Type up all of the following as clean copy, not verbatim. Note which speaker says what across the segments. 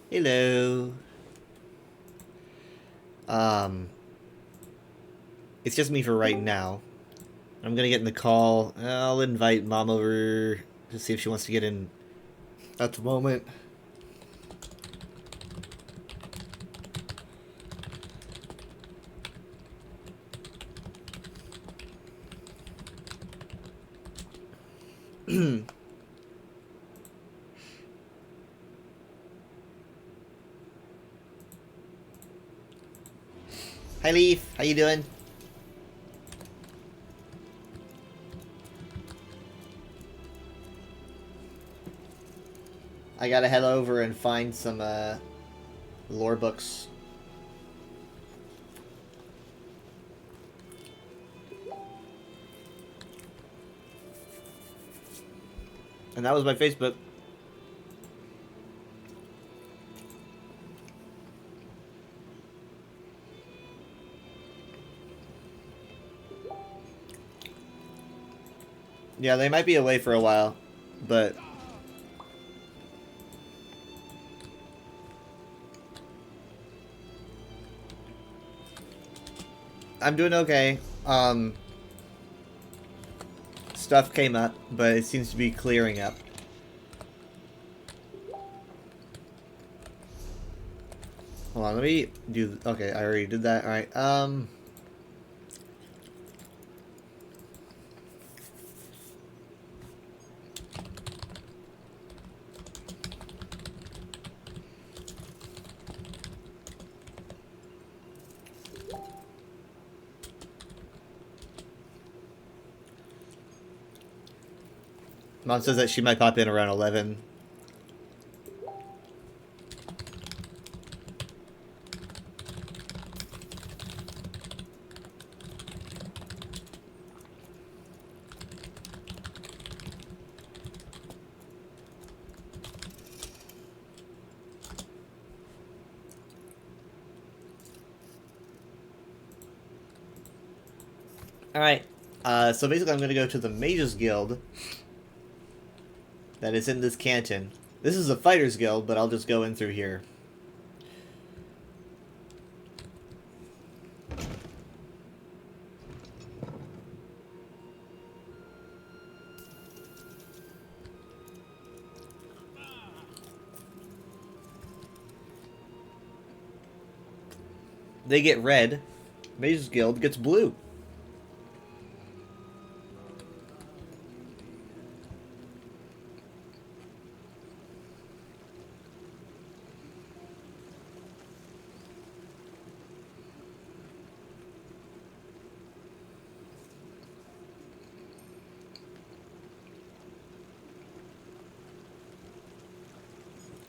Speaker 1: Hello. Um, it's just me for right now. I'm gonna get in the call. I'll invite Mom over to see if she wants to get in at the moment. Hi, Leaf. How you doing? I gotta head over and find some lore books. And that was my Facebook. Yeah, they might be away for a while, but I'm doing okay. Stuff came up, but it seems to be clearing up. Hold on, let me do. Okay, I already did that. All right. Mom says that she might pop in around 11. Alright. So basically I'm going to go to the Mages Guild that is in this canton. This is a Fighters Guild, but I'll just go in through here. They get red. Mages Guild gets blue.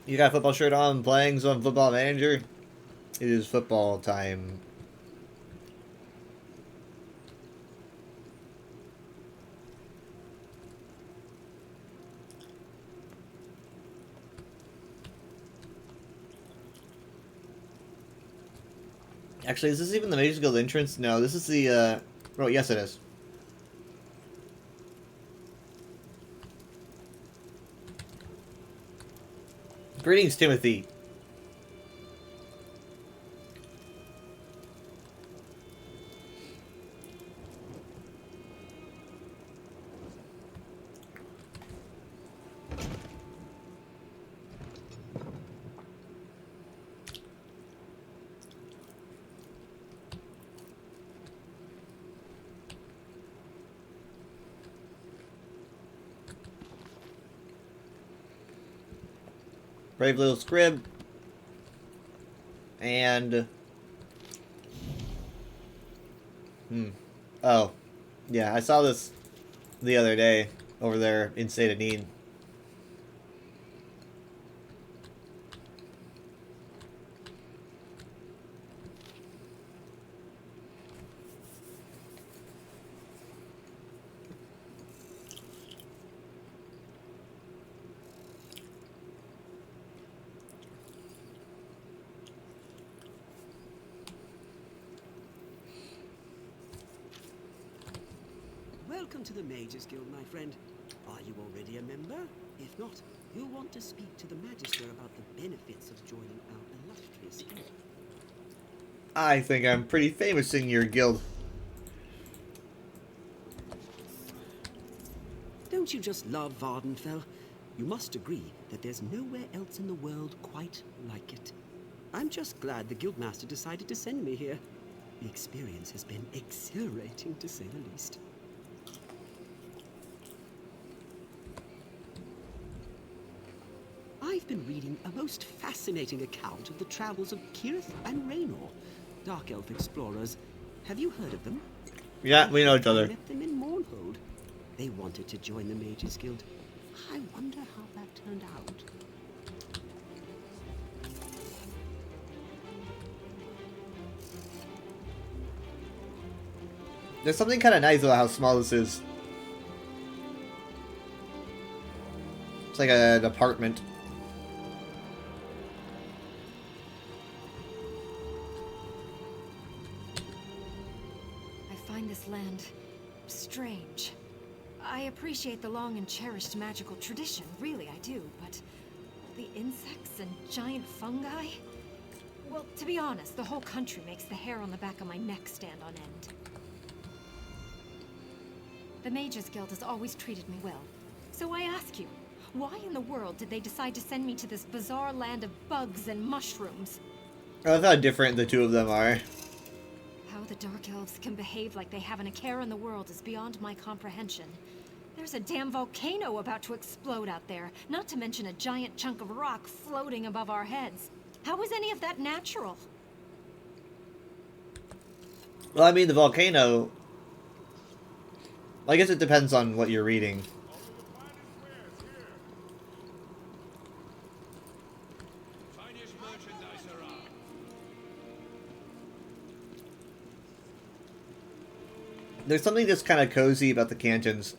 Speaker 1: You got a football shirt on, playing some Football Manager? It is football time. Actually, is this even the Mages Guild entrance? No, this is the, Oh, yes it is. Greetings, Timothy. Brave Little Scrib. And... Oh. Yeah, I saw this the other day over there in State of Need.
Speaker 2: Welcome to the Mages Guild, my friend. Are you already a member? If not, you'll want to speak to the Magister about the benefits of joining
Speaker 1: I think I'm pretty famous in your guild.
Speaker 2: Don't you just love Vardenfell? You must agree that there's nowhere else in the world quite like it. I'm just glad the Guildmaster decided to send me here. The experience has been exhilarating, to say the least. I've been reading a most fascinating account of the travels of Kirith and Raynor, Dark Elf explorers. Have you heard of them?
Speaker 1: Yeah, we know each
Speaker 2: I
Speaker 1: other.
Speaker 2: met them in Mournhold. They wanted to join the Mages Guild. I wonder how that turned out.
Speaker 1: There's something kind of nice about how small this is. It's like an apartment.
Speaker 3: I find this land strange. I appreciate the long and cherished magical tradition, really I do, but the insects and giant fungi? Well, to be honest, the whole country makes the hair on the back of my neck stand on end. The Mages Guild has always treated me well. So I ask you, why in the world did they decide to send me to this bizarre land of bugs and mushrooms?
Speaker 1: I love how different the two of them are.
Speaker 3: How the Dark Elves can behave like they haven't a care in the world is beyond my comprehension. There's a damn volcano about to explode out there, not to mention a giant chunk of rock floating above our heads. How is any of that natural?
Speaker 1: Well, I mean, the volcano... I guess it depends on what you're reading. There's something just kind of cozy about the cantons.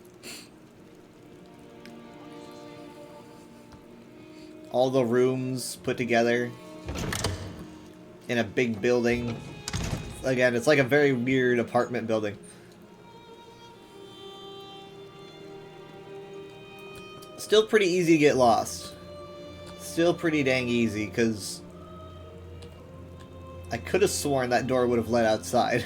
Speaker 1: All the rooms put together in a big building. Again, it's like a very weird apartment building. Still pretty easy to get lost. Still pretty dang easy, because I could have sworn that door would have led outside.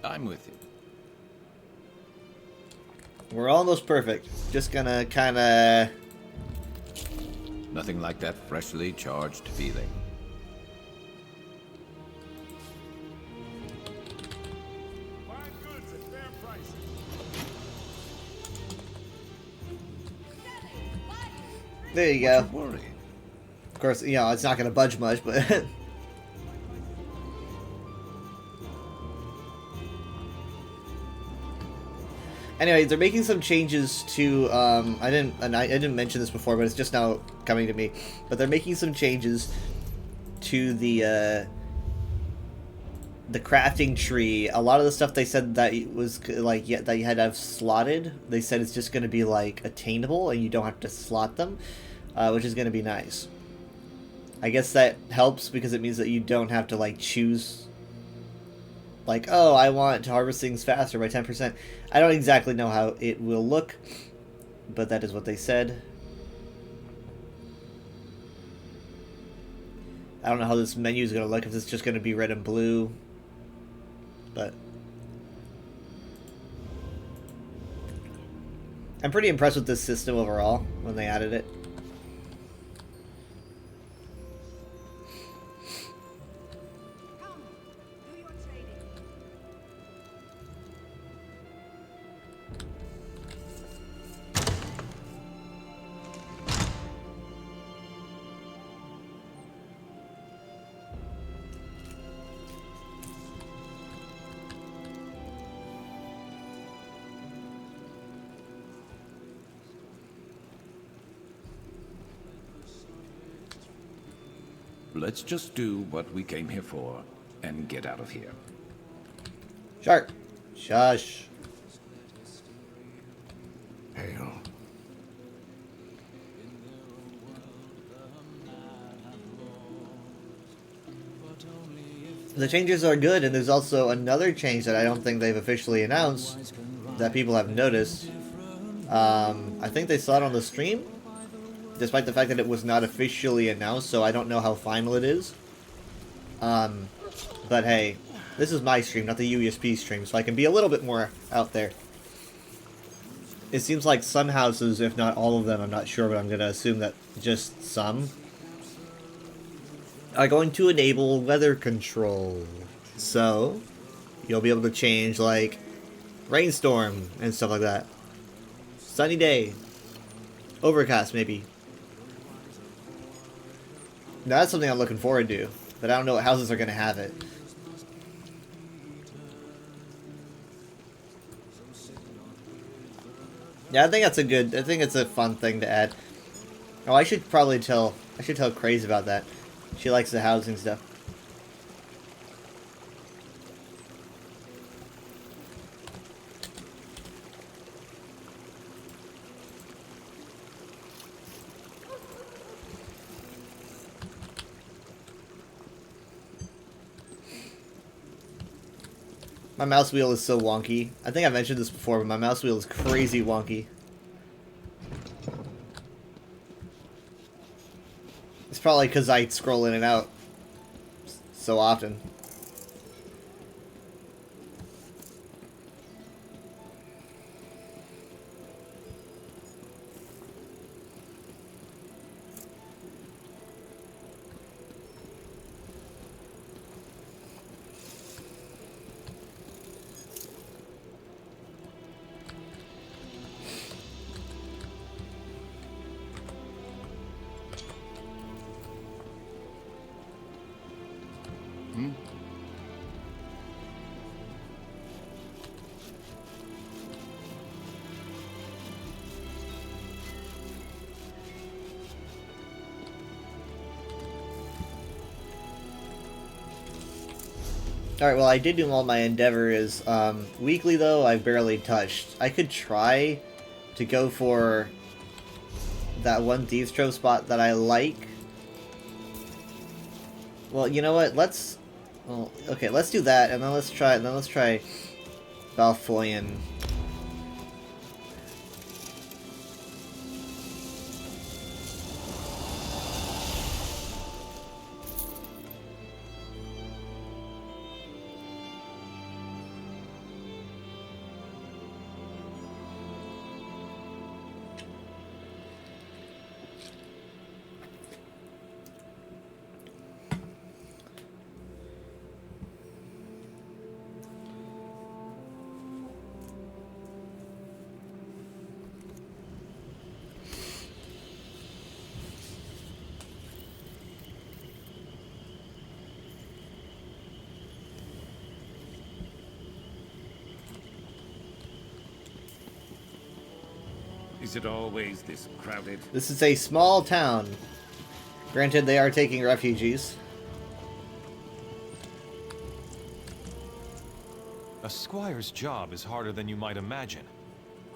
Speaker 4: I'm with you.
Speaker 1: We're almost perfect. Just gonna kinda...
Speaker 4: Nothing like that freshly charged feeling.
Speaker 1: There you go.
Speaker 4: Don't worry.
Speaker 1: Of course, you know, it's not gonna budge much, but... Anyway, they're making some changes to, I didn't mention this before, but it's just now coming to me. But they're making some changes to the crafting tree. A lot of the stuff they said that it was, like, yeah, that you had to have slotted, they said it's just going to be, like, attainable, and you don't have to slot them, which is going to be nice. I guess that helps because it means that you don't have to, like, choose... Like, oh, I want to harvest things faster by 10%. I don't exactly know how it will look, but that is what they said. I don't know how this menu is going to look, if it's just going to be red and blue, but... I'm pretty impressed with this system overall, when they added it.
Speaker 4: Let's just do what we came here for and get out of here.
Speaker 1: Shark. Shush.
Speaker 4: Hail.
Speaker 1: The changes are good, and there's also another change that I don't think they've officially announced that people have noticed. I think they saw it on the stream, despite the fact that it was not officially announced, so I don't know how final it is. But hey, this is my stream, not the UESP stream, so I can be a little bit more out there. It seems like some houses, if not all of them, I'm not sure, but I'm going to assume that just some, are going to enable weather control. So, you'll be able to change, like, rainstorm and stuff like that. Sunny day. Overcast, maybe. Now, that's something I'm looking forward to, but I don't know what houses are going to have it. Yeah, I think it's a fun thing to add. Oh, I should tell Craze about that. She likes the housing stuff. My mouse wheel is so wonky. I think I mentioned this before, but my mouse wheel is crazy wonky. It's probably because I scroll in and out so often. Alright, well, I did do all my endeavors. Weekly, though, I've barely touched. I could try to go for that one Thieves Trove spot that I like. Well, you know what? Let's... Well, okay, let's do that, and then let's try Balfoyan.
Speaker 4: Is it always this crowded?
Speaker 1: This is a small town. Granted, they are taking refugees.
Speaker 5: A squire's job is harder than you might imagine.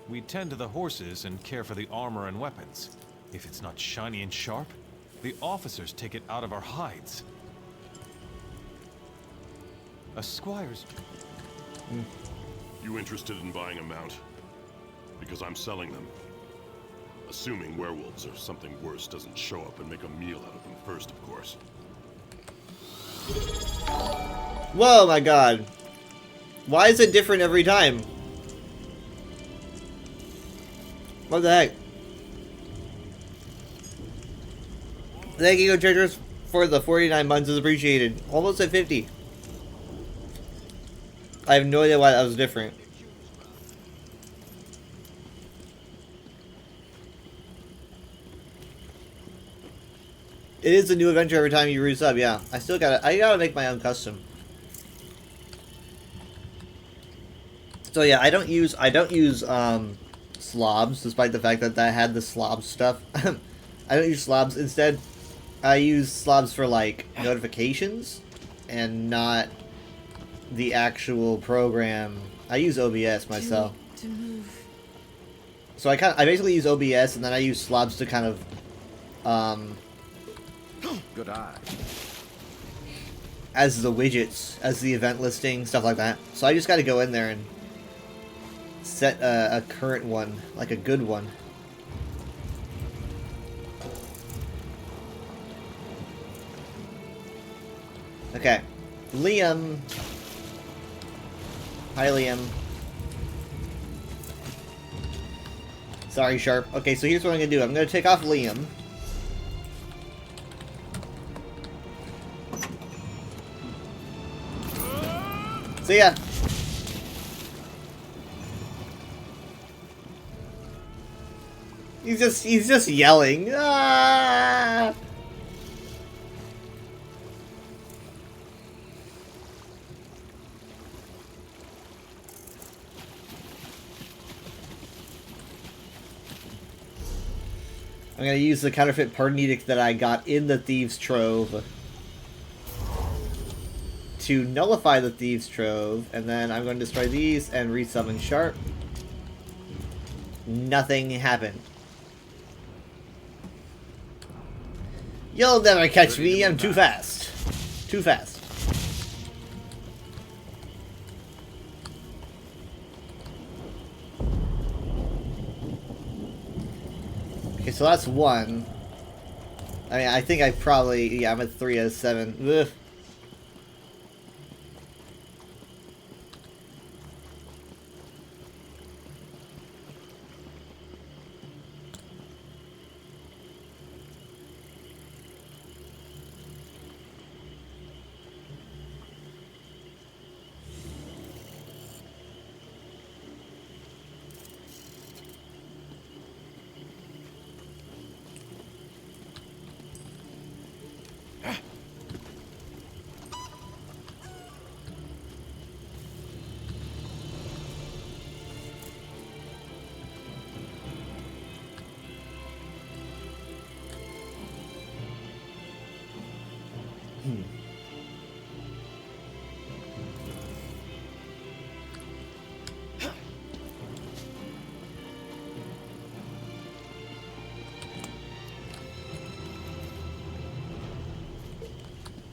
Speaker 5: We tend to the horses and care for the armor and weapons. If it's not shiny and sharp, the officers take it out of our hides. A squire's...
Speaker 6: You interested in buying a mount? Because I'm selling them. Assuming werewolves or something worse doesn't show up and make a meal out of them first, of course.
Speaker 1: Whoa, my god. Why is it different every time? What the heck? Thank you, treasures, for the 49 months is appreciated. Almost at 50. I have no idea why that was different. It is a new adventure every time you resub, yeah. I gotta make my own custom. So yeah, I don't use slobs, despite the fact that had the slob stuff. I don't use slobs. Instead, I use slobs for like notifications and not the actual program. I use OBS myself. So I basically use OBS and then I use slobs to kind of
Speaker 4: Good eye.
Speaker 1: as the widgets, as the event listing, stuff like that. So I just got to go in there and set a current one, like a good one. Okay. Liam. Hi, Liam. Sorry, Sharp. Okay, so here's what I'm gonna do. I'm gonna take off Liam. See ya! He's just yelling. Ah! I'm gonna use the counterfeit pardon edict that I got in the Thieves' Trove to nullify the Thieves' Trove, and then I'm going to destroy these and resummon Sharp. Nothing happened. You'll never catch me, I'm too fast. Too fast. Okay, so that's one. I mean, I think I probably... Yeah, I'm at 3 out of 7. Ugh.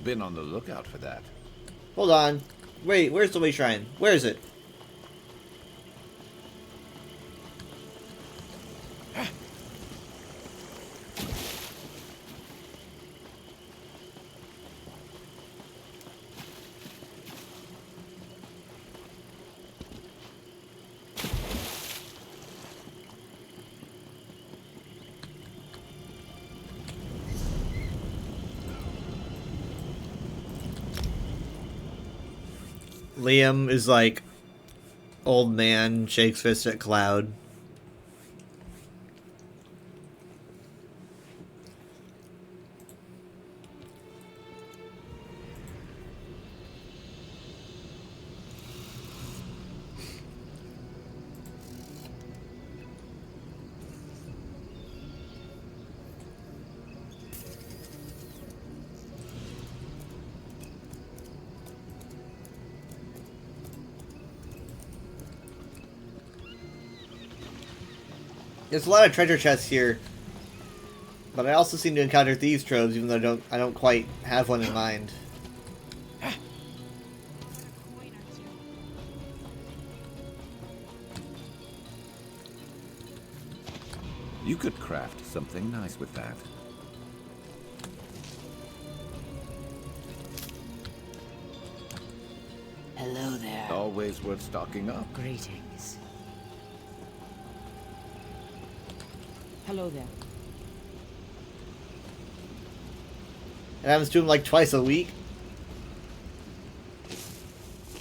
Speaker 4: Been on the lookout for that.
Speaker 1: Hold on. Wait, where's the Way Shrine? Where is it? Liam is like old man shakes fist at Cloud. There's a lot of treasure chests here, but I also seem to encounter thieves' troves, even though I don't quite have one in mind.
Speaker 4: You could craft something nice with that.
Speaker 7: Hello there.
Speaker 4: Always worth stocking up.
Speaker 7: Greetings. Hello there.
Speaker 1: It happens to him like twice a week.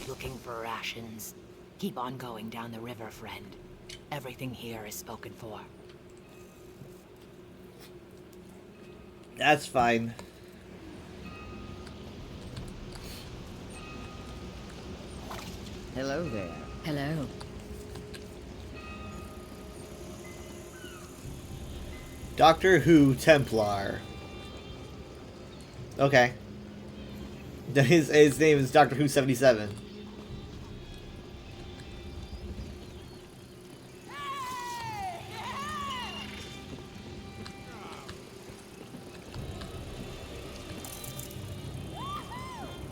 Speaker 7: Looking for rations? Keep on going down the river, friend. Everything here is spoken for.
Speaker 1: That's fine.
Speaker 7: Hello there. Hello.
Speaker 1: Doctor Who Templar. Okay. His name is Doctor Who 77.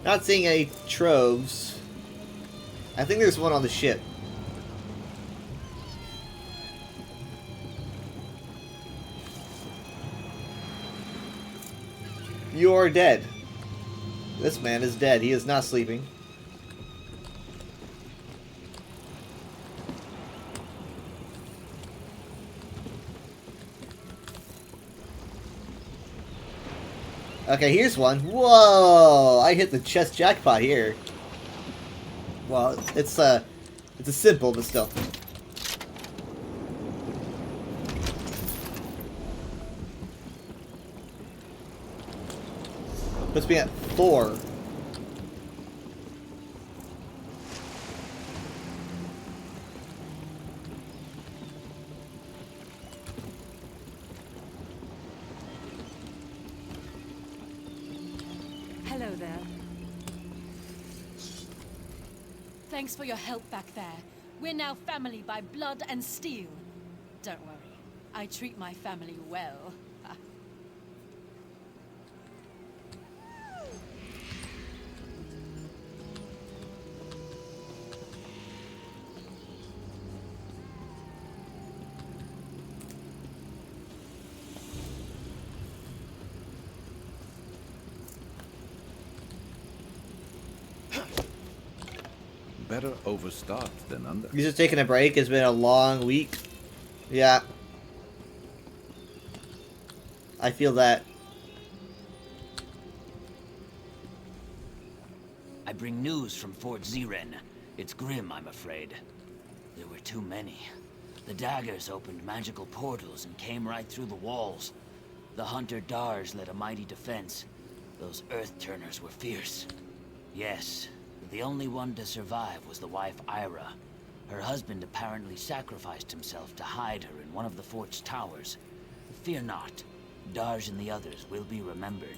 Speaker 1: Not seeing any troves. I think there's one on the ship. You are dead. This man is dead. He is not sleeping. Okay, here's one. Whoa! I hit the chest jackpot here. Well, it's a simple, but still. Puts me at 4.
Speaker 8: Hello there. Thanks for your help back there. We're now family by blood and steel. Don't worry, I treat my family well.
Speaker 4: Better overstocked than under.
Speaker 1: He's just taking a break. It's been a long week. Yeah. I feel that.
Speaker 9: I bring news from Fort Ziren. It's grim, I'm afraid. There were too many. The daggers opened magical portals and came right through the walls. The hunter Dars led a mighty defense. Those Earth-turners were fierce. Yes, the only one to survive was the wife Ira. Her husband apparently sacrificed himself to hide her in one of the fort's towers. Fear not. Dars and the others will be remembered.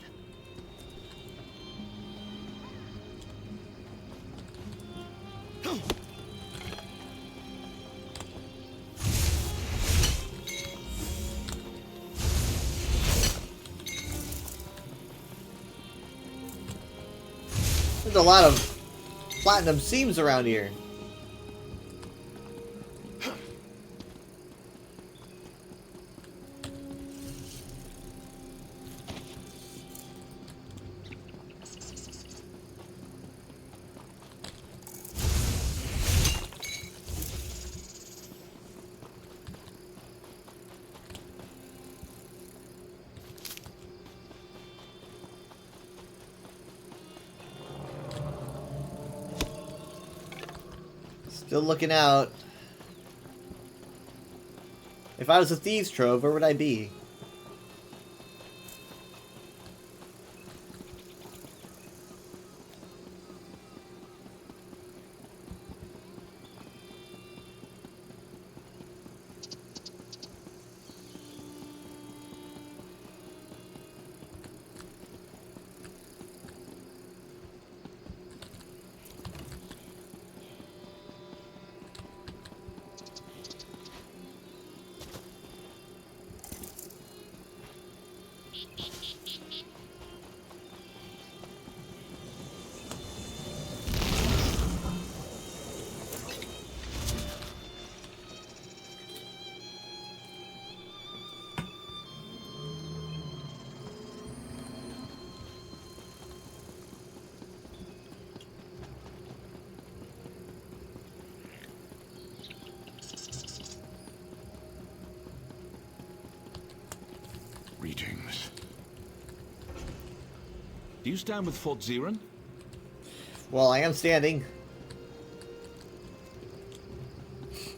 Speaker 1: There's a lot of platinum seams around here. Still looking out. If I was a thieves trove, where would I be?
Speaker 4: Greetings.
Speaker 10: Do you stand with Fort Ziren?
Speaker 1: Well, I am standing.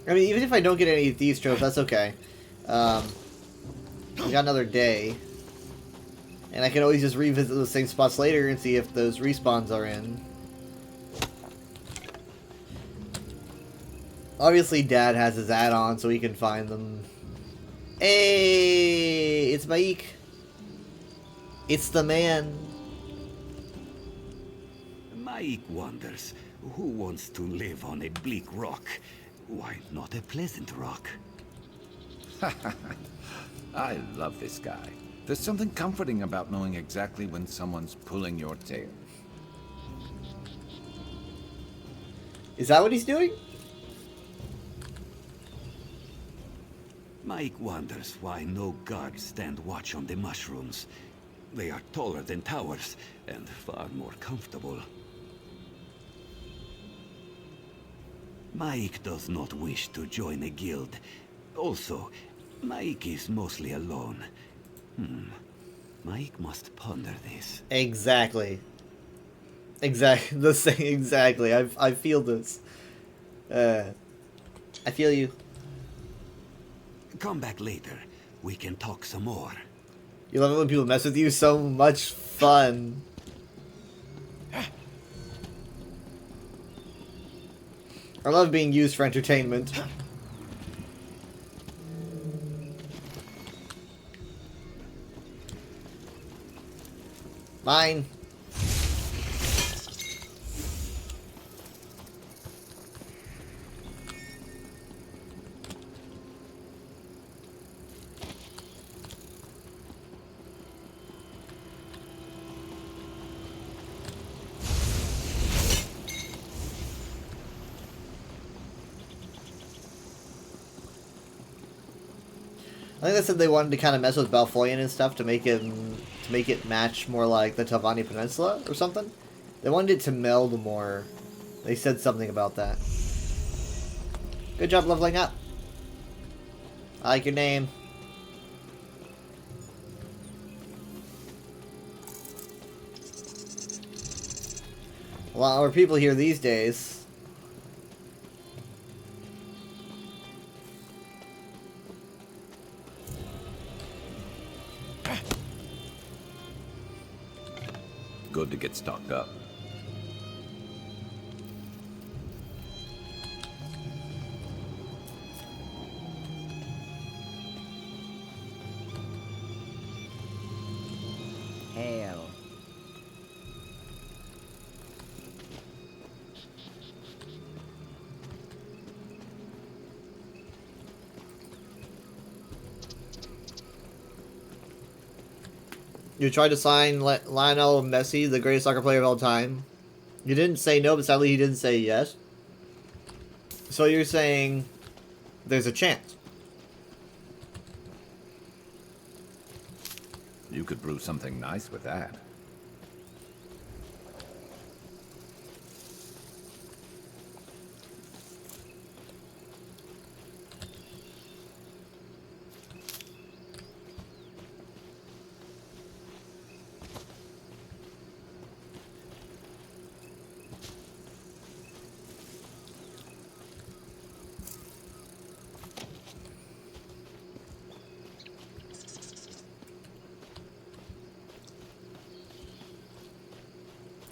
Speaker 1: I mean, even if I don't get any thieves tropes, that's okay. We got another day. And I can always just revisit those same spots later and see if those respawns are in. Obviously, Dad has his add-on, so he can find them. Hey, it's Maik. It's the man.
Speaker 2: Maik wonders, who wants to live on a bleak rock? Why not a pleasant rock?
Speaker 4: I love this guy. There's something comforting about knowing exactly when someone's pulling your tail.
Speaker 1: Is that what he's doing?
Speaker 2: Maik wonders why no guards stand watch on the mushrooms.
Speaker 11: They are taller than towers and far more comfortable. Mike does not wish to join a guild. Also, Mike is mostly alone. Mike must ponder this.
Speaker 1: Exactly. Exactly. The same. Exactly. I feel this. I feel you.
Speaker 11: Come back later. We can talk some more.
Speaker 1: You love it when people mess with you? So much fun. I love being used for entertainment. Mine. I think they said they wanted to kind of mess with Balfoyan and stuff to make it match more like the Telvanni Peninsula or something. They wanted it to meld more. They said something about that. Good job leveling up. I like your name. A lot more people here these days.
Speaker 4: Good to get stocked up.
Speaker 12: Hail.
Speaker 1: You tried to sign Lionel Messi, the greatest soccer player of all time. You didn't say no, but sadly he didn't say yes. So you're saying there's a chance.
Speaker 4: You could brew something nice with that.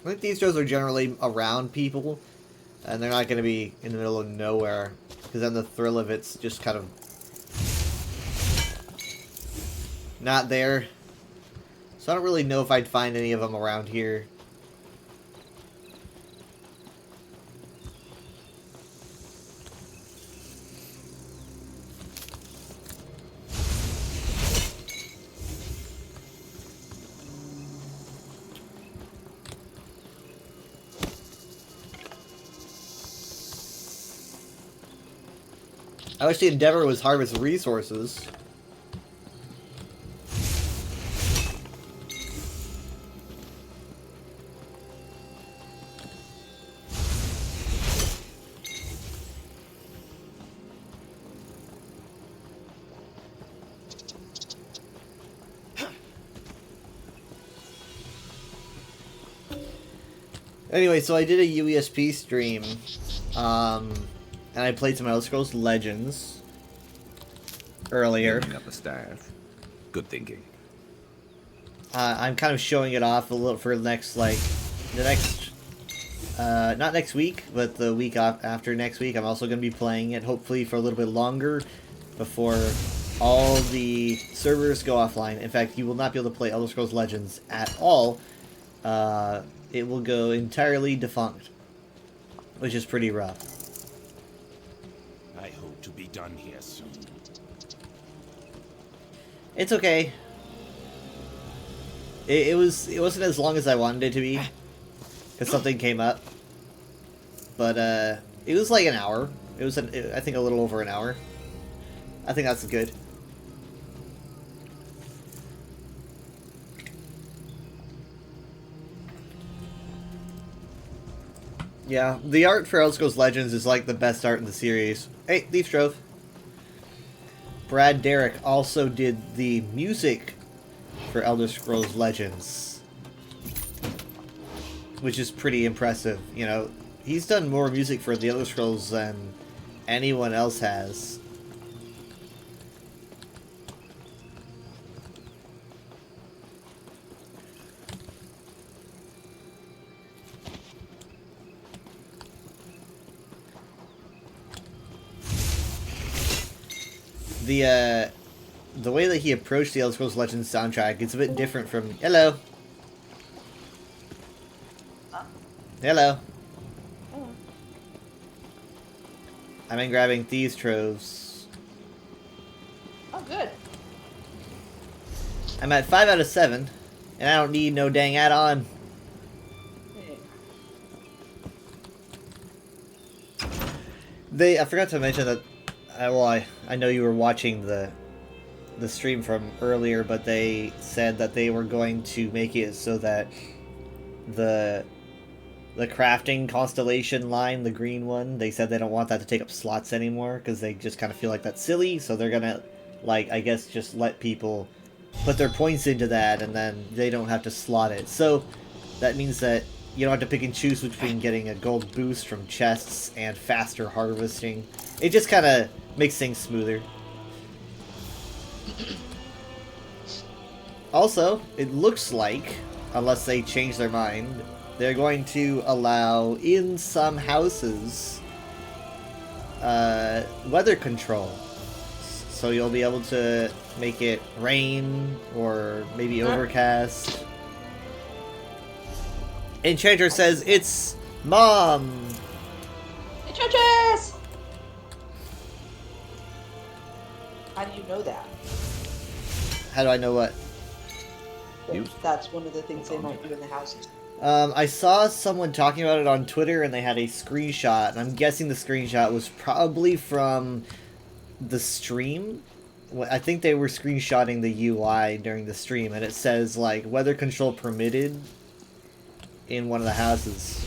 Speaker 1: I think these shows are generally around people, and they're not going to be in the middle of nowhere, because then the thrill of it's just kind of not there. So I don't really know if I'd find any of them around here. I wish the endeavor was harvest resources. Anyway, so I did a UESP stream, and I played some Elder Scrolls Legends earlier.
Speaker 4: Cleaning up the staff. Good thinking.
Speaker 1: I'm kind of showing it off a little for the next, not next week, but the week after next week. I'm also going to be playing it, hopefully for a little bit longer, before all the servers go offline. In fact, you will not be able to play Elder Scrolls Legends at all. It will go entirely defunct, which is pretty rough.
Speaker 13: I hope to be done here soon.
Speaker 1: It's okay. It wasn't as long as I wanted it to be, because something came up. But it was like an hour. It was I think a little over an hour. I think that's good. Yeah, the art for Elder Scrolls Legends is like the best art in the series. Hey, Thief Drove. Brad Derrick also did the music for Elder Scrolls Legends, which is pretty impressive. You know, he's done more music for the Elder Scrolls than anyone else has. The way that he approached the Elder Scrolls Legends soundtrack, it's a bit different from... Hello. Hello. I've been grabbing thieves' troves.
Speaker 12: Oh, good.
Speaker 1: I'm at 5 out of 7, and I don't need no dang add-on. I forgot to mention that, well, I know you were watching the stream from earlier, but they said that they were going to make it so that the crafting constellation line, the green one, they said they don't want that to take up slots anymore because they just kind of feel like that's silly, so they're gonna, like, I guess just let people put their points into that and then they don't have to slot it. So that means that you don't have to pick and choose between getting a gold boost from chests and faster harvesting. It just kind of makes things smoother. Also, it looks like, unless they change their mind, they're going to allow, in some houses, weather control. So you'll be able to make it rain, or maybe overcast. Enchanter says, it's Mom!
Speaker 12: Enchantress! How do you know that?
Speaker 1: How do I know what?
Speaker 12: That's one of the things they might do in the houses.
Speaker 1: I saw someone talking about it on Twitter, and they had a screenshot, and I'm guessing the screenshot was probably from the stream. I think they were screenshotting the UI during the stream, and it says, like, weather control permitted in one of the houses.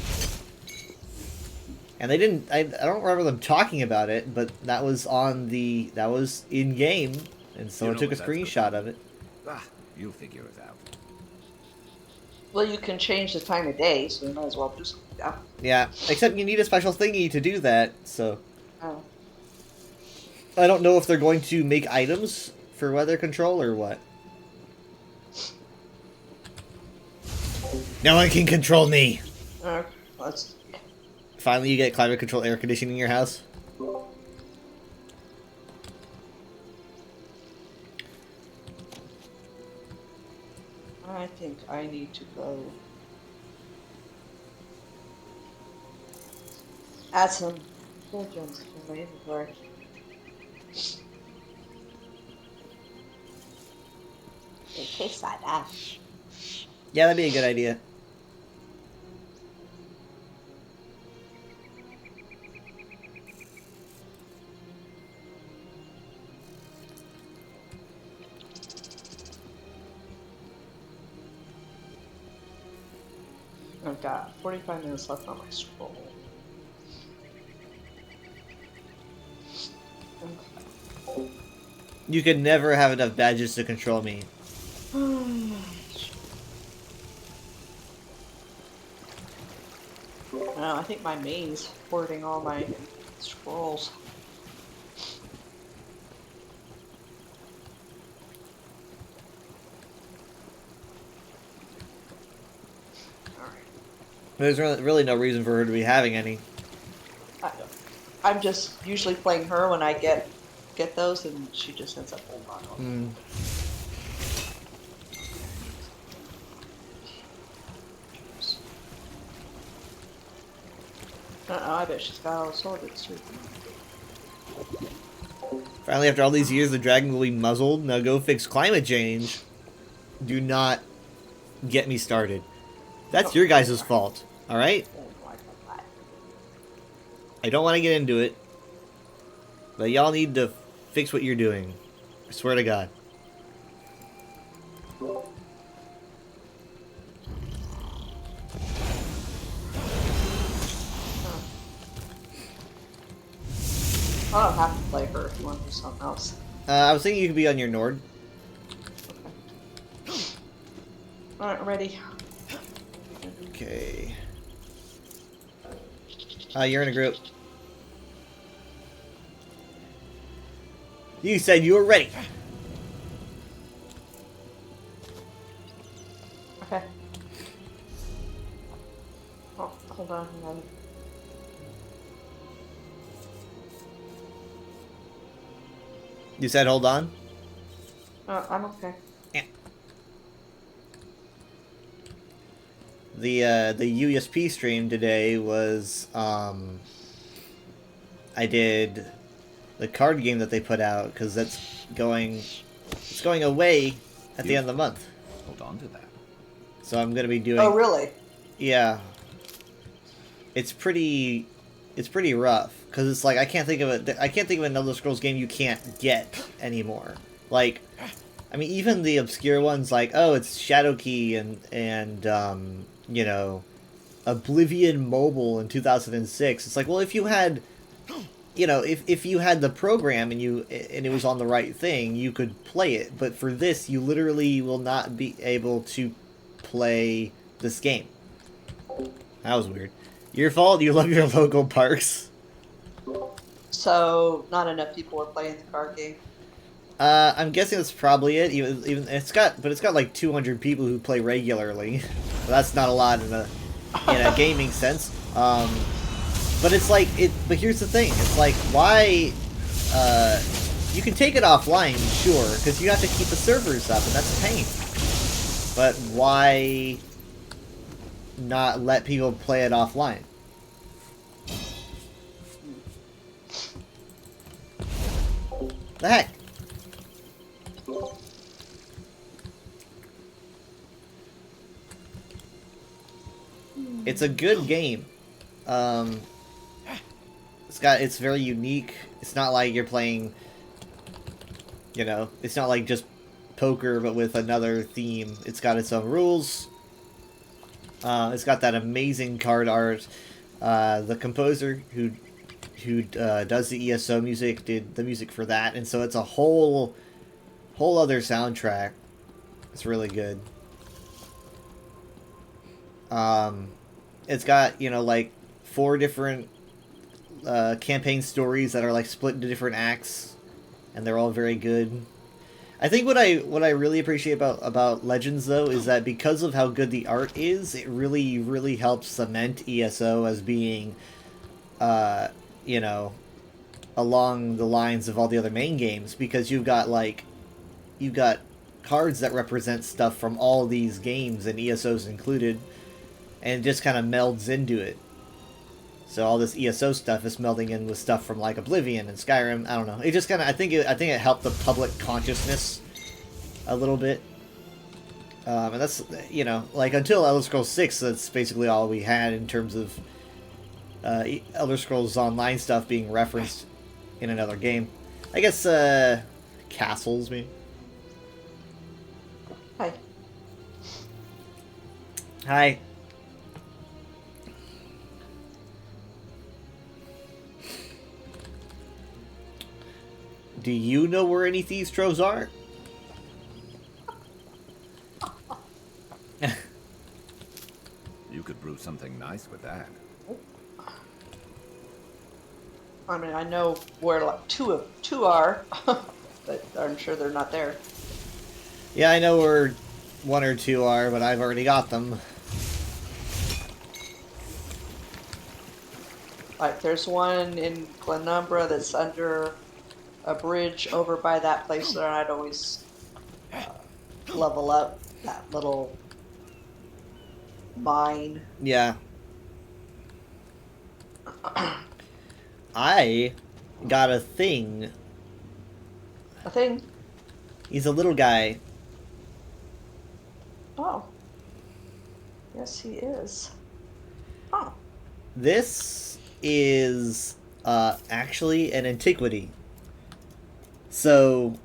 Speaker 1: And they didn't, I don't remember them talking about it, but that was that was in-game, and so I took a screenshot of it.
Speaker 4: Ah, you'll figure it out.
Speaker 12: Well, you can change the time of day, so you might as well do something. Yeah.
Speaker 1: Yeah, except you need a special thingy to do that, so...
Speaker 12: Oh.
Speaker 1: I don't know if they're going to make items for weather control or what. No one can control me!
Speaker 12: Let's...
Speaker 1: Finally you get climate control air conditioning in your house?
Speaker 12: I think I need to go add some gems to my inventory. It tastes like that.
Speaker 1: Yeah, that'd be a good idea.
Speaker 12: I've got 45 minutes left on my scroll.
Speaker 1: You could never have enough badges to control me.
Speaker 12: I think my main's hoarding all my scrolls.
Speaker 1: There's really no reason for her to be having any.
Speaker 12: I'm just usually playing her when I get those, and she just ends up holding on to them. I bet she's got all sorted too.
Speaker 1: Finally, after all these years, the dragon will be muzzled. Now go fix climate change. Do not get me started. That's your guys' fault, alright? I don't want to get into it, but y'all need to fix what you're doing. I swear to God.
Speaker 12: I don't have to play her if you want to do something else.
Speaker 1: I was thinking you could be on your Nord.
Speaker 12: Alright, ready.
Speaker 1: Okay. You're in a group. You said you were ready.
Speaker 12: Okay. Oh, hold on. Hang on.
Speaker 1: You said hold on?
Speaker 12: I'm okay.
Speaker 1: Yeah. The USP stream today was, I did the card game that they put out, because it's going away at the end of the month.
Speaker 4: Hold on to that.
Speaker 1: So I'm gonna be doing.
Speaker 12: Oh, really?
Speaker 1: Yeah. It's pretty rough because it's like I can't think of an Elder Scrolls game you can't get anymore. Like, I mean, even the obscure ones like, oh, it's Shadowkey and you know, Oblivion Mobile in 2006. It's like, well, if you had, you know, if you had the program and it was on the right thing, you could play it. But for this, you literally will not be able to play this game. That was weird. Your fault. You love your local parks.
Speaker 12: So not enough people are playing the card game.
Speaker 1: I'm guessing that's probably it. Even it's got like 200 people who play regularly. So that's not a lot in a gaming sense. But it's like But here's the thing. It's like why. You can take it offline, sure, because you have to keep the servers up, and that's a pain. But why not let people play it offline? The heck? It's a good game. It's very unique. It's not like you're playing, you know, it's not like just poker but with another theme. It's got its own rules. It's got that amazing card art. The composer who does the ESO music did the music for that, and so it's a whole other soundtrack. It's really good. It's got, you know, like 4 different campaign stories that are like split into different acts, and they're all very good. I think what I really appreciate about Legends though is that because of how good the art is, it really helps cement ESO as being, you know, along the lines of all the other main games, because you've got cards that represent stuff from all these games, and ESO's included, and it just kind of melds into it. So all this ESO stuff is melding in with stuff from like Oblivion and Skyrim. I don't know. It just kind of I think it helped the public consciousness a little bit. And that's, you know, like until Elder Scrolls 6, that's basically all we had in terms of Elder Scrolls Online stuff being referenced in another game. I guess castles, maybe.
Speaker 12: Hi.
Speaker 1: Hi. Do you know where any thieves' troves are?
Speaker 4: You could brew something nice with that.
Speaker 12: I mean, I know where like two are, but I'm sure they're not there.
Speaker 1: Yeah, I know where 1 or 2 are, but I've already got them.
Speaker 12: Like, there's one in Glenumbra that's under a bridge over by that place that I'd always level up that little mine.
Speaker 1: Yeah. I got a thing.
Speaker 12: A thing?
Speaker 1: He's a little guy.
Speaker 12: Oh. Yes, he is. Oh.
Speaker 1: This is actually an antiquity. So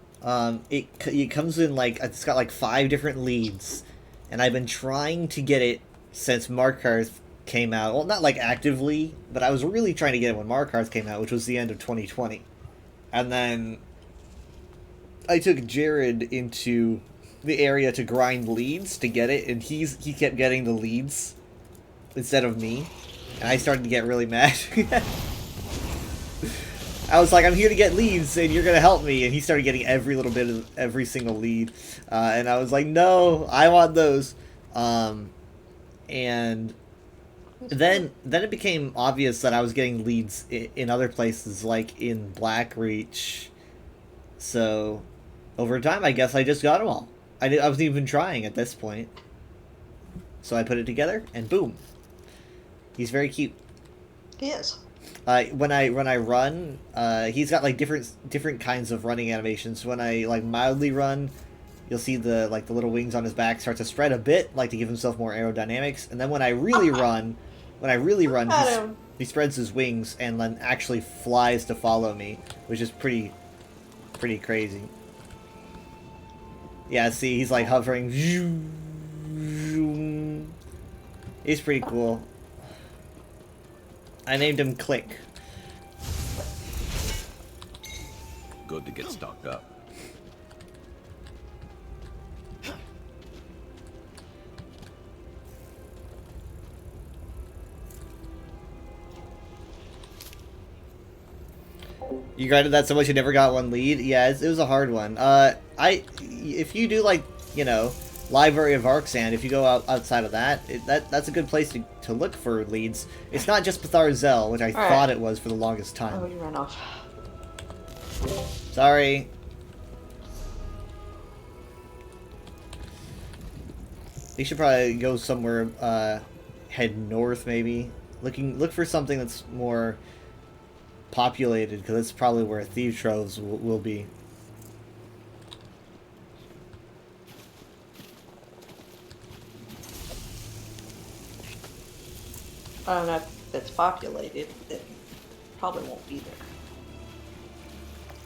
Speaker 1: it comes in like, it's got like 5 different leads, and I've been trying to get it since Markarth came out. Well, not like actively, but I was really trying to get it when Markarth came out, which was the end of 2020. And then I took Jared into the area to grind leads to get it, and he kept getting the leads instead of me. And I started to get really mad. I was like, I'm here to get leads, and you're going to help me. And he started getting every little bit of every single lead. And I was like, no, I want those. And then it became obvious that I was getting leads in other places, like in Blackreach. So, over time, I guess I just got them all. I wasn't even trying at this point. So I put it together, and boom. He's very cute.
Speaker 12: He is.
Speaker 1: When I run, he's got like different kinds of running animations. When I like mildly run, you'll see the little wings on his back start to spread a bit, like to give himself more aerodynamics. And then when I really run, he spreads his wings and then actually flies to follow me, which is pretty crazy. Yeah, see, he's like hovering. He's pretty cool. I named him Click.
Speaker 4: Good to get stocked up.
Speaker 1: You grinded that so much you never got one lead? Yeah, it was a hard one. If you do, like, you know, Library of Arcsand, if you go outside of that, that's a good place to look for leads. It's not just Pathar Zel, which I thought it was for the longest time.
Speaker 12: Oh, you ran off.
Speaker 1: Sorry. You should probably go somewhere, head north maybe. Look for something that's more populated, because that's probably where Thief Troves will be.
Speaker 12: I don't know if it's populated. It probably won't be there.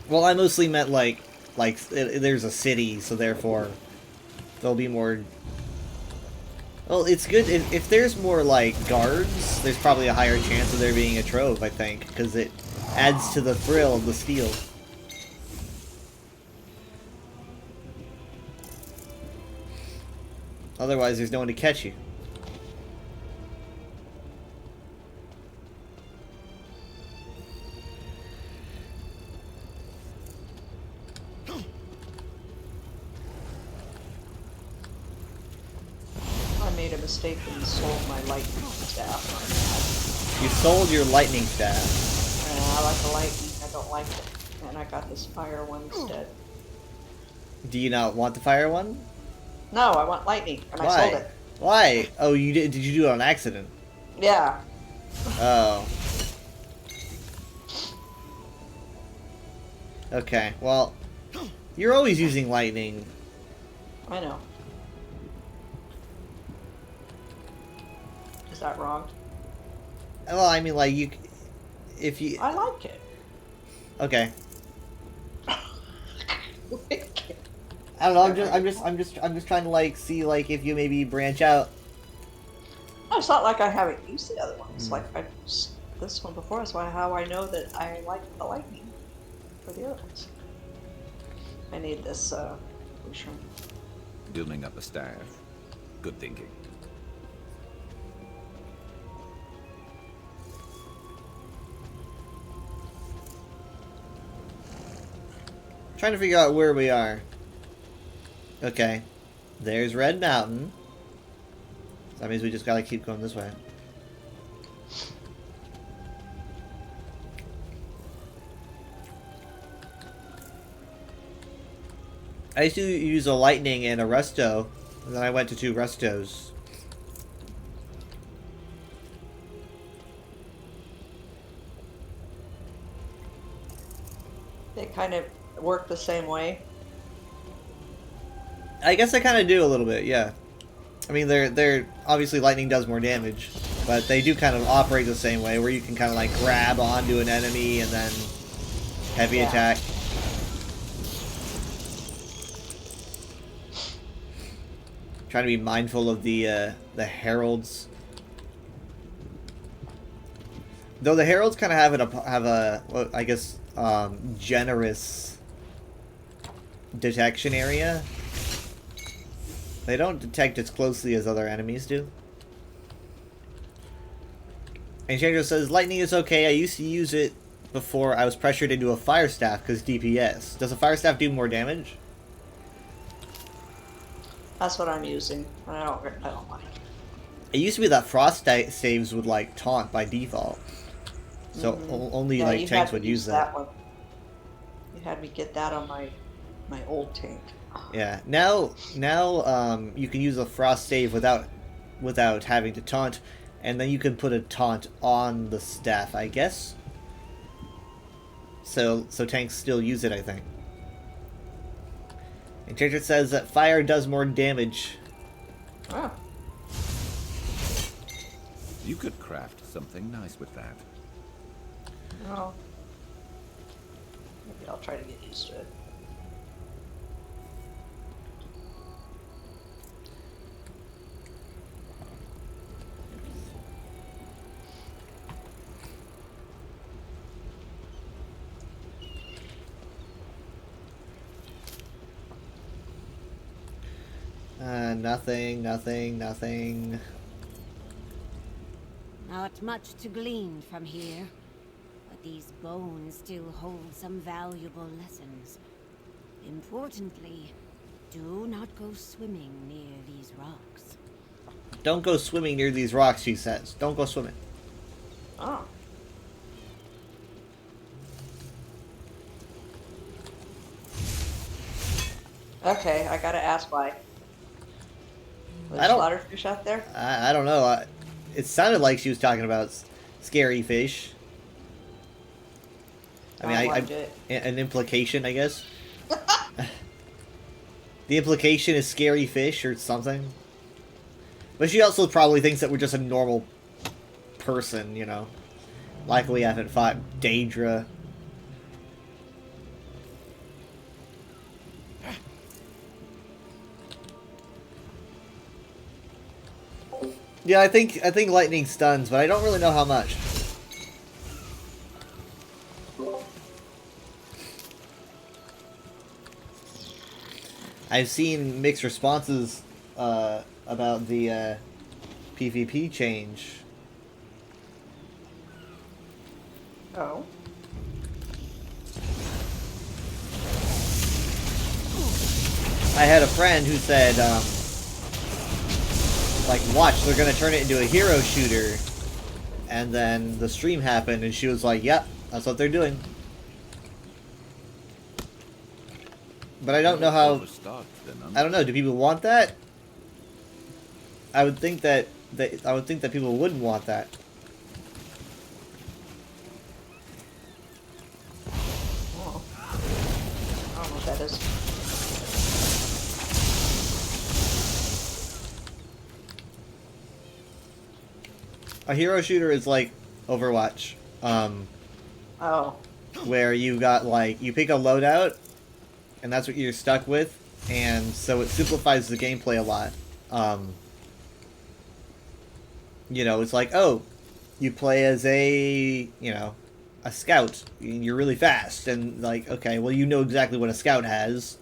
Speaker 1: Well, I mostly meant like there's a city, so therefore there'll be more. Well, it's good if there's more like guards. There's probably a higher chance of there being a trove, I think, because it adds to the thrill of the steal. Otherwise, there's no one to catch you.
Speaker 12: Mistake and sold my lightning staff.
Speaker 1: You sold your lightning staff?
Speaker 12: I like the lightning, I don't like it. And I got this fire one instead.
Speaker 1: Do you not want the fire one?
Speaker 12: No, I want lightning, and
Speaker 1: Why?
Speaker 12: I sold it.
Speaker 1: Why? Oh, you did you do it on accident?
Speaker 12: Yeah.
Speaker 1: Oh. Okay, well, you're always using lightning.
Speaker 12: I know. Is that wrong?
Speaker 1: Well, I mean, like, if you...
Speaker 12: I like it.
Speaker 1: Okay. I don't know, I'm just trying to, like, see, like, if you maybe branch out.
Speaker 12: No, it's not like I haven't used the other ones. Like, I used this one before, that's how I know that I like the lightning for the other ones. I need this, shrimp.
Speaker 4: Building up a staff. Good thinking.
Speaker 1: Trying to figure out where we are. Okay. There's Red Mountain. That means we just gotta keep going this way. I used to use a lightning and a resto, and then I went to 2 restos.
Speaker 12: They kind of work the same way.
Speaker 1: I guess I kind of do a little bit, yeah. I mean, they're obviously lightning does more damage, but they do kind of operate the same way, where you can kind of like grab onto an enemy and then heavy attack. Trying to be mindful of the heralds. Though the heralds kind of have a well, I guess generous detection area. They don't detect as closely as other enemies do. And Chandra says, lightning is okay. I used to use it before I was pressured into a fire staff because DPS. Does a fire staff do more damage?
Speaker 12: That's what I'm using. I don't like it.
Speaker 1: It used to be that frost saves would like taunt by default. So only
Speaker 12: Yeah,
Speaker 1: like
Speaker 12: you
Speaker 1: tanks
Speaker 12: had
Speaker 1: would
Speaker 12: to
Speaker 1: use that.
Speaker 12: one. You had me get that on my old tank.
Speaker 1: Yeah. Now you can use a frost save without having to taunt, and then you can put a taunt on the staff, I guess. So tanks still use it, I think. And Changer says that fire does more damage.
Speaker 12: Oh.
Speaker 4: You could craft something nice with that.
Speaker 12: Oh. Maybe I'll try to get used to it.
Speaker 1: Nothing.
Speaker 14: Not much to glean from here, but these bones still hold some valuable lessons. Importantly, do not go swimming near these rocks.
Speaker 1: Don't go swimming near these rocks, she says. Don't go swimming.
Speaker 12: Oh. Okay, I gotta ask why. Was slaughterfish out there?
Speaker 1: I don't know. It sounded like she was talking about scary fish. I mean, an implication, I guess. The implication is scary fish or something. But she also probably thinks that we're just a normal person, you know. Like we haven't fought Daedra. Yeah, I think lightning stuns, but I don't really know how much. I've seen mixed responses about the PvP change.
Speaker 12: Oh.
Speaker 1: I had a friend who said, like, watch, they're gonna turn it into a hero shooter. And then the stream happened, and she was like, yep, that's what they're doing. But I don't know how... I don't know, do people want that? I would think that people wouldn't want that.
Speaker 12: Oh. I don't know what that is.
Speaker 1: A hero shooter is like Overwatch.
Speaker 12: Oh.
Speaker 1: Where you got, like, you pick a loadout, and that's what you're stuck with, and so it simplifies the gameplay a lot. You know, it's like, oh, you play as a, you know, a scout. You're really fast, and like, okay, well, you know exactly what a scout has.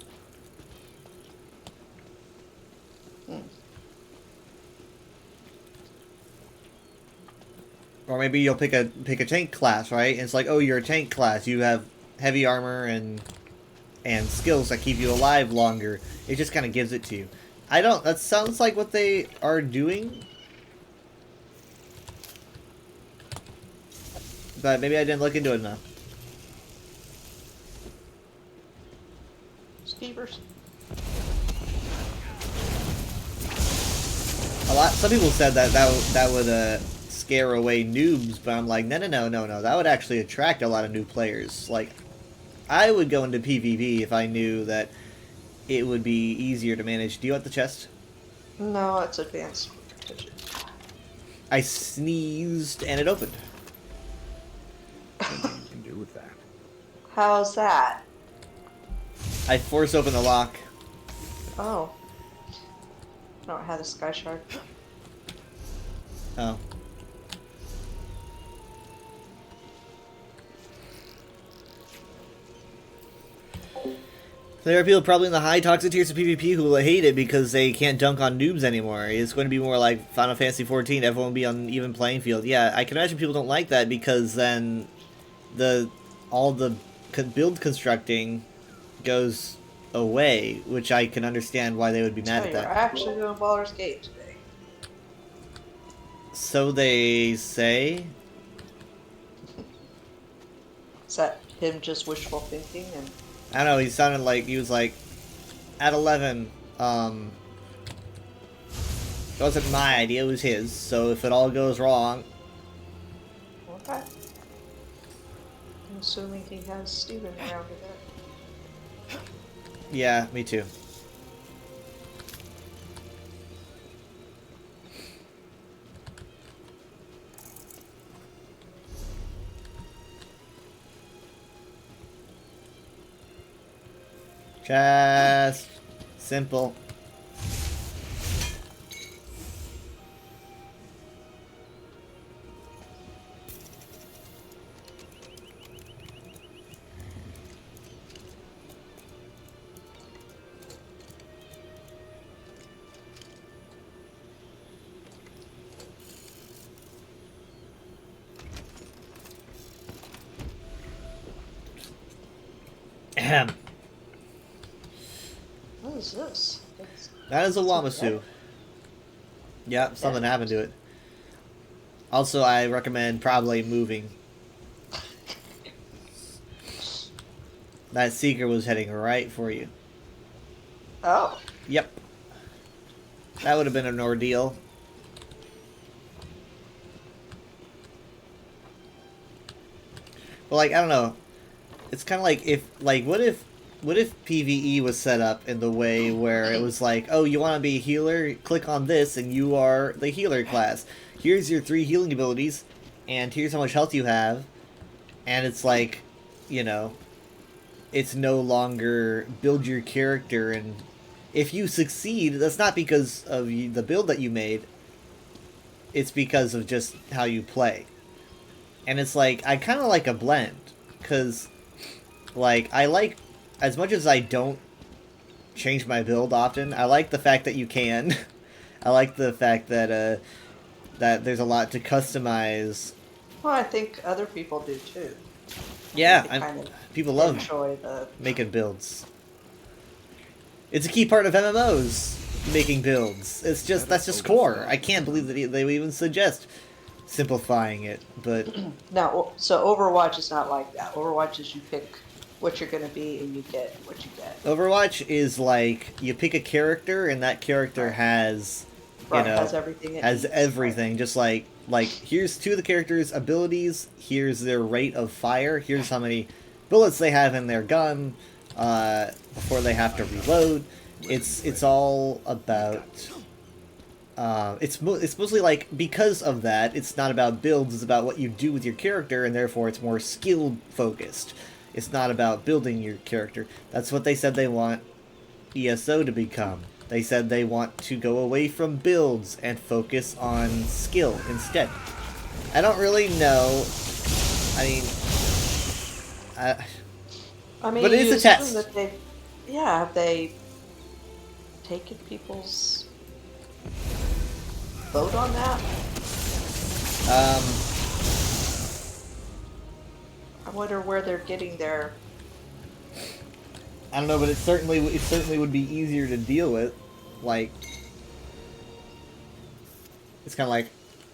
Speaker 1: Or maybe you'll pick a tank class, right? And it's like, oh, you're a tank class. You have heavy armor and skills that keep you alive longer. It just kind of gives it to you. That sounds like what they are doing. But maybe I didn't look into it enough.
Speaker 12: Skeevers.
Speaker 1: Some people said that would scare away noobs, but I'm like, no. That would actually attract a lot of new players. Like, I would go into PvP if I knew that it would be easier to manage. Do you want the chest?
Speaker 12: No, it's advanced.
Speaker 1: I sneezed and it opened.
Speaker 4: What you can do with that?
Speaker 12: How's that?
Speaker 1: I force open the lock.
Speaker 12: Oh. I don't have a sky shard.
Speaker 1: Oh. There are people probably in the high toxic tiers of PvP who will hate it because they can't dunk on noobs anymore. It's going to be more like Final Fantasy XIV. Everyone will be on an even playing field. Yeah, I can imagine people don't like that because then all the build constructing goes away, which I can understand why they would be mad at that.
Speaker 12: We're actually doing Baldur's Gate today.
Speaker 1: So they say.
Speaker 12: Is that him just wishful thinking? And
Speaker 1: I don't know, he sounded like he was like, at 11, it wasn't my idea, it was his, so if it all goes wrong.
Speaker 12: okay. I'm assuming he has Steven around a bit.
Speaker 1: Yeah, me too. Just simple. Ahem.
Speaker 12: What is this?
Speaker 1: That is a Wamasu. Yeah, something happened to it. Also, I recommend probably moving. That Seeker was heading right for you.
Speaker 12: Oh.
Speaker 1: Yep. That would have been an ordeal. But like, I don't know. It's kind of like what if PvE was set up in the way where it was like, oh, you want to be a healer? Click on this and you are the healer class. Here's your 3 healing abilities, and here's how much health you have. And it's like, you know, it's no longer build your character, and if you succeed, that's not because of the build that you made. It's because of just how you play. And it's like, I kind of like a blend, because, like, I like, as much as I don't change my build often, I like the fact that you can. I like the fact that that there's a lot to customize.
Speaker 12: Well, I think other people do too.
Speaker 1: Yeah, people love
Speaker 12: enjoy
Speaker 1: making builds. It's a key part of MMOs, making builds. It's just, that's just core. I can't believe that they would even suggest simplifying it, but...
Speaker 12: No, so Overwatch is not like that. Overwatch is you pick what you're going to be and you get what you get.
Speaker 1: Overwatch is like, you pick a character and that character has, you know,
Speaker 12: has everything.
Speaker 1: Everything. Just like, here's 2 of the characters' abilities, here's their rate of fire, here's how many bullets they have in their gun before they have to reload. It's all about... it's mostly like, because of that, it's not about builds, it's about what you do with your character, and therefore it's more skill focused. It's not about building your character. That's what they said they want ESO to become. They said they want to go away from builds and focus on skill instead. I don't really know. I mean, but it is a test.
Speaker 12: That have they taken people's vote on that? I wonder where they're getting their...
Speaker 1: I don't know, but it certainly would be easier to deal with. Like, it's kind of like,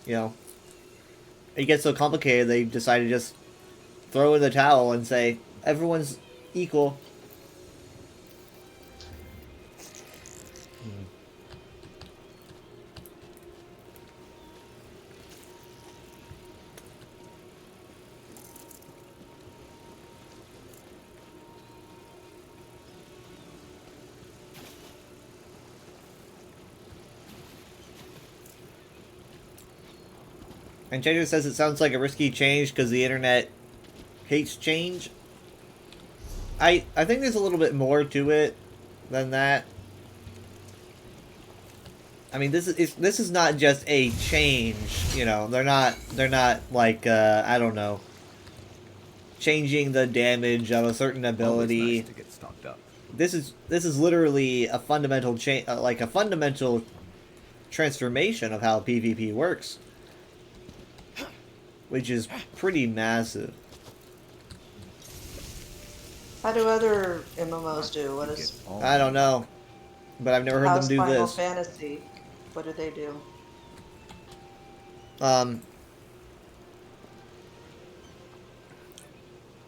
Speaker 1: you know, it gets so complicated they decide to just throw in the towel and say everyone's equal. And Changer says it sounds like a risky change because the internet hates change. I think there's a little bit more to it than that. I mean, this is not just a change, you know. They're not like I don't know, changing the damage of a certain ability.
Speaker 4: Nice to get stocked up.
Speaker 1: This is literally a fundamental change, like a fundamental transformation of how PvP works, which is pretty massive.
Speaker 12: How do other MMOs do? What is?
Speaker 1: I don't know, but I've never heard
Speaker 12: How's
Speaker 1: them do
Speaker 12: Final
Speaker 1: this.
Speaker 12: Fantasy? What do they do?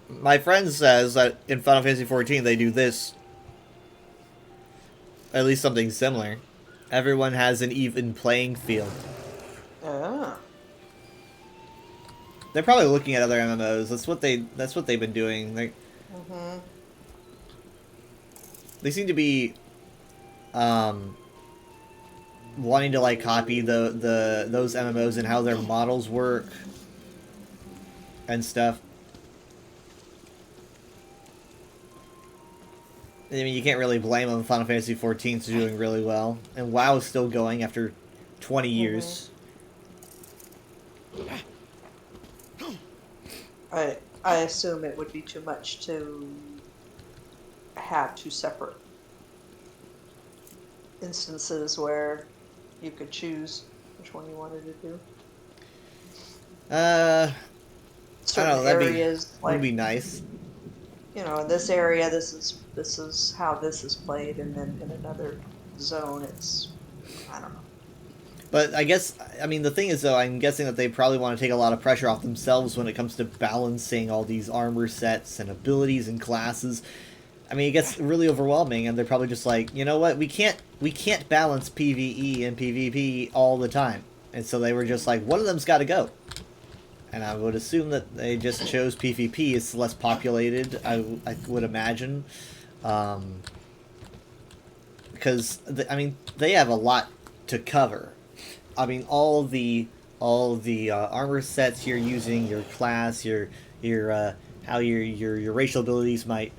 Speaker 1: My friend says that in Final Fantasy XIV they do this. At least something similar. Everyone has an even playing field.
Speaker 12: Oh.
Speaker 1: They're probably looking at other MMOs. That's what they've been doing. They seem to be wanting to like copy those MMOs and how their models work and stuff. I mean, you can't really blame them. Final Fantasy XIV is doing really well, and WoW is still going after 20 years.
Speaker 12: I assume it would be too much to have two separate instances where you could choose which one you wanted to do.
Speaker 1: I don't know. That'd be
Speaker 12: like,
Speaker 1: nice.
Speaker 12: You know, in this area, this is how this is played, and then in another zone, it's, I don't know.
Speaker 1: But I mean, the thing is, though, I'm guessing that they probably want to take a lot of pressure off themselves when it comes to balancing all these armor sets and abilities and classes. I mean, it gets really overwhelming, and they're probably just like, you know what, we can't balance PvE and PvP all the time. And so they were just like, one of them's got to go. And I would assume that they just chose PvP. It's less populated, I would imagine. Because, I mean, they have a lot to cover. I mean, all the armor sets you're using, your class, your how your racial abilities might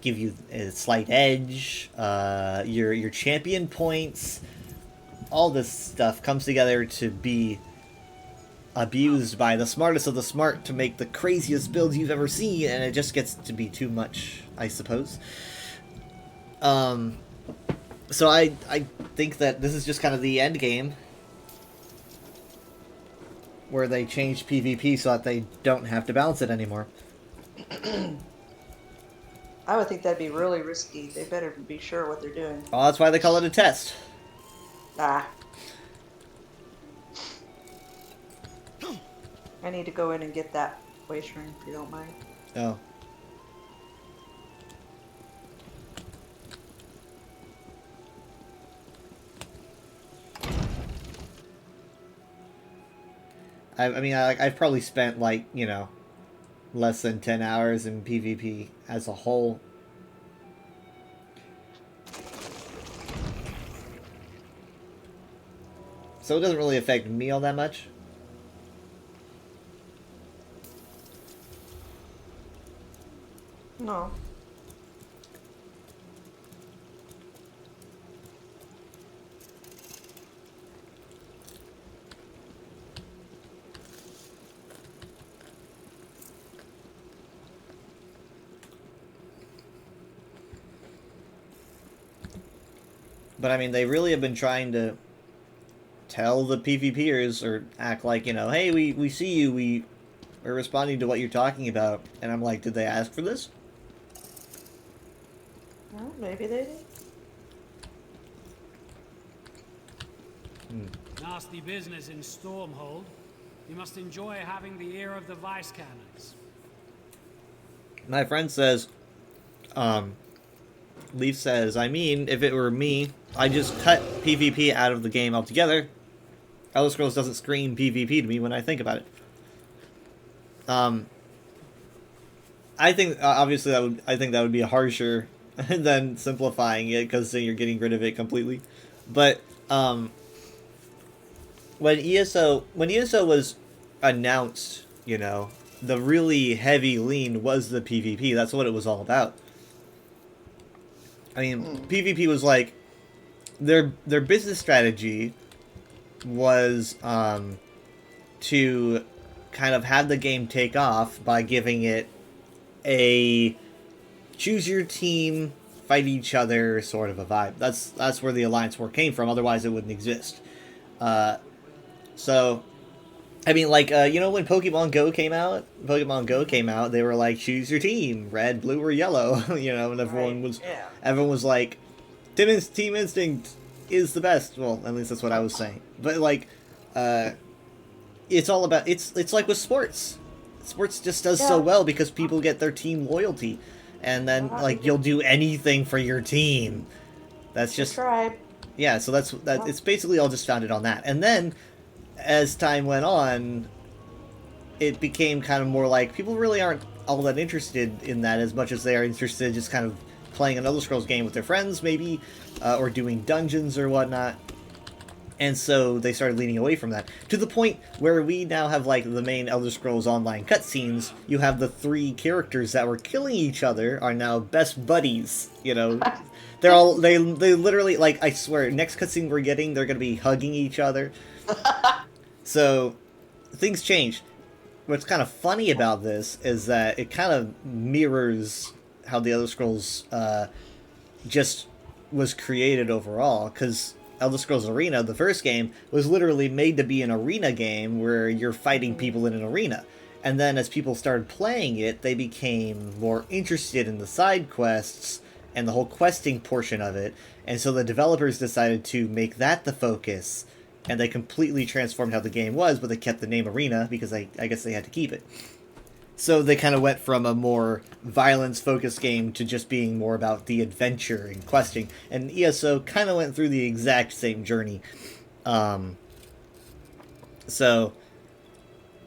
Speaker 1: give you a slight edge, your champion points, all this stuff comes together to be abused by the smartest of the smart to make the craziest builds you've ever seen, and it just gets to be too much, I suppose. So I think that this is just kind of the end game, where they changed PvP so that they don't have to balance it anymore.
Speaker 12: I would think that'd be really risky. They better be sure what they're doing.
Speaker 1: Well, that's why they call it a test.
Speaker 12: Ah. I need to go in and get that waste ring, if you don't mind.
Speaker 1: Oh. I mean, I've probably spent, like, you know, less than 10 hours in PvP as a whole. So it doesn't really affect me all that much.
Speaker 12: No.
Speaker 1: But I mean, they really have been trying to tell the PvPers, or act like, you know, hey, we see you, we're responding to what you're talking about. And I'm like, did they ask for this?
Speaker 12: Well, maybe they did.
Speaker 15: Nasty business in Stormhold. You must enjoy having the ear of the vice cannons.
Speaker 1: My friend says, Leaf says, I mean, if it were me, I'd just cut PvP out of the game altogether. Elder Scrolls doesn't scream PvP to me when I think about it. I think, obviously, I think that would be harsher than simplifying it, because then you're getting rid of it completely. But, when ESO was announced, you know, the really heavy lean was the PvP. That's what it was all about. I mean, PvP was like, their business strategy was to kind of have the game take off by giving it a choose your team fight each other sort of a vibe. That's where the Alliance War came from. Otherwise, it wouldn't exist. So, I mean, like, you know, when Pokemon Go came out, they were like, choose your team, red, blue, or yellow, you know, and everyone was like, Team Instinct is the best. Well, at least that's what I was saying. But like, it's all about it's like with sports. Sports just does so well because people get their team loyalty, and then like you'll do anything for your team. That's just yeah. So that's it's basically all just founded on that. And then as time went on, it became kind of more like people really aren't all that interested in that as much as they are interested in just kind of playing an Elder Scrolls game with their friends, maybe, or doing dungeons or whatnot. And so they started leaning away from that, to the point where we now have, like, the main Elder Scrolls Online cutscenes. You have the 3 characters that were killing each other are now best buddies, you know. They literally, like, I swear, next cutscene we're getting, they're gonna be hugging each other. So, things change. What's kind of funny about this is that it kind of mirrors how the Elder Scrolls just was created overall, because Elder Scrolls Arena, the first game, was literally made to be an arena game where you're fighting people in an arena. And then as people started playing it, they became more interested in the side quests and the whole questing portion of it. And so the developers decided to make that the focus, and they completely transformed how the game was, but they kept the name Arena because I guess they had to keep it. So they kind of went from a more violence-focused game to just being more about the adventure and questing. And ESO kind of went through the exact same journey. So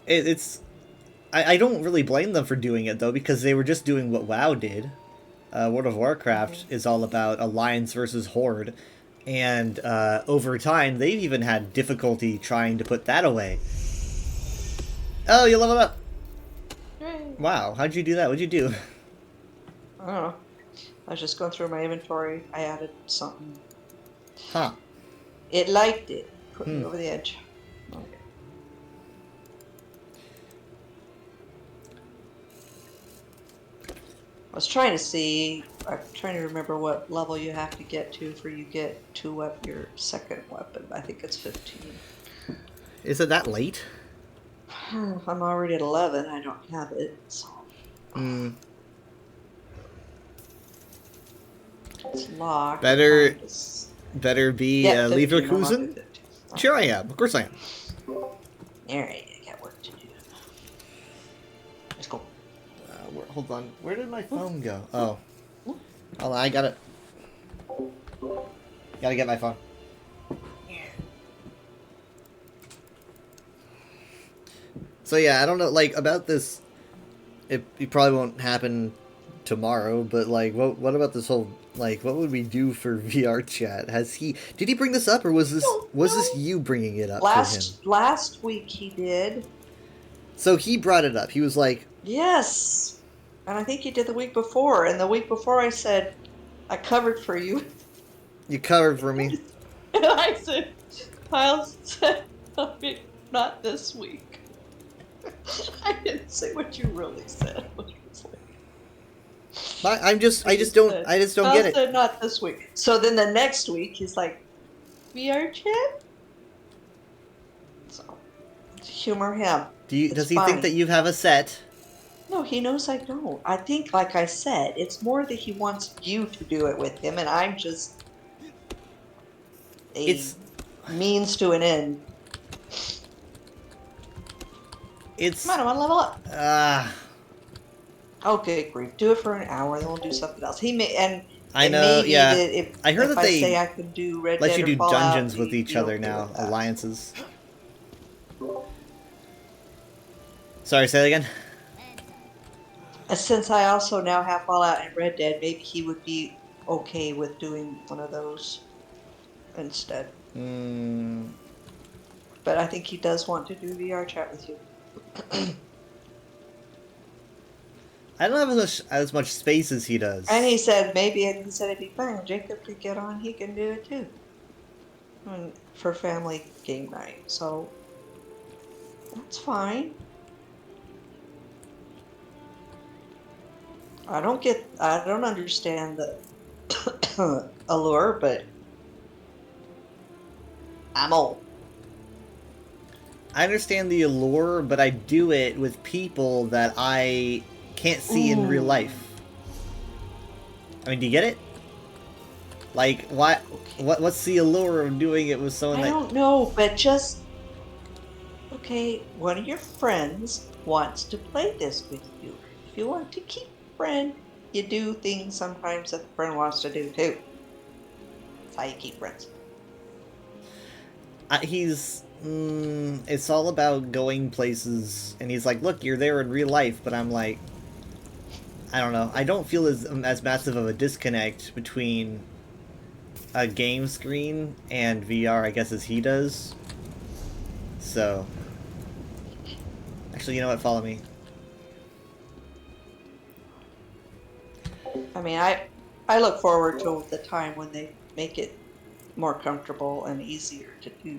Speaker 1: it's... I don't really blame them for doing it, though, because they were just doing what WoW did. World of Warcraft is all about Alliance versus Horde. And over time, they've even had difficulty trying to put that away. Oh, you leveled up! Wow, how'd you do that? What'd you do?
Speaker 12: I don't know. I was just going through my inventory. I added something.
Speaker 1: Huh.
Speaker 12: It liked it. Put me over the edge. Okay. I was trying to see... I'm trying to remember what level you have to get to for you get to up your second weapon. I think it's 15.
Speaker 1: Is it that late?
Speaker 12: I'm already at 11. I don't have it. So. It's locked.
Speaker 1: Better be
Speaker 12: Leverkusen?
Speaker 1: Sure I am. Of course I am.
Speaker 12: Alright, I got work to do. Let's go.
Speaker 1: Hold on. Where did my phone go? Oh. Hold on, I got it. Gotta get my phone. So yeah, I don't know, like, about this, it probably won't happen tomorrow, but, like, what about this whole, like, what would we do for VR chat? Did he bring this up, or was this you bringing it up to him?
Speaker 12: Last week he did.
Speaker 1: So he brought it up. He was like...
Speaker 12: Yes! And I think he did the week before, and the week before I said, I covered for you.
Speaker 1: You covered for me.
Speaker 12: And I said, Kyle said, not this week. I didn't say what you really said.
Speaker 1: I just don't get it.
Speaker 12: Said not this week. So then the next week he's like, VR chat? So humor him.
Speaker 1: Does he think that you have a set?
Speaker 12: No, he knows I don't. I think, like I said, it's more that he wants you to do it with him, and I'm just a means to an end. Come on, I want to level up. Okay, grief. Do it for an hour, then we'll do something else. He may, and
Speaker 1: I know, yeah. I heard that they
Speaker 12: say I can do Red
Speaker 1: let
Speaker 12: Dead
Speaker 1: you do
Speaker 12: or Fallout,
Speaker 1: dungeons with each other now, alliances. Sorry, say that again.
Speaker 12: Since I also now have Fallout and Red Dead, maybe he would be okay with doing one of those instead. But I think he does want to do VR chat with you.
Speaker 1: I don't have as much space as he does.
Speaker 12: And he said it'd be fun. Jacob could get on. He can do it too. For family game night. So that's fine. I don't understand the allure, but I'm old.
Speaker 1: I understand the allure, but I do it with people that I can't see in real life. I mean, do you get it? Like, what's the allure of doing it with someone
Speaker 12: I don't know, but just... Okay, one of your friends wants to play this with you. If you want to keep a friend, you do things sometimes that the friend wants to do too. That's how you keep friends.
Speaker 1: It's all about going places, and he's like, look, you're there in real life, but I'm like, I don't know. I don't feel as massive of a disconnect between a game screen and VR, I guess, as he does. So, actually, you know what? Follow me.
Speaker 12: I mean, I look forward to the time when they make it more comfortable and easier to do.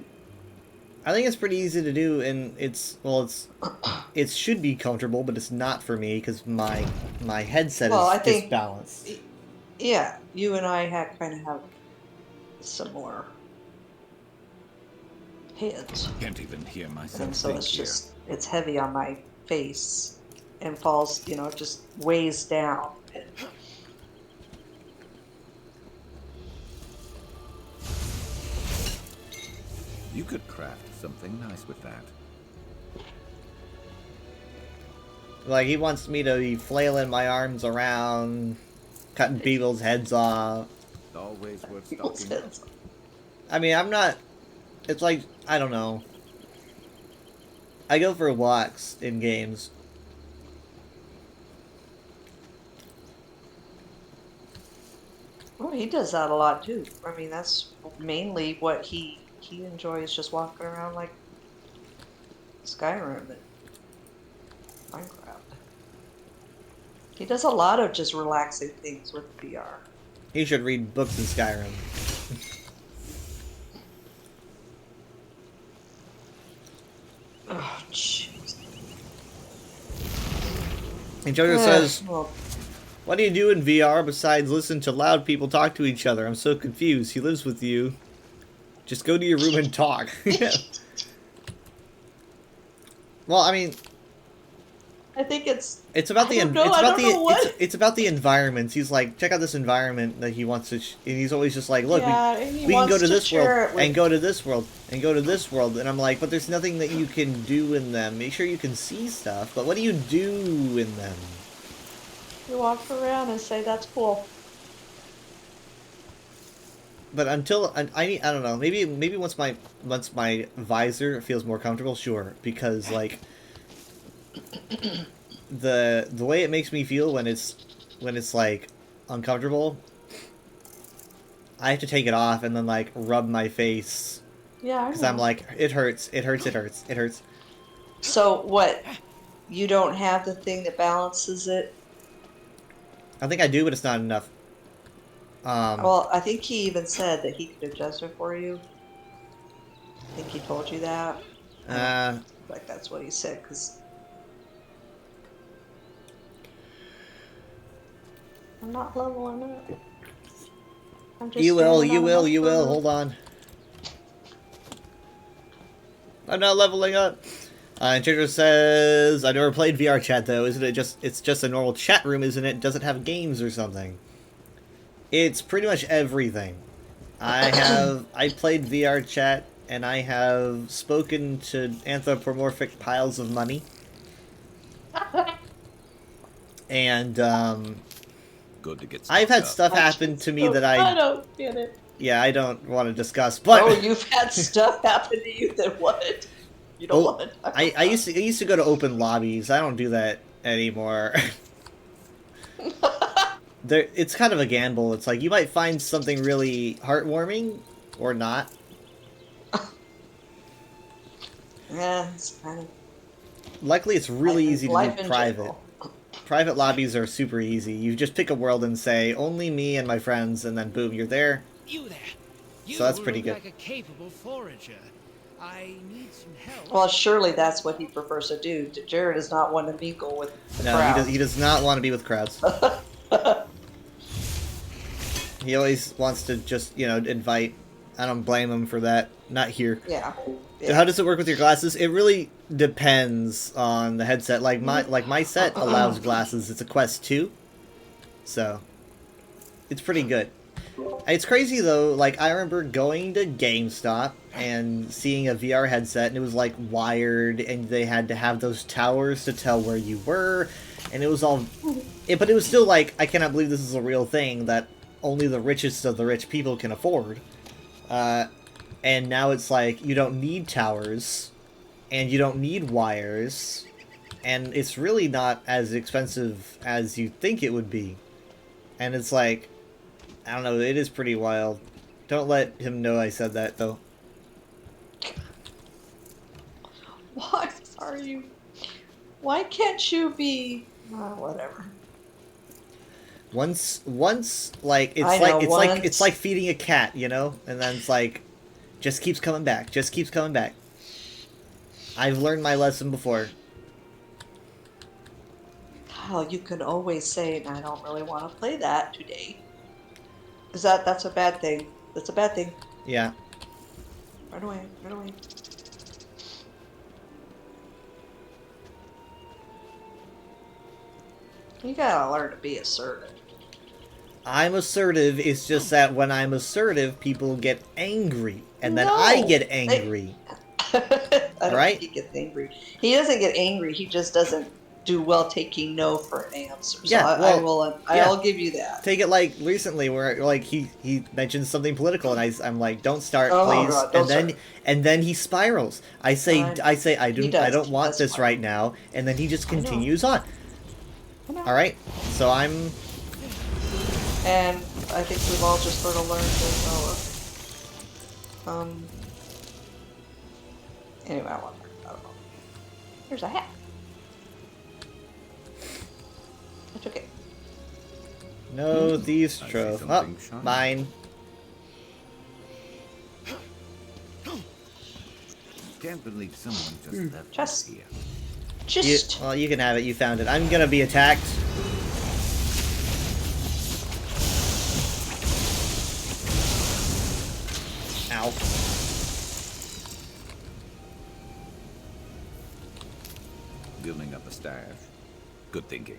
Speaker 1: I think it's pretty easy to do, and it should be comfortable, but it's not for me because my headset is disbalanced.
Speaker 12: Yeah, you and I kind of have similar heads.
Speaker 4: Can't even hear myself.
Speaker 12: And so it's heavy on my face and falls, just weighs down.
Speaker 4: You could craft something nice with that.
Speaker 1: Like, he wants me to be flailing my arms around, cutting people's heads off.
Speaker 4: Always worth stalking.
Speaker 1: I mean, I'm not... It's like, I don't know. I go for walks in games.
Speaker 12: Well, he does that a lot too. I mean, that's mainly what he enjoys, just walking around like Skyrim and Minecraft. He does a lot of just relaxing things with VR.
Speaker 1: He should read books in Skyrim.
Speaker 12: Oh, jeez.
Speaker 1: And Jojo says, what do you do in VR besides listen to loud people talk to each other? I'm so confused. He lives with you. Just go to your room and talk. Well, I mean,
Speaker 12: I think it's
Speaker 1: about the it's about the environments. He's like, check out this environment that he wants to, and he's always just like, look, we can go to this world and go to this world and go to this world, and I'm like, but there's nothing that you can do in them. Make sure you can see stuff, but what do you do in them?
Speaker 12: You walk around and say that's cool.
Speaker 1: But until I don't know, maybe once my visor feels more comfortable, sure, because like the way it makes me feel when it's like uncomfortable, I have to take it off and then like rub my face.
Speaker 12: Yeah,
Speaker 1: because I'm like, it hurts.
Speaker 12: So what? You don't have the thing that balances it?
Speaker 1: I think I do, but it's not enough.
Speaker 12: Well, I think he even said that he could adjust it for you. I think he told you that. Like, that's what he said, because... I'm not leveling up. I'm just
Speaker 1: you will. Hold on. I'm not leveling up. And Ginger says, I've never played VR chat, though. Isn't it just... It's just a normal chat room, isn't it? Does it have games or something? It's pretty much everything. I played VR chat, and I have spoken to anthropomorphic piles of money. And,
Speaker 4: good to get
Speaker 1: I've had stuff happen to me that
Speaker 12: I don't get it.
Speaker 1: Yeah, I don't want to discuss, but...
Speaker 12: Oh, you've had stuff happen to you that what? You don't want to talk about.
Speaker 1: I used to go to open lobbies. I don't do that anymore. It's kind of a gamble. It's like, you might find something really heartwarming, or not.
Speaker 12: Yeah, it's kind of...
Speaker 1: Luckily, it's really easy to do private.
Speaker 12: General.
Speaker 1: Private lobbies are super easy. You just pick a world and say, only me and my friends, and then boom, you're there.
Speaker 16: You there. You
Speaker 1: So that's pretty good.
Speaker 16: Like a capable forager. I need some help.
Speaker 12: Well, surely that's what he prefers to do. Jared is not one to mingle with the
Speaker 1: No,
Speaker 12: crowd.
Speaker 1: he does not want to be with crowds. he always wants to just, you know, invite. I don't blame him for that. Not here.
Speaker 12: Yeah.
Speaker 1: So how does it work with your glasses? It really depends on the headset. Like my set allows glasses. It's a Quest 2. So it's pretty good. It's crazy though, like I remember going to GameStop and seeing a VR headset and it was like wired and they had to have those towers to tell where you were and it was all but it was still like, I cannot believe this is a real thing that only the richest of the rich people can afford. And now it's like, you don't need towers and you don't need wires and it's really not as expensive as you think it would be. And it's like, I don't know, it is pretty wild. Don't let him know I said that, though.
Speaker 12: Why are you... Why can't you be... whatever.
Speaker 1: Once, like, it's like feeding a cat, you know? And then it's like, just keeps coming back, just keeps coming back. I've learned my lesson before.
Speaker 12: Well, you can always say, I don't really want to play that today. Is that's a bad thing. That's a bad thing.
Speaker 1: Yeah.
Speaker 12: Run away, run away. You gotta learn to be assertive.
Speaker 1: I'm assertive, it's just that when I'm assertive, people get angry. And then I get angry.
Speaker 12: I don't
Speaker 1: right?
Speaker 12: think he gets angry. He doesn't get angry, he just doesn't do well taking no for an answer. So
Speaker 1: yeah,
Speaker 12: I'll give you that.
Speaker 1: Take it like recently where like he mentioned something political and I'm like, don't start, please.
Speaker 12: God, don't
Speaker 1: and then he spirals. I say I don't want this right now, and then he just continues on. All right, so I'm.
Speaker 12: And I think we've all just sort of learned to anyway, I don't know. Here's a hat. It's okay.
Speaker 1: No thieves trove. Oh, mine.
Speaker 4: Can't believe someone just left
Speaker 12: Just
Speaker 4: here.
Speaker 1: Well, you can have it. You found it. I'm gonna be attacked. Ow.
Speaker 4: Building up a stash. Good thinking.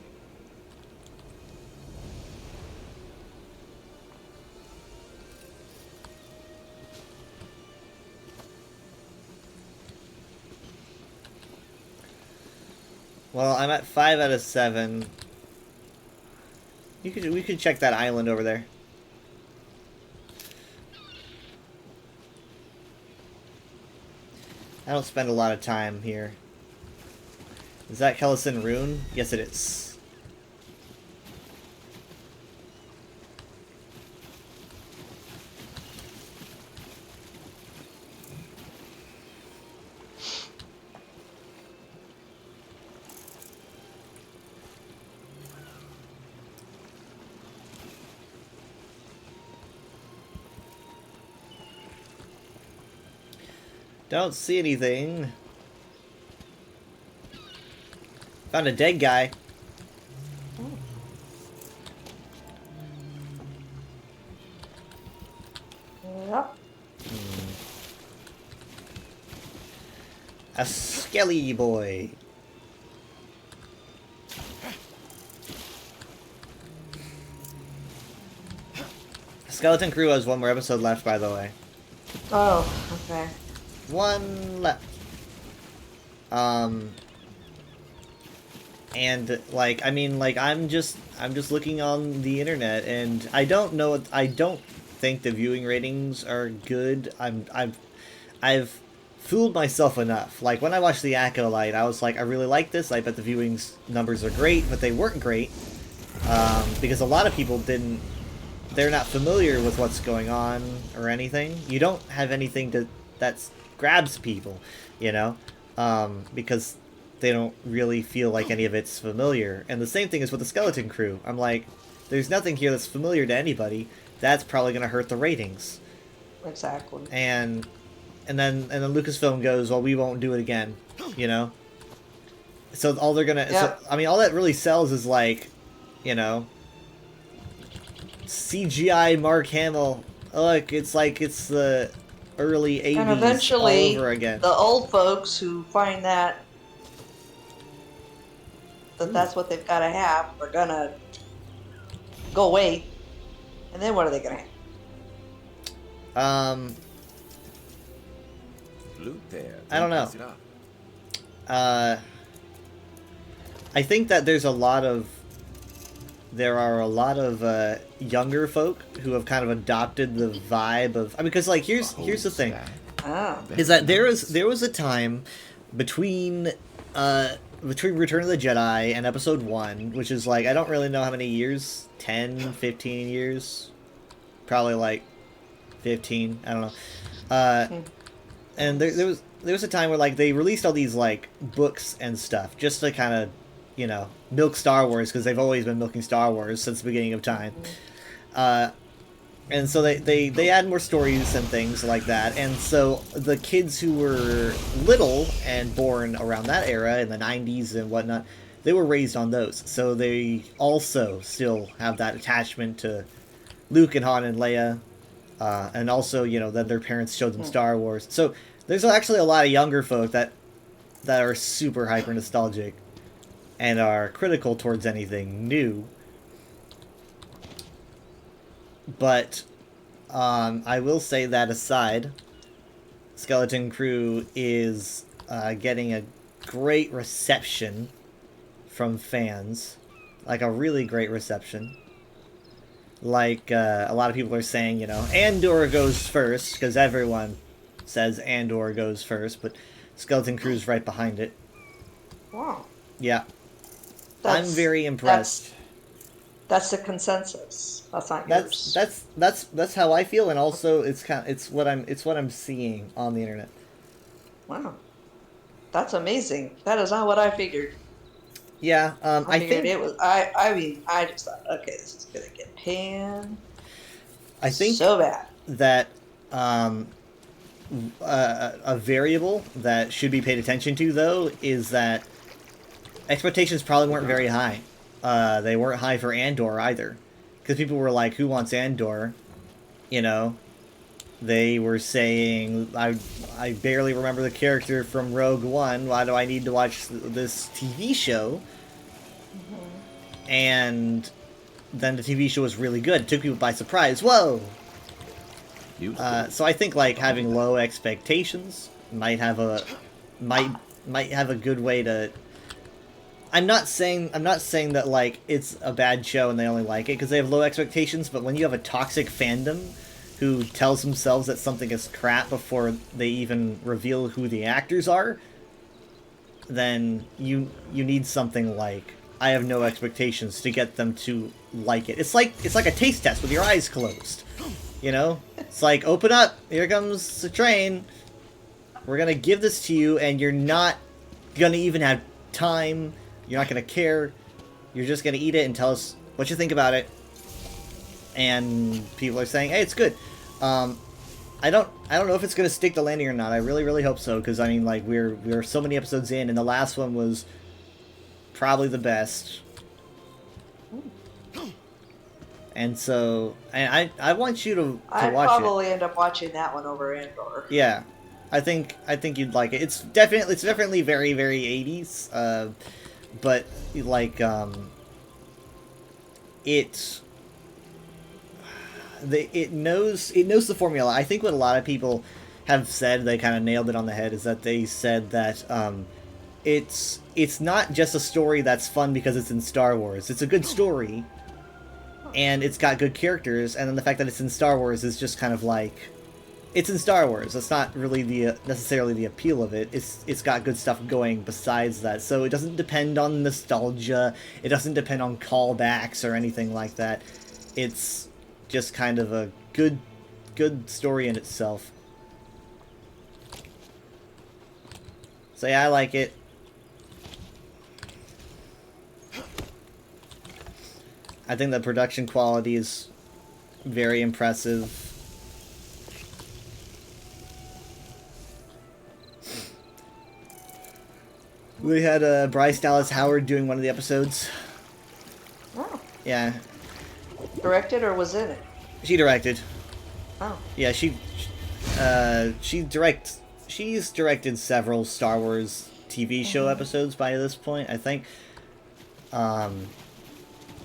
Speaker 1: Well, I'm at 5 out of 7. We could check that island over there. I don't spend a lot of time here. Is that Kelleson Rune? Yes, it is. Don't see anything. Found a dead guy.
Speaker 12: Yep.
Speaker 1: A skelly boy. Skeleton Crew has one more episode left, by the way.
Speaker 12: Oh, okay.
Speaker 1: One left. And like, I mean, like, I'm just looking on the internet, and I don't know. I don't think the viewing ratings are good. I've fooled myself enough. Like when I watched The Acolyte, I was like, I really like this. I bet the viewing numbers are great, but they weren't great because a lot of people didn't. They're not familiar with what's going on or anything. You don't have anything that grabs people, you know, because they don't really feel like any of it's familiar. And the same thing is with the Skeleton Crew. I'm like, there's nothing here that's familiar to anybody. That's probably going to hurt the ratings.
Speaker 12: Exactly.
Speaker 1: And then Lucasfilm goes, well, we won't do it again, you know. So all they're gonna,
Speaker 12: yeah.
Speaker 1: I mean, all that really sells is like, you know, CGI Mark Hamill. Look, it's like it's the early 80s
Speaker 12: And eventually,
Speaker 1: all over again.
Speaker 12: the old folks who find that that's what they've got to have are gonna go away, and then what are they gonna have?
Speaker 4: Loot there.
Speaker 1: I don't know.
Speaker 4: Pass it up.
Speaker 1: I think that there are a lot of younger folk who have kind of adopted the vibe of. I mean, because like here's the thing, is that there was a time between Return of the Jedi and Episode 1, which is like I don't really know how many years, 10, 15 years, probably like 15. I don't know. And there was a time where like they released all these like books and stuff just to kind of, you know, milk Star Wars, because they've always been milking Star Wars since the beginning of time. And so they add more stories and things like that. And so the kids who were little and born around that era in the 90s and whatnot, they were raised on those. So they also still have that attachment to Luke and Han and Leia. And also, you know, that their parents showed them Star Wars. So there's actually a lot of younger folk that are super hyper nostalgic and are critical towards anything new. But I will say that aside, Skeleton Crew is getting a great reception from fans. Like a really great reception. Like, a lot of people are saying, you know, Andor goes first, because everyone says Andor goes first, but Skeleton Crew's right behind it.
Speaker 12: Wow.
Speaker 1: Yeah. I'm very impressed.
Speaker 12: That's the consensus. That's not yours.
Speaker 1: That's how I feel, and also it's what I'm seeing on the internet.
Speaker 12: Wow. That's amazing. That is not what I figured.
Speaker 1: Yeah,
Speaker 12: I figured it was. I just thought, okay, this is gonna get panned.
Speaker 1: I think
Speaker 12: so bad
Speaker 1: that a variable that should be paid attention to, though, is that expectations probably weren't very high. They weren't high for Andor either, because people were like, "Who wants Andor?" You know, they were saying, "I barely remember the character from Rogue One. Why do I need to watch this TV show?" And then the TV show was really good. It took people by surprise. Whoa! So I think like having low expectations might have a good way to. I'm not saying that like it's a bad show and they only like it because they have low expectations. But when you have a toxic fandom who tells themselves that something is crap before they even reveal who the actors are, then you need something like I have no expectations to get them to like it. It's like a taste test with your eyes closed. You know? It's like, open up, here comes the train. We're gonna give this to you and you're not gonna even have time. You're not gonna care. You're just gonna eat it and tell us what you think about it. And people are saying, hey, it's good. I don't know if it's gonna stick the landing or not. I really, really hope so, because I mean, like, we're so many episodes in, and the last one was probably the best. And so, and I want you to
Speaker 12: I'd
Speaker 1: watch
Speaker 12: probably end up watching that one over Andor.
Speaker 1: Yeah, I think you'd like it. It's definitely very, very 80s. But like it knows the formula. I think what a lot of people have said, they kind of nailed it on the head, is that they said that it's not just a story that's fun because it's in Star Wars. It's a good story, and it's got good characters, and then the fact that it's in Star Wars is just kind of like, it's in Star Wars. That's not really necessarily the appeal of it. It's got good stuff going besides that. So it doesn't depend on nostalgia. It doesn't depend on callbacks or anything like that. It's just kind of a good story in itself. So yeah, I like it. I think the production quality is very impressive. We had Bryce Dallas Howard doing one of the episodes.
Speaker 12: Oh.
Speaker 1: Yeah.
Speaker 12: directed or was in it?
Speaker 1: She directed.
Speaker 12: Oh.
Speaker 1: Yeah, she's directed several Star Wars TV show episodes by this point, I think.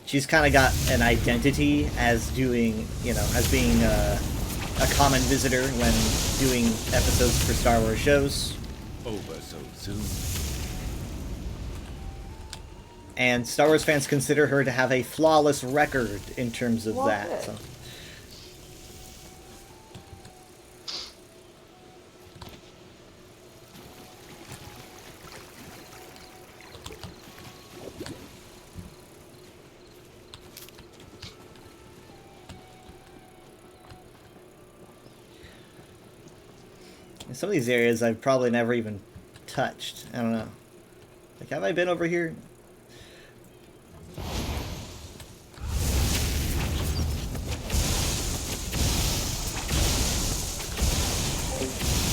Speaker 1: She's kind of got an identity as doing, as being a common visitor when doing episodes for Star Wars shows.
Speaker 4: Over so soon.
Speaker 1: And Star Wars fans consider her to have a flawless record in terms of
Speaker 12: Love
Speaker 1: that.
Speaker 12: it.
Speaker 1: So. In some of these areas I've probably never even touched. I don't know. Like, have I been over here?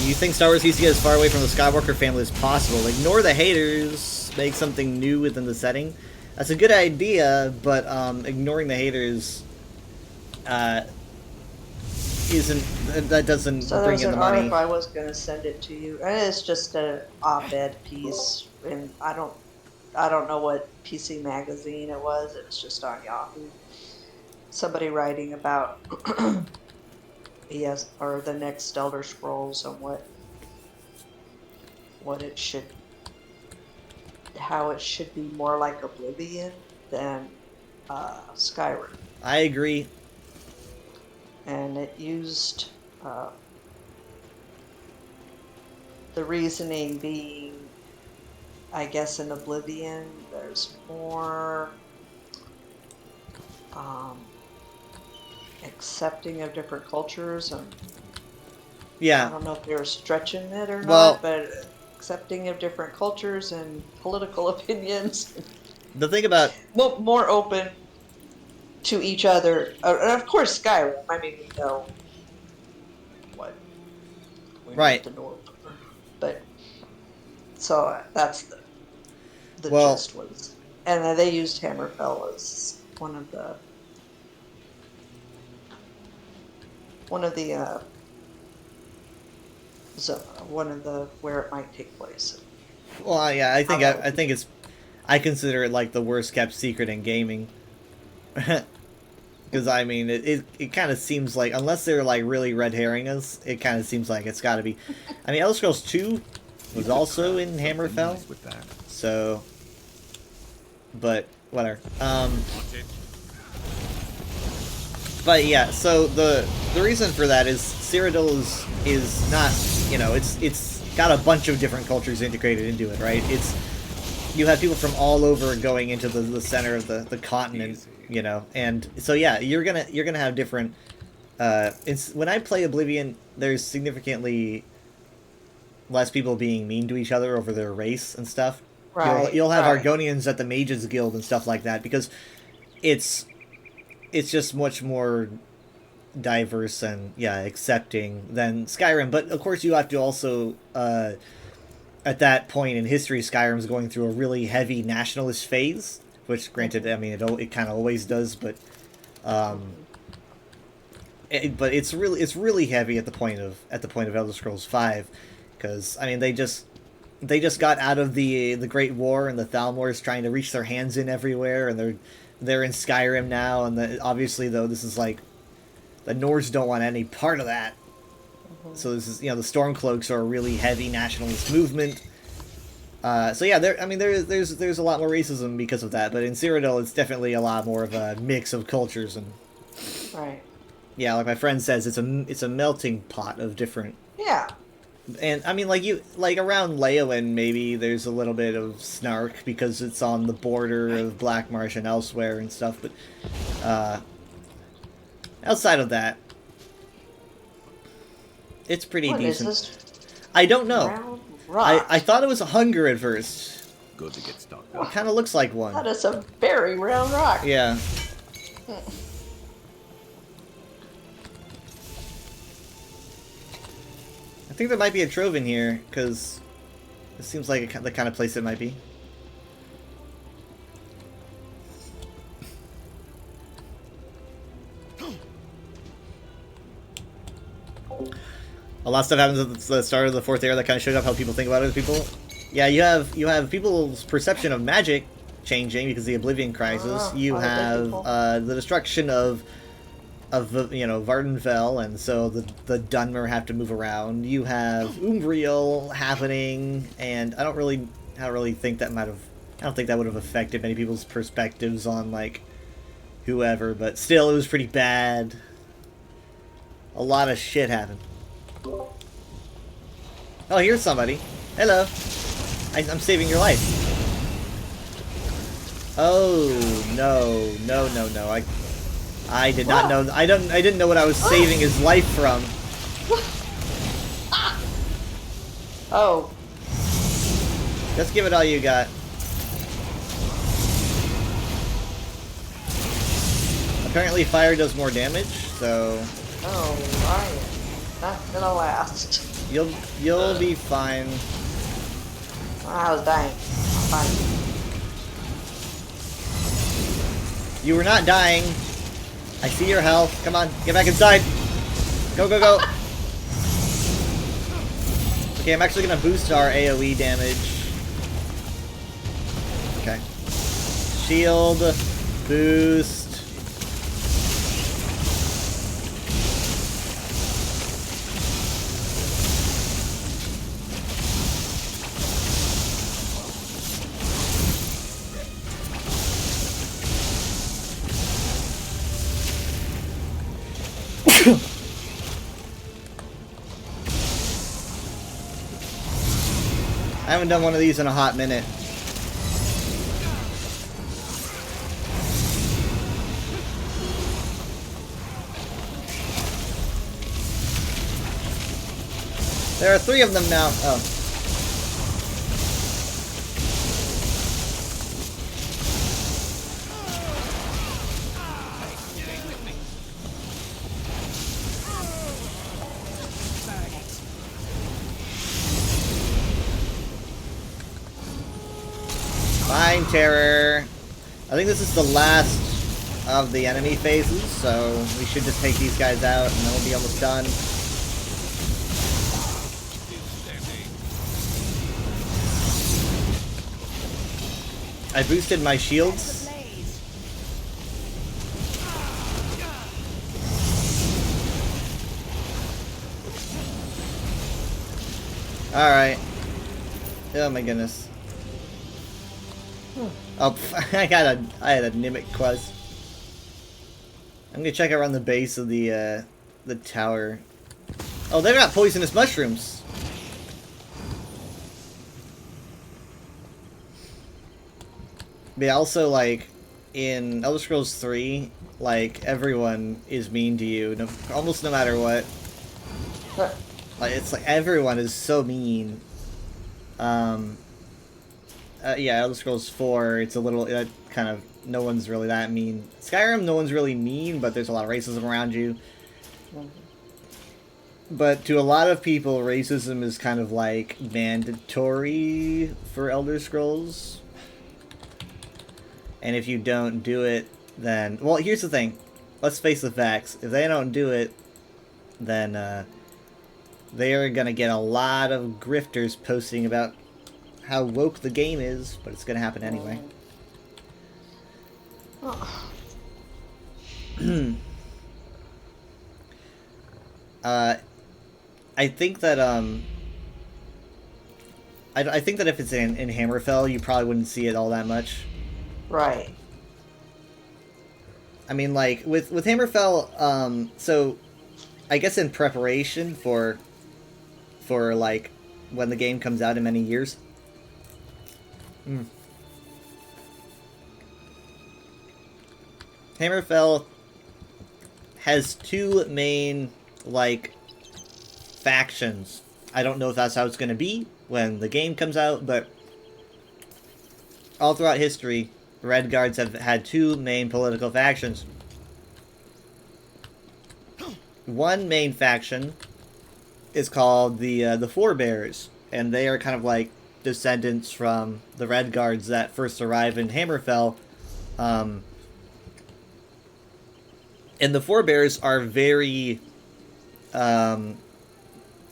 Speaker 1: You think Star Wars needs to get as far away from the Skywalker family as possible? Ignore the haters. Make something new within the setting. That's a good idea, but ignoring the haters that doesn't
Speaker 12: So
Speaker 1: bring
Speaker 12: there's
Speaker 1: in the
Speaker 12: an
Speaker 1: money.
Speaker 12: article I was going to send it to you, and it's just an op-ed piece, and I don't know what PC magazine it was. It was just on Yahoo. Somebody writing about or the next Elder Scrolls and what it should, how it should be more like Oblivion than Skyrim.
Speaker 1: I agree.
Speaker 12: And it used the reasoning being, I guess in Oblivion there's more accepting of different cultures, and
Speaker 1: yeah,
Speaker 12: I don't know if they were stretching it or
Speaker 1: Well-
Speaker 12: not, but accepting of different cultures and political opinions.
Speaker 1: The thing about
Speaker 12: More open to each other. And of course, Skyrim. I mean, we know what. We know
Speaker 1: Right.
Speaker 12: the North. But so that's the
Speaker 1: Well-
Speaker 12: gist was, and then they used Hammerfell as one of the where it might take place.
Speaker 1: Well, yeah, I think it's. I consider it like the worst kept secret in gaming. Because I mean, it kind of seems like, unless they're like really red herring us, it kind of seems like it's got to be. I mean, Elder Scrolls 2 was also in Hammerfell, so. But whatever. But yeah, so the reason for that is Cyrodiil is not, it's got a bunch of different cultures integrated into it, right? You have people from all over going into the center of the continent, and so yeah, you're gonna have different. When I play Oblivion, there's significantly less people being mean to each other over their race and stuff.
Speaker 12: Right,
Speaker 1: You'll have
Speaker 12: right.
Speaker 1: Argonians at the Mages Guild and stuff like that, because it's just much more diverse and accepting than Skyrim. But of course, you have to also at that point in history, Skyrim's going through a really heavy nationalist phase, which, granted, I mean it kind of always does, but it's really heavy at the point of Elder Scrolls V, because I mean they just got out of the Great War, and the Thalmors trying to reach their hands in everywhere, and they're in Skyrim now, and obviously though this is like the Nords don't want any part of that. So this is, the Stormcloaks are a really heavy nationalist movement. So yeah, there's a lot more racism because of that, but in Cyrodiil it's definitely a lot more of a mix of cultures, and
Speaker 12: Right.
Speaker 1: yeah, like my friend says, it's a melting pot of different.
Speaker 12: Yeah.
Speaker 1: And I mean, like around Leowen, maybe there's a little bit of snark because it's on the border of Black Marsh and elsewhere and stuff, but outside of that, it's pretty
Speaker 12: What is
Speaker 1: decent.
Speaker 12: this?
Speaker 1: I don't know.
Speaker 12: Round rock.
Speaker 1: I thought it was a hunger at first.
Speaker 4: Good to get stocked
Speaker 1: It
Speaker 4: up.
Speaker 1: kind of looks like one.
Speaker 12: That is a very round rock.
Speaker 1: Yeah. I think there might be a trove in here, because it seems like the kind of place it might be. A lot of stuff happens at the start of the fourth era that kind of shows up how people think about other people. Yeah, you have people's perception of magic changing because of the Oblivion Crisis. You have the destruction of Vardenfell, and so the Dunmer have to move around. You have Umbriel happening, and I don't really think that I don't think that would have affected many people's perspectives on like whoever, but still it was pretty bad. A lot of shit happened. Oh, here's somebody. Hello. I'm saving your life. Oh no. I did not know. I didn't know what I was saving his life from.
Speaker 12: Oh.
Speaker 1: Just give it all you got. Apparently fire does more damage, so...
Speaker 12: Oh, right. Not gonna last.
Speaker 1: You'll be fine.
Speaker 12: I was dying. I'm fine.
Speaker 1: You were not dying. I see your health. Come on, get back inside. Go, go, go. Okay, I'm actually gonna boost our AoE damage. Okay. Shield, boost. I haven't done one of these in a hot minute. There are 3 of them now. Oh. Fine, Terror. I think this is the last of the enemy phases, so we should just take these guys out and then we'll be almost done. I boosted my shields. Alright. Oh my goodness. Oh, I had a Nimic quest. I'm gonna check around the base of the tower. Oh, they've got poisonous mushrooms. But also, like, in Elder Scrolls 3, like, everyone is mean to you, almost no matter what. Like, it's like, everyone is so mean. Yeah, Elder Scrolls 4, it's a little, kind of, no one's really that mean. Skyrim, no one's really mean, but there's a lot of racism around you. But to a lot of people, racism is kind of, like, mandatory for Elder Scrolls. And if you don't do it, then... Well, here's the thing. Let's face the facts. If they don't do it, then, they are gonna get a lot of grifters posting about how woke the game is, but it's gonna happen anyway. I think that I think that if it's in Hammerfell, you probably wouldn't see it all that much.
Speaker 12: Right.
Speaker 1: I mean, like with Hammerfell, so I guess in preparation for like when the game comes out in many years. Hammerfell has 2 main, like, factions. I don't know if that's how it's going to be when the game comes out, but all throughout history, Redguards have had 2 main political factions. One main faction is called the Forebears, and they are kind of like descendants from the Redguards that first arrived in Hammerfell. And the Forebears are very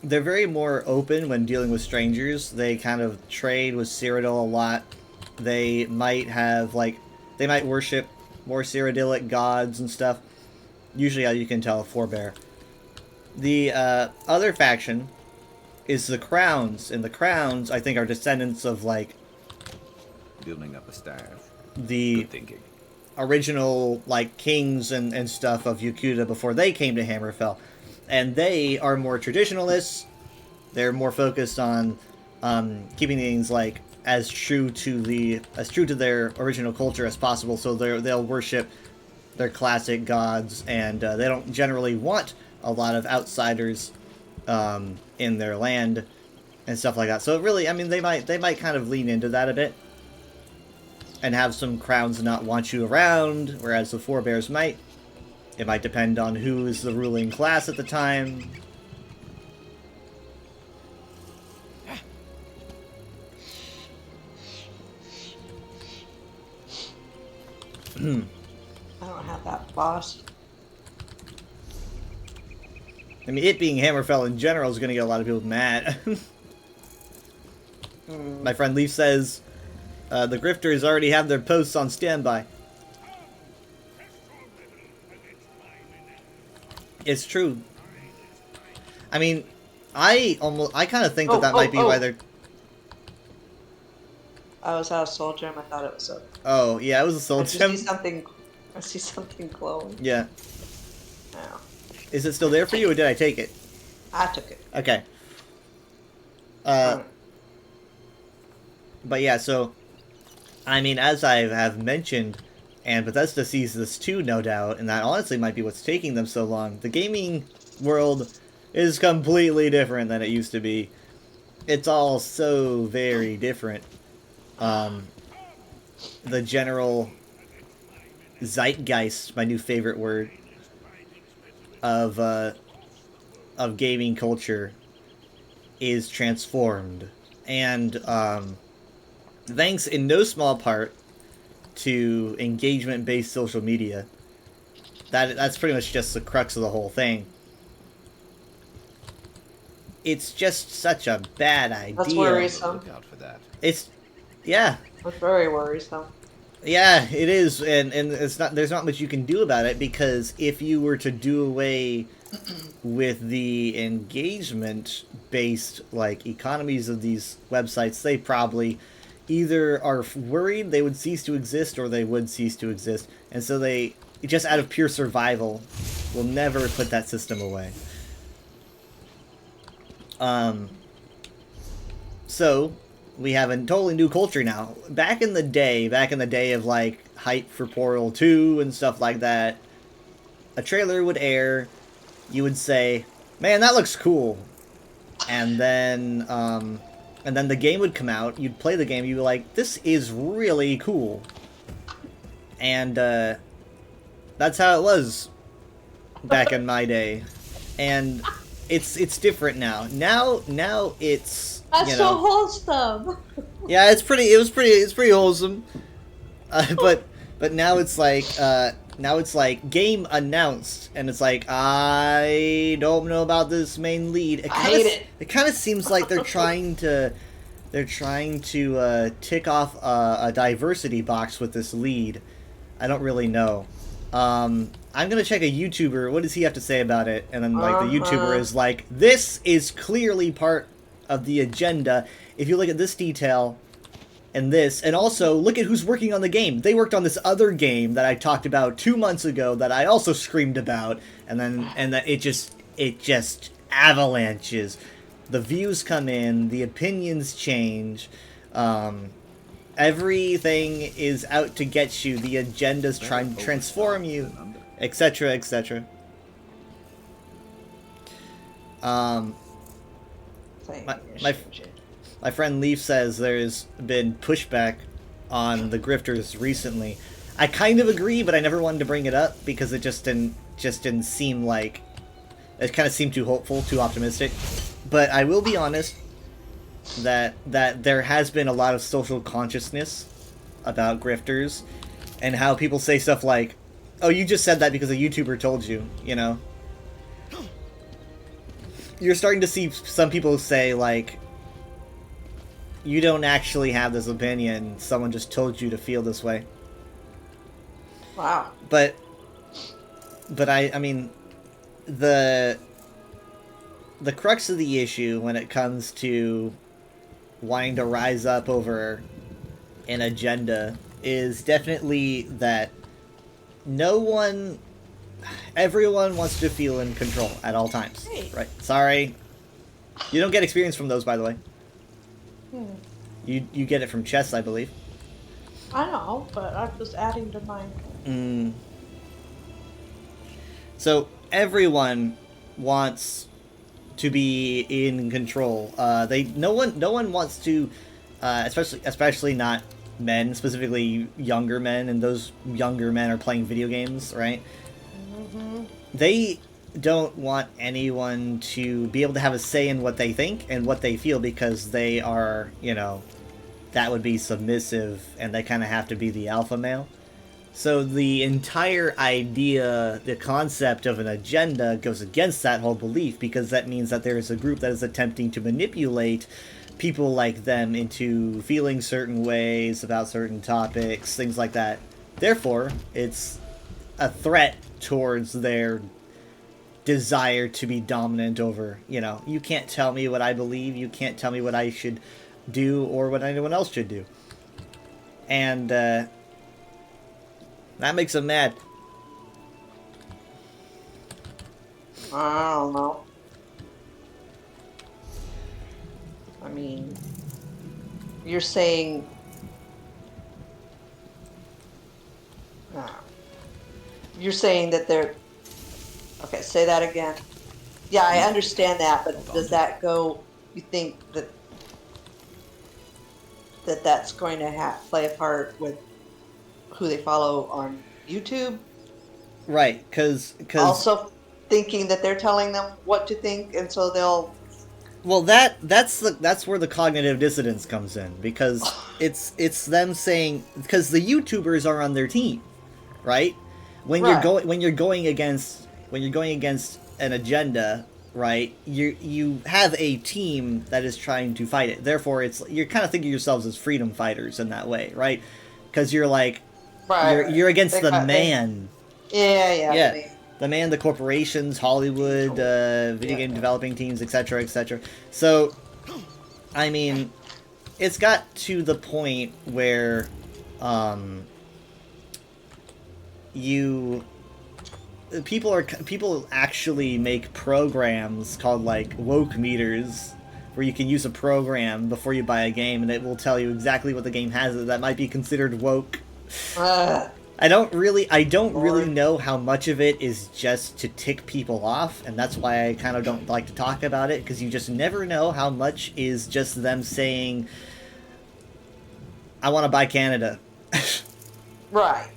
Speaker 1: they're very more open when dealing with strangers. They kind of trade with Cyrodiil a lot. They might have, like, they might worship more Cyrodiilic gods and stuff. Usually, how you can tell, forebear. The other faction is the Crowns, and the Crowns, I think, are descendants of, like,
Speaker 4: Building up a staff.
Speaker 1: the
Speaker 4: Good thinking.
Speaker 1: original, like, kings and stuff of Yokuda before they came to Hammerfell. And they are more traditionalists. They're more focused on keeping things, like, as true to their original culture as possible. So they'll worship their classic gods, and they don't generally want a lot of outsiders in their land and stuff like that. So it really, I mean, they might kind of lean into that a bit and have some crowns not want you around, whereas the forebears might. It might depend on who is the ruling class at the time.
Speaker 12: I don't have that boss.
Speaker 1: I mean, it being Hammerfell in general is going to get a lot of people mad. My friend Leaf says, the grifters already have their posts on standby. It's true. I mean, I kind of think that might be why they're...
Speaker 12: I was out of soul gem. I thought it was a...
Speaker 1: Oh, yeah, it was a soul gem.
Speaker 12: I see something glowing.
Speaker 1: Yeah.
Speaker 12: Oh.
Speaker 1: Is it still there for you, or did I take it?
Speaker 12: I took it.
Speaker 1: Okay. But yeah, so, I mean, as I have mentioned, and Bethesda sees this too, no doubt, and that honestly might be what's taking them so long. The gaming world is completely different than it used to be. It's all so very different. The general zeitgeist, my new favorite word, of gaming culture is transformed. And thanks in no small part to engagement-based social media. That's pretty much just the crux of the whole thing. It's just such a bad idea.
Speaker 12: That's worrisome.
Speaker 4: Look out for that.
Speaker 1: Yeah.
Speaker 12: That's very worrisome.
Speaker 1: Yeah, it is, and it's not. There's not much you can do about it, because if you were to do away with the engagement-based, like, economies of these websites, they probably either are worried they would cease to exist, or they would cease to exist, and so they, just out of pure survival, will never put that system away. So we have a totally new culture now. Back in the day of, like, hype for Portal 2 and stuff like that, a trailer would air, you would say, man, that looks cool. And then the game would come out, you'd play the game, you'd be like, this is really cool. And, that's how it was back in my day. And it's different now. Now it's,
Speaker 12: That's so wholesome.
Speaker 1: Yeah, it's pretty wholesome. But now it's like game announced, and it's like, I don't know about this main lead. I hate it. It kind of seems like they're trying to tick off a diversity box with this lead. I don't really know. I'm gonna check a YouTuber. What does he have to say about it? And then, like, the YouTuber is like, this is clearly part of the agenda. If you look at this detail and this, and also look at who's working on the game. They worked on this other game that I talked about 2 months ago that I also screamed about, and that it just avalanches. The views come in, the opinions change, everything is out to get you, the agenda's trying to transform you, etc., etc. My friend Leaf says there's been pushback on the grifters recently. I kind of agree, but I never wanted to bring it up because it just didn't seem like, it kind of seemed too hopeful, too optimistic. But I will be honest that there has been a lot of social consciousness about grifters, and how people say stuff like, "Oh, you just said that because a YouTuber told you," you know. you're starting to see some people say, like, you don't actually have this opinion. Someone just told you to feel this way.
Speaker 12: Wow.
Speaker 1: But I mean, the crux of the issue when it comes to wanting to rise up over an agenda is definitely that everyone wants to feel in control at all times.
Speaker 12: Hey.
Speaker 1: Right? Sorry. You don't get experience from those, by the way. You get it from chess, I believe.
Speaker 12: I know, but I'm just adding to mine.
Speaker 1: So everyone wants to be in control. No one wants to, especially not men, specifically younger men, and those younger men are playing video games, right? They don't want anyone to be able to have a say in what they think and what they feel because they are, that would be submissive and they kind of have to be the alpha male. So the entire idea, the concept of an agenda goes against that whole belief because that means that there is a group that is attempting to manipulate people like them into feeling certain ways about certain topics, things like that. Therefore, it's a threat towards their desire to be dominant over, you can't tell me what I believe, you can't tell me what I should do or what anyone else should do. And that makes them mad.
Speaker 12: I don't know. I mean, you're saying... You're saying that they're... Okay, say that again. Yeah, I understand that, but does that go... You think that's going to play a part with who they follow on YouTube?
Speaker 1: Right, because...
Speaker 12: Also thinking that they're telling them what to think, and so they'll...
Speaker 1: Well, that's where the cognitive dissonance comes in, because it's them saying... Because the YouTubers are on their team, right? When you're going against an agenda, right? You have a team that is trying to fight it. Therefore, you're kind of thinking of yourselves as freedom fighters in that way, right? Because you're like, you're against the man.
Speaker 12: Yeah.
Speaker 1: The man, the corporations, Hollywood, video game developing teams, etc., etc. So, I mean, it's got to the point where, people actually make programs called like woke meters, where you can use a program before you buy a game, and it will tell you exactly what the game has that might be considered woke. I don't really know how much of it is just to tick people off, and that's why I kind of don't like to talk about it, because you just never know how much is just them saying, I want to buy Canada.
Speaker 12: Right.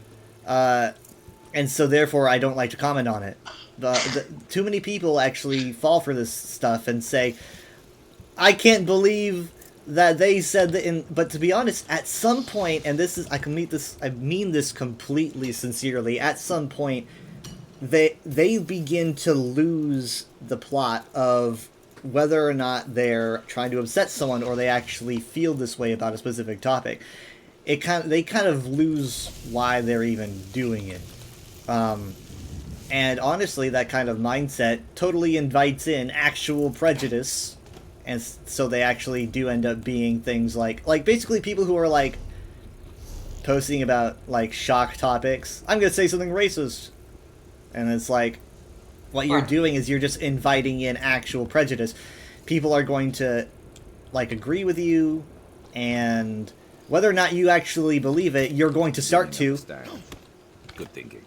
Speaker 1: And so therefore I don't like to comment on it. Too many people actually fall for this stuff and say, I can't believe that they said that but to be honest, at some point, and I mean this completely sincerely, at some point they begin to lose the plot of whether or not they're trying to upset someone or they actually feel this way about a specific topic. They kind of lose why they're even doing it. And honestly, that kind of mindset totally invites in actual prejudice, and so they actually do end up being things like basically people who are like posting about like shock topics. I'm gonna say something racist, and it's like what you're doing is you're just inviting in actual prejudice. People are going to like agree with you, and whether or not you actually believe it, you're going to start to.
Speaker 4: Good thinking.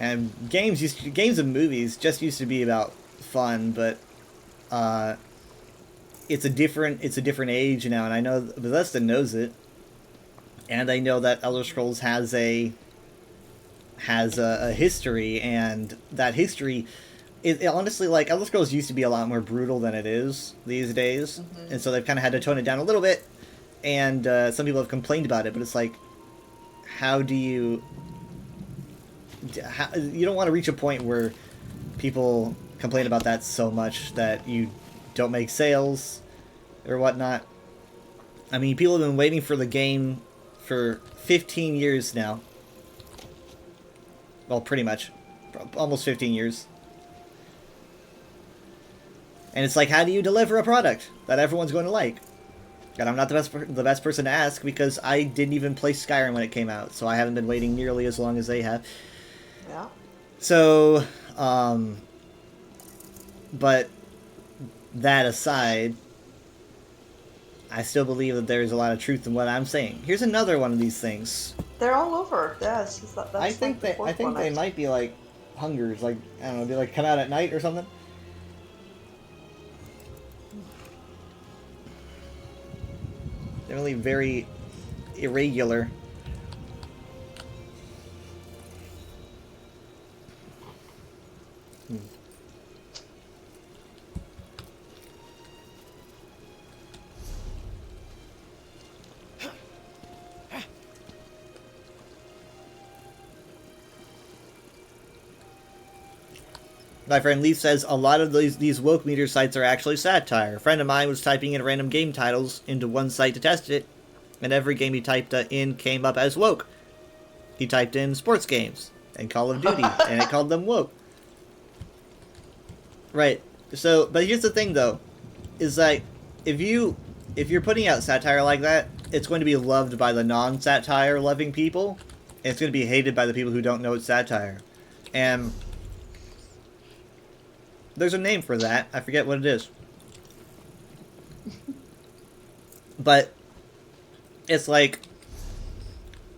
Speaker 1: And games and movies just used to be about fun, but it's a different age now, and I know Bethesda knows it, and I know that Elder Scrolls has a history, and that history it honestly, like, Elder Scrolls used to be a lot more brutal than it is these days, and so they've kind of had to tone it down a little bit, and some people have complained about it, but it's like, how do you you don't want to reach a point where people complain about that so much that you don't make sales or whatnot. I mean, people have been waiting for the game for 15 years now. Well, pretty much. Almost 15 years. And it's like, how do you deliver a product that everyone's going to like? And I'm not the best person to ask because I didn't even play Skyrim when it came out, so I haven't been waiting nearly as long as they have.
Speaker 12: Yeah.
Speaker 1: So, but that aside, I still believe that there's a lot of truth in what I'm saying. Here's another one of these things.
Speaker 12: They're all over. Yeah, that's
Speaker 1: I think they might be like hungers, like I don't know, they like come out at night or something. They're really very irregular. My friend Leaf says a lot of these woke meter sites are actually satire. A friend of mine was typing in random game titles into one site to test it, and every game he typed in came up as woke. He typed in sports games and Call of Duty, and it called them woke. Right. So, but here's the thing, though, is that if you're putting out satire like that, it's going to be loved by the non-satire loving people, and it's going to be hated by the people who don't know it's satire. And there's a name for that. I forget what it is. But it's like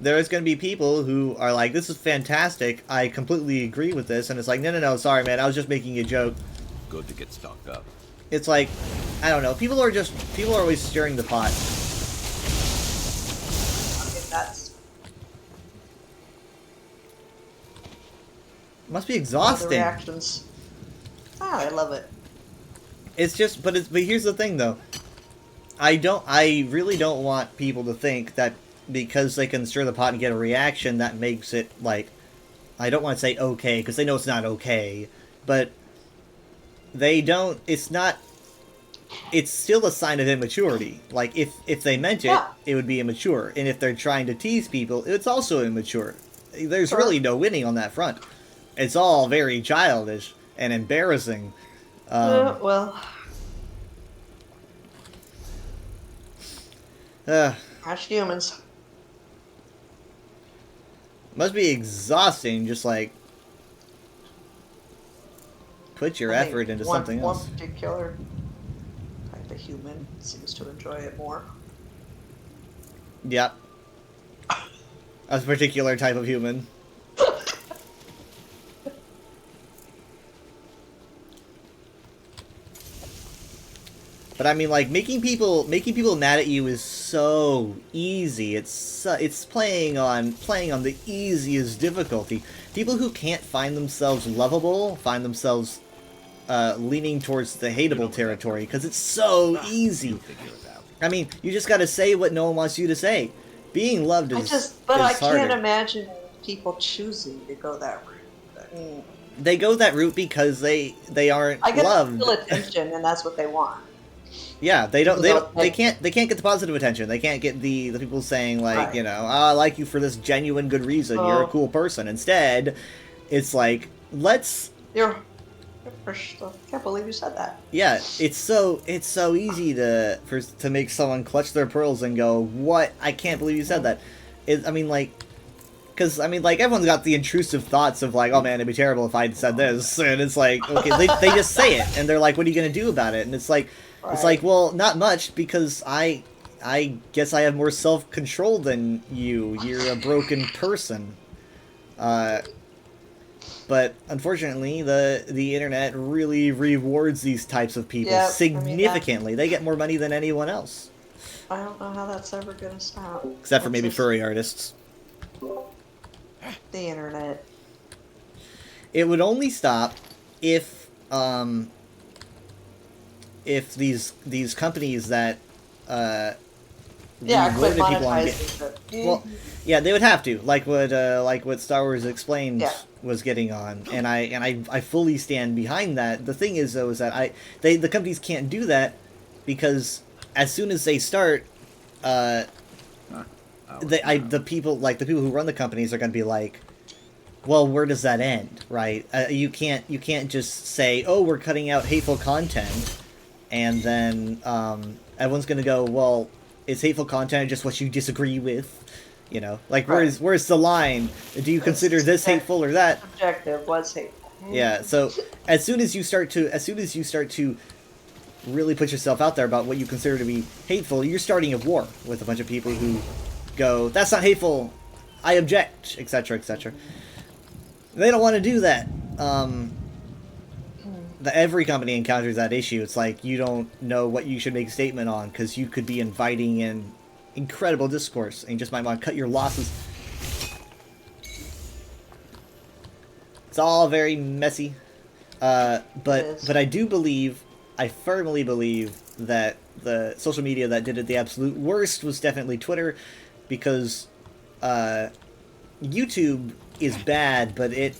Speaker 1: there's going to be people who are like, this is fantastic. I completely agree with this. And it's like, no, sorry, man. I was just making a joke.
Speaker 4: Good to get stocked up.
Speaker 1: It's like, I don't know. People are always stirring the pot. Must be exhausting.
Speaker 12: The reactions. I love it.
Speaker 1: It's just, but here's the thing, though. I really don't want people to think that because they can stir the pot and get a reaction, that makes it, like, I don't want to say okay, because they know it's not okay, but they don't, it's not, it's still a sign of immaturity. Like, if they meant it, it would be immature, and if they're trying to tease people, it's also immature. There's really no winning on that front. It's all very childish and embarrassing.
Speaker 12: Well. Harsh humans.
Speaker 1: Must be exhausting, just like put your effort into something else.
Speaker 12: One particular type of human seems to enjoy it more.
Speaker 1: Yep. A particular type of human. But I mean, like, making people mad at you is so easy. It's playing on the easiest difficulty. People who can't find themselves lovable find themselves leaning towards the hateable territory because it's so easy. I mean, you just got to say what no one wants you to say. Being loved is
Speaker 12: I
Speaker 1: harder.
Speaker 12: can't imagine people choosing to go that route. I mean,
Speaker 1: they go that route because they aren't
Speaker 12: I guess
Speaker 1: loved.
Speaker 12: Feel attention, and that's what they want.
Speaker 1: Yeah, they can't get the positive attention. They can't get the people saying like,
Speaker 12: Right.
Speaker 1: you know, I like you for this genuine good reason. You're a cool person. Instead, it's like,
Speaker 12: You're I can't believe you said that.
Speaker 1: Yeah, it's so easy to make someone clutch their pearls and go, what? I can't believe you said that. Because everyone's got the intrusive thoughts of like, oh man, it'd be terrible if I'd said this, and it's like, okay, they just say it, and they're like, what are you gonna do about it? And it's like.
Speaker 12: Right.
Speaker 1: It's like, well, not much, because I guess I have more self-control than you. You're a broken person. But unfortunately, the internet really rewards these types of people significantly. They get more money than anyone else.
Speaker 12: I don't know how that's ever gonna stop.
Speaker 1: Except for maybe furry artists.
Speaker 12: The internet.
Speaker 1: It would only stop if these companies that
Speaker 12: quit
Speaker 1: rewarded people on
Speaker 12: monetizing it.
Speaker 1: well, Yeah, they would have to, like what Star Wars Explained
Speaker 12: Yeah.
Speaker 1: was getting on, and I fully stand behind that. The thing is, though, is that the companies can't do that because as soon as they start, the people who run the companies are going to be like, well, where does that end, right? You can't just say, oh, we're cutting out hateful content, and then everyone's going to go, well, is hateful content just what you disagree with? You know, like
Speaker 12: Right.
Speaker 1: where's the line? Do you consider this hateful or that?
Speaker 12: Objective was hateful.
Speaker 1: Yeah. So as soon as you start to really put yourself out there about what you consider to be hateful, you're starting a war with a bunch of people who go, that's not hateful, I object, etc., etc. They don't want to do that. Every company encounters that issue. It's like you don't know what you should make a statement on because you could be inviting in incredible discourse and you just might want to cut your losses. It's all very messy. But I firmly believe that the social media that did it the absolute worst was definitely Twitter, because YouTube is bad, but it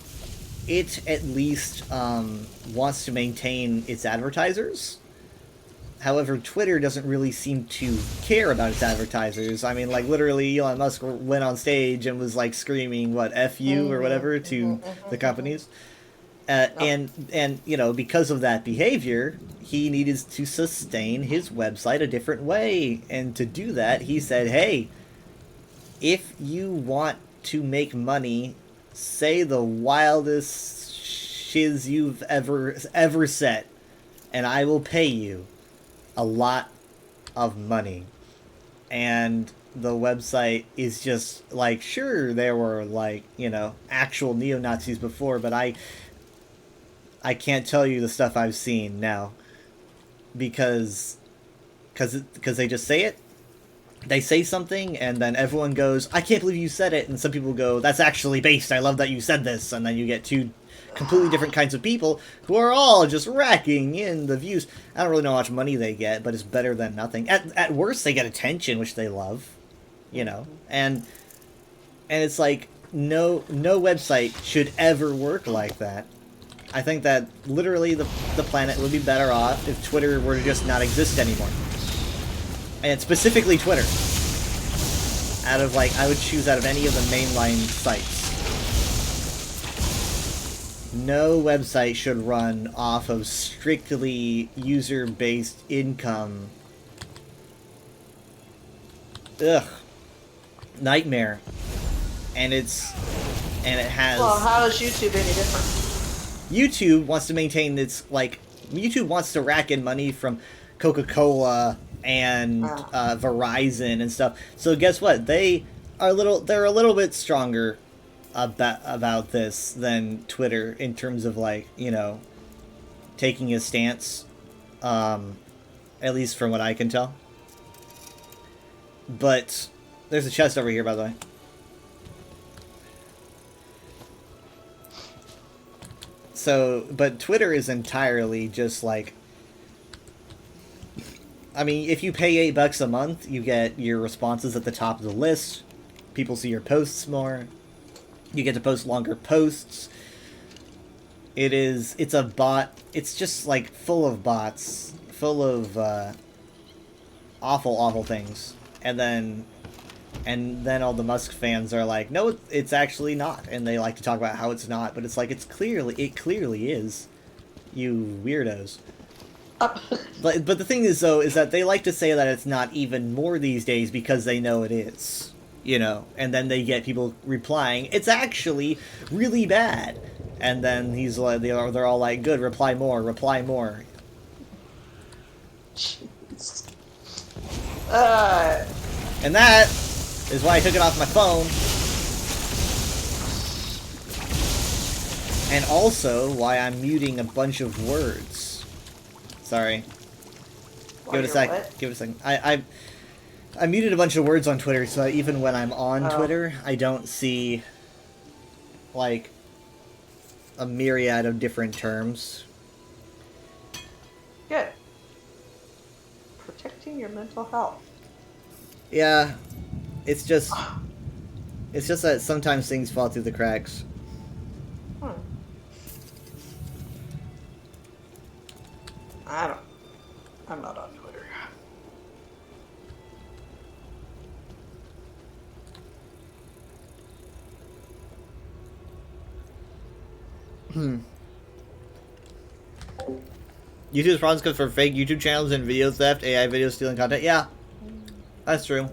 Speaker 1: at least wants to maintain its advertisers. However, Twitter doesn't really seem to care about its advertisers. I mean, like, literally, Elon Musk went on stage and was, like, screaming, what, F you or whatever to the companies. And you know, because of that behavior, he needed to sustain his website a different way. And to do that, he said, hey, if you want to make money, say the wildest shiz you've ever said, and I will pay you a lot of money. And the website is just like, sure, there were, like, you know, actual neo-Nazis before, but I can't tell you the stuff I've seen now, because they just say it. They say something, and then everyone goes, I can't believe you said it, and some people go, that's actually based, I love that you said this, and then you get two completely different kinds of people who are all just racking in the views. I don't really know how much money they get, but it's better than nothing. At worst, they get attention, which they love, you know, and it's like, no website should ever work like that. I think that literally the planet would be better off if Twitter were to just not exist anymore. And specifically Twitter. I would choose out of any of the mainline sites. No website should run off of strictly user-based income. Ugh. Nightmare. And it has...
Speaker 12: Well, how is YouTube any different?
Speaker 1: YouTube wants to maintain its, like... YouTube wants to rack in money from Coca-Cola and Verizon and stuff. So guess what? They're a little bit stronger about this than Twitter in terms of, like, you know, taking a stance, at least from what I can tell. But there's a chest over here, by the way. So, but Twitter is entirely just like, I mean, if you pay $8 a month, you get your responses at the top of the list. People see your posts more. You get to post longer posts. It's a bot. It's just like full of bots, full of awful things. And then all the Musk fans are like, no, it's actually not, and they like to talk about how it's not, but it's like, it clearly is, you weirdos. But the thing is, though, is that they like to say that it's not even more these days because they know it is, you know, and then they get people replying, it's actually really bad, and then he's like, they're all like, good, reply more. And that is why I took it off my phone. And also why I'm muting a bunch of words. Sorry. Give it a second. I muted a bunch of words on Twitter, so even when I'm on Twitter, I don't see, like, a myriad of different terms.
Speaker 12: Good. Protecting your mental health.
Speaker 1: Yeah, it's just, It's just that sometimes things fall through the cracks.
Speaker 12: I'm not on Twitter.
Speaker 1: YouTube's problems come for fake YouTube channels and video theft, AI video stealing content. Yeah, that's true.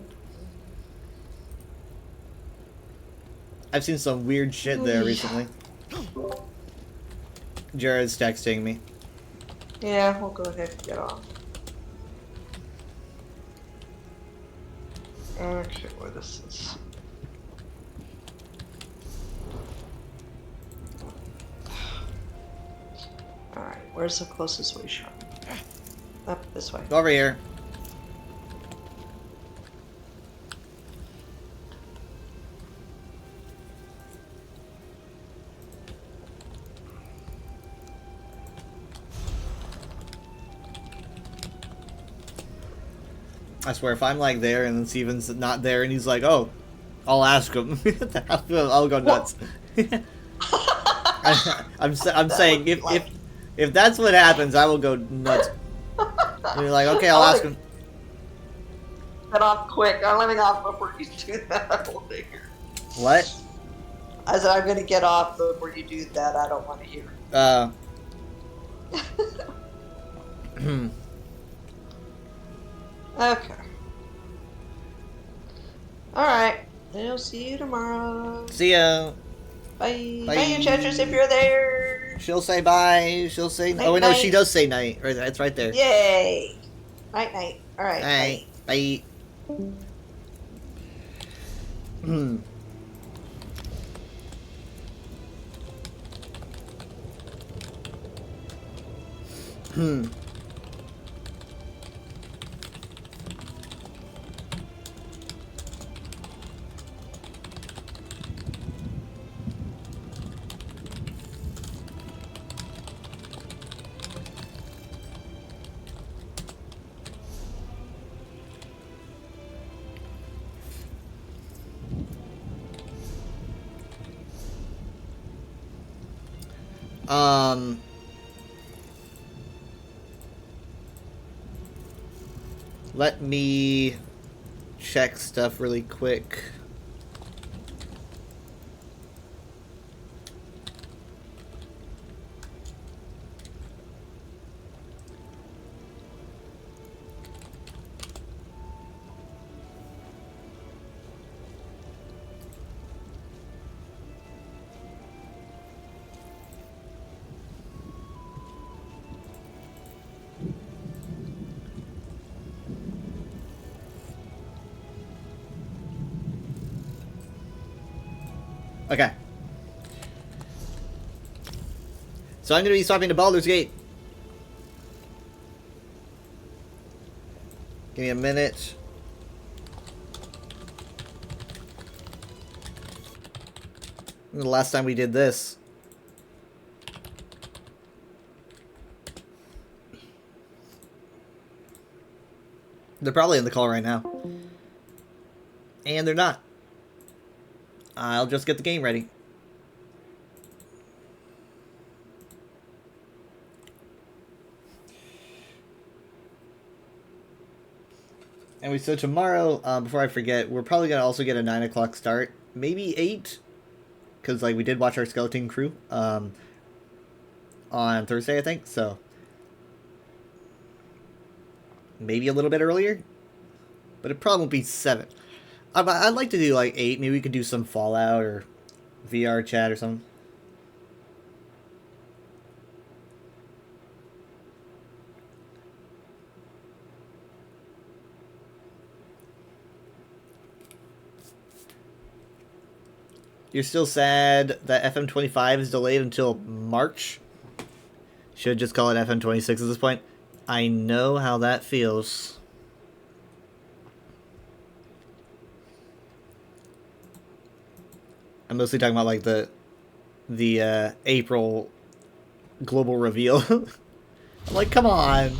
Speaker 1: I've seen some weird shit there recently. Jared's texting me.
Speaker 12: Yeah, we'll go ahead and get off. Okay, where this is. Alright, where's the closest way shop? Up this way.
Speaker 1: Over here. I swear, if I'm like there and then Steven's not there and he's like, "Oh, I'll ask him," I'll go nuts. I'm saying if that's what happens, I will go nuts. And you're like, "Okay, I'll ask him."
Speaker 12: Get off quick! I'm letting off before you do that.
Speaker 1: What?
Speaker 12: I said I'm gonna get off before you do that. I don't want to hear. Okay. Alright. I'll see you tomorrow.
Speaker 1: See ya.
Speaker 12: Bye.
Speaker 1: Bye.
Speaker 12: Bye, Enchantress, if you're there.
Speaker 1: She'll say bye. She'll say...
Speaker 12: Night,
Speaker 1: oh, wait, no,
Speaker 12: night.
Speaker 1: she does say night. Right, it's right there.
Speaker 12: Yay. Night, night. Alright.
Speaker 1: Night. Bye. Let me check stuff really quick. Okay. So I'm going to be swapping to Baldur's Gate. Give me a minute. When was the last time we did this? They're probably in the call right now. And they're not. I'll just get the game ready. And so tomorrow, before I forget, we're probably going to also get a 9 o'clock start. Maybe 8. Because like we did watch our Skeleton Crew on Thursday, I think. So maybe a little bit earlier. But it probably won't be 7. I'd like to do like 8. Maybe we could do some Fallout or VR chat or something. You're still sad that FM25 is delayed until March? Should just call it FM26 at this point. I know how that feels. I'm mostly talking about like the April global reveal. I'm like, come on.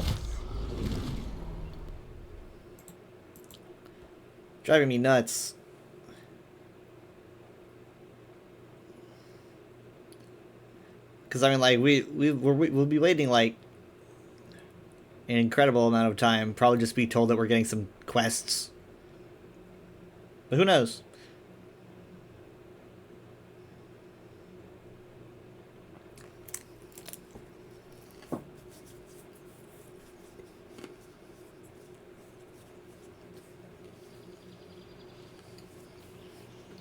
Speaker 1: Driving me nuts. Because I mean, like we'll be waiting like an incredible amount of time. Probably just be told that we're getting some quests. But who knows?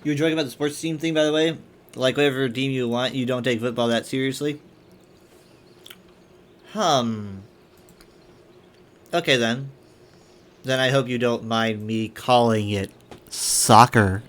Speaker 1: You were joking about the sports team thing, by the way? Like, whatever team you want, you don't take football that seriously? Okay, then. Then I hope you don't mind me calling it soccer.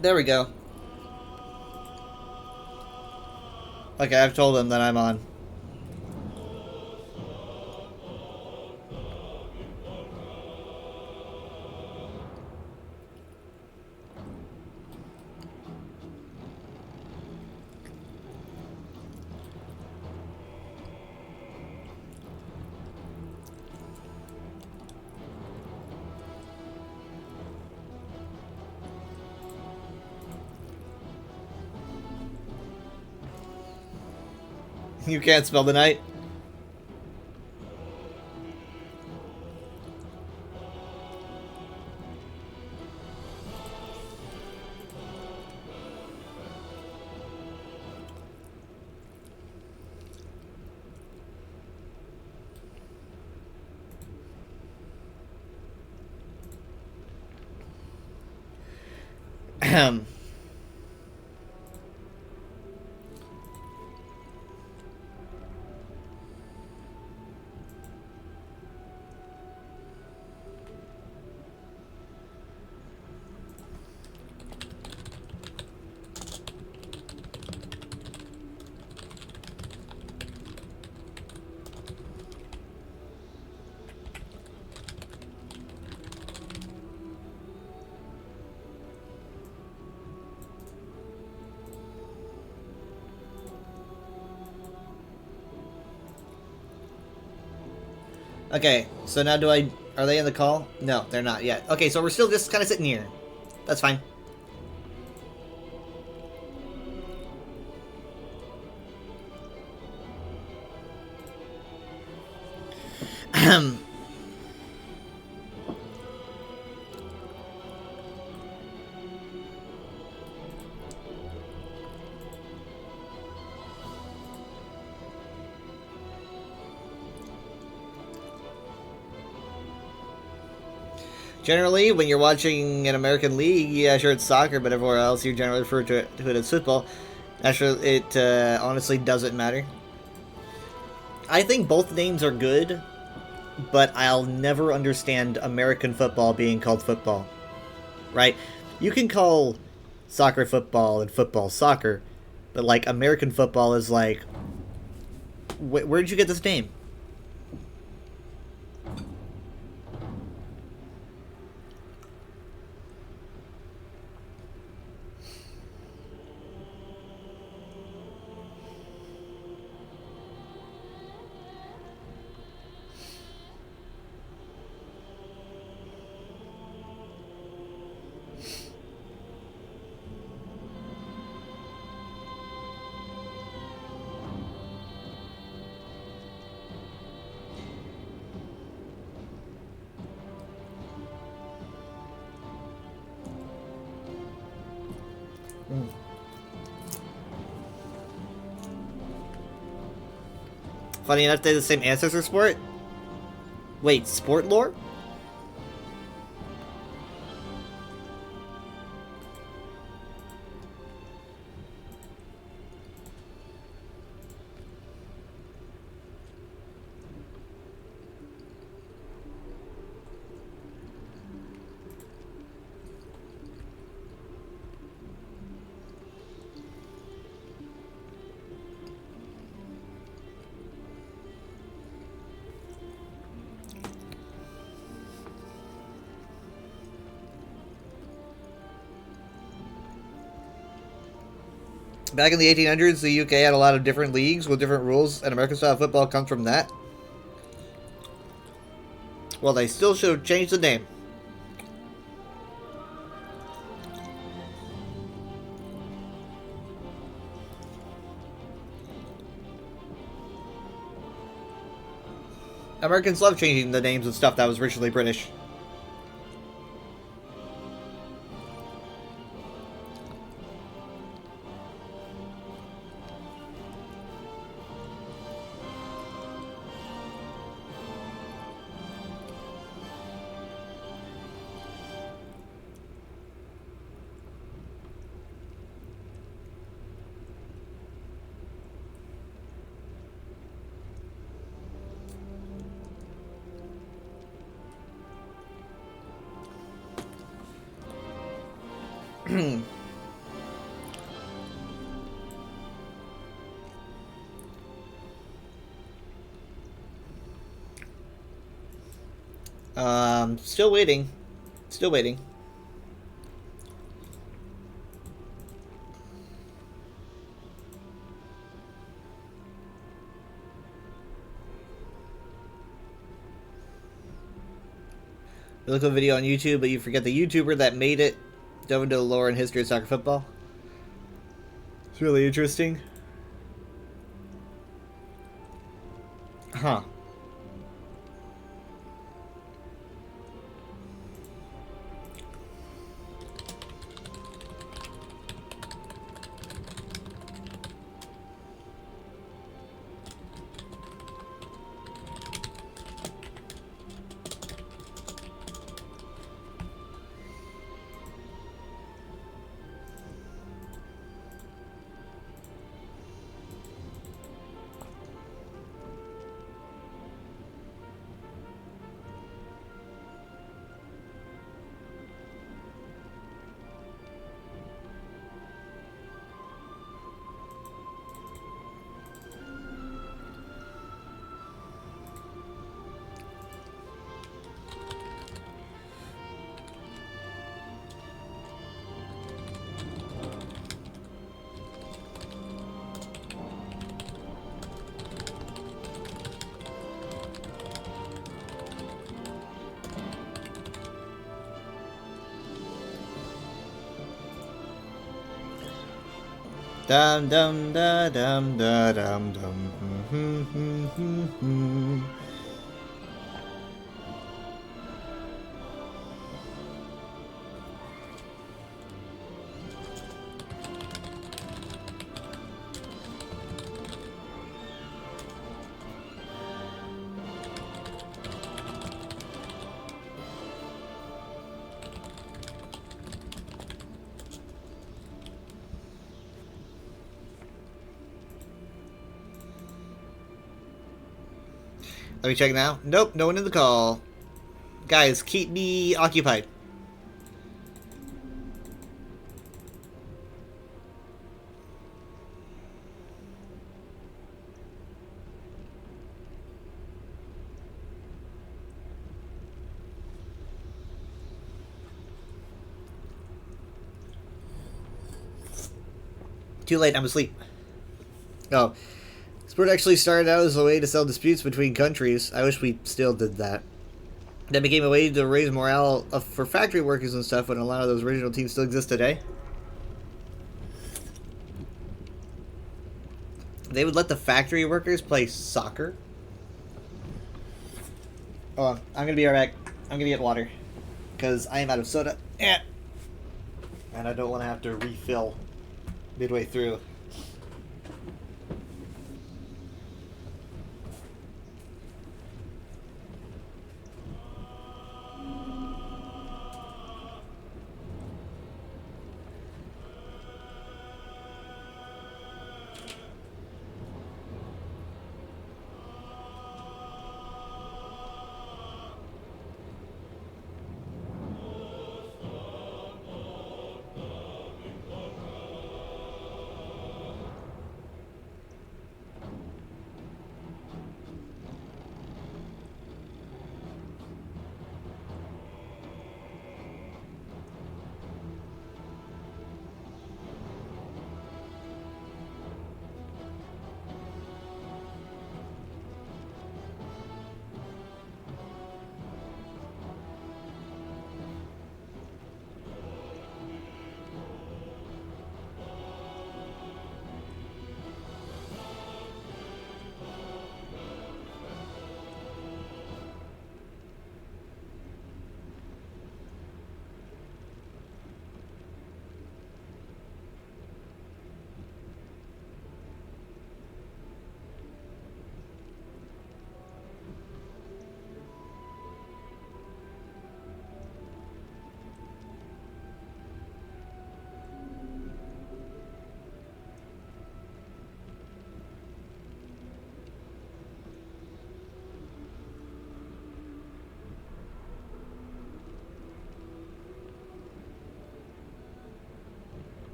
Speaker 1: There we go. Okay, I've told him that I'm on. You can't spell the night? Ahem. Okay, so now are they in the call? No, they're not yet. Okay, so we're still just kind of sitting here. That's fine. Generally, when you're watching an American league, yeah, sure, it's soccer, but everywhere else, you generally refer to it as football. Actually, it honestly doesn't matter. I think both names are good, but I'll never understand American football being called football. Right? You can call soccer football and football soccer, but, like, American football is like... Where did you get this name? Funny enough, they have the same ancestor sport? Wait, sport lore? Back in the 1800s, the UK had a lot of different leagues with different rules, and American-style football comes from that. Well, they still should have changed the name. Americans love changing the names of stuff that was originally British. Still waiting. Still waiting. You look at a video on YouTube, but you forget the YouTuber that made it. Dove into the lore and history of soccer football. It's really interesting. Huh. Dum dum da dum da dum dum. Let me check now. Nope, no one in the call. Guys, keep me occupied. Too late, I'm asleep. Oh. Sport actually started out as a way to settle disputes between countries. I wish we still did that. That became a way to raise morale for factory workers and stuff when a lot of those original teams still exist today. They would let the factory workers play soccer. Oh, I'm gonna be right back. I'm gonna get water. Because I am out of soda. And I don't want to have to refill midway through.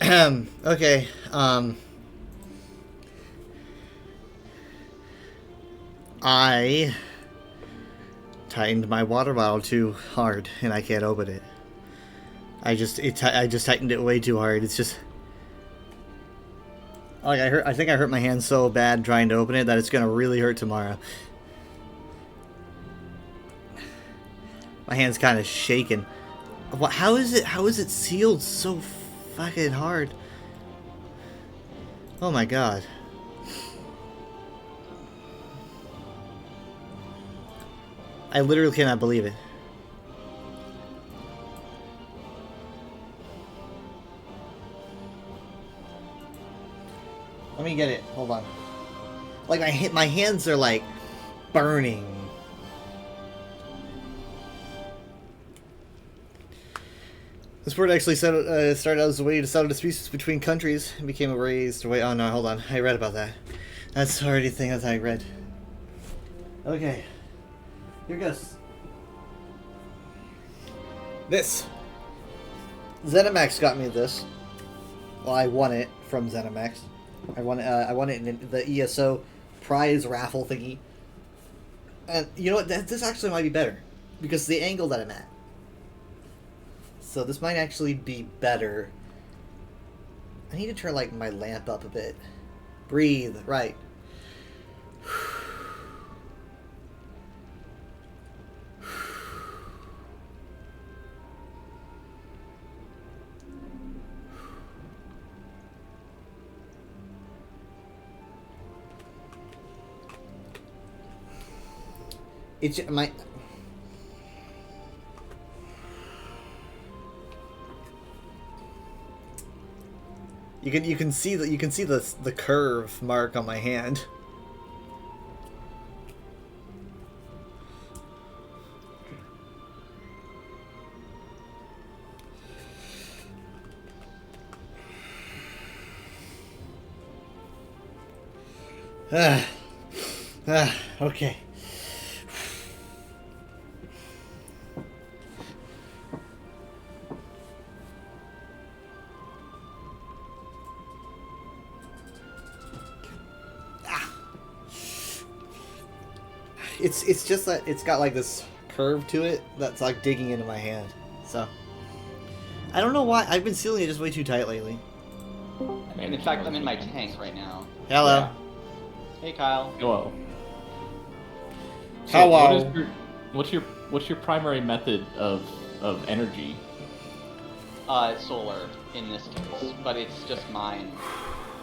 Speaker 1: Okay. I tightened my water bottle too hard, and I can't open it. I just tightened it way too hard. It's just like I think I hurt my hand so bad trying to open it that it's gonna really hurt tomorrow. My hand's kind of shaking. How is it sealed so fucking hard? Oh my god. I literally cannot believe it. Let me get it. Hold on. Like my hands are like burning. This word actually started out as a way to settle disputes between countries and became a raised way. Oh no, hold on. I read about that. That's already a thing that I read. Okay. Here goes. This. ZeniMax got me this. Well, I won it from ZeniMax. I won it in the ESO prize raffle thingy. And you know what? This actually might be better because of the angle that I'm at. So this might actually be better. I need to turn like my lamp up a bit. Breathe, right. It's my. You can see the curve mark on my hand. Okay. It's just that it's got like this curve to it that's like digging into my hand. So I don't know why I've been sealing it just way too tight lately.
Speaker 17: And in fact, I'm in my tank right now.
Speaker 1: Hello.
Speaker 17: Yeah. Hey, Kyle.
Speaker 18: Hello.
Speaker 1: So
Speaker 18: Hello. What's your primary method of energy?
Speaker 17: Solar in this case, but it's just mine.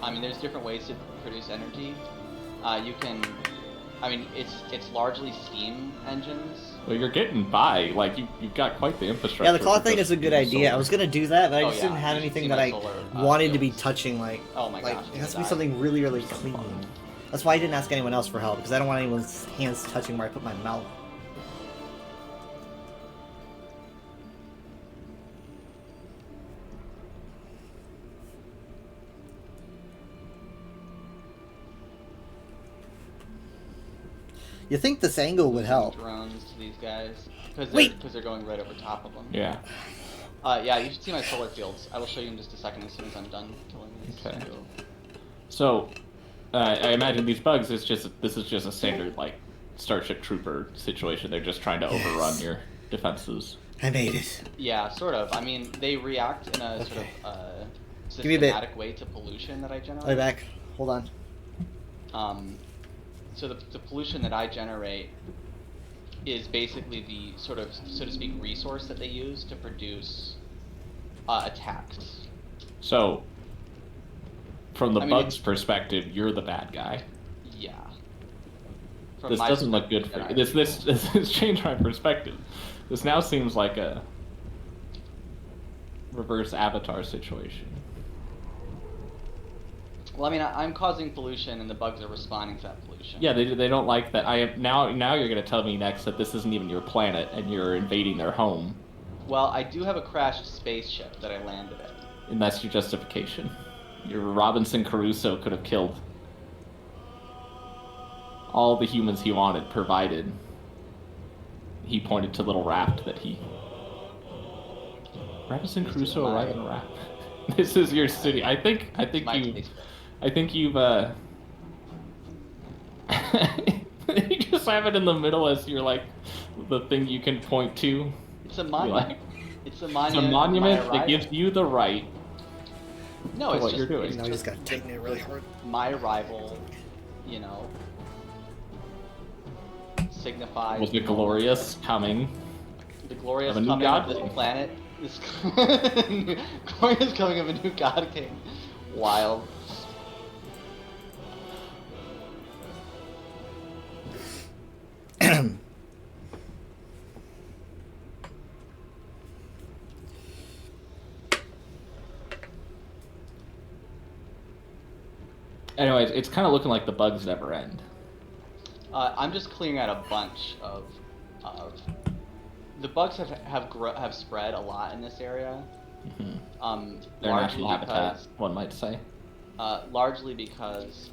Speaker 17: I mean, there's different ways to produce energy. You can. I mean, it's largely steam engines.
Speaker 18: Well, you're getting by. Like, you've got quite the infrastructure.
Speaker 1: Yeah, the cloth thing is a good idea. I was gonna do that, but I just didn't have anything that I wanted to be touching. Like,
Speaker 17: oh my gosh,
Speaker 1: it has to be something really, really clean. That's why I didn't ask anyone else for help, because I don't want anyone's hands touching where I put my mouth. You think this angle would help?
Speaker 17: Drones to these guys because they're going right over top of them.
Speaker 18: Yeah.
Speaker 17: Yeah, you should see my solar fields. I will show you in just a second as soon as I'm done killing these.
Speaker 18: Okay. So, I imagine these bugs this is just a standard like Starship Trooper situation. They're just trying to overrun your defenses.
Speaker 1: I made it.
Speaker 17: Yeah, sort of. I mean, they react in a sort of systematic way to pollution that I generate.
Speaker 1: I'll be back. Hold on.
Speaker 17: So the pollution that I generate is basically the sort of, so to speak, resource that they use to produce attacks.
Speaker 18: So, from the bug's perspective, you're the bad guy.
Speaker 17: Yeah.
Speaker 18: This doesn't look good for you. This changed my perspective. This now seems like a reverse Avatar situation.
Speaker 17: Well, I mean, I'm causing pollution, and the bugs are responding to that pollution.
Speaker 18: Yeah, they don't like that. Now you're going to tell me next that this isn't even your planet, and you're invading their home.
Speaker 17: Well, I do have a crashed spaceship that I landed at.
Speaker 18: And that's your justification. Your Robinson Crusoe could have killed all the humans he wanted, provided he pointed to little raft that he... Robinson Crusoe arrived in a raft. This is your city. I think you've you just have it in the middle as your like the thing you can point to.
Speaker 17: It's a monument.
Speaker 18: Like,
Speaker 17: it's a monument.
Speaker 18: It's a monument that gives you the right.
Speaker 17: No, it's
Speaker 18: what
Speaker 17: just,
Speaker 18: you're doing.
Speaker 17: It's
Speaker 1: No, you just gotta tighten it really hard.
Speaker 17: My arrival, you know, signifies
Speaker 18: Was the glorious coming?
Speaker 17: the glorious
Speaker 18: of a new
Speaker 17: coming
Speaker 18: god
Speaker 17: of
Speaker 18: king.
Speaker 17: this planet. This glorious coming of a new god king. Wild.
Speaker 18: Anyways, it's kind of looking like the bugs never end.
Speaker 17: I'm just clearing out a bunch of. The bugs have spread a lot in this area.
Speaker 18: Mm-hmm. Their
Speaker 17: Largely
Speaker 18: natural habitat,
Speaker 17: because,
Speaker 18: one might say.
Speaker 17: largely because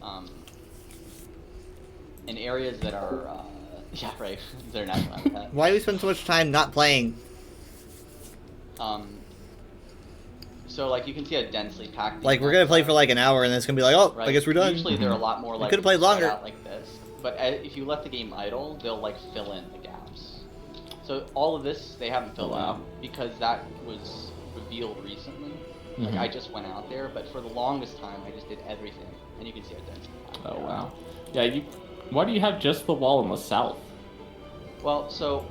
Speaker 17: in areas that are yeah, right, their natural habitat.
Speaker 1: Why do we spend so much time not playing?
Speaker 17: So like you can see how densely packed.
Speaker 1: Like, we're gonna play for like an hour, and then it's gonna be like, oh,
Speaker 17: Right.
Speaker 1: I guess we're done.
Speaker 17: Usually they're a lot more
Speaker 1: We
Speaker 17: like
Speaker 1: could have played
Speaker 17: spread
Speaker 1: longer.
Speaker 17: out like this, but if you let the game idle, they'll like fill in the gaps. So all of this they haven't filled
Speaker 18: wow.
Speaker 17: in because that was revealed recently. Like
Speaker 18: Mhm.
Speaker 17: I just went out there, but for the longest time I just did everything, and you can see how densely packed.
Speaker 18: Oh
Speaker 17: they are.
Speaker 18: wow. Yeah, you. Why do you have just the wall in the south?
Speaker 17: Well, so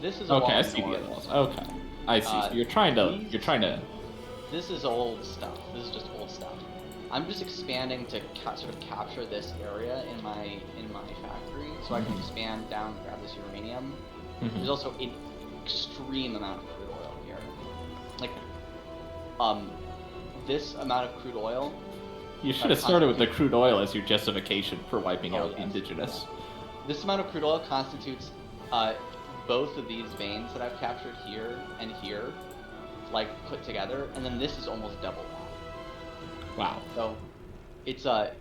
Speaker 17: this is a
Speaker 18: Okay,
Speaker 17: wall
Speaker 18: I
Speaker 17: in
Speaker 18: see the
Speaker 17: north.
Speaker 18: other walls. Okay, I see. So you're trying to.
Speaker 17: This is old stuff. This is just old stuff. I'm just expanding to sort of capture this area in my factory, so I can expand down and grab this uranium.
Speaker 18: Mhm.
Speaker 17: There's also an extreme amount of crude oil here. Like, this amount of crude oil.
Speaker 18: You should have started with the crude oil as your justification for wiping out indigenous.
Speaker 17: This amount of crude oil constitutes both of these veins that I've captured here and here, like put together, and then this is almost double that.
Speaker 18: Wow.
Speaker 17: So it's a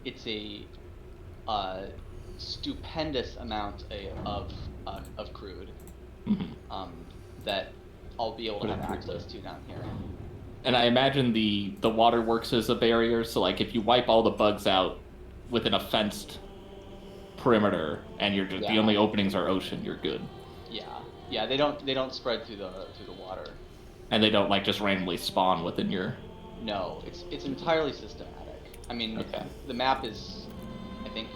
Speaker 17: stupendous amount of crude that I'll be able to have access to down here.
Speaker 18: And I imagine the water works as a barrier, so like if you wipe all the bugs out within a fenced perimeter and you're just the
Speaker 17: Yeah.
Speaker 18: only openings are ocean, you're good.
Speaker 17: Yeah, they don't spread through the water.
Speaker 18: And they don't like just randomly spawn within your.
Speaker 17: No, it's entirely systematic. I mean, the map is, I think,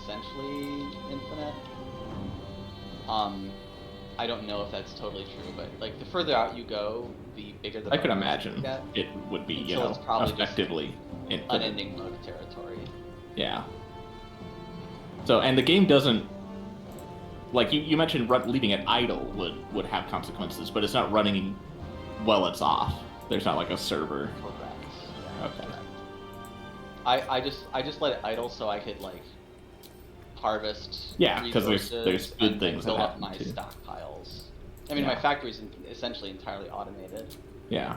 Speaker 17: essentially infinite. I don't know if that's totally true, but like the further out you go, the bigger the.
Speaker 18: I could
Speaker 17: bugs
Speaker 18: imagine
Speaker 17: you get,
Speaker 18: it would be, you
Speaker 17: until
Speaker 18: know,
Speaker 17: it's probably just
Speaker 18: effectively infinite.
Speaker 17: unending bug territory.
Speaker 18: Yeah. So, and the game doesn't, like you mentioned, leaving it idle would have consequences, but it's not running while it's off. There's not like a server.
Speaker 17: Correct.
Speaker 18: Okay.
Speaker 17: I just let it idle so I could like harvest.
Speaker 18: Yeah, 'cause there's
Speaker 17: resources
Speaker 18: good
Speaker 17: and
Speaker 18: things that
Speaker 17: build up
Speaker 18: happen,
Speaker 17: my
Speaker 18: too.
Speaker 17: stockpiles. I mean,
Speaker 18: Yeah.
Speaker 17: my factory's essentially entirely automated.
Speaker 18: Yeah.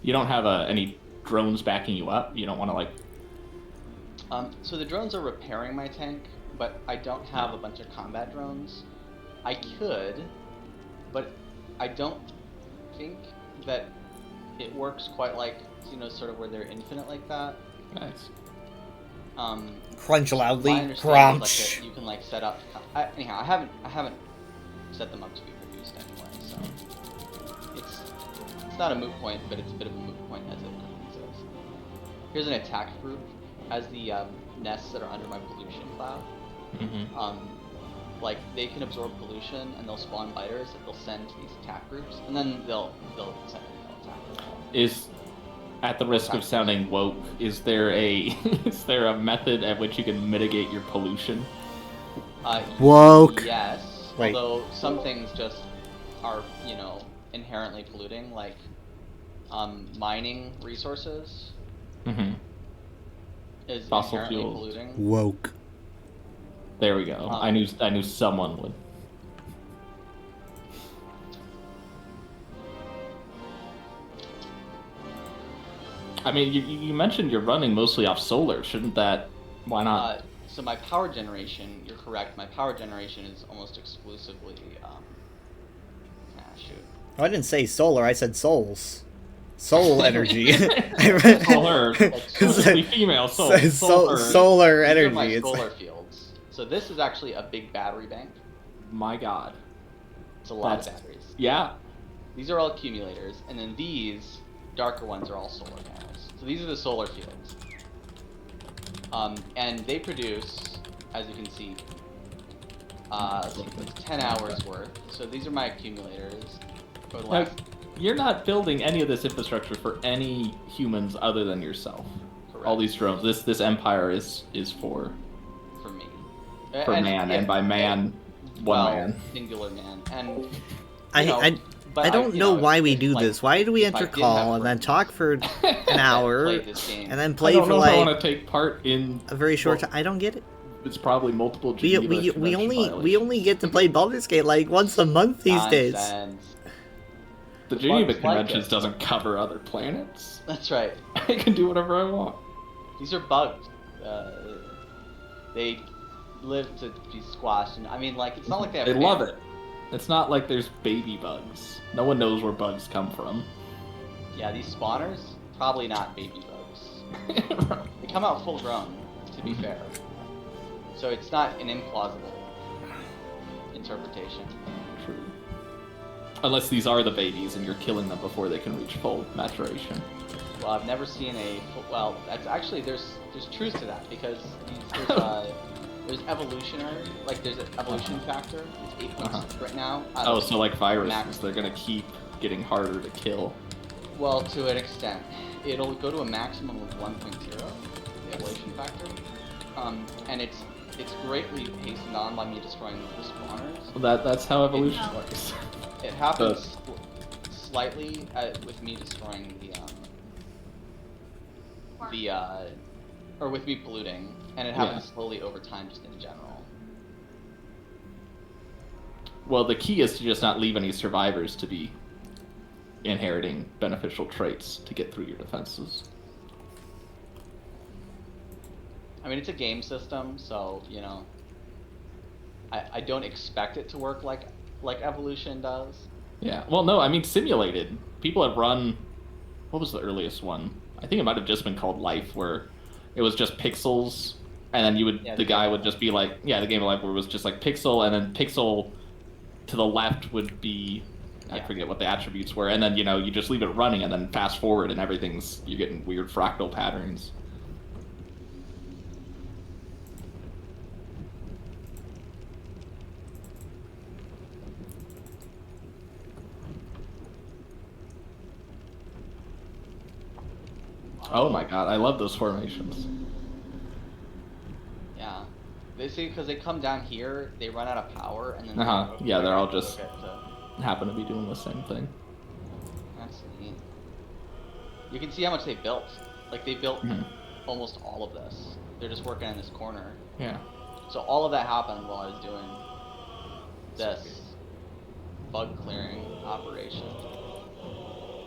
Speaker 18: You don't have any drones backing you up? You don't want to like.
Speaker 17: So the drones are repairing my tank, but I don't have a bunch of combat drones. I could, but I don't think that it works quite like, you know, sort of where they're infinite like that.
Speaker 18: Nice.
Speaker 1: Crunch loudly.
Speaker 17: my understanding is,
Speaker 1: Crunch.
Speaker 17: like, that you can like set up. Anyhow, I haven't set them up to be produced anyway, so it's not a moot point, but it's a bit of a moot point as it exists. Here's an attack group. As the nests that are under my pollution cloud.
Speaker 18: Mm-hmm.
Speaker 17: Like they can absorb pollution and they'll spawn biters that they'll send to these attack groups, and then they'll send an attack.
Speaker 18: Is, at the risk of sounding woke, is there a is there a method at which you can mitigate your pollution?
Speaker 1: Woke.
Speaker 17: Yes.
Speaker 1: Wait.
Speaker 17: Although some things just are, you know, inherently polluting, like mining resources
Speaker 18: Mm-hmm.
Speaker 17: is
Speaker 18: Fossil
Speaker 17: inherently
Speaker 18: fuels.
Speaker 17: polluting.
Speaker 1: Woke.
Speaker 18: There we go. I knew someone would. I mean, you mentioned you're running mostly off solar. Shouldn't that? Why not?
Speaker 17: So my power generation, you're correct. My power generation is almost exclusively shoot.
Speaker 1: Oh, I didn't say solar. I said souls. Soul energy.
Speaker 18: Solar. Like, female. Solar.
Speaker 1: Solar
Speaker 17: These are
Speaker 1: energy.
Speaker 17: my
Speaker 1: It's
Speaker 17: solar fields. So this is actually a big battery bank.
Speaker 18: My God.
Speaker 17: It's a lot of batteries.
Speaker 18: Yeah.
Speaker 17: These are all accumulators, and then these darker ones are all solar panels. So these are the solar fields. And they produce, as you can see, it's 10 hours worth. So these are my accumulators. For the last...
Speaker 18: You're not building any of this infrastructure for any humans other than yourself.
Speaker 17: Correct.
Speaker 18: All these drones. This empire is for
Speaker 17: me.
Speaker 18: For man, and by man, one man.
Speaker 17: Singular man. And
Speaker 1: I don't know why we do this. Why do we enter call and then talk for an hour and then play for like?
Speaker 18: I want to take part in
Speaker 1: a very short time. I don't get it.
Speaker 18: It's probably multiple.
Speaker 1: We only get to play Baldur's Gate like once a month these days.
Speaker 18: The Geneva Conventions doesn't cover other planets.
Speaker 17: That's right.
Speaker 18: I can do whatever I want.
Speaker 17: These are bugs. They live to be squashed, and I mean, like, it's not like they have.
Speaker 18: They love it. It's not like there's baby bugs. No one knows where bugs come from.
Speaker 17: Yeah, these spawners, probably not baby bugs. They come out full grown, to be fair. So it's not an implausible interpretation.
Speaker 18: True. Unless these are the babies and you're killing them before they can reach full maturation.
Speaker 17: Well, I've never seen well, that's actually, there's truth to that, because there's evolutionary, like there's an evolution factor. It's 8.6 right now.
Speaker 18: Oh, so like viruses, they're gonna keep getting harder to kill.
Speaker 17: Well, to an extent. It'll go to a maximum of 1.0, the evolution factor. And it's greatly hastened on by me destroying the spawners.
Speaker 18: Well, that's how evolution works.
Speaker 17: It happens slightly with me destroying or with me polluting, and it happens slowly over time just in general.
Speaker 18: Well, the key is to just not leave any survivors to be inheriting beneficial traits to get through your defenses.
Speaker 17: I mean, it's a game system, so, you know, I don't expect it to work like evolution does.
Speaker 18: Yeah, well, no, I mean, simulated. People have run, what was the earliest one? I think it might have just been called Life, where it was just pixels, and then you would, the guy would just be like, the Game of Life, where it was just like pixel, and then pixel to the left would be, I forget what the attributes were, and then, you know, you just leave it running, and then fast forward, and you're getting weird fractal patterns. Oh my god, I love those formations.
Speaker 17: Yeah. They see, because they come down here, they run out of power, and then...
Speaker 18: Yeah, they're all just happen to be doing the same thing.
Speaker 17: That's neat. You can see how much they built. Like, they built almost all of this. They're just working in this corner.
Speaker 18: Yeah.
Speaker 17: So all of that happened while I was doing this bug clearing operation.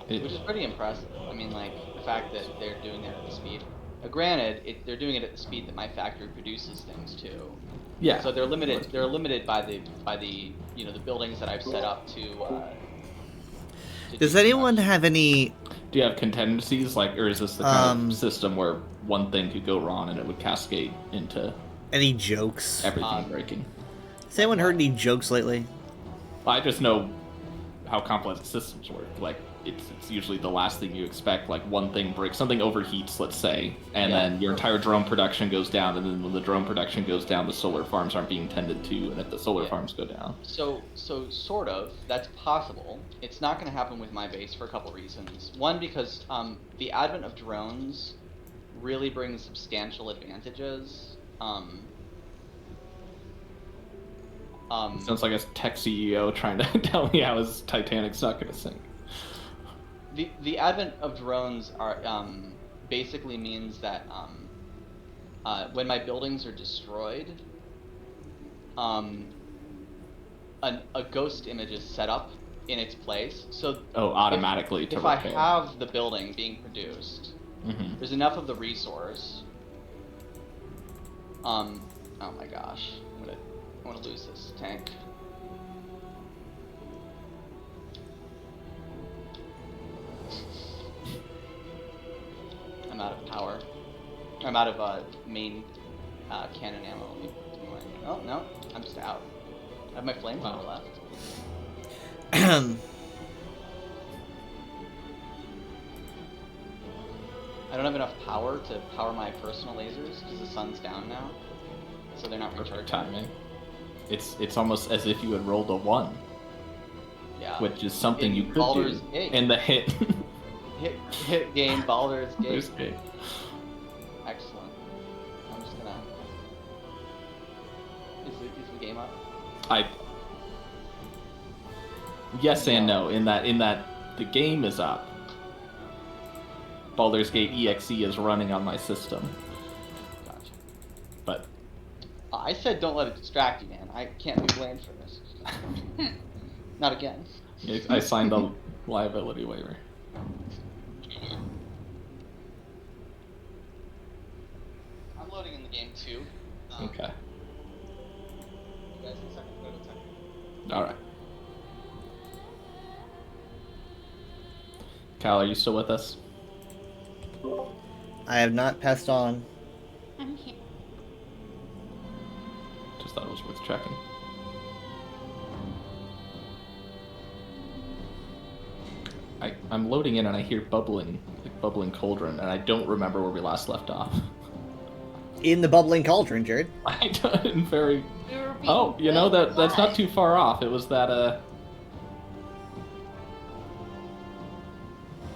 Speaker 17: Which is pretty impressive. I mean, like, the fact that they're doing it at the speed. Granted, they're doing it at the speed that my factory produces things too.
Speaker 18: Yeah.
Speaker 17: So they're limited. They're limited by the the buildings that I've set up to
Speaker 1: Does anyone have any?
Speaker 18: Do you have contingencies, like, or is this the kind of system where one thing could go wrong and it would cascade into
Speaker 1: any jokes?
Speaker 18: Everything breaking.
Speaker 1: Has anyone heard any jokes lately?
Speaker 18: I just know how complex systems work. Like, it's usually the last thing you expect. Like, one thing breaks, something overheats, let's say, and then your entire drone production goes down, and then when the drone production goes down, the solar farms aren't being tended to, and if the solar farms go down.
Speaker 17: So sort of, that's possible. It's not going to happen with my base for a couple reasons. One, because the advent of drones really brings substantial advantages.
Speaker 18: Sounds like a tech CEO trying to tell me how his Titanic's not going to sink.
Speaker 17: The advent of drones are basically means that when my buildings are destroyed, a ghost image is set up in its place. So
Speaker 18: automatically
Speaker 17: if I have the building being produced, there's enough of the resource. Oh my gosh, I'm gonna lose this tank. out of power. I'm out of main cannon ammo. Oh no, I'm just out. I have my flamethrower left. I don't have enough power to power my personal lasers because the sun's down now, so they're not recharging.
Speaker 18: Timing. It's almost as if you had rolled a 1.
Speaker 17: Yeah.
Speaker 18: Which is something
Speaker 17: In
Speaker 18: you could
Speaker 17: Baldur's
Speaker 18: do
Speaker 17: Gate.
Speaker 18: in the hit.
Speaker 17: hit game Baldur's Gate.
Speaker 18: Baldur's Gate.
Speaker 17: Excellent. I'm just gonna. Is the game up?
Speaker 18: Yes and no. In that the game is up. Baldur's Gate EXE is running on my system.
Speaker 17: Gotcha.
Speaker 18: But
Speaker 17: I said don't let it distract you, man. I can't be blamed for this. Not again.
Speaker 18: I signed a liability waiver.
Speaker 17: I'm loading in the game too.
Speaker 18: Okay.
Speaker 17: You guys in a second, go to the second.
Speaker 18: Alright. Kyle, are you still with us?
Speaker 1: I have not passed on.
Speaker 19: I'm here.
Speaker 18: Just thought it was worth checking. I'm loading in and I hear bubbling cauldron, and I don't remember where we last left off.
Speaker 1: In the bubbling cauldron, Jared.
Speaker 18: I didn't very. Oh, you know that's not too far off. It was that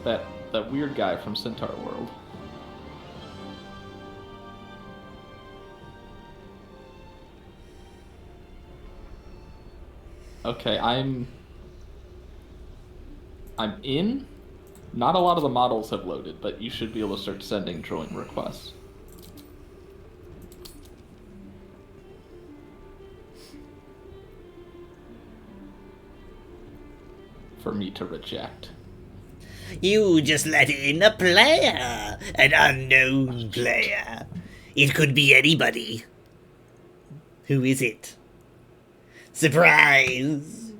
Speaker 18: that weird guy from Centaur World. Okay, I'm in. Not a lot of the models have loaded, but you should be able to start sending drawing requests. For me to reject.
Speaker 20: You just let in a player, an unknown player. It could be anybody. Who is it? Surprise!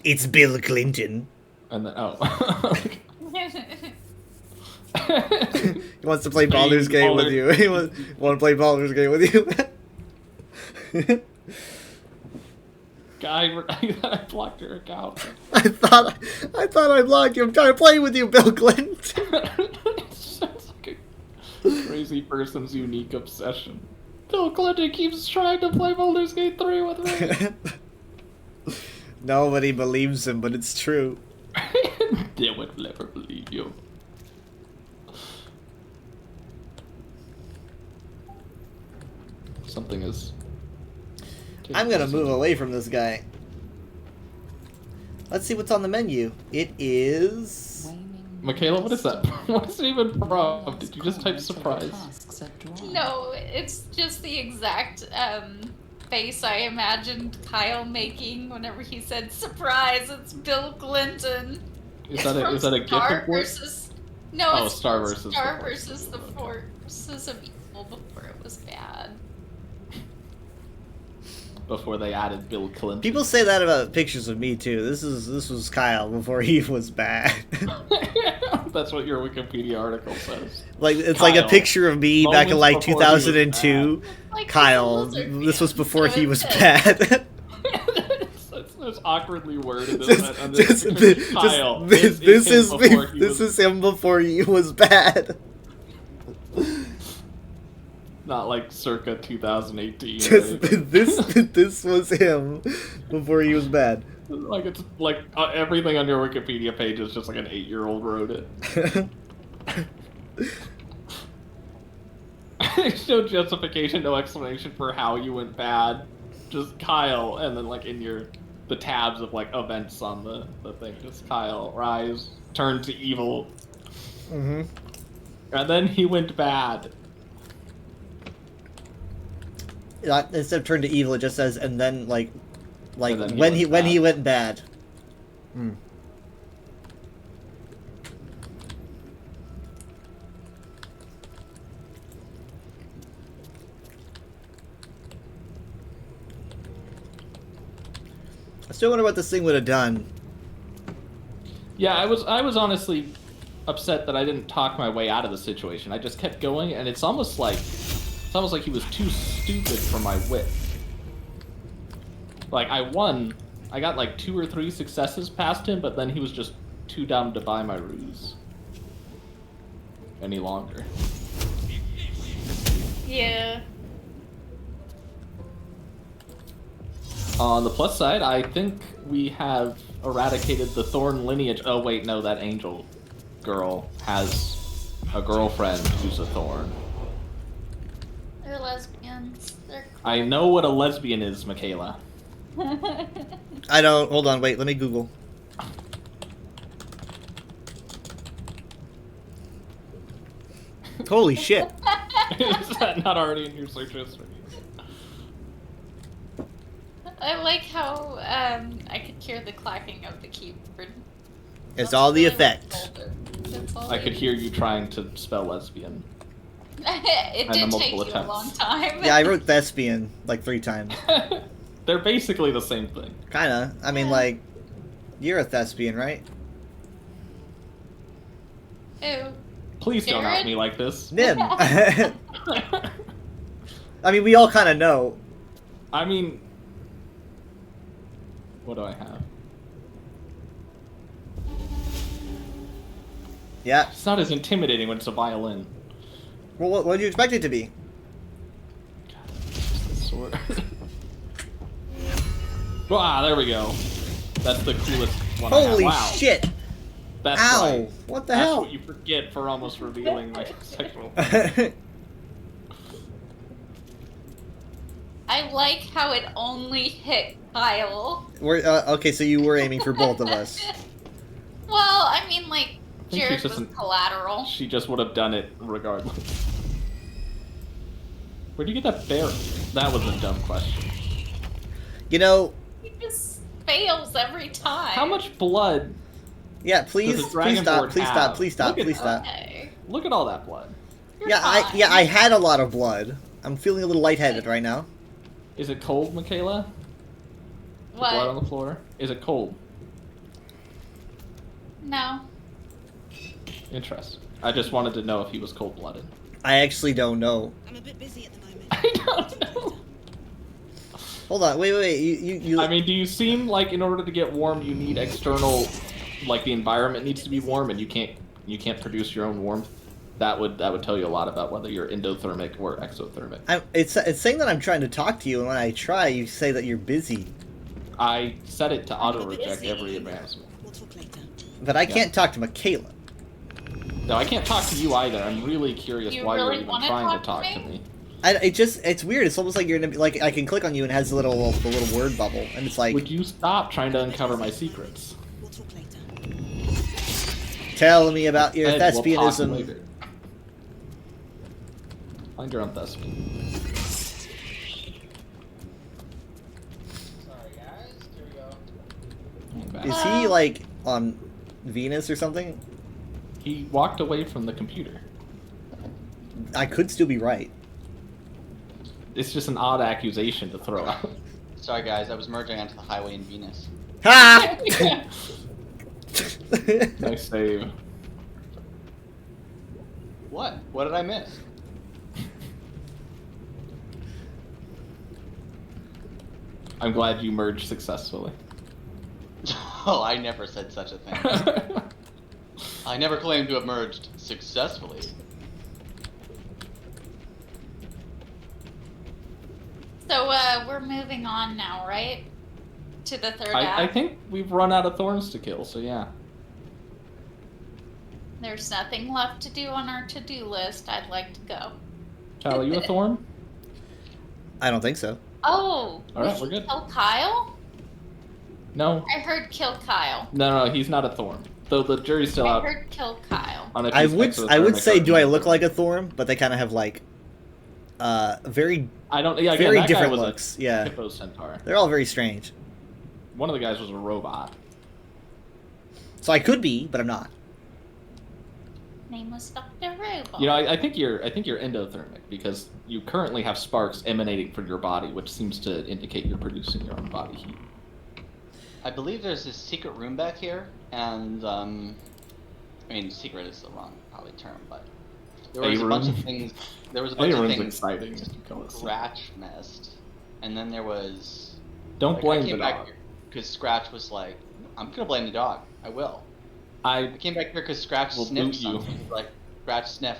Speaker 20: It's Bill Clinton.
Speaker 18: And then,
Speaker 1: He wants to play Baldur's Gate with you. He want to play Baldur's Gate with you.
Speaker 18: Guy, I blocked your account.
Speaker 1: I thought I blocked you. I'm trying to play with you, Bill Clinton.
Speaker 18: It's like a crazy person's unique obsession. Bill Clinton keeps trying to play Baldur's Gate 3 with me.
Speaker 1: Nobody believes him, but it's true.
Speaker 18: They would never believe you. Something is...
Speaker 1: I'm gonna move away from this guy. Let's see what's on the menu. It is...
Speaker 18: Michaela, what is that? What is it even from? Did you just type surprise?
Speaker 19: No, it's just the exact face I imagined Kyle making whenever he said, "Surprise, it's Bill Clinton."
Speaker 18: Is that a GIF
Speaker 19: Star
Speaker 18: of what?
Speaker 19: versus... No, it's
Speaker 18: Star versus
Speaker 19: Star versus the Forces of Evil before it was bad.
Speaker 18: Before they added Bill Clinton.
Speaker 1: People say that about pictures of me too. This was Kyle before he was bad.
Speaker 18: That's what your Wikipedia article says.
Speaker 1: Like it's
Speaker 18: Kyle,
Speaker 1: like a picture of me back in like
Speaker 18: before he was
Speaker 1: 2002.
Speaker 19: Like,
Speaker 1: Kyle, this was before he was bad.
Speaker 18: It's awkwardly worded.
Speaker 1: This is him before he was bad.
Speaker 18: Not like circa 2018.
Speaker 1: This was him before he was bad.
Speaker 18: Like it's like everything on your Wikipedia page is just like an 8-year-old wrote it. There's no justification, no explanation for how you went bad. Just Kyle, and then like in the tabs of like events on the thing, just Kyle, rise, turn to evil.
Speaker 1: Mm-hmm.
Speaker 18: And then he went bad.
Speaker 1: Instead of turn to evil, it just says, and then like
Speaker 18: And then
Speaker 1: when he went bad. Hmm. I still wonder what this thing would have done.
Speaker 18: Yeah, I was honestly upset that I didn't talk my way out of the situation. I just kept going, and it's almost like he was too stupid for my wit. Like, I won. I got like 2 or 3 successes past him, but then he was just too dumb to buy my ruse any longer.
Speaker 19: Yeah.
Speaker 18: On the plus side, I think we have eradicated the Thorn lineage. Oh wait, no, that angel girl has a girlfriend who's a Thorn.
Speaker 19: They're lesbians. They're
Speaker 18: I know what a lesbian is, Michaela.
Speaker 1: I don't. Hold on, wait. Let me Google. Holy shit!
Speaker 18: Is that not already in your search history?
Speaker 19: I like how I could hear the clacking of the keyboard.
Speaker 1: It's all the effect.
Speaker 18: I could hear you trying to spell lesbian.
Speaker 19: It did take you a long time.
Speaker 1: Yeah, I wrote thespian like 3 times.
Speaker 18: They're basically the same thing.
Speaker 1: Kinda. I mean, like, you're a thespian, right?
Speaker 19: Ew.
Speaker 18: Please don't out
Speaker 19: Jared?
Speaker 18: me like this.
Speaker 1: Nim. I mean, we all kind of know.
Speaker 18: I mean, what do I have?
Speaker 1: Yeah.
Speaker 18: It's not as intimidating when it's a violin.
Speaker 1: Well, what do you expect it to be?
Speaker 18: Sword. Ah, there we go. That's the coolest one.
Speaker 1: Holy
Speaker 18: I have. Wow.
Speaker 1: shit!
Speaker 18: That's
Speaker 1: Ow!
Speaker 18: right.
Speaker 1: What the
Speaker 18: That's
Speaker 1: hell?
Speaker 18: what you forget for almost revealing my sexual.
Speaker 19: I like how it only hit Kyle.
Speaker 1: We're okay. So you were aiming for both of us.
Speaker 19: Well, I mean, like,
Speaker 18: think
Speaker 19: Jared
Speaker 18: she's
Speaker 19: was
Speaker 18: just
Speaker 19: collateral.
Speaker 18: She just would have done it regardless. Where'd you get that bear? That was a dumb question.
Speaker 1: You know.
Speaker 19: He just fails every time.
Speaker 18: How much blood?
Speaker 1: Yeah, please, please stop, please stop, please stop, please stop.
Speaker 18: Look at all that blood.
Speaker 1: Yeah, I had a lot of blood. I'm feeling a little lightheaded right now.
Speaker 18: Is it cold, Michaela? The
Speaker 19: What?
Speaker 18: blood on the floor? Is it cold?
Speaker 19: No.
Speaker 18: Interesting. I just wanted to know if he was cold-blooded.
Speaker 1: I actually don't know.
Speaker 14: I'm a bit busy at the moment.
Speaker 18: I don't know.
Speaker 1: Hold on, wait. You.
Speaker 18: I mean, do you seem like in order to get warm, you need external, like the environment needs to be warm, and you can't produce your own warmth? That would tell you a lot about whether you're endothermic or exothermic.
Speaker 1: It's saying that I'm trying to talk to you, and when I try, you say that you're busy.
Speaker 18: I set it to auto-reject every advancement.
Speaker 14: We'll talk later.
Speaker 1: But I can't talk to Michaela.
Speaker 18: No, I can't talk to you either. I'm really curious
Speaker 19: You
Speaker 18: why
Speaker 19: really
Speaker 18: you're even
Speaker 19: wanna
Speaker 18: trying to
Speaker 19: talk
Speaker 18: talk
Speaker 19: to
Speaker 18: to me.
Speaker 1: It's weird. It's almost like you're like I can click on you and it has the little word bubble, and it's like.
Speaker 18: Would you stop trying to uncover my secrets?
Speaker 14: We'll talk later.
Speaker 1: Tell me about your
Speaker 18: Ed, we'll talk
Speaker 1: thespianism.
Speaker 18: later. Find your own thespian.
Speaker 17: Sorry, guys. Here we go.
Speaker 1: Is he like on Venus or something?
Speaker 18: He walked away from the computer.
Speaker 1: I could still be right.
Speaker 18: It's just an odd accusation to throw out.
Speaker 17: Sorry, guys. I was merging onto the highway in Venus.
Speaker 1: Ha!
Speaker 18: Nice save.
Speaker 17: What? What did I miss?
Speaker 18: I'm glad you merged successfully.
Speaker 17: Oh, I never said such a thing. I never claimed to have merged successfully.
Speaker 19: So, we're moving on now, right? To the third
Speaker 18: I
Speaker 19: act.
Speaker 18: think we've run out of thorns to kill, so yeah.
Speaker 19: There's nothing left to do on our to-do list. I'd like to go.
Speaker 18: Kyle, are you a thorn?
Speaker 1: I don't think so.
Speaker 19: Oh,
Speaker 18: Alright,
Speaker 19: we
Speaker 18: we're
Speaker 19: should
Speaker 18: good.
Speaker 19: kill Kyle?
Speaker 18: No.
Speaker 19: I heard kill Kyle.
Speaker 18: No, he's not a thorn. Though the jury's still
Speaker 19: I
Speaker 18: out.
Speaker 19: heard kill Kyle.
Speaker 18: On if
Speaker 1: I
Speaker 18: he's
Speaker 1: would
Speaker 18: exothermic
Speaker 1: say,
Speaker 18: or
Speaker 1: do I
Speaker 18: not.
Speaker 1: look like a Thorn? But they kind of have like, very.
Speaker 18: I don't. Yeah, again,
Speaker 1: very
Speaker 18: that
Speaker 1: different
Speaker 18: guy was
Speaker 1: looks.
Speaker 18: a
Speaker 1: Yeah,
Speaker 18: Hippo centaur.
Speaker 1: they're all very strange.
Speaker 18: One of the guys was a robot.
Speaker 1: So I could be, but I'm not.
Speaker 19: Name was Dr. Robot.
Speaker 18: You know, I think you're endothermic because you currently have sparks emanating from your body, which seems to indicate you're producing your own body heat.
Speaker 17: I believe there's this secret room back here, and I mean, secret is the wrong probably term, but there was a bunch of things. There was a bunch of
Speaker 18: Room's
Speaker 17: things.
Speaker 18: exciting.
Speaker 17: Scratch missed, and then there was.
Speaker 18: Don't
Speaker 17: like,
Speaker 18: blame
Speaker 17: I came
Speaker 18: the
Speaker 17: back
Speaker 18: dog.
Speaker 17: because Scratch was like, "I'm gonna blame the dog. I will." I came back here because Scratch
Speaker 18: will
Speaker 17: sniffed
Speaker 18: boot you.
Speaker 17: something. Like Scratch sniff.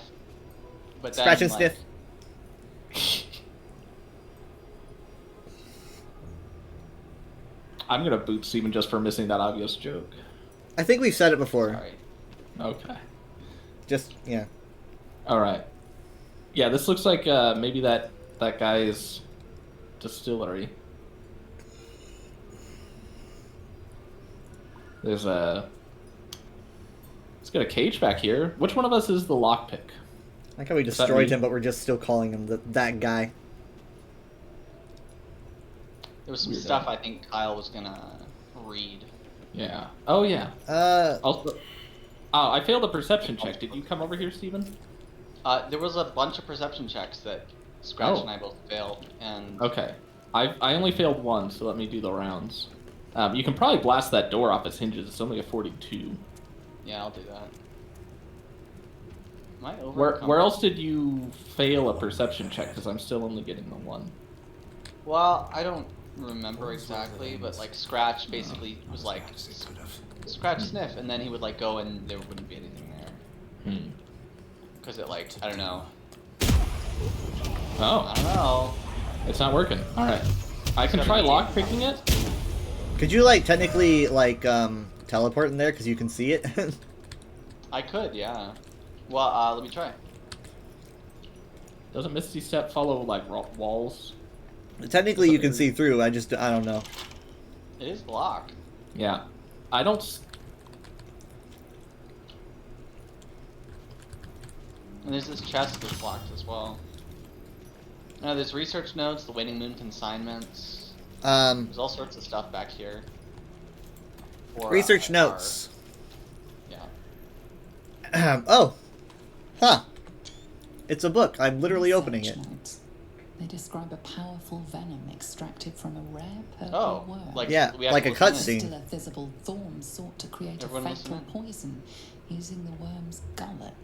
Speaker 17: But then,
Speaker 1: Scratch and
Speaker 17: like,
Speaker 1: sniff.
Speaker 18: I'm gonna boot Steven just for missing that obvious joke.
Speaker 1: I think we've said it before.
Speaker 18: Okay.
Speaker 1: Just yeah.
Speaker 18: All right. Yeah, this looks like maybe that guy's distillery. There's a. Let's get a cage back here. Which one of us is the lockpick?
Speaker 1: I like how we
Speaker 18: Is that
Speaker 1: destroyed
Speaker 18: me?
Speaker 1: him, but we're just still calling him that guy.
Speaker 17: there was some
Speaker 18: Weird,
Speaker 17: stuff I think Kyle was gonna read.
Speaker 18: Yeah. Oh yeah. Also, oh, I failed a perception check. Did you come over here, Steven?
Speaker 17: There was a bunch of perception checks that Scratch
Speaker 18: Oh.
Speaker 17: and I both failed, and
Speaker 18: Okay. I only failed one, so let me do the rounds. You can probably blast that door off its hinges. It's only a 42.
Speaker 17: yeah, I'll do that. Am I over?
Speaker 18: Where else did you fail a perception check? Because I'm still only getting the one.
Speaker 17: Well, I don't remember exactly, but like Scratch basically was like Scratch sniff, and then he would like go and there wouldn't be anything there.
Speaker 18: Hmm.
Speaker 17: Because it like I don't know.
Speaker 18: Oh.
Speaker 17: I don't know.
Speaker 18: It's not working. All right. I can try lock picking it.
Speaker 1: Could you like technically like teleport in there because you can see it?
Speaker 17: I could, yeah. Well, let me try.
Speaker 18: Doesn't Misty Step follow like walls?
Speaker 1: Technically, you can see through. I don't know.
Speaker 17: It is blocked.
Speaker 18: Yeah. I don't.
Speaker 17: And there's this chest that's blocked as well. There's research notes, the Waning Moon consignments. There's all sorts of stuff back here. For,
Speaker 1: Research notes.
Speaker 17: Yeah.
Speaker 1: Oh. Huh. It's a book. I'm literally opening it.
Speaker 21: They describe a powerful venom extracted from a rare purple
Speaker 17: Oh,
Speaker 21: worm.
Speaker 17: like
Speaker 1: Yeah,
Speaker 17: we have
Speaker 1: like
Speaker 17: to
Speaker 1: a
Speaker 17: listen in.
Speaker 1: cutscene.
Speaker 21: Still, a visible thorn sought to create
Speaker 17: Everyone
Speaker 21: a
Speaker 17: listen
Speaker 21: fatal
Speaker 17: in.
Speaker 21: poison using the worm's gullet.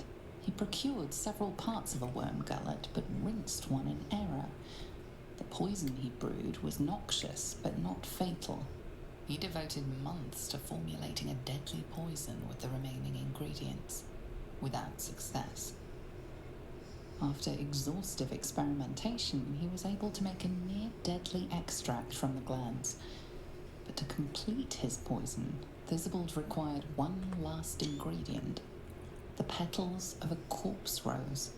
Speaker 21: He procured several parts of a worm gullet, but rinsed one in error. The poison he brewed was noxious, but not fatal. He devoted months to formulating a deadly poison with the remaining ingredients, without success. After exhaustive experimentation, he was able to make a near-deadly extract from the glands. But to complete his poison, Thizibald required one last ingredient: the petals of a corpse rose.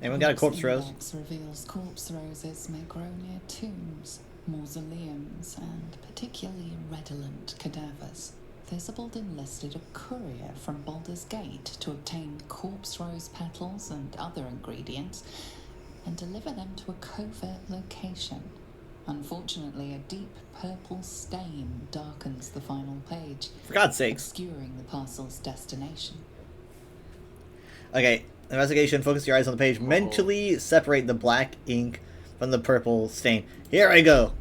Speaker 1: Anyone got a corpse rose?
Speaker 21: Index reveals corpse roses may grow near tombs, mausoleums, and particularly redolent cadavers. Thizibald enlisted a courier from Baldur's Gate to obtain corpse rose petals and other ingredients and deliver them to a covert location. Unfortunately, a deep purple stain darkens the final page,
Speaker 1: For God's sakes.
Speaker 21: obscuring the parcel's destination.
Speaker 1: Okay. Investigation. Focus your eyes on the page. Mentally separate the black ink from the purple stain. Here I go.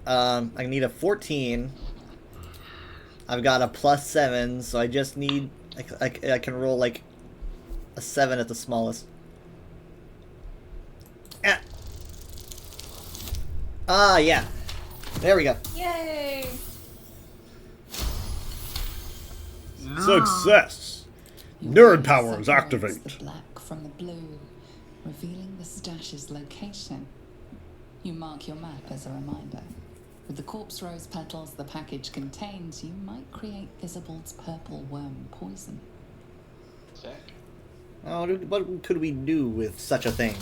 Speaker 1: I need a 14. I've got a +7, so I just need... I can roll, like, a 7 at the smallest. Yeah. There we go.
Speaker 19: Yay!
Speaker 6: Success!
Speaker 21: Your
Speaker 6: Nerd powers
Speaker 21: separates
Speaker 6: activate.
Speaker 21: the black from the blue, revealing the stash's location. You mark your map as a reminder. With the corpse rose petals the package contains, you might create Thizibald's purple worm poison.
Speaker 17: Sick.
Speaker 1: Oh, what could we do with such a thing?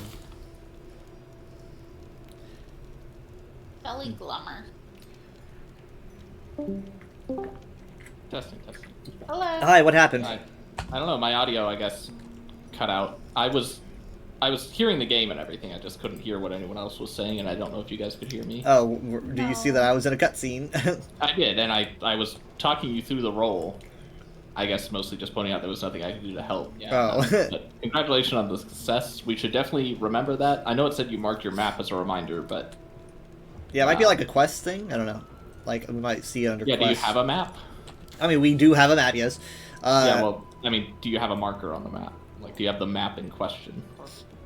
Speaker 19: Belly glummer.
Speaker 18: Testing.
Speaker 19: Hello.
Speaker 1: Hi, what happened?
Speaker 18: I don't know. My audio, I guess, cut out. I was hearing the game and everything. I just couldn't hear what anyone else was saying, and I don't know if you guys could hear me.
Speaker 1: Oh, do you see that I was in a cutscene?
Speaker 18: I did, and I was talking you through the role. I guess mostly just pointing out there was nothing I could do to help. Yeah.
Speaker 1: Oh.
Speaker 18: But congratulations on the success. We should definitely remember that. I know it said you marked your map as a reminder, but...
Speaker 1: Yeah, it might be like a quest thing. I don't know. Like, we might see it under
Speaker 18: Yeah,
Speaker 1: quest.
Speaker 18: do you have a map?
Speaker 1: I mean, we do have a map, yes.
Speaker 18: Yeah, well, I mean, do you have a marker on the map? Like, do you have the map in question?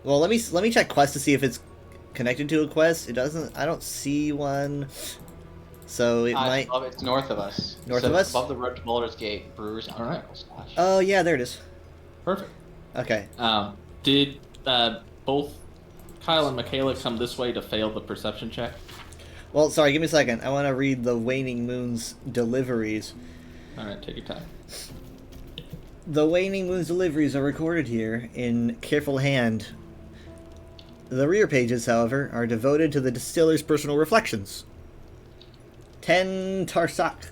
Speaker 1: Well, let me check quest to see if it's connected to a quest. It doesn't. I don't see one. So it might.
Speaker 17: It's north of us.
Speaker 1: North of us?
Speaker 17: Above the road to Baldur's Gate, Brewers Alchemical Slash.
Speaker 1: Oh yeah, there it is.
Speaker 18: Perfect.
Speaker 1: Okay.
Speaker 18: Did both Kyle and Michaela come this way to fail the perception check?
Speaker 1: Well, sorry, give me a second. I want to read the Waning Moon's deliveries.
Speaker 18: Alright, take your time.
Speaker 1: The Waning Moon's deliveries are recorded here in careful hand. The rear pages, however, are devoted to the distiller's personal reflections. 10 Tarsak.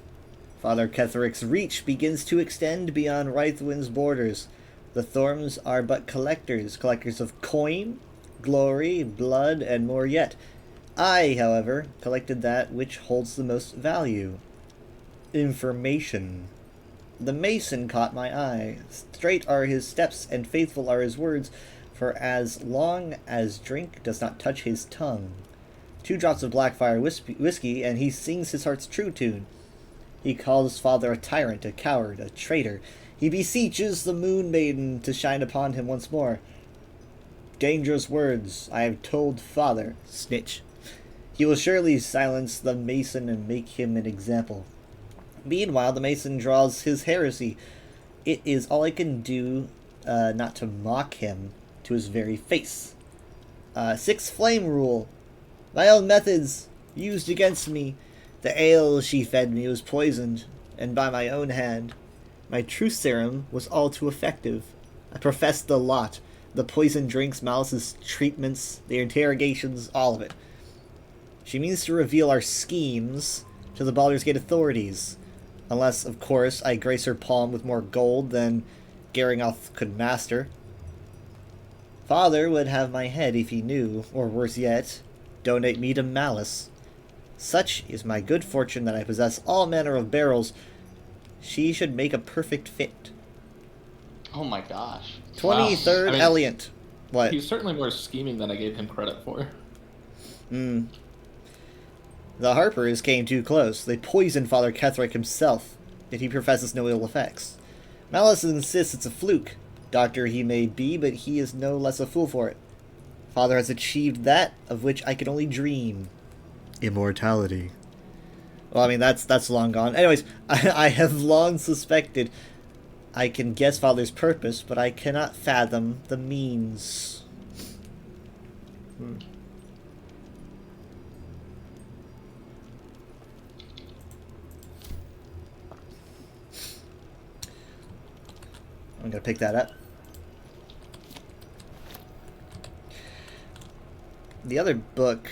Speaker 1: Father Ketheric's reach begins to extend beyond Rythwin's borders. The Thorms are but collectors of coin, glory, blood, and more yet. I, however, collected that which holds the most value. Information. The mason caught my eye. Straight are his steps, and faithful are his words, for as long as drink does not touch his tongue. 2 drops of Blackfire whiskey, and he sings his heart's true tune. He calls father a tyrant, a coward, a traitor. He beseeches the Moon Maiden to shine upon him once more. Dangerous words I have told father, snitch. He will surely silence the mason and make him an example. Meanwhile, the mason draws his heresy. It is all I can do not to mock him to his very face. 6 flame rule. My own methods used against me. The ale she fed me was poisoned, and by my own hand. My truth serum was all too effective. I professed the lot. The poison drinks, Malice's treatments, the interrogations, all of it. She means to reveal our schemes to the Baldur's Gate authorities. Unless, of course, I grace her palm with more gold than Garinoth could master. Father would have my head if he knew, or worse yet, donate me to Malice. Such is my good fortune that I possess all manner of barrels. She should make a perfect fit.
Speaker 17: Oh my gosh.
Speaker 1: 23rd
Speaker 18: Wow. I mean,
Speaker 1: Elliot. What?
Speaker 18: He's certainly more scheming than I gave him credit for.
Speaker 1: The Harpers came too close. They poisoned Father Ketherick himself, yet he professes no ill effects. Malice insists it's a fluke. Doctor he may be, but he is no less a fool for it. Father has achieved that of which I could only dream. Immortality. Well, I mean, that's long gone. Anyways, I have long suspected. I can guess Father's purpose, but I cannot fathom the means. I'm gonna pick that up. The other book.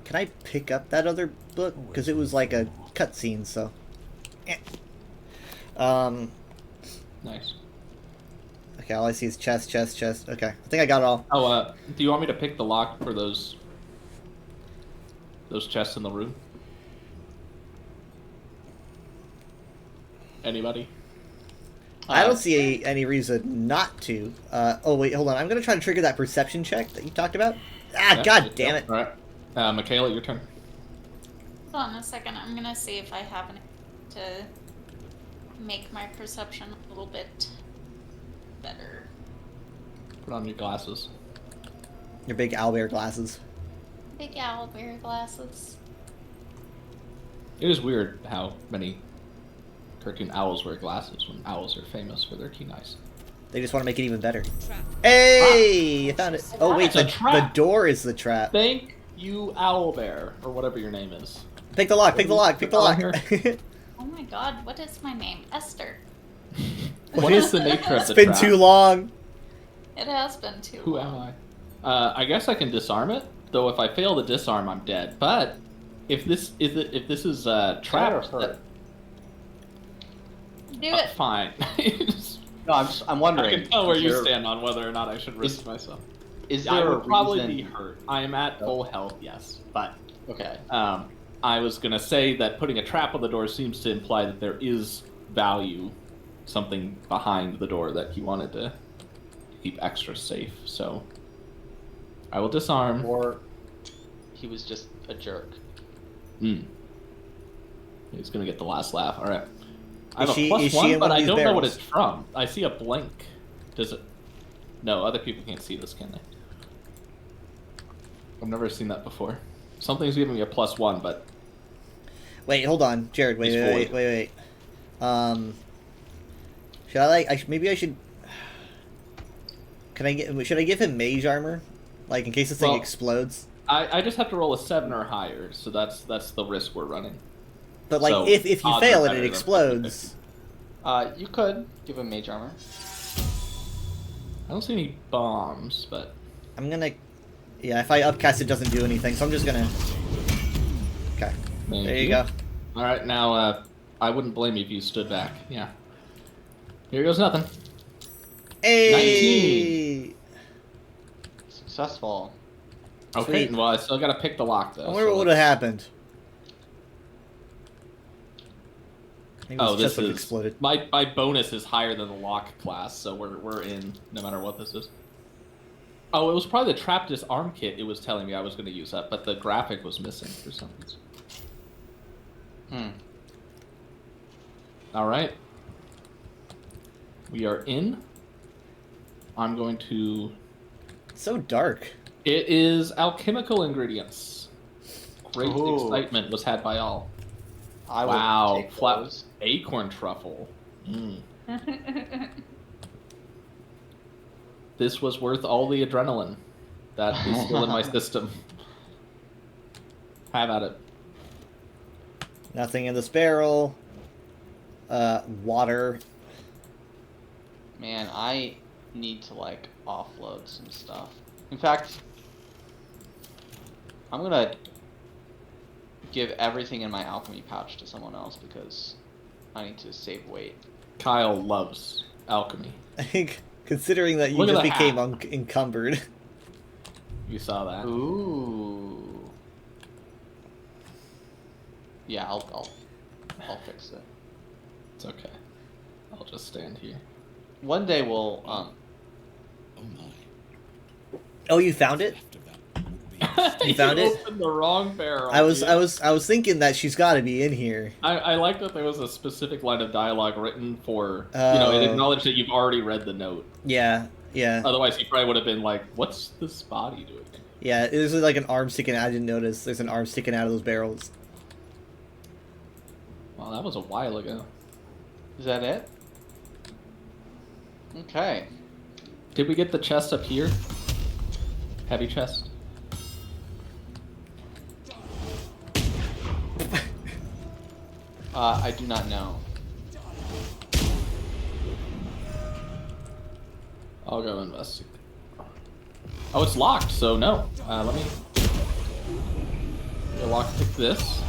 Speaker 1: Can I pick up that other book? Because it was like a cutscene, so.
Speaker 18: Nice.
Speaker 1: Okay, all I see is chest. Okay, I think I got it all.
Speaker 18: Oh, do you want me to pick the lock for those chests in the room? Anybody?
Speaker 1: I don't see any reason not to. Oh wait, hold on. I'm gonna try to trigger that perception check that you talked about. Ah,
Speaker 18: Yeah,
Speaker 1: god damn it!
Speaker 18: All right, Michaela, your turn.
Speaker 19: Hold on a second. I'm gonna see if I have any to make my perception a little bit better.
Speaker 18: Put on your glasses.
Speaker 1: Your big owlbear glasses.
Speaker 19: Big owl bear glasses.
Speaker 18: It is weird how many cartoon owls wear glasses when owls are famous for their keen eyes.
Speaker 1: They just want to make it even better. Hey, you found it. Oh wait,
Speaker 18: It's a trap.
Speaker 1: the door is the trap.
Speaker 18: Thank you, Owlbear, or whatever your name is.
Speaker 1: Pick the lock. Pick the lock. Pick the lock.
Speaker 19: Oh my god, what is my name? Esther.
Speaker 18: What is the nature of
Speaker 1: It's
Speaker 18: the
Speaker 1: been
Speaker 18: trap?
Speaker 1: too long.
Speaker 19: It has been too
Speaker 18: Who
Speaker 19: long.
Speaker 18: am I? I guess I can disarm it. Though if I fail to disarm, I'm dead. But if this is trapped,
Speaker 17: hurt?
Speaker 19: Do it.
Speaker 18: fine.
Speaker 17: No, I'm wondering.
Speaker 18: I can tell where
Speaker 17: is
Speaker 18: you
Speaker 17: there-
Speaker 18: stand on whether or not I should risk myself.
Speaker 17: Is
Speaker 18: I
Speaker 17: there a
Speaker 18: would probably
Speaker 17: reason-
Speaker 18: be hurt. I am at full health, yes, but
Speaker 17: Okay.
Speaker 18: I was gonna say that putting a trap on the door seems to imply that there is value, something behind the door that he wanted to keep extra safe. So I will disarm.
Speaker 17: Or he was just a jerk.
Speaker 18: He's gonna get the last laugh. All right. I have
Speaker 1: Is she-
Speaker 18: a plus
Speaker 1: is she
Speaker 18: one,
Speaker 1: in
Speaker 18: but
Speaker 1: one of
Speaker 18: I
Speaker 1: these
Speaker 18: don't know what
Speaker 1: barrels?
Speaker 18: it's from. I see a blank. Does it? No, other people can't see this, can they? I've never seen that before. Something's giving me a plus one, but
Speaker 1: Wait, hold on, Jared.
Speaker 18: He's
Speaker 1: Wait. Should I maybe I should. Should I give him mage armor, like in case this thing
Speaker 18: Well,
Speaker 1: explodes?
Speaker 18: I just have to roll a 7 or higher, so that's the risk we're running.
Speaker 1: But like,
Speaker 18: So,
Speaker 1: if you
Speaker 18: odds
Speaker 1: fail
Speaker 18: are
Speaker 1: and
Speaker 18: better
Speaker 1: it
Speaker 18: than
Speaker 1: explodes,
Speaker 17: You could give him mage armor.
Speaker 18: I don't see any bombs, but
Speaker 1: I'm gonna. Yeah, if I upcast, it doesn't do anything, so I'm just gonna. Okay.
Speaker 18: Thank
Speaker 1: There you go.
Speaker 18: All right, now I wouldn't blame you if you stood back. Yeah. Here goes nothing.
Speaker 1: Hey.
Speaker 18: 19.
Speaker 17: Successful.
Speaker 18: Okay,
Speaker 1: Sweet.
Speaker 18: well I still gotta pick the lock though.
Speaker 1: I wonder what would have happened. Maybe
Speaker 18: Oh,
Speaker 1: his
Speaker 18: this
Speaker 1: chest would've
Speaker 18: is
Speaker 1: exploded.
Speaker 18: my bonus is higher than the lock class, so we're in no matter what this is. Oh, it was probably the Traptus arm kit. It was telling me I was going to use that, but the graphic was missing for some reason. All right, we are in. I'm going to.
Speaker 1: So dark.
Speaker 18: It is alchemical ingredients. Great
Speaker 17: Ooh.
Speaker 18: excitement was had by all.
Speaker 17: I would
Speaker 18: Wow,
Speaker 17: take
Speaker 18: flat
Speaker 17: those.
Speaker 18: acorn truffle. This was worth all the adrenaline that is still in my system. Have at it.
Speaker 1: Nothing in this barrel. Water.
Speaker 17: Man, I need to like offload some stuff. In fact, I'm gonna give everything in my alchemy pouch to someone else because I need to save weight.
Speaker 18: Kyle loves alchemy.
Speaker 1: I think, considering that you
Speaker 18: Look at
Speaker 1: just
Speaker 18: the
Speaker 1: became
Speaker 18: hat.
Speaker 1: encumbered.
Speaker 18: You saw that.
Speaker 17: Ooh. Yeah, I'll fix it.
Speaker 18: It's okay. I'll just stand here.
Speaker 17: One day we'll
Speaker 1: Oh, you found it? You found it?
Speaker 18: Opened the wrong barrel.
Speaker 1: I was
Speaker 18: dude.
Speaker 1: thinking that she's got to be in here.
Speaker 18: I like that there was a specific line of dialogue written for it acknowledged that you've already read the note.
Speaker 1: Yeah, yeah,
Speaker 18: Otherwise, he probably would have been like, "What's this body doing?"
Speaker 1: yeah. There's like an arm sticking out. I didn't notice. There's an arm sticking out of those barrels.
Speaker 18: Well, that was a while ago.
Speaker 17: Is that it? Okay.
Speaker 18: Did we get the chest up here? Heavy chest.
Speaker 17: I do not know.
Speaker 18: I'll go investigate. Oh, it's locked, so no. Let me lockpick this.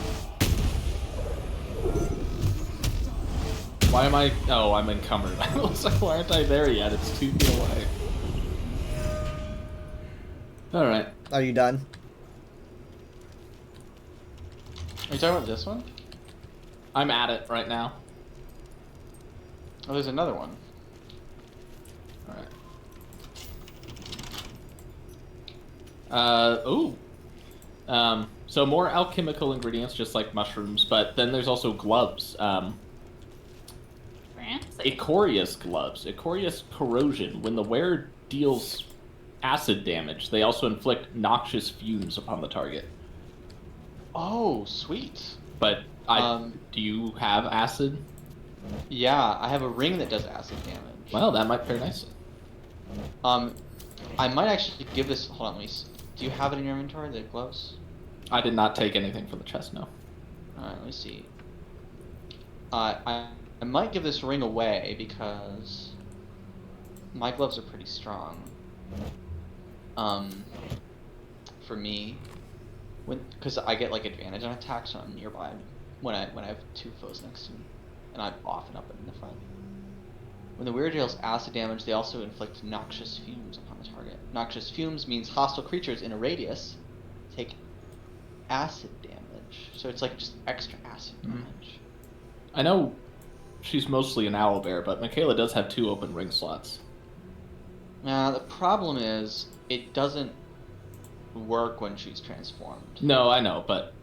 Speaker 18: Why am I? Oh, I'm encumbered. I was like, why aren't I there yet? It's 2 feet away. All right.
Speaker 1: Are you done?
Speaker 17: Are you talking about this one?
Speaker 18: I'm at it right now.
Speaker 17: Oh, there's another one.
Speaker 18: All right. Ooh. So more alchemical ingredients, just like mushrooms, but then there's also gloves. Icorius gloves. Icorius corrosion. When the wearer deals acid damage, they also inflict noxious fumes upon the target.
Speaker 17: Oh, sweet.
Speaker 18: But do you have acid?
Speaker 17: Yeah, I have a ring that does acid damage.
Speaker 18: Well, that might pair nicely.
Speaker 17: I might actually give this. Hold on, let me. Do you have it in your inventory? The gloves?
Speaker 18: I did not take anything from the chest. No.
Speaker 17: All right, let me see. I might give this ring away because my gloves are pretty strong. For me, because I get like advantage on attacks when I'm nearby when I have 2 foes next to me, and I'm often up in the front. When the wearer deals acid damage, they also inflict noxious fumes upon the target. Noxious fumes means hostile creatures in a radius take acid damage, so it's like just extra acid damage.
Speaker 18: I know she's mostly an owlbear, but Michaela does have 2 open ring slots.
Speaker 17: Now the problem is it doesn't work when she's transformed.
Speaker 18: No, I know, but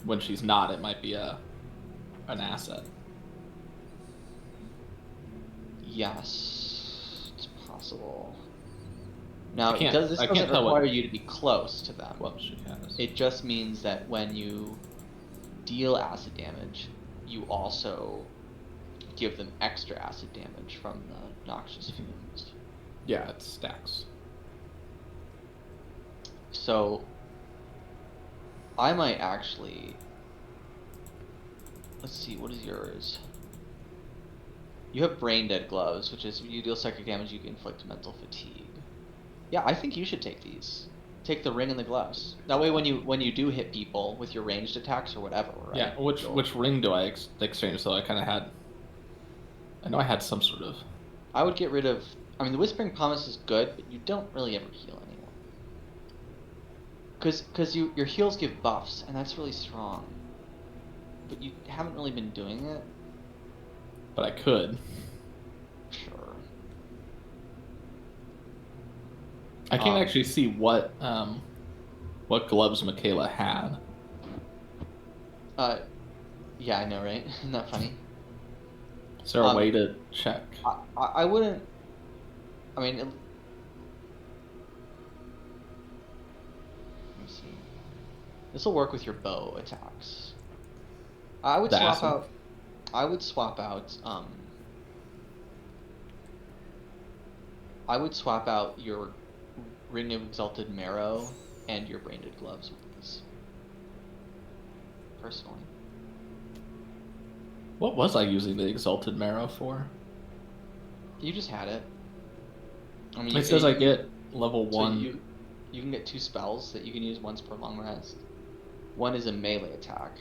Speaker 18: when she's not, it might be an asset.
Speaker 17: Yes, it's possible. Now,
Speaker 18: I can't-
Speaker 17: this
Speaker 18: I can't
Speaker 17: doesn't
Speaker 18: tell what
Speaker 17: require you to be close to them.
Speaker 18: gloves she has.
Speaker 17: It just means that when you deal acid damage, you also give them extra acid damage from the noxious fumes.
Speaker 18: Yeah, it stacks.
Speaker 17: So, I might actually... Let's see, what is yours? You have brain dead gloves, which is you deal psychic damage, you can inflict mental fatigue. Yeah, I think you should take these. Take the ring and the gloves. That way, when you do hit people with your ranged attacks or whatever, right?
Speaker 18: Yeah, which ring do I exchange? So I kind of had... I know I had some sort of...
Speaker 17: I would get rid of... I mean, the Whispering Promise is good, but you don't really ever heal anyone. Because your heals give buffs, and that's really strong. But you haven't really been doing it.
Speaker 18: But I could.
Speaker 17: Sure.
Speaker 18: I can't actually see what gloves Michaela had.
Speaker 17: Yeah, I know, right? Isn't that funny?
Speaker 18: Is there a way to check?
Speaker 17: I wouldn't... I mean... Let me see. This will work with your bow attacks. I would swap out... I would swap out your Ring of Exalted Marrow and your Branded Gloves with these. Personally.
Speaker 18: What was I using the Exalted Marrow for?
Speaker 17: You just had it. I mean,
Speaker 18: It says I get level 1.
Speaker 17: You can get 2 spells that you can use once per long rest. One is a melee attack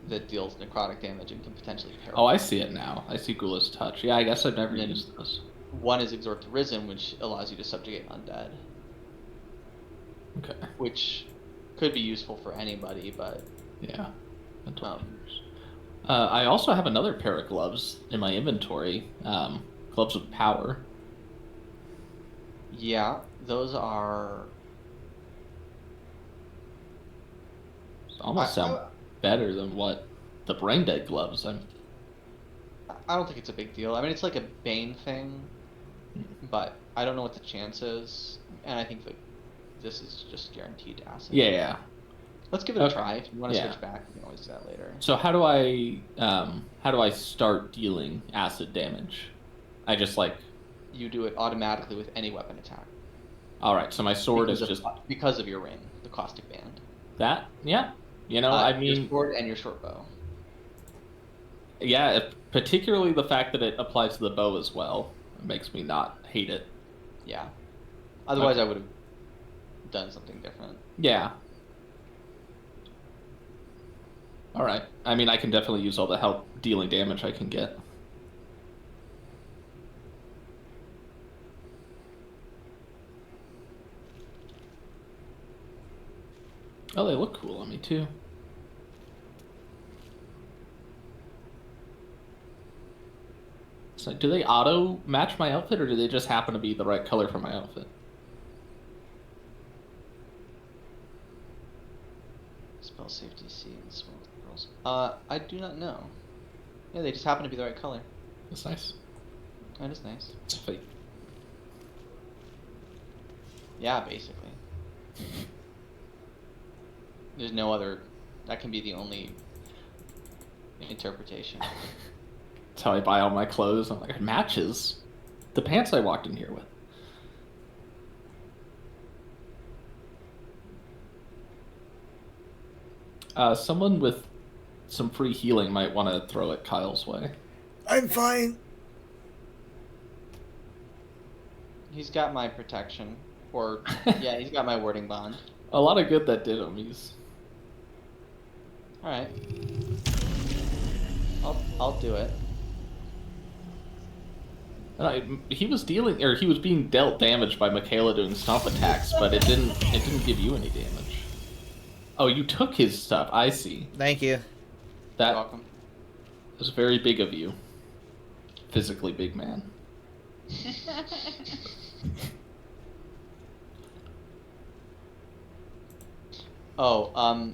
Speaker 17: that deals necrotic damage and can potentially paralyze.
Speaker 18: Oh, I see it now. I see Ghoulish Touch. Yeah, I guess I've never used this.
Speaker 17: One is Exhort the Risen, which allows you to subjugate undead.
Speaker 18: Okay.
Speaker 17: Which could be useful for anybody, but...
Speaker 18: Yeah. I also have another pair of gloves in my inventory. Gloves of Power.
Speaker 17: Yeah, those are...
Speaker 18: Almost sound better than what the Brain Dead gloves.
Speaker 17: I don't think it's a big deal. I mean, it's like a Bane thing, but I don't know what the chance is, and I think that this is just guaranteed acid.
Speaker 18: Yeah.
Speaker 17: Let's give it a try. If you want to switch back, we can always do that later.
Speaker 18: So how do I start dealing acid damage? I just
Speaker 17: You do it automatically with any weapon attack.
Speaker 18: All right, so my sword
Speaker 17: because
Speaker 18: is just
Speaker 17: because of your ring, the Caustic Band.
Speaker 18: That, yeah. You know, I mean,
Speaker 17: your sword and your short bow.
Speaker 18: Yeah, particularly the fact that it applies to the bow as well makes me not hate it.
Speaker 17: Yeah. Otherwise, I would have done something different.
Speaker 18: Yeah. All right. I mean, I can definitely use all the help dealing damage I can get. Oh, they look cool on me too. So, do they auto match my outfit, or do they just happen to be the right color for my outfit?
Speaker 17: Spell safety C and smoke girls. I do not know. Yeah, they just happen to be the right color.
Speaker 18: That's nice.
Speaker 17: That is nice.
Speaker 18: It's fate.
Speaker 17: Yeah, basically. There's no other... That can be the only interpretation.
Speaker 18: That's how I buy all my clothes. I'm like, it matches the pants I walked in here with. Someone with some free healing might want to throw it Kyle's way.
Speaker 1: I'm fine.
Speaker 17: He's got my protection. Or, yeah, he's got my warding bond.
Speaker 18: A lot of good that did him. He's...
Speaker 17: Alright. I'll do it.
Speaker 18: He was dealing, or he was being dealt damage by Michaela doing stomp attacks, but it didn't give you any damage. Oh, you took his stuff. I see.
Speaker 1: Thank you.
Speaker 18: That
Speaker 17: You're welcome.
Speaker 18: was very big of you. Physically big man.
Speaker 17: Oh,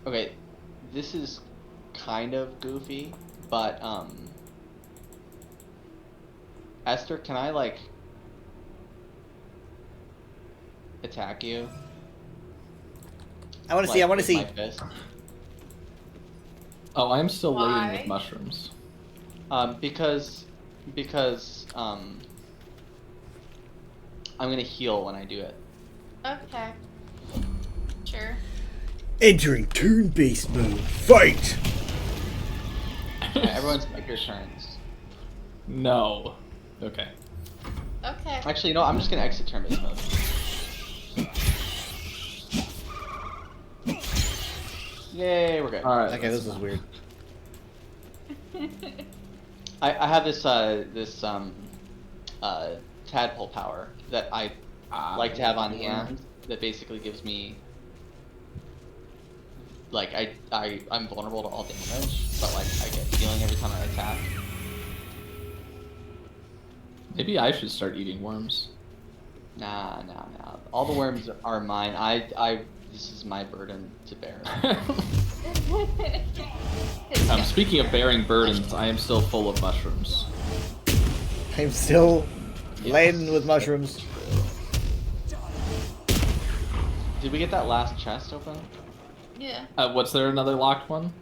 Speaker 17: Okay, this is kind of goofy, but Esther, can I like attack you?
Speaker 1: I want to see. I want to see.
Speaker 17: My fist?
Speaker 18: Oh, I'm still laden
Speaker 19: Why?
Speaker 18: with mushrooms.
Speaker 17: Because I'm gonna heal when I do it.
Speaker 19: Okay. Sure.
Speaker 1: Entering turn-based mode. Fight.
Speaker 17: Yeah, everyone's take your turns.
Speaker 18: No. Okay.
Speaker 19: Okay.
Speaker 17: Actually, no. I'm just gonna exit turn-based mode. Yay, we're good.
Speaker 18: All right.
Speaker 1: Okay, this is weird.
Speaker 17: I have this tadpole power that I like to have on hand that basically gives me like I'm vulnerable to all damage, but like I get healing every time I attack.
Speaker 18: Maybe I should start eating worms.
Speaker 17: Nah. All the worms are mine. This is my burden to bear.
Speaker 18: Speaking of bearing burdens, I am still full of mushrooms.
Speaker 1: I'm still laden with mushrooms.
Speaker 17: Did we get that last chest open?
Speaker 19: Yeah.
Speaker 18: Was there another locked one?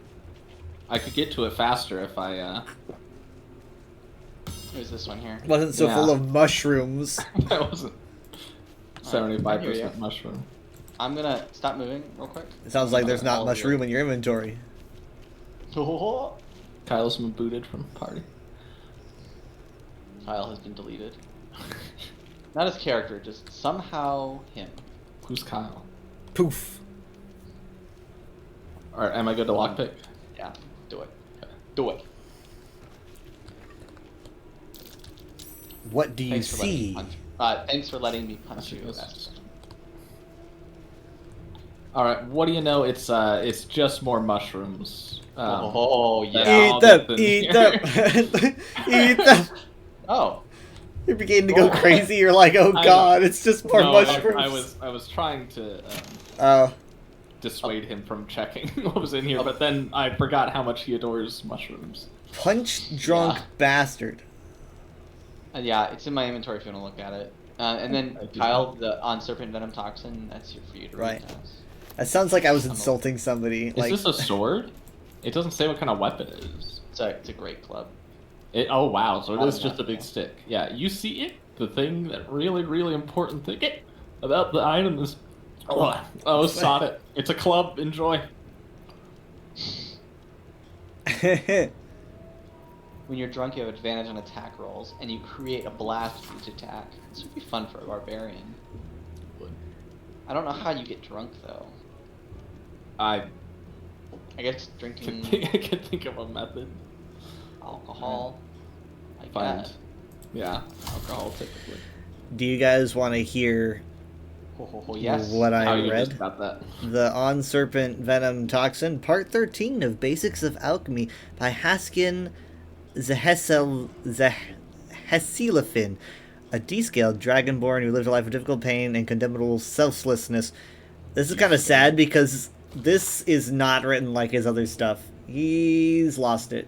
Speaker 18: I could get to it faster if I,
Speaker 17: There's this one here.
Speaker 1: Wasn't so full of mushrooms.
Speaker 18: That wasn't 75% mushroom.
Speaker 17: I'm gonna stop moving real quick.
Speaker 1: It sounds like there's not much room in your inventory.
Speaker 18: Kyle's been booted from the party.
Speaker 17: Kyle has been deleted. Not his character, just somehow him.
Speaker 18: Who's Kyle?
Speaker 1: Poof.
Speaker 18: Alright, am I good to lockpick?
Speaker 17: Yeah, do it. Do it.
Speaker 1: What do you see?
Speaker 17: Thanks for letting me punch you.
Speaker 18: Alright, what do you know? It's just more mushrooms.
Speaker 17: Yeah.
Speaker 1: Eat them! Eat them! Eat them!
Speaker 17: Oh.
Speaker 1: You're beginning to go crazy. You're like, oh god, it's just more mushrooms.
Speaker 18: I was trying to dissuade him from checking what was in here, but then I forgot how much he adores mushrooms.
Speaker 1: Punch drunk bastard.
Speaker 17: Yeah, it's in my inventory if you want to look at it. And then Kyle, the on serpent venom toxin. That's for you to read.
Speaker 1: That sounds like I was insulting somebody.
Speaker 18: Is
Speaker 1: Like,
Speaker 18: this a sword? It doesn't say what kind of weapon it is.
Speaker 17: It's a great club.
Speaker 18: Oh wow, so it is just a big stick. Yeah, you see it? The thing, that really, really important thing about the item is... Oh, sod it. It's a club, enjoy.
Speaker 17: When you're drunk, you have advantage on attack rolls, and you create a blast for each attack. This would be fun for a barbarian. I don't know how you get drunk, though. I guess drinking...
Speaker 18: I can think of a method.
Speaker 17: Alcohol.
Speaker 18: Yeah, alcohol typically.
Speaker 1: do you guys want to hear
Speaker 17: yes.
Speaker 1: what
Speaker 18: How
Speaker 1: I
Speaker 18: you
Speaker 1: read?
Speaker 18: just got that?
Speaker 1: The On Serpent Venom Toxin, Part 13 of Basics of Alchemy by Haskin Zehesilafin, a descaled dragonborn who lived a life of difficult pain and condemnable selflessness. This is kind of sad because this is not written like his other stuff. He's lost it.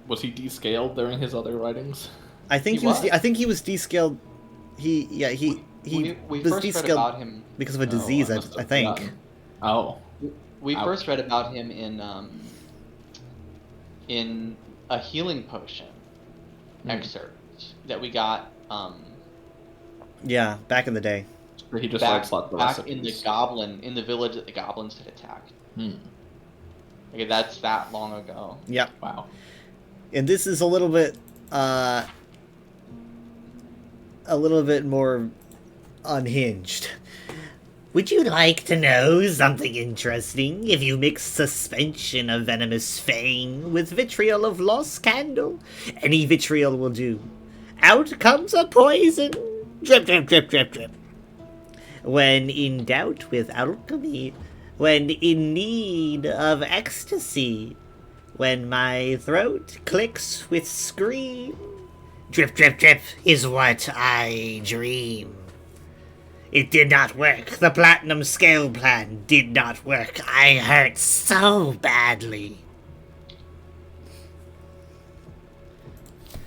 Speaker 18: Was he descaled during his other writings?
Speaker 1: I think he was. I think he was descaled. He
Speaker 17: we
Speaker 1: was
Speaker 17: first read
Speaker 1: descaled
Speaker 17: about him
Speaker 1: because of a disease. I think.
Speaker 18: Oh.
Speaker 17: We first read about him in a healing potion excerpt that we got.
Speaker 1: Yeah, back in the day.
Speaker 18: Or he just
Speaker 17: back
Speaker 18: like
Speaker 17: in the village that the goblins had attacked. Okay, that's that long ago.
Speaker 1: Yep.
Speaker 18: Wow.
Speaker 1: And this is a little bit more unhinged.
Speaker 20: Would you like to know something interesting? If you mix suspension of venomous fang with vitriol of lost candle, any vitriol will do. Out comes a poison. Drip, drip, drip, drip, drip. When in doubt with alchemy, when in need of ecstasy, when my throat clicks with scream, drip, drip, drip is what I dream. It did not work. The platinum scale plan did not work. I hurt so badly.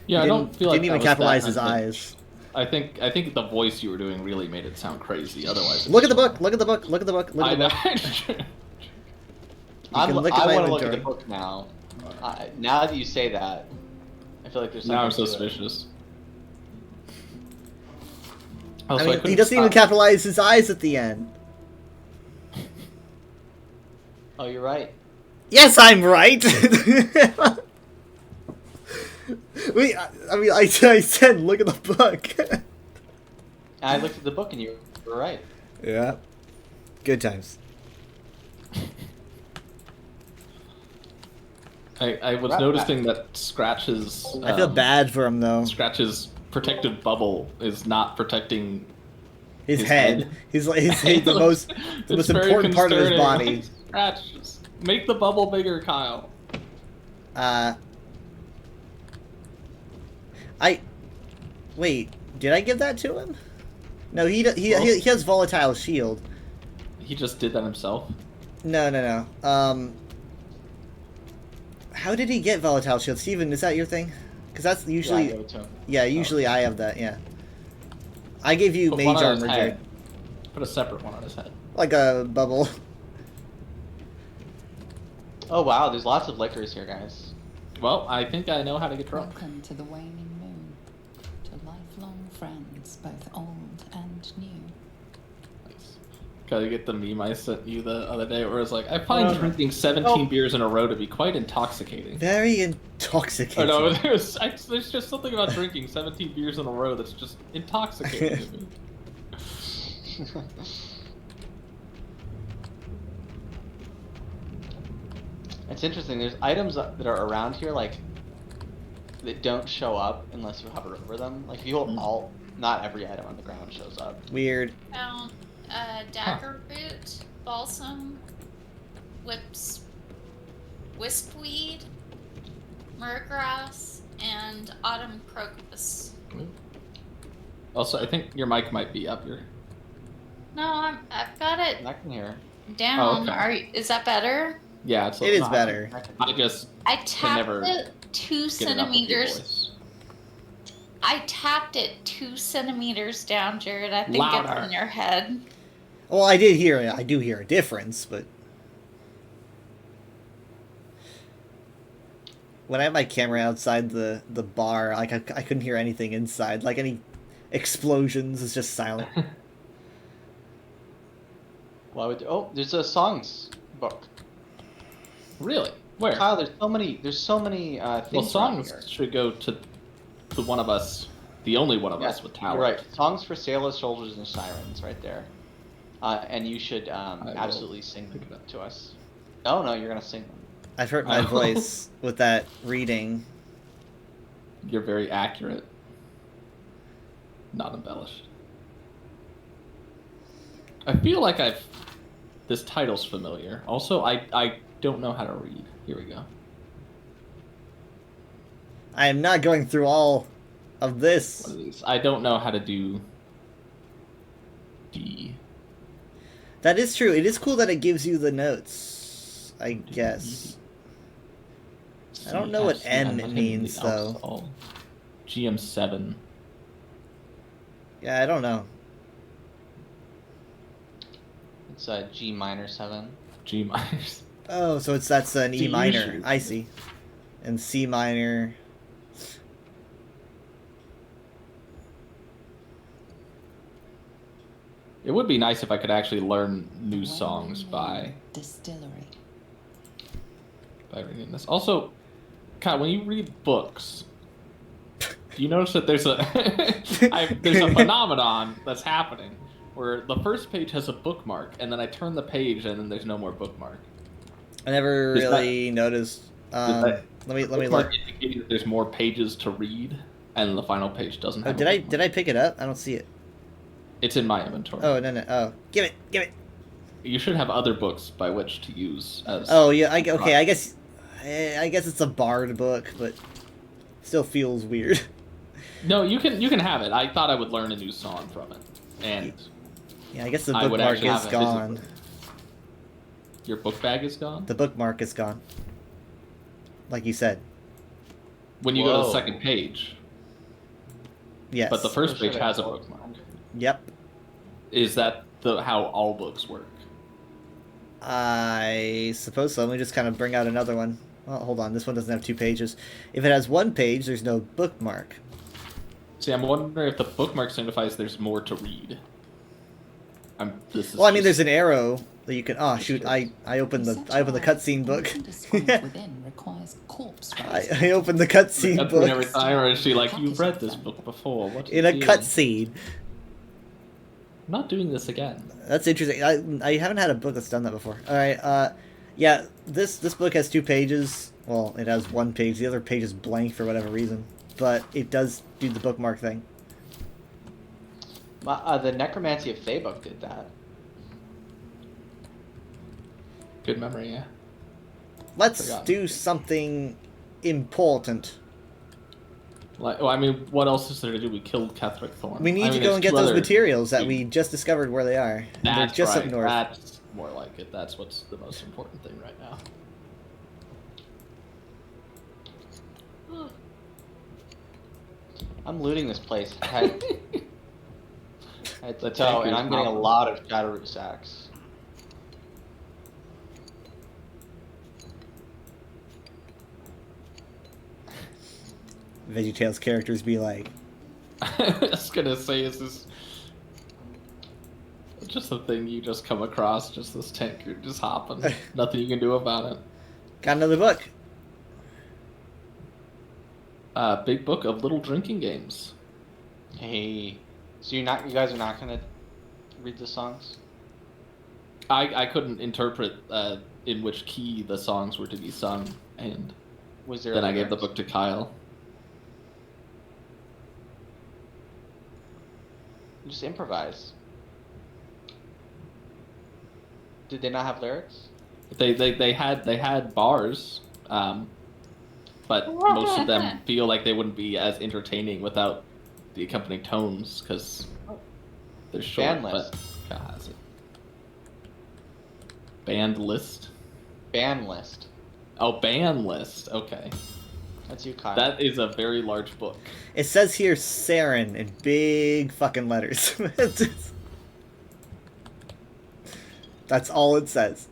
Speaker 18: Yeah, I don't feel like
Speaker 1: didn't even
Speaker 18: that was
Speaker 1: capitalize
Speaker 18: that
Speaker 1: his
Speaker 18: content.
Speaker 1: eyes.
Speaker 18: I think the voice you were doing really made it sound crazy. Otherwise,
Speaker 1: Look at the book. Look at the book. Look at the book. Look at the book.
Speaker 17: I
Speaker 1: can
Speaker 17: want
Speaker 1: look at my
Speaker 17: to look at the
Speaker 1: inventory.
Speaker 17: book now. Now that you say that, I feel like there's something
Speaker 18: now I'm
Speaker 17: to it.
Speaker 18: suspicious.
Speaker 1: I
Speaker 18: Also,
Speaker 1: mean, he
Speaker 18: couldn't
Speaker 1: doesn't even
Speaker 18: stop-
Speaker 1: capitalize his eyes at the end.
Speaker 17: Oh, you're right.
Speaker 1: Yes, I'm right. Wait, I said look at the book.
Speaker 17: I looked at the book and you were right.
Speaker 1: Yeah. Good times.
Speaker 18: I was
Speaker 17: Right.
Speaker 18: noticing that Scratch's.
Speaker 1: I feel bad for him though.
Speaker 18: Scratch's protective bubble is not protecting
Speaker 1: His head. He's like he's the most
Speaker 18: It's very
Speaker 1: important part of his
Speaker 18: concerning.
Speaker 1: body.
Speaker 18: Scratch, just make the bubble bigger, Kyle.
Speaker 1: Wait, did I give that to him? No, he has volatile shield.
Speaker 18: He just did that himself.
Speaker 1: No. How did he get volatile shield? Steven, is that your thing? Because that's usually
Speaker 17: Yeah, I gave it to him.
Speaker 1: Yeah, usually I have that. Yeah. I gave you
Speaker 18: Put
Speaker 1: mage
Speaker 18: one on
Speaker 1: armor,
Speaker 18: his
Speaker 1: Jared.
Speaker 18: head. Put a separate one on his head.
Speaker 1: Like a bubble.
Speaker 17: Oh wow, there's lots of liquors here, guys.
Speaker 18: Well, I think I know how to get drunk.
Speaker 21: Welcome to the waning moon, to lifelong friends, both old and new.
Speaker 18: Gotta get the meme I sent you the other day where it's like, I find drinking 17 beers in a row to be quite intoxicating.
Speaker 1: Very intoxicating.
Speaker 18: Oh no, there's just something about drinking 17 beers in a row that's just intoxicating to me.
Speaker 17: It's interesting. There's items that are around here like that don't show up unless you hover over them. Like if you hold Alt, not every item on the ground shows up.
Speaker 1: Weird.
Speaker 19: Found dagger root, balsam, wispweed, myrgrass, and autumn crocus.
Speaker 18: Also, I think your mic might be up here.
Speaker 19: No, I've got it
Speaker 17: I can hear.
Speaker 19: down.
Speaker 18: Oh, okay.
Speaker 19: Is that better?
Speaker 18: Yeah, it's
Speaker 1: It is better.
Speaker 18: I just
Speaker 19: I
Speaker 18: can
Speaker 19: tapped
Speaker 18: never
Speaker 19: it 2
Speaker 18: get it up with your
Speaker 19: centimeters.
Speaker 18: voice.
Speaker 19: I tapped it 2 centimeters down, Jared. I think it's
Speaker 18: Louder.
Speaker 19: in your head.
Speaker 1: Well, I did hear it. I do hear a difference, but when I had my camera outside the bar, like I couldn't hear anything inside. Like any explosions, it's just silent.
Speaker 17: Why would? Oh, there's a songs book.
Speaker 18: Really? Where?
Speaker 17: Kyle, there's so many. There's so many
Speaker 18: Well,
Speaker 17: things around
Speaker 18: songs
Speaker 17: here.
Speaker 18: should go to one of us, the only one of us with talent.
Speaker 17: You're right. Songs for sailors, soldiers, and sirens, right there. And you should absolutely sing to us. Oh no, you're gonna sing them.
Speaker 1: I've hurt my voice with that reading.
Speaker 18: You're very accurate. Not embellished. I feel like this title's familiar. Also, I don't know how to read. Here we go.
Speaker 1: I am not going through all of this.
Speaker 18: What are these? I don't know how to do D.
Speaker 1: That is true. It is cool that it gives you the notes, I guess. I don't know what N means, though.
Speaker 18: GM7.
Speaker 1: Yeah, I don't know.
Speaker 17: It's G minor 7.
Speaker 18: G minor.
Speaker 1: Oh, so that's an E
Speaker 18: D
Speaker 1: minor.
Speaker 18: usually.
Speaker 1: I see. And C minor.
Speaker 18: It would be nice if I could actually learn new songs by
Speaker 21: Distillery.
Speaker 18: reading this. Also, Kyle, when you read books, do you notice that there's there's a phenomenon that's happening where the first page has a bookmark, and then I turn the page, and then there's no more bookmark.
Speaker 1: I never
Speaker 18: Does
Speaker 1: really noticed.
Speaker 18: Does
Speaker 1: Let me
Speaker 18: bookmark
Speaker 1: look.
Speaker 18: indicate that there's more pages to read, and the final page doesn't
Speaker 1: Oh,
Speaker 18: have.
Speaker 1: did I pick it up? I don't see it.
Speaker 18: It's in my inventory.
Speaker 1: Oh no. Oh, give it.
Speaker 18: You should have other books by which to use as.
Speaker 1: Oh yeah. Okay. I guess it's a bard book, but still feels weird.
Speaker 18: No, you can have it. I thought I would learn a new song from it, and
Speaker 1: Yeah, I guess the
Speaker 18: I would
Speaker 1: bookmark
Speaker 18: actually
Speaker 1: is
Speaker 18: have it
Speaker 1: gone.
Speaker 18: physically. Your book bag is gone?
Speaker 1: The bookmark is gone. Like you said.
Speaker 18: When you go to the
Speaker 17: Whoa.
Speaker 18: second page.
Speaker 1: Yes.
Speaker 18: But the first
Speaker 17: Or should
Speaker 18: page
Speaker 17: I
Speaker 18: has a
Speaker 17: hold
Speaker 18: bookmark.
Speaker 1: Yep.
Speaker 18: Is that how all books work?
Speaker 1: I suppose so. Let me just kind of bring out another one. Well, hold on. This one doesn't have 2 pages. If it has 1 page, there's no bookmark.
Speaker 18: See, I'm wondering if the bookmark signifies there's more to read.
Speaker 1: Well, I mean, there's an arrow that you can. Oh shoot! I opened the cutscene book.
Speaker 21: Within requires corpse
Speaker 1: I opened the cutscene book
Speaker 18: Every time, or is she like, you've read this book before? What are
Speaker 1: in
Speaker 18: you
Speaker 1: a
Speaker 18: doing?"
Speaker 1: cutscene.
Speaker 18: I'm not doing this again.
Speaker 1: That's interesting. I haven't had a book that's done that before. All right. Yeah. This book has 2 pages. Well, it has 1 page. The other page is blank for whatever reason. But it does do the bookmark thing.
Speaker 17: The Necromancy of Thaybuk did that.
Speaker 18: Good memory, yeah.
Speaker 1: Let's
Speaker 18: Forgotten.
Speaker 1: do something important.
Speaker 18: Like, well, I mean, what else is there to do? We killed Ketheric Thorn.
Speaker 1: We need
Speaker 18: I
Speaker 1: to
Speaker 18: mean,
Speaker 1: go
Speaker 18: there's
Speaker 1: and get
Speaker 18: 2
Speaker 1: those
Speaker 18: other-
Speaker 1: materials that we just discovered where they are. And they're
Speaker 18: That's
Speaker 1: just
Speaker 18: right.
Speaker 1: up north.
Speaker 18: That's more like it. That's what's the most important thing right now.
Speaker 17: I'm looting this place head to
Speaker 18: The
Speaker 17: toe, and
Speaker 18: tanker's
Speaker 17: I'm getting a
Speaker 18: not-
Speaker 17: lot of Shadowroot sacks.
Speaker 1: VeggieTales characters be like,
Speaker 18: I was gonna say, is this just a thing you just come across? Just this tanker just hopping, nothing you can do about it.
Speaker 1: got another book.
Speaker 18: Big book of little drinking games.
Speaker 17: Hey, so you guys are not gonna read the songs?
Speaker 18: I couldn't interpret in which key the songs were to be sung, and
Speaker 17: Was there
Speaker 18: then I gave the
Speaker 17: lyrics?
Speaker 18: book to Kyle.
Speaker 17: Just improvise. Did they not have lyrics?
Speaker 18: They had bars, but most of them feel like they wouldn't be as entertaining without the accompanying tones because they're short.
Speaker 17: Band list.
Speaker 18: But Kyle has it. Band list.
Speaker 17: Band list.
Speaker 18: Oh, band list. Okay.
Speaker 17: That's you, Kyle.
Speaker 18: That is a very large book.
Speaker 1: It says here Saren in big fucking letters. That's all it says.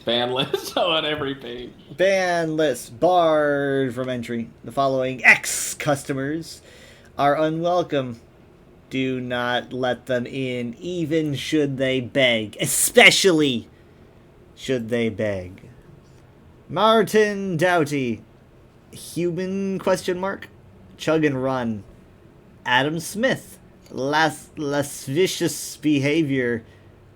Speaker 18: Ban list on every page.
Speaker 1: Ban list barred from entry. The following ex-customers are unwelcome. Do not let them in, even should they beg. Especially should they beg. Martin Doughty. Human question mark? Chug and Run. Adam Smith. Lascivious behavior.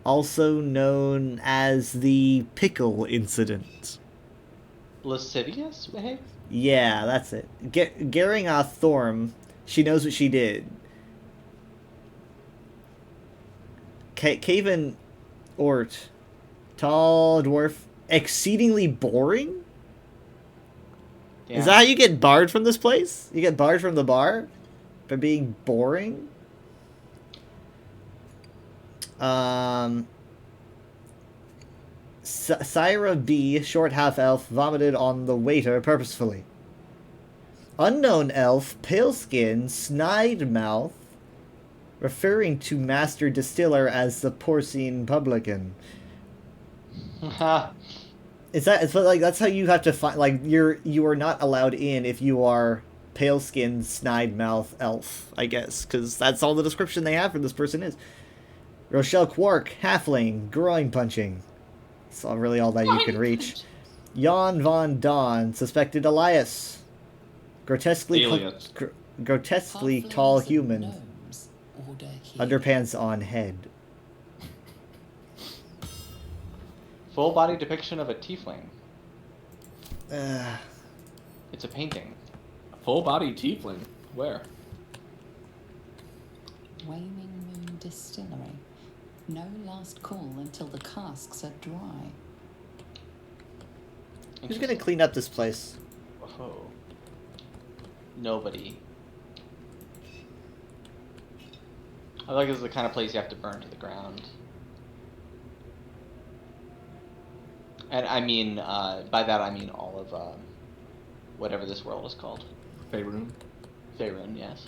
Speaker 1: Also known as the Pickle Incident.
Speaker 17: Lascivious behavior?
Speaker 1: Yeah, that's it. Garingoth Thorm. She knows what she did. Caven Ort. Tall dwarf. Exceedingly boring? Is that how you get barred from this place? You get barred from the bar? For being boring? Syra B, short half-elf, vomited on the waiter purposefully. Unknown elf, pale skin, snide mouth, referring to master distiller as the porcine publican. Is that? It's like that's how you have to find. Like you are not allowed in if you are pale skinned, snide mouth elf. I guess because that's all the description they have for this person is. Rochelle Quark, halfling, groin punching. That's all, really all that you can reach. Jan von Dawn, suspected Elias. Grotesquely tall human. Underpants on head.
Speaker 17: Full body depiction of a tiefling. It's a painting.
Speaker 18: Full body tiefling? Where?
Speaker 21: Waning Moon Distillery. No last call until the casks are dry.
Speaker 1: Who's gonna clean up this place?
Speaker 17: Oh. Nobody. I feel like this is the kind of place you have to burn to the ground. And I mean, by that I mean all of whatever this world is called.
Speaker 18: Faerun.
Speaker 17: Faerun, yes.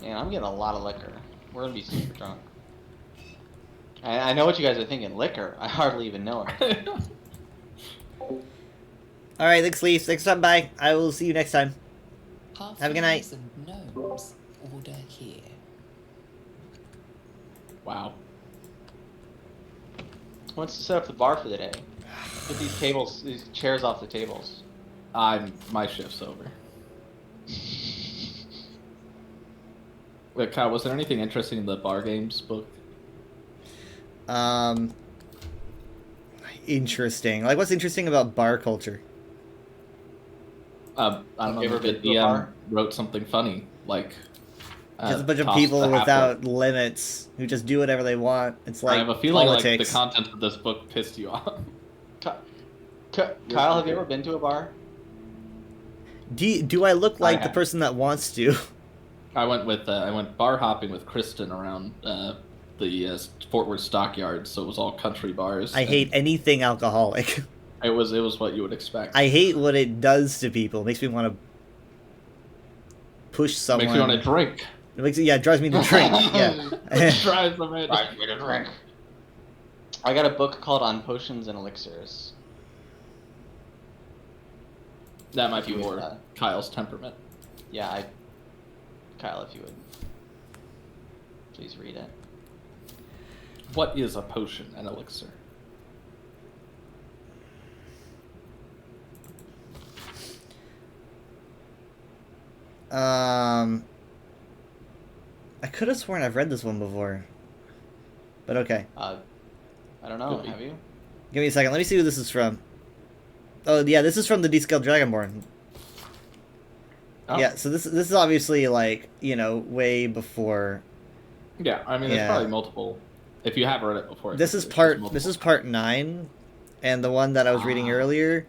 Speaker 17: Man, I'm getting a lot of liquor. We're gonna be super drunk. I know what you guys are thinking. Liquor? I hardly even know it.
Speaker 1: Alright, thanks, Leaf. Thanks for stopping by. I will see you next time. Have a good night.
Speaker 21: And gnomes order here.
Speaker 18: Wow.
Speaker 17: Who wants to set up the bar for the day? Get these chairs off the tables.
Speaker 18: My shift's over. Wait, Kyle, was there anything interesting in the bar games book?
Speaker 1: Interesting. Like, what's interesting about bar culture?
Speaker 18: I don't know if the DM wrote something funny, like...
Speaker 1: Just a bunch of people without limits who just do whatever they want. It's like
Speaker 18: I have a feeling
Speaker 1: politics.
Speaker 18: like the content of this book pissed you off.
Speaker 17: Kyle, have you ever been to a bar?
Speaker 1: Do I look like the person that wants to?
Speaker 18: I went bar hopping with Kristen around the Fort Worth Stockyards, so it was all country bars.
Speaker 1: I hate anything alcoholic.
Speaker 18: It was what you would expect.
Speaker 1: I hate what it does to people. It makes me want to push someone.
Speaker 18: Makes me want to drink.
Speaker 1: It drives me to drink. Yeah.
Speaker 18: Drives me
Speaker 17: to drink. I got a book called On Potions and Elixirs.
Speaker 18: That might be more Kyle's temperament.
Speaker 17: Yeah, Kyle, if you would please read it.
Speaker 18: What is a potion and elixir?
Speaker 1: I could have sworn I've read this one before. But okay.
Speaker 17: I don't know, have you?
Speaker 1: Give me a second, let me see who this is from. Oh yeah, this is from the Descaled Dragonborn.
Speaker 18: Oh.
Speaker 1: Yeah, so this is obviously like, way before.
Speaker 18: Yeah, I mean there's probably multiple. If you have read it before.
Speaker 1: This is part 9, and the one that I was reading earlier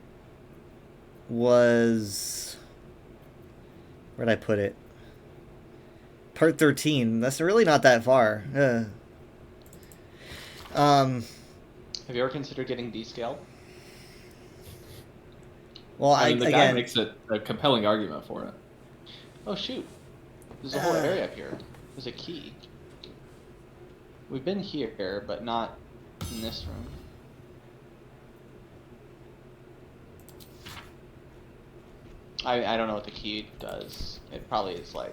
Speaker 1: was, where'd I put it? Part 13. That's really not that far.
Speaker 17: Have you ever considered getting descaled?
Speaker 1: Well,
Speaker 18: I mean, the guy makes a compelling argument for it.
Speaker 17: Oh shoot! There's a whole area up here. There's a key. We've been here, but not in this room. I don't know what the key does. It probably is like...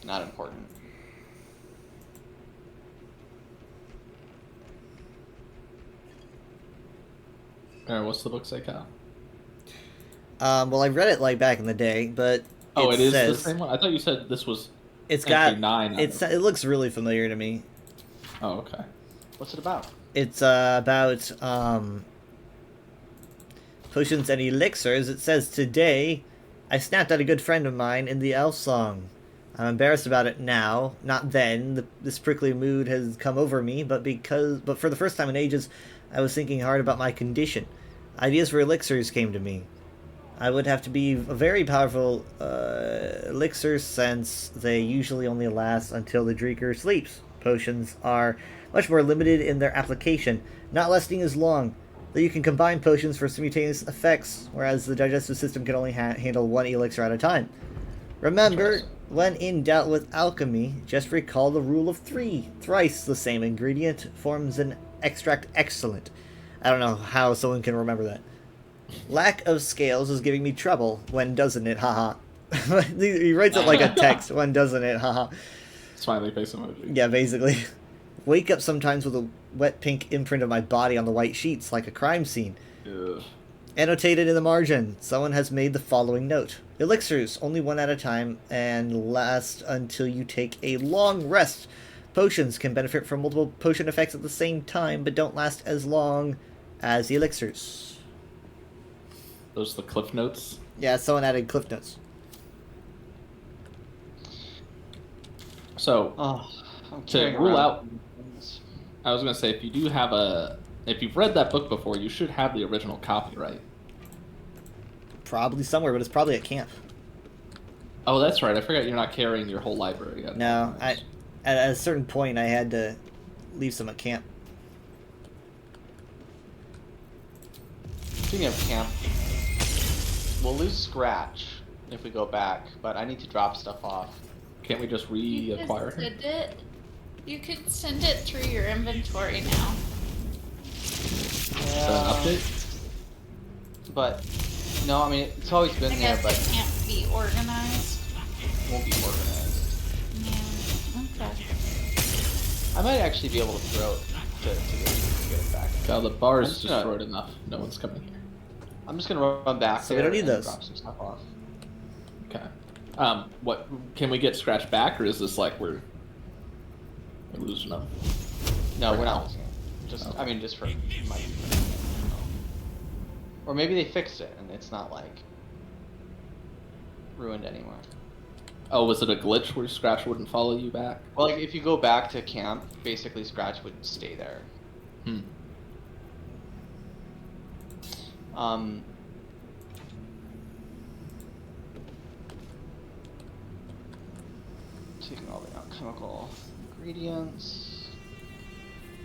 Speaker 17: not important.
Speaker 18: Alright, what's the book say, Kyle?
Speaker 1: Well, I read it like back in the day, but
Speaker 18: it is the same one. I thought you said this was.
Speaker 1: It's got
Speaker 18: 9.
Speaker 1: It looks really familiar to me.
Speaker 18: Oh, okay.
Speaker 17: What's it about?
Speaker 1: It's about potions and elixirs. It says, today I snapped at a good friend of mine in the elf song. I'm embarrassed about it now, not then. This prickly mood has come over me, but for the first time in ages, I was thinking hard about my condition. Ideas for elixirs came to me. I would have to be a very powerful elixir, since they usually only last until the drinker sleeps. Potions are much more limited in their application, not lasting as long, though you can combine potions for simultaneous effects, whereas the digestive system can only handle one elixir at a time. Remember, when in doubt with alchemy, just recall the rule of 3. Thrice the same ingredient forms an extract excellent. I don't know how someone can remember that. Lack of scales is giving me trouble. When doesn't it? Haha. He writes it like a text. When doesn't it? Haha.
Speaker 18: Smiley face emoji.
Speaker 1: Yeah, basically. Wake up sometimes with a wet pink imprint of my body on the white sheets, like a crime scene.
Speaker 18: Ugh.
Speaker 1: Annotated in the margin, someone has made the following note. Elixirs, only one at a time, and last until you take a long rest. Potions can benefit from multiple potion effects at the same time, but don't last as long as the elixirs.
Speaker 18: Those are the cliff notes?
Speaker 1: Yeah, someone added cliff notes.
Speaker 18: So, to rule out... I was going to say, if you've read that book before, you should have the original copy, right?
Speaker 1: Probably somewhere, but it's probably at camp.
Speaker 18: Oh, that's right. I forgot you're not carrying your whole library yet.
Speaker 1: No, at a certain point I had to leave some at camp.
Speaker 17: Speaking of camp, we'll lose Scratch if we go back, but I need to drop stuff off.
Speaker 18: Can't we just reacquire him?
Speaker 19: Send it. You could send it through your inventory now.
Speaker 17: Yeah.
Speaker 18: An update?
Speaker 17: But no, I mean it's always been
Speaker 19: I
Speaker 17: there,
Speaker 19: guess
Speaker 17: but
Speaker 19: it can't be organized.
Speaker 17: it won't be organized.
Speaker 19: Yeah. Okay.
Speaker 17: I might actually be able to throw it to get it back.
Speaker 18: God, the bar
Speaker 17: I'm
Speaker 18: is
Speaker 17: just gonna-
Speaker 18: destroyed enough. No one's coming here.
Speaker 17: I'm just gonna run back
Speaker 1: So
Speaker 17: there
Speaker 1: we don't need
Speaker 17: and
Speaker 1: those.
Speaker 17: drop some stuff off.
Speaker 18: Okay. What can we get Scratch back, or is this like we're losing them?
Speaker 17: No,
Speaker 18: For
Speaker 17: we're
Speaker 18: now.
Speaker 17: not losing it. Just I mean just for my or maybe they fixed it and it's not like ruined anymore.
Speaker 18: Oh, was it a glitch where Scratch wouldn't follow you back?
Speaker 17: Well, like if you go back to camp, basically Scratch would stay there. Taking all the alchemical ingredients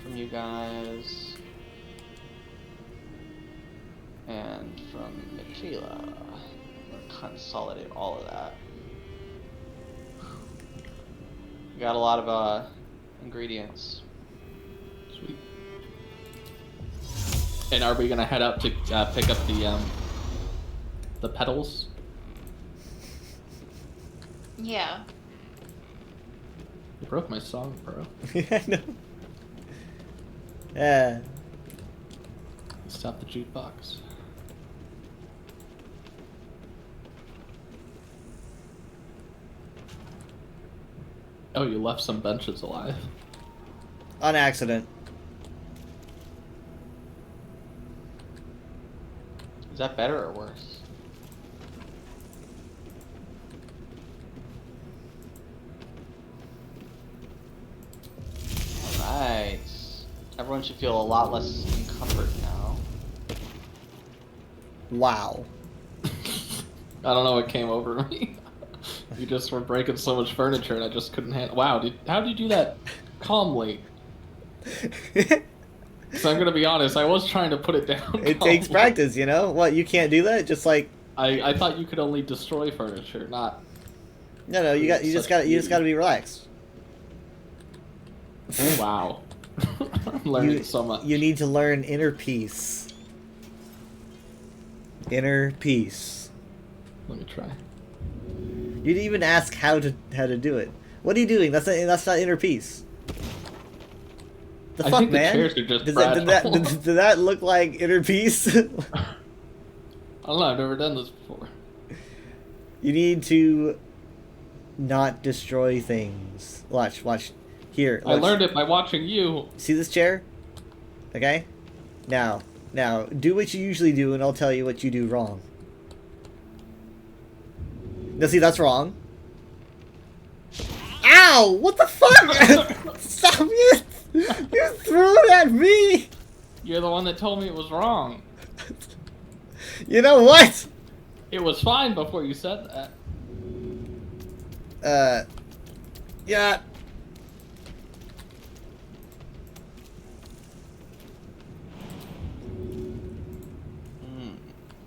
Speaker 17: from you guys and from Michaela. I'm gonna consolidate all of that. We got a lot of ingredients.
Speaker 18: Sweet. And are we gonna head up to pick up the petals?
Speaker 19: Yeah.
Speaker 18: You broke my song, bro.
Speaker 1: Yeah, I know. Yeah.
Speaker 18: Stop the jukebox. Oh, you left some benches alive.
Speaker 1: On accident.
Speaker 17: Is that better or worse? Alright. Everyone should feel a lot less encumbered now.
Speaker 1: Wow.
Speaker 18: I don't know what came over me. You just were breaking so much furniture and I just couldn't handle. Wow, how did you do that calmly? So I'm gonna be honest, I was trying to put it down.
Speaker 1: It takes practice, you know? What, you can't do that? Just like
Speaker 18: I thought you could only destroy furniture, not.
Speaker 1: No, you just gotta be relaxed.
Speaker 18: Wow. I'm learning so much.
Speaker 1: You need to learn inner peace. Inner peace.
Speaker 18: Let me try.
Speaker 1: You didn't even ask how to do it. What are you doing? That's not inner peace. The
Speaker 18: I
Speaker 1: fuck,
Speaker 18: think the
Speaker 1: man?
Speaker 18: chairs are just
Speaker 1: did
Speaker 18: fragile.
Speaker 1: that look like inner peace?
Speaker 18: I don't know, I've never done this before.
Speaker 1: You need to not destroy things. Watch. Here.
Speaker 18: I learned it by watching you.
Speaker 1: See this chair? Okay? Now, do what you usually do and I'll tell you what you do wrong. No, see, that's wrong. Ow! What the fuck? Stop it! You threw it at me!
Speaker 18: You're the one that told me it was wrong.
Speaker 1: You know what?
Speaker 18: It was fine before you said that.
Speaker 1: Yeah.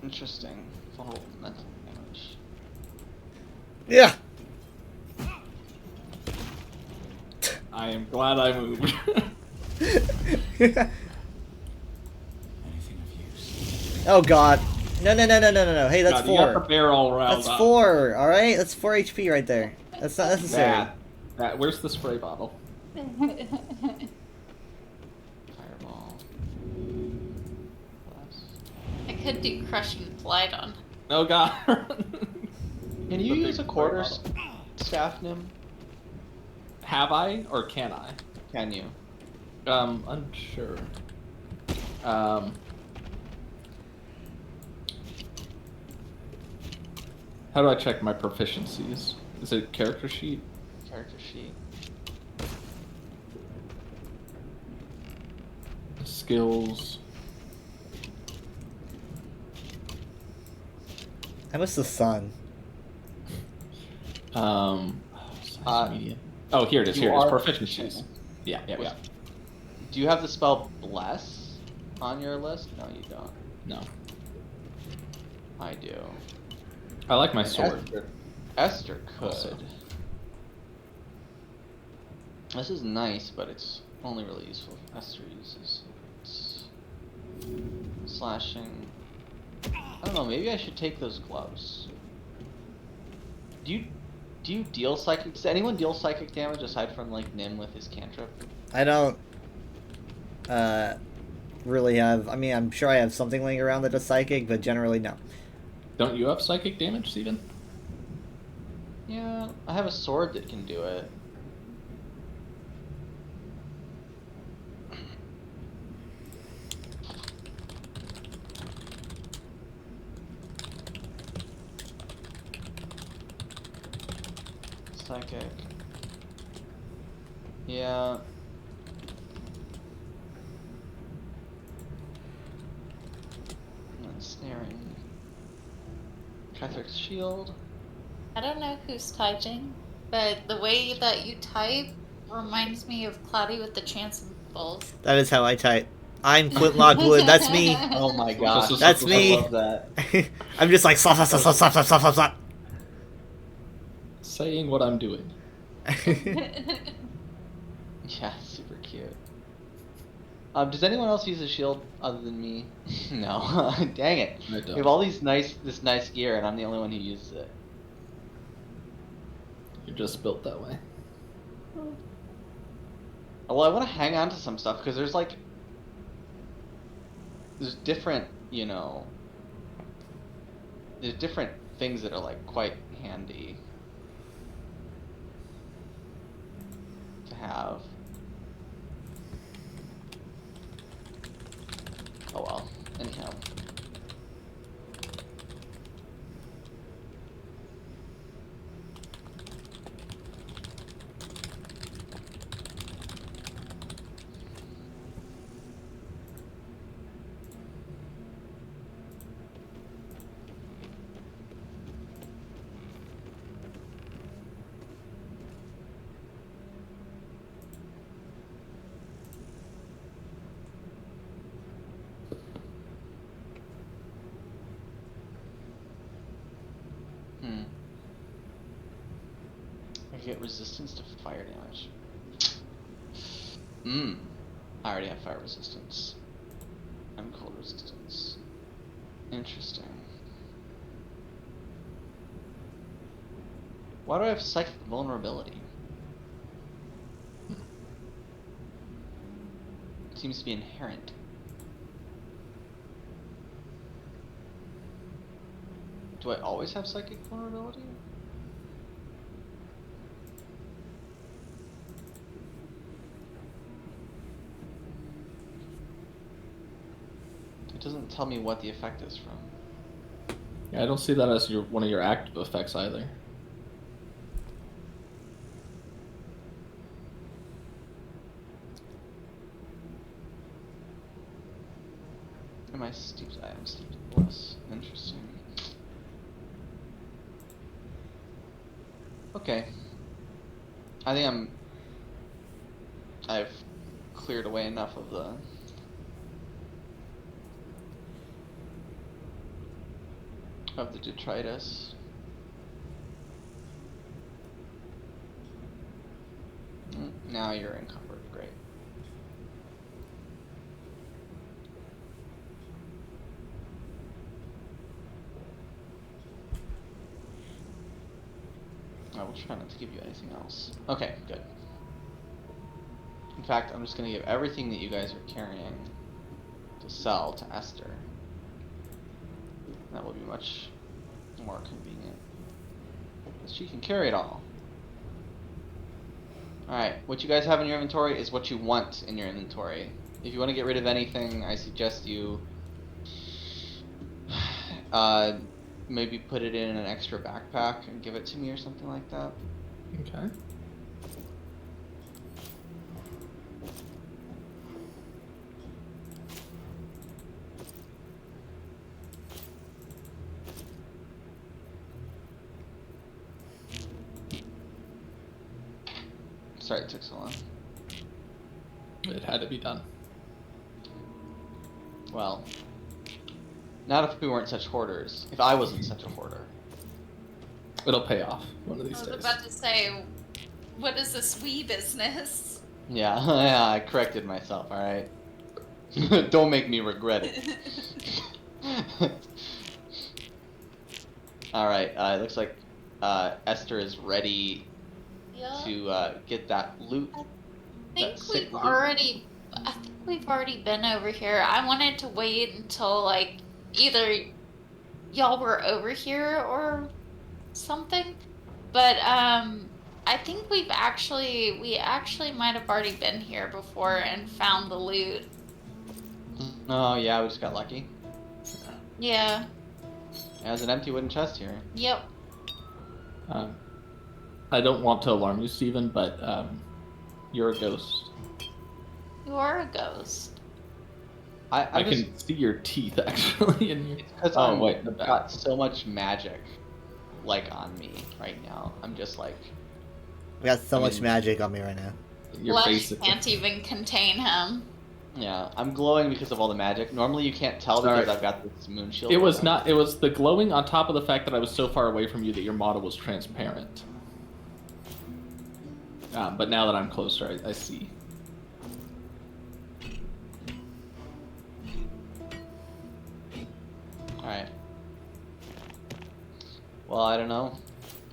Speaker 17: Interesting. Vulnerable mental damage.
Speaker 1: Yeah.
Speaker 18: I am glad I moved.
Speaker 1: Oh god. No. Hey, that's
Speaker 18: God, you got
Speaker 1: 4.
Speaker 18: the bear all riled
Speaker 1: That's
Speaker 18: up.
Speaker 1: 4, alright? That's 4 HP right there. That's not necessary.
Speaker 18: Where's the spray bottle?
Speaker 17: Fireball.
Speaker 19: I could do crushing blight on.
Speaker 18: Oh god.
Speaker 17: Can you use a quarter staff, Nim?
Speaker 18: Have I or can I?
Speaker 17: Can you?
Speaker 18: Unsure. How do I check my proficiencies? Is it character sheet?
Speaker 17: Character sheet.
Speaker 18: Skills.
Speaker 1: I miss the sun.
Speaker 18: Media. Oh, here it is. Here it is. Proficiencies. Yeah.
Speaker 17: Do you have the spell Bless on your list? No, you don't.
Speaker 18: No.
Speaker 17: I do.
Speaker 18: I like my
Speaker 17: And
Speaker 18: sword.
Speaker 17: Esther could.
Speaker 18: Also.
Speaker 17: This is nice, but it's only really useful if Esther uses it. Slashing. I don't know, maybe I should take those gloves. Do you deal psychic? Does anyone deal psychic damage aside from like Nim with his cantrip?
Speaker 1: I don't really have. I mean, I'm sure I have something laying around that does psychic, but generally no.
Speaker 18: Don't you have psychic damage, Steven?
Speaker 17: Yeah, I have a sword that can do it. Psychic. Yeah. Ensnaring. Catharic's shield.
Speaker 19: I don't know who's typing, but the way that you type reminds me of Cloudy with the Chanceables.
Speaker 1: That is how I type. I'm Flintlock Wood. That's me.
Speaker 17: Oh my gosh.
Speaker 1: That's me.
Speaker 17: I love that.
Speaker 1: I'm just like slap, slap, slap, slap, slap, slap, slap, slap.
Speaker 18: Saying what I'm doing.
Speaker 17: Yeah, super cute. Does anyone else use a shield other than me? No. Dang it.
Speaker 18: I don't.
Speaker 17: We have all this nice gear, and I'm the only one who uses it.
Speaker 18: You're just built that way.
Speaker 17: Well, I want to hang on to some stuff because there's different, there's different things that are like quite handy to have. Oh well, anyhow. I get resistance to fire damage. I already have fire resistance. I'm cold resistance. Interesting. Why do I have psychic vulnerability? It seems to be inherent. Do I always have psychic vulnerability? It doesn't tell me what the effect is from.
Speaker 18: Yeah, I don't see that as one of your active effects either.
Speaker 17: Am I steeped? I am steeped in bliss. Interesting. Okay. I think I've cleared away enough of the detritus. Now you're encumbered. Great. I will try not to give you anything else. Okay, good. In fact, I'm just going to give everything that you guys are carrying to sell to Esther. That will be much more convenient. She can carry it all. Alright, what you guys have in your inventory is what you want in your inventory. If you want to get rid of anything, I suggest you maybe put it in an extra backpack and give it to me or something like that.
Speaker 18: Okay.
Speaker 17: Sorry it took so long.
Speaker 18: It had to be done.
Speaker 17: Well, not if we weren't such hoarders. If I wasn't such a hoarder.
Speaker 18: It'll pay off one of
Speaker 19: I
Speaker 18: these
Speaker 19: was
Speaker 18: days.
Speaker 19: about to say, what is this wee business?
Speaker 17: Yeah, yeah, I corrected myself, alright? Don't make me regret it. Alright, it looks like Esther is ready
Speaker 19: Yeah.
Speaker 17: to get that loot.
Speaker 19: I think we've already been over here. I wanted to wait until like either y'all were over here or something, but I think we actually might have already been here before and found the loot.
Speaker 17: Oh yeah, we just got lucky.
Speaker 19: Yeah.
Speaker 17: There's an empty wooden chest here.
Speaker 19: Yep.
Speaker 18: I don't want to alarm you, Steven, but you're a ghost.
Speaker 19: You are a ghost.
Speaker 17: I
Speaker 18: can see your teeth actually in your.
Speaker 17: Because
Speaker 18: I've
Speaker 17: got so much magic, like on me right now. I'm just like.
Speaker 1: We got so much magic on me right now.
Speaker 19: Flesh can't even contain him.
Speaker 17: Yeah, I'm glowing because of all the magic. Normally you can't tell because I've got this moon shield.
Speaker 18: It was not. It was the glowing on top of the fact that I was so far away from you that your model was transparent. But now that I'm closer, I see.
Speaker 17: Alright. Well, I don't know.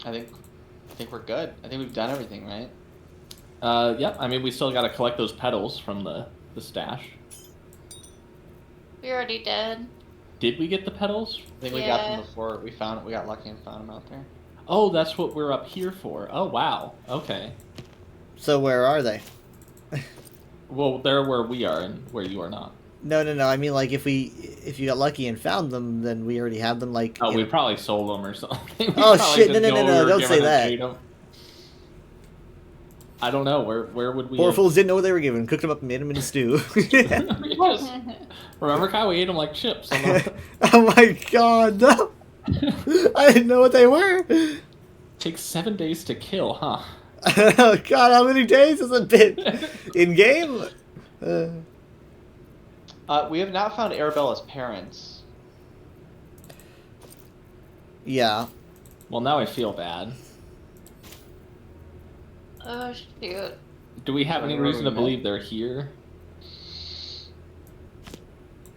Speaker 17: I think we're good. I think we've done everything, right?
Speaker 18: Yeah. I mean, we still got to collect those petals from the stash.
Speaker 19: We already did.
Speaker 18: Did we get the petals?
Speaker 17: I think we got them before we found. We got lucky and found them out there.
Speaker 18: Oh, that's what we're up here for. Oh, wow. Okay.
Speaker 1: So where are they?
Speaker 18: Well, they're where we are and where you are not.
Speaker 1: No. I mean, like, if you got lucky and found them, then we already have them. Like.
Speaker 18: Oh, we probably sold them or something.
Speaker 1: Oh shit! No! Don't say that.
Speaker 18: I don't know. Where would we?
Speaker 1: Poor fools didn't know what they were given. Cooked them up and made them into stew.
Speaker 18: Yes. Remember, Kyle? We ate them like chips.
Speaker 1: Oh my god! No. I didn't know what they were.
Speaker 18: Takes 7 days to kill, huh?
Speaker 1: Oh god! How many days has it been in game?
Speaker 17: We have not found Arabella's parents.
Speaker 1: Yeah.
Speaker 18: Well, now I feel bad.
Speaker 19: Oh shoot.
Speaker 18: Do we have any reason to believe they're here?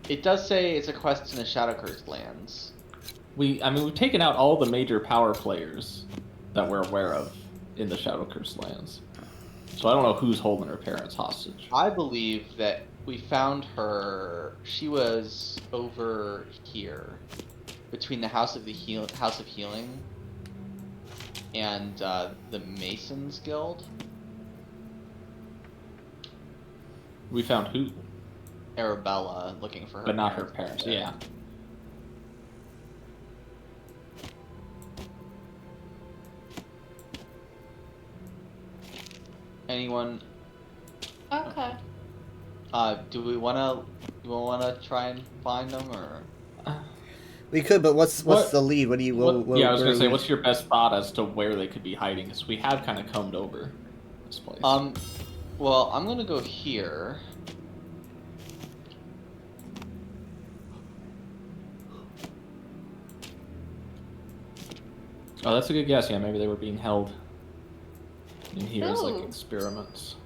Speaker 17: It does say it's a quest in the Shadowcursed lands.
Speaker 18: We've taken out all the major power players that we're aware of in the Shadowcursed lands. So I don't know who's holding her parents hostage.
Speaker 17: I believe that we found her. She was over here, between the House of Healing and the Masons Guild.
Speaker 18: We found who?
Speaker 17: Arabella, looking for her.
Speaker 18: But not her parents. Yeah.
Speaker 17: Anyone?
Speaker 19: Okay.
Speaker 17: Do we wanna try and find them or?
Speaker 1: We could, but what's the lead? What do you?
Speaker 18: Yeah, I was gonna say, what's your best thought as to where they could be hiding? Because we have kind of combed over this place.
Speaker 17: Well, I'm gonna go here.
Speaker 18: Oh, that's a good guess. Yeah, maybe they were being held in here as like
Speaker 19: Ooh.
Speaker 18: experiments.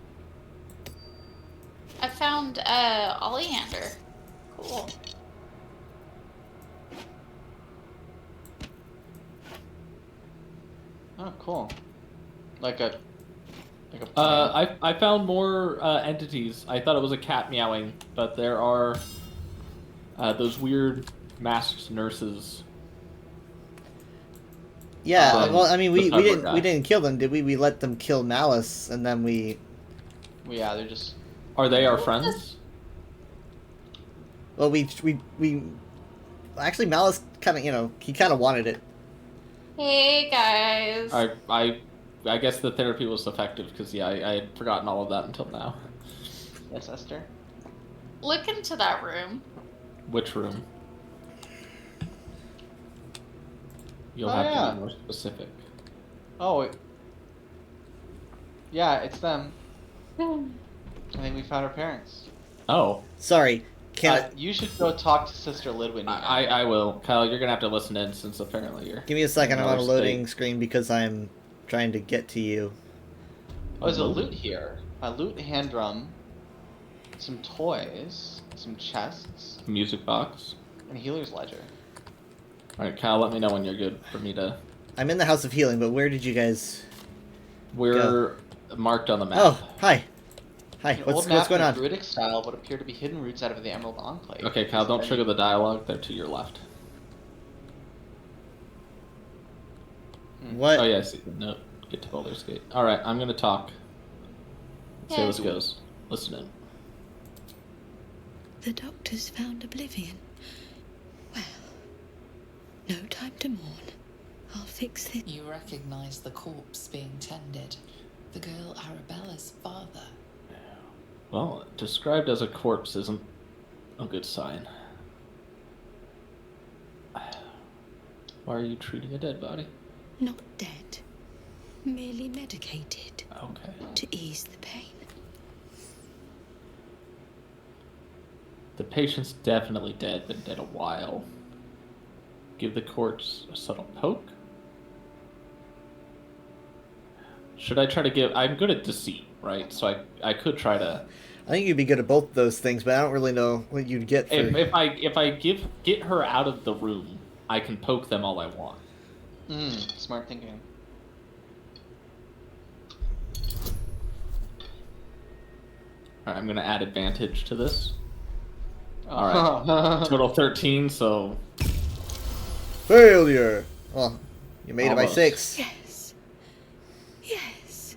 Speaker 19: I found Oleander. Cool.
Speaker 17: Oh, cool. Like a.
Speaker 18: I found more entities. I thought it was a cat meowing, but there are those weird masked nurses.
Speaker 1: Yeah, well, I mean, we didn't kill them, did we? We let them kill Malice, and then we.
Speaker 17: Yeah, they're just.
Speaker 18: Are they our friends?
Speaker 1: Well, we actually Malice kind of he kind of wanted it.
Speaker 19: Hey guys.
Speaker 18: I guess the therapy was effective because I had forgotten all of that until now.
Speaker 17: Yes, Esther.
Speaker 19: Look into that room.
Speaker 18: Which room? You'll
Speaker 17: Oh,
Speaker 18: have
Speaker 17: yeah.
Speaker 18: to be more specific.
Speaker 17: Oh, Yeah, it's them. I think we found our parents.
Speaker 18: Oh.
Speaker 1: Sorry.
Speaker 17: You should go talk to Sister Lid when you
Speaker 18: I will. Kyle, you're gonna have to listen in since apparently you're...
Speaker 1: Give me a second, I'm on a
Speaker 18: another
Speaker 1: loading
Speaker 18: state.
Speaker 1: screen because I'm trying to get to you.
Speaker 17: Oh, there's a loot here. A loot hand drum, some toys, some chests,
Speaker 18: Music box.
Speaker 17: and healer's ledger.
Speaker 18: Alright, Kyle, let me know when you're good for me to...
Speaker 1: I'm in the House of Healing, but where did you guys...
Speaker 18: We're marked on the map.
Speaker 1: Oh, hi. Hi,
Speaker 17: An
Speaker 1: what's
Speaker 17: old map
Speaker 1: going
Speaker 17: with
Speaker 1: on?
Speaker 17: Druidic style what appear to be hidden roots out of the Emerald Enclave.
Speaker 18: Okay, Kyle, don't trigger the dialogue. They're to your left.
Speaker 1: What?
Speaker 18: Oh, yeah, I see. No, get to Baldur's Gate. Alright, I'm gonna talk. See how this goes. Listen in.
Speaker 3: The doctors found Oblivion. Well, no time to mourn. I'll fix it.
Speaker 21: You recognize the corpse being tended. The girl Arabella's father.
Speaker 18: Well, described as a corpse isn't a good sign. Why are you treating a dead body?
Speaker 3: Not dead. Merely medicated.
Speaker 18: Okay.
Speaker 3: To ease the pain.
Speaker 18: The patient's definitely dead, been dead a while. Give the corpse a subtle poke? Should I try to give... I'm good at deceit, right? So I could try to...
Speaker 1: I think you'd be good at both those things, but I don't really know what you'd get for...
Speaker 18: If I get her out of the room, I can poke them all I want.
Speaker 17: Smart thinking.
Speaker 18: Alright, I'm gonna add advantage to this. Alright. Total 13, so...
Speaker 1: Failure! Well, you made it by
Speaker 18: Almost.
Speaker 1: 6.
Speaker 3: Yes. Yes.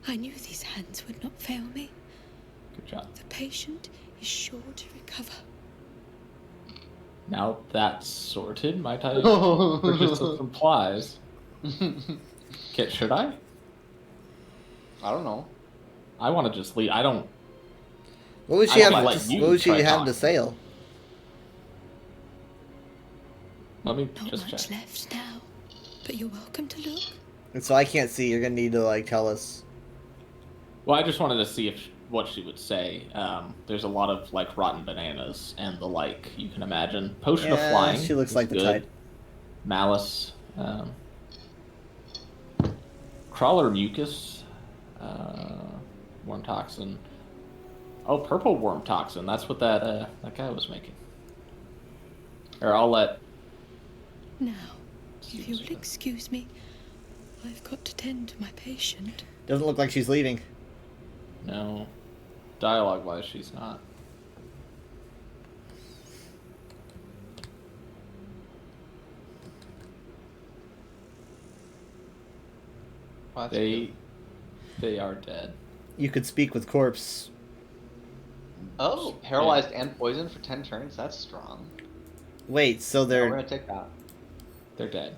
Speaker 3: I knew these hands would not fail me.
Speaker 18: Good job.
Speaker 3: The patient is sure to recover.
Speaker 18: Now that's sorted, might I purchase some supplies? Should I?
Speaker 17: I don't know.
Speaker 18: I want to just leave. I don't...
Speaker 1: What would she
Speaker 18: I
Speaker 1: have?
Speaker 18: wanna let you
Speaker 1: What would she
Speaker 18: try
Speaker 1: have
Speaker 18: talking.
Speaker 1: to sail?
Speaker 18: Let me
Speaker 3: Not
Speaker 18: just
Speaker 3: much
Speaker 18: check.
Speaker 3: left now, but you're welcome to look.
Speaker 1: And so I can't see. You're gonna need to like tell us.
Speaker 18: Well, I just wanted to see what she would say. There's a lot of like rotten bananas and the like. You can imagine. Potion of
Speaker 1: Yeah,
Speaker 18: flying.
Speaker 1: she looks
Speaker 18: is
Speaker 1: like the
Speaker 18: good.
Speaker 1: type.
Speaker 18: Malice. Crawler mucus. Worm toxin. Oh, purple worm toxin. That's what that guy was making. Or I'll let...
Speaker 3: Now, if you'll excuse me, I've got to tend to my patient.
Speaker 1: Doesn't look like she's leaving.
Speaker 18: No. Dialogue-wise, she's not.
Speaker 17: Well, that's
Speaker 18: They are dead.
Speaker 1: You could speak with corpse.
Speaker 17: Oh, paralyzed and poisoned for 10 turns? That's strong.
Speaker 1: Wait, so
Speaker 17: Yeah,
Speaker 1: they're...
Speaker 17: we're gonna take that.
Speaker 18: They're dead.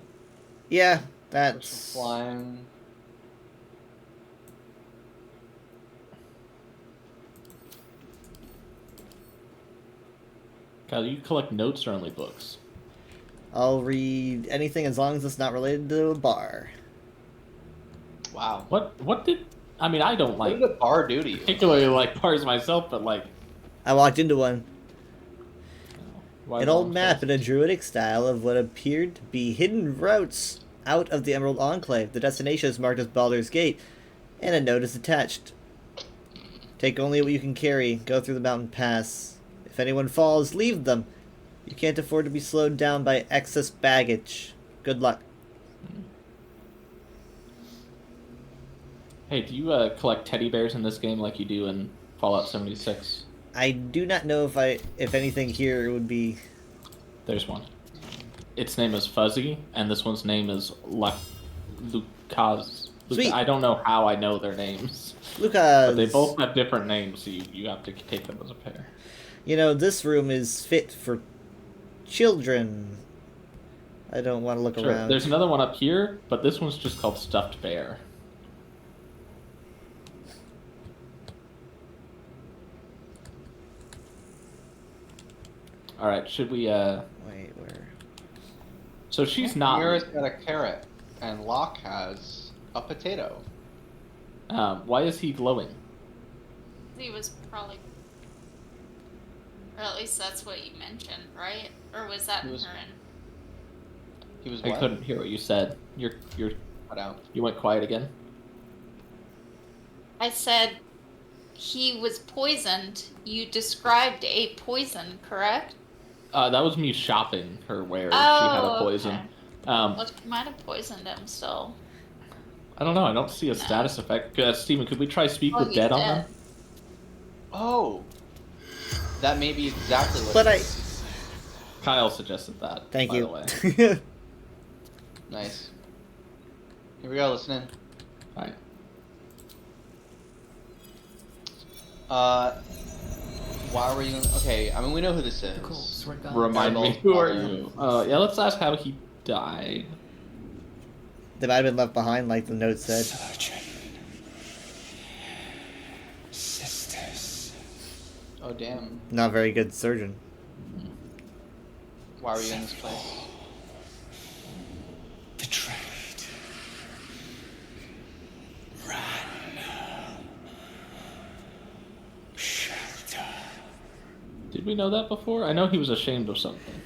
Speaker 1: Yeah, that's...
Speaker 17: Flying.
Speaker 18: Kyle, you collect notes or only books?
Speaker 1: I'll read anything as long as it's not related to a bar.
Speaker 17: Wow.
Speaker 18: What did... I mean, I don't like...
Speaker 17: What did a bar do to you?
Speaker 18: Particularly like bars myself, but like...
Speaker 1: I walked into one.
Speaker 18: Why
Speaker 1: An old map in a druidic style of what appeared to be hidden routes out of the Emerald Enclave. The destination is marked as Baldur's Gate, and a note is attached. Take only what you can carry. Go through the mountain pass. If anyone falls, leave them. You can't afford to be slowed down by excess baggage. Good luck.
Speaker 18: Hey, do you collect teddy bears in this game like you do in Fallout 76?
Speaker 1: I do not know if anything here would be...
Speaker 18: There's one. Its name is Fuzzy, and this one's name is Lucas.
Speaker 1: Sweet.
Speaker 18: I don't know how I know their names.
Speaker 1: Lucas.
Speaker 18: But they both have different names, so you have to take them as a pair.
Speaker 1: You know, this room is fit for children. I don't want to look
Speaker 18: Sure.
Speaker 1: around.
Speaker 18: There's another one up here, but this one's just called Stuffed Bear. Alright, should we,
Speaker 1: Wait, where?
Speaker 18: So she's not...
Speaker 17: Mira's got a carrot, and Locke has a potato.
Speaker 18: Why is he glowing?
Speaker 19: He was probably... Or at least that's what you mentioned, right? Or was that Hurin?
Speaker 17: He was
Speaker 18: I
Speaker 17: what?
Speaker 18: couldn't hear what you said. You're
Speaker 17: cut out.
Speaker 18: You went quiet again.
Speaker 19: I said he was poisoned. You described a poison, correct?
Speaker 18: That was me shopping her wares.
Speaker 19: Oh,
Speaker 18: She had a poison.
Speaker 19: okay. Well, she might have poisoned him still.
Speaker 18: I don't know. I don't see a status effect. Steven, could we try speak with
Speaker 19: he's
Speaker 18: dead on
Speaker 19: dead.
Speaker 18: them?
Speaker 17: Oh, that may be exactly what.
Speaker 1: But
Speaker 17: it
Speaker 1: I-
Speaker 17: is.
Speaker 18: Kyle suggested that.
Speaker 1: Thank
Speaker 18: by
Speaker 1: you.
Speaker 18: The way.
Speaker 17: Nice. Here we go. Listen in.
Speaker 18: Alright.
Speaker 17: Why were you? Okay, I mean we know who this is.
Speaker 18: Remind me, who are you? Yeah, let's ask how he died.
Speaker 1: They might have been left behind, like the note said.
Speaker 11: Sisters.
Speaker 17: Oh damn.
Speaker 1: Not very good surgeon.
Speaker 17: Why were you in this place?
Speaker 11: Betrayed. Ran. Shelter.
Speaker 18: Did we know that before? I know he was ashamed of something.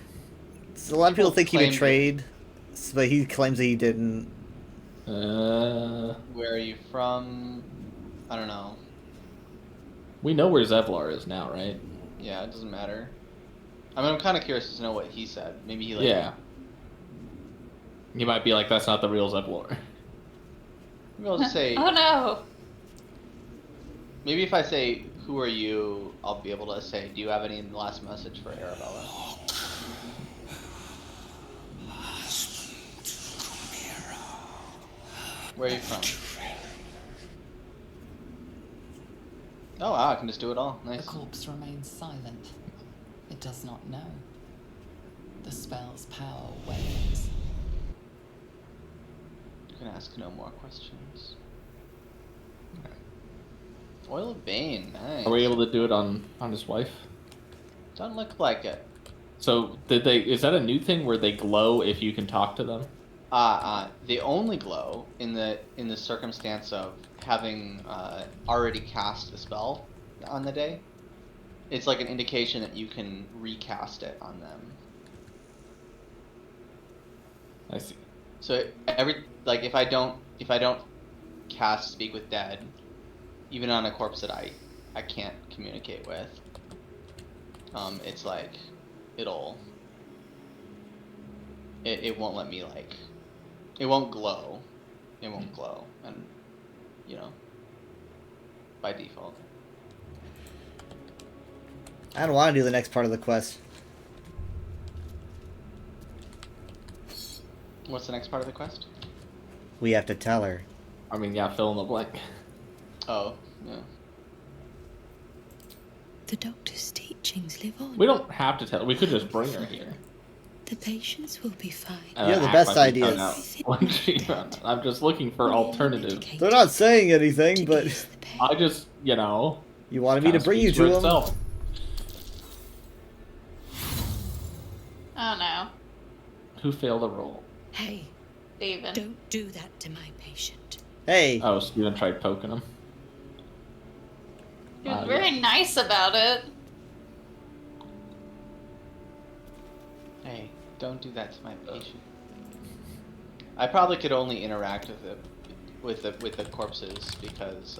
Speaker 1: So a lot of people think he
Speaker 17: claimed
Speaker 1: betrayed, but he claims that he didn't.
Speaker 17: Where are you from? I don't know.
Speaker 18: We know where Zevlar is now, right?
Speaker 17: Yeah, it doesn't matter. I mean, I'm kind of curious to know what he said. Maybe he like.
Speaker 18: Yeah. He might be like, that's not the real Zevlor.
Speaker 17: Maybe I'll just say.
Speaker 19: Oh no!
Speaker 17: Maybe if I say, "Who are you?" I'll be able to say, "Do you have any last message for Arabella?" Where are you from? Oh wow, I can just do it all. Nice.
Speaker 21: The corpse remains silent. It does not know. The spell's power wanes.
Speaker 17: You can ask no more questions. Oil of Bane, nice.
Speaker 18: Are we able to do it on his wife?
Speaker 17: Doesn't look like it.
Speaker 18: So did they? Is that a new thing where they glow if you can talk to them?
Speaker 17: They only glow in the circumstance of having already cast a spell on the day. It's like an indication that you can recast it on them.
Speaker 18: I see.
Speaker 17: So if I don't cast Speak with Dead, even on a corpse that I can't communicate with, it's like it won't let me like. It won't glow. It won't glow, and by default.
Speaker 1: I don't want to do the next part of the quest.
Speaker 17: What's the next part of the quest?
Speaker 1: We have to tell her.
Speaker 18: I mean, yeah, fill in the blank.
Speaker 17: Oh, yeah.
Speaker 3: The doctor's teachings live on.
Speaker 18: We don't have to tell. We could just bring her here.
Speaker 3: The patients will be fine.
Speaker 1: Yeah, the
Speaker 18: Act
Speaker 1: best
Speaker 18: like we
Speaker 1: ideas.
Speaker 18: found out. I'm just looking for alternative.
Speaker 1: They're not saying anything, but
Speaker 18: I just,
Speaker 1: you wanted me to bring you to them.
Speaker 19: Oh no.
Speaker 18: Who failed the roll?
Speaker 3: Hey,
Speaker 19: Steven.
Speaker 3: don't do that to my patient.
Speaker 1: Hey.
Speaker 18: Oh, Steven tried poking him.
Speaker 19: He was very nice about it.
Speaker 17: Hey, don't do that to my patient. I probably could only interact with the corpses because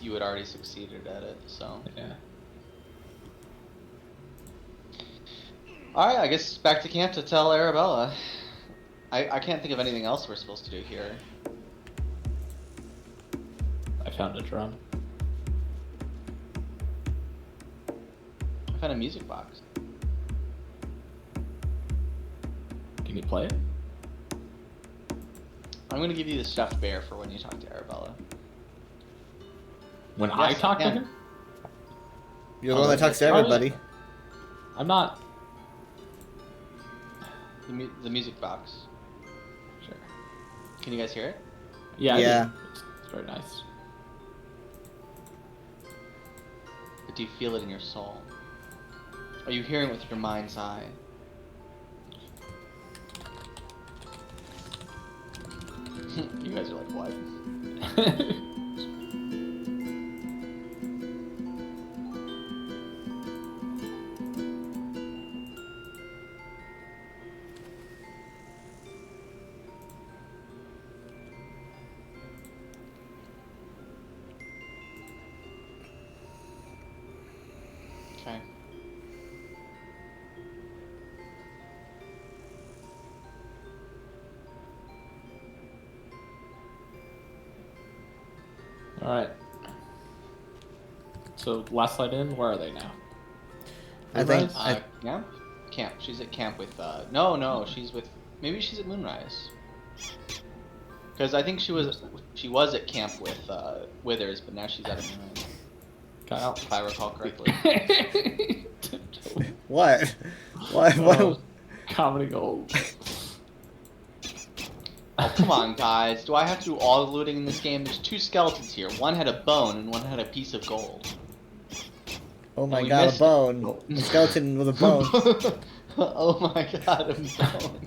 Speaker 17: you had already succeeded at it. So
Speaker 18: yeah.
Speaker 17: All right, I guess back to camp to tell Arabella. I can't think of anything else we're supposed to do here.
Speaker 18: I found a drum.
Speaker 17: I found a music box.
Speaker 18: Can you play it?
Speaker 17: I'm gonna give you the stuffed bear for when you talk to Arabella.
Speaker 18: When I talk to him?
Speaker 1: You're the one that talks to everybody.
Speaker 18: I'm not.
Speaker 17: The music box.
Speaker 18: Sure.
Speaker 17: Can you guys hear it?
Speaker 18: Yeah.
Speaker 1: Yeah.
Speaker 18: It's very nice.
Speaker 17: But do you feel it in your soul? Are you hearing it with your mind's eye? You guys are Okay.
Speaker 18: Alright. So, last light in, where are they now?
Speaker 1: I think...
Speaker 17: Camp? Camp. She's at camp with, No, she's with... Maybe she's at Moonrise. Because I think she was at camp with, Withers, but now she's at Moonrise.
Speaker 18: Kyle?
Speaker 17: If I recall correctly.
Speaker 1: What? What?
Speaker 18: Comedy gold.
Speaker 17: Oh, come on, guys. Do I have to do all the looting in this game? There's 2 skeletons here. One had a bone and one had a piece of gold.
Speaker 1: Oh my god, a bone. A skeleton with a bone.
Speaker 17: Oh my god, a bone.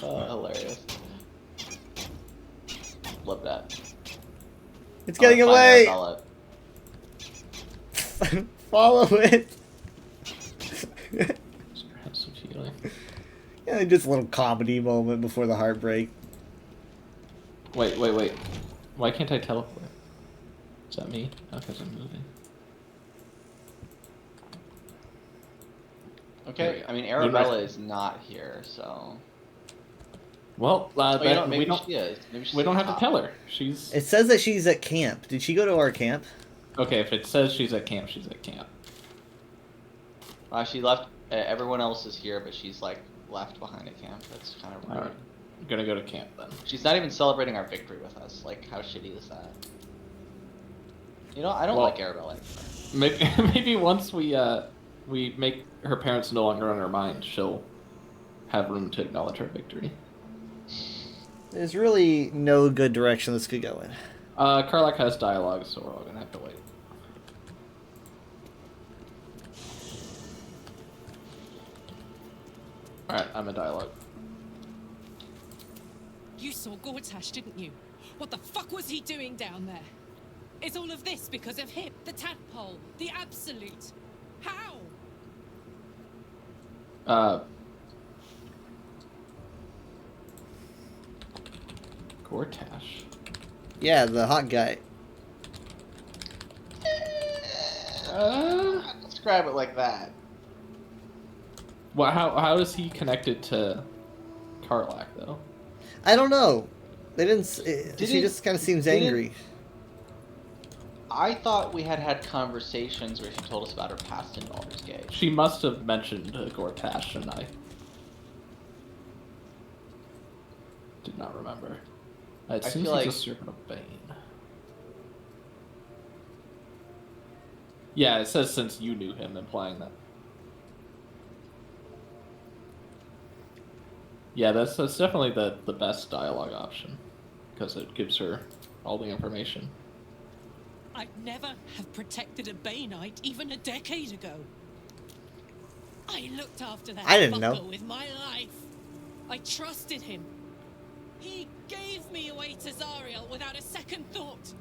Speaker 17: Hilarious. Love that.
Speaker 1: It's getting away!
Speaker 17: It.
Speaker 1: Follow it! Yeah, just a little comedy moment before the heartbreak.
Speaker 18: Wait. Why can't I teleport? Is that me? Oh, because I'm moving.
Speaker 17: Okay, I mean, Arabella is not here, so...
Speaker 18: Well,
Speaker 17: maybe she is. Maybe she's
Speaker 18: we don't
Speaker 17: at
Speaker 18: have
Speaker 17: the
Speaker 18: to
Speaker 17: top.
Speaker 18: tell her. She's...
Speaker 1: It says that she's at camp. Did she go to our camp?
Speaker 18: Okay, if it says she's at camp, she's at camp.
Speaker 17: She left. Everyone else is here, but she's like left behind at camp. That's kind of rude.
Speaker 18: Alright, I'm gonna go to camp then.
Speaker 17: She's not even celebrating our victory with us. Like, how shitty is that? You know, I don't like Arabella.
Speaker 18: Maybe once we make her parents no longer on her mind, she'll have room to acknowledge her victory.
Speaker 1: There's really no good direction this could go in.
Speaker 18: Karlach has dialogue, so we're all gonna have to wait. Alright, I'm a dialogue.
Speaker 5: You saw Gortash, didn't you? What the fuck was he doing down there? Is all of this because of him? The tadpole? The Absolute? How?
Speaker 18: Gortash?
Speaker 1: Yeah, the hot guy.
Speaker 17: Describe it like that.
Speaker 18: Well, how is he connected to Karlach, though?
Speaker 1: I don't know. They didn't. She just kind of seems angry.
Speaker 17: I thought we had conversations where she told us about her past in Baldur's Gate.
Speaker 18: She must have mentioned Gortash, and I did not remember. It seems
Speaker 17: feel like
Speaker 18: a Serpent of Bane. Yeah, it says since you knew him, implying that. Yeah, that's definitely the best dialogue option, because it gives her all the information.
Speaker 5: I'd never have protected a Baneite even a decade ago. I looked after that
Speaker 1: I didn't
Speaker 5: fucker
Speaker 1: know.
Speaker 5: with my life. I trusted him. He gave me away to Zariel without a second thought.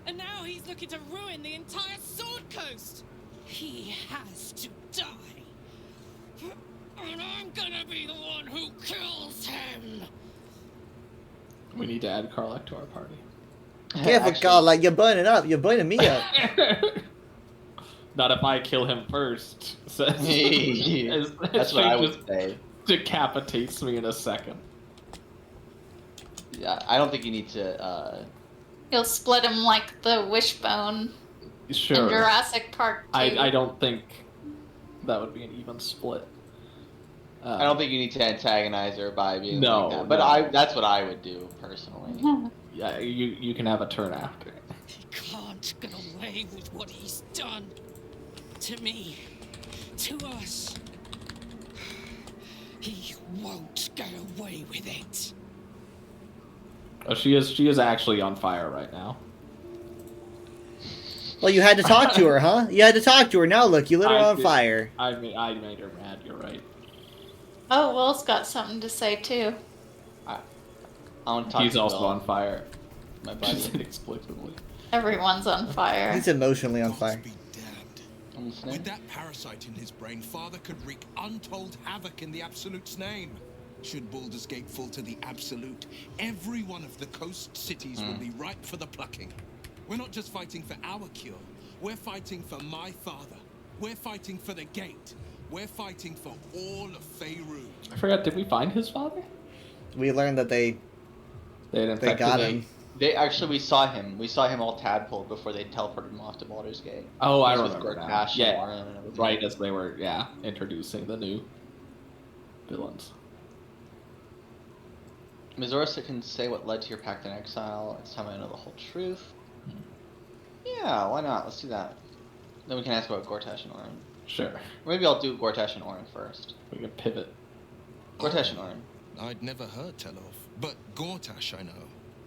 Speaker 5: And now he's looking to ruin the entire Sword Coast. He has to die. And I'm gonna be the one who kills him.
Speaker 18: We need to add Karlach to our party.
Speaker 1: Careful, Carl, like you're burning up. You're burning me up.
Speaker 18: Not if I kill him first. Says,
Speaker 17: That's what I would say.
Speaker 18: Decapitates me in a second.
Speaker 17: Yeah, I don't think you need to.
Speaker 19: You'll split him like the wishbone
Speaker 18: Sure.
Speaker 19: in Jurassic Park 2.
Speaker 18: I don't think that would be an even split.
Speaker 17: I don't think you need to antagonize her by being
Speaker 18: No,
Speaker 17: like that. But
Speaker 18: no.
Speaker 17: that's what I would do personally.
Speaker 18: Yeah, you can have a turn after.
Speaker 5: He can't get away with what he's done. To me. To us. He won't get away with it.
Speaker 18: Oh, she is actually on fire right now.
Speaker 1: Well, you had to talk to her, huh? You had to talk to her. Now look, you lit her on fire.
Speaker 18: I made her mad. You're right.
Speaker 19: Oh, Will's got something to say too.
Speaker 17: I want to talk
Speaker 18: He's
Speaker 17: to
Speaker 18: also
Speaker 17: Bill.
Speaker 18: on fire.
Speaker 17: My buddy.
Speaker 18: Inexplicably.
Speaker 19: Everyone's on fire.
Speaker 1: He's emotionally on fire.
Speaker 16: With that parasite in his brain, Father could wreak untold havoc in the Absolute's name. Should Baldur's Gate fall to the Absolute, every one of the coast cities will be ripe for the plucking. We're not just fighting for our cure. We're fighting for my father. We're fighting for the Gate. We're fighting for all of Faerûn.
Speaker 18: I forgot, did we find his father?
Speaker 1: We learned that they got him.
Speaker 17: They actually, we saw him. We saw him all tadpoled before they teleported him off to Baldur's Gate.
Speaker 18: Oh, I
Speaker 17: He was
Speaker 18: remember
Speaker 17: with
Speaker 18: now.
Speaker 17: Gortash and
Speaker 18: Yeah,
Speaker 17: Warren and everything.
Speaker 18: right as they were, introducing the new villains.
Speaker 17: Mizora can say what led to your pact in exile. It's time I know the whole truth. Yeah, why not? Let's do that. Then we can ask about Gortash and Orin.
Speaker 18: Sure.
Speaker 17: Maybe I'll do Gortash and Orin first.
Speaker 18: We can pivot.
Speaker 17: Gortash and Orin.
Speaker 16: I'd never heard tell of, but Gortash I know.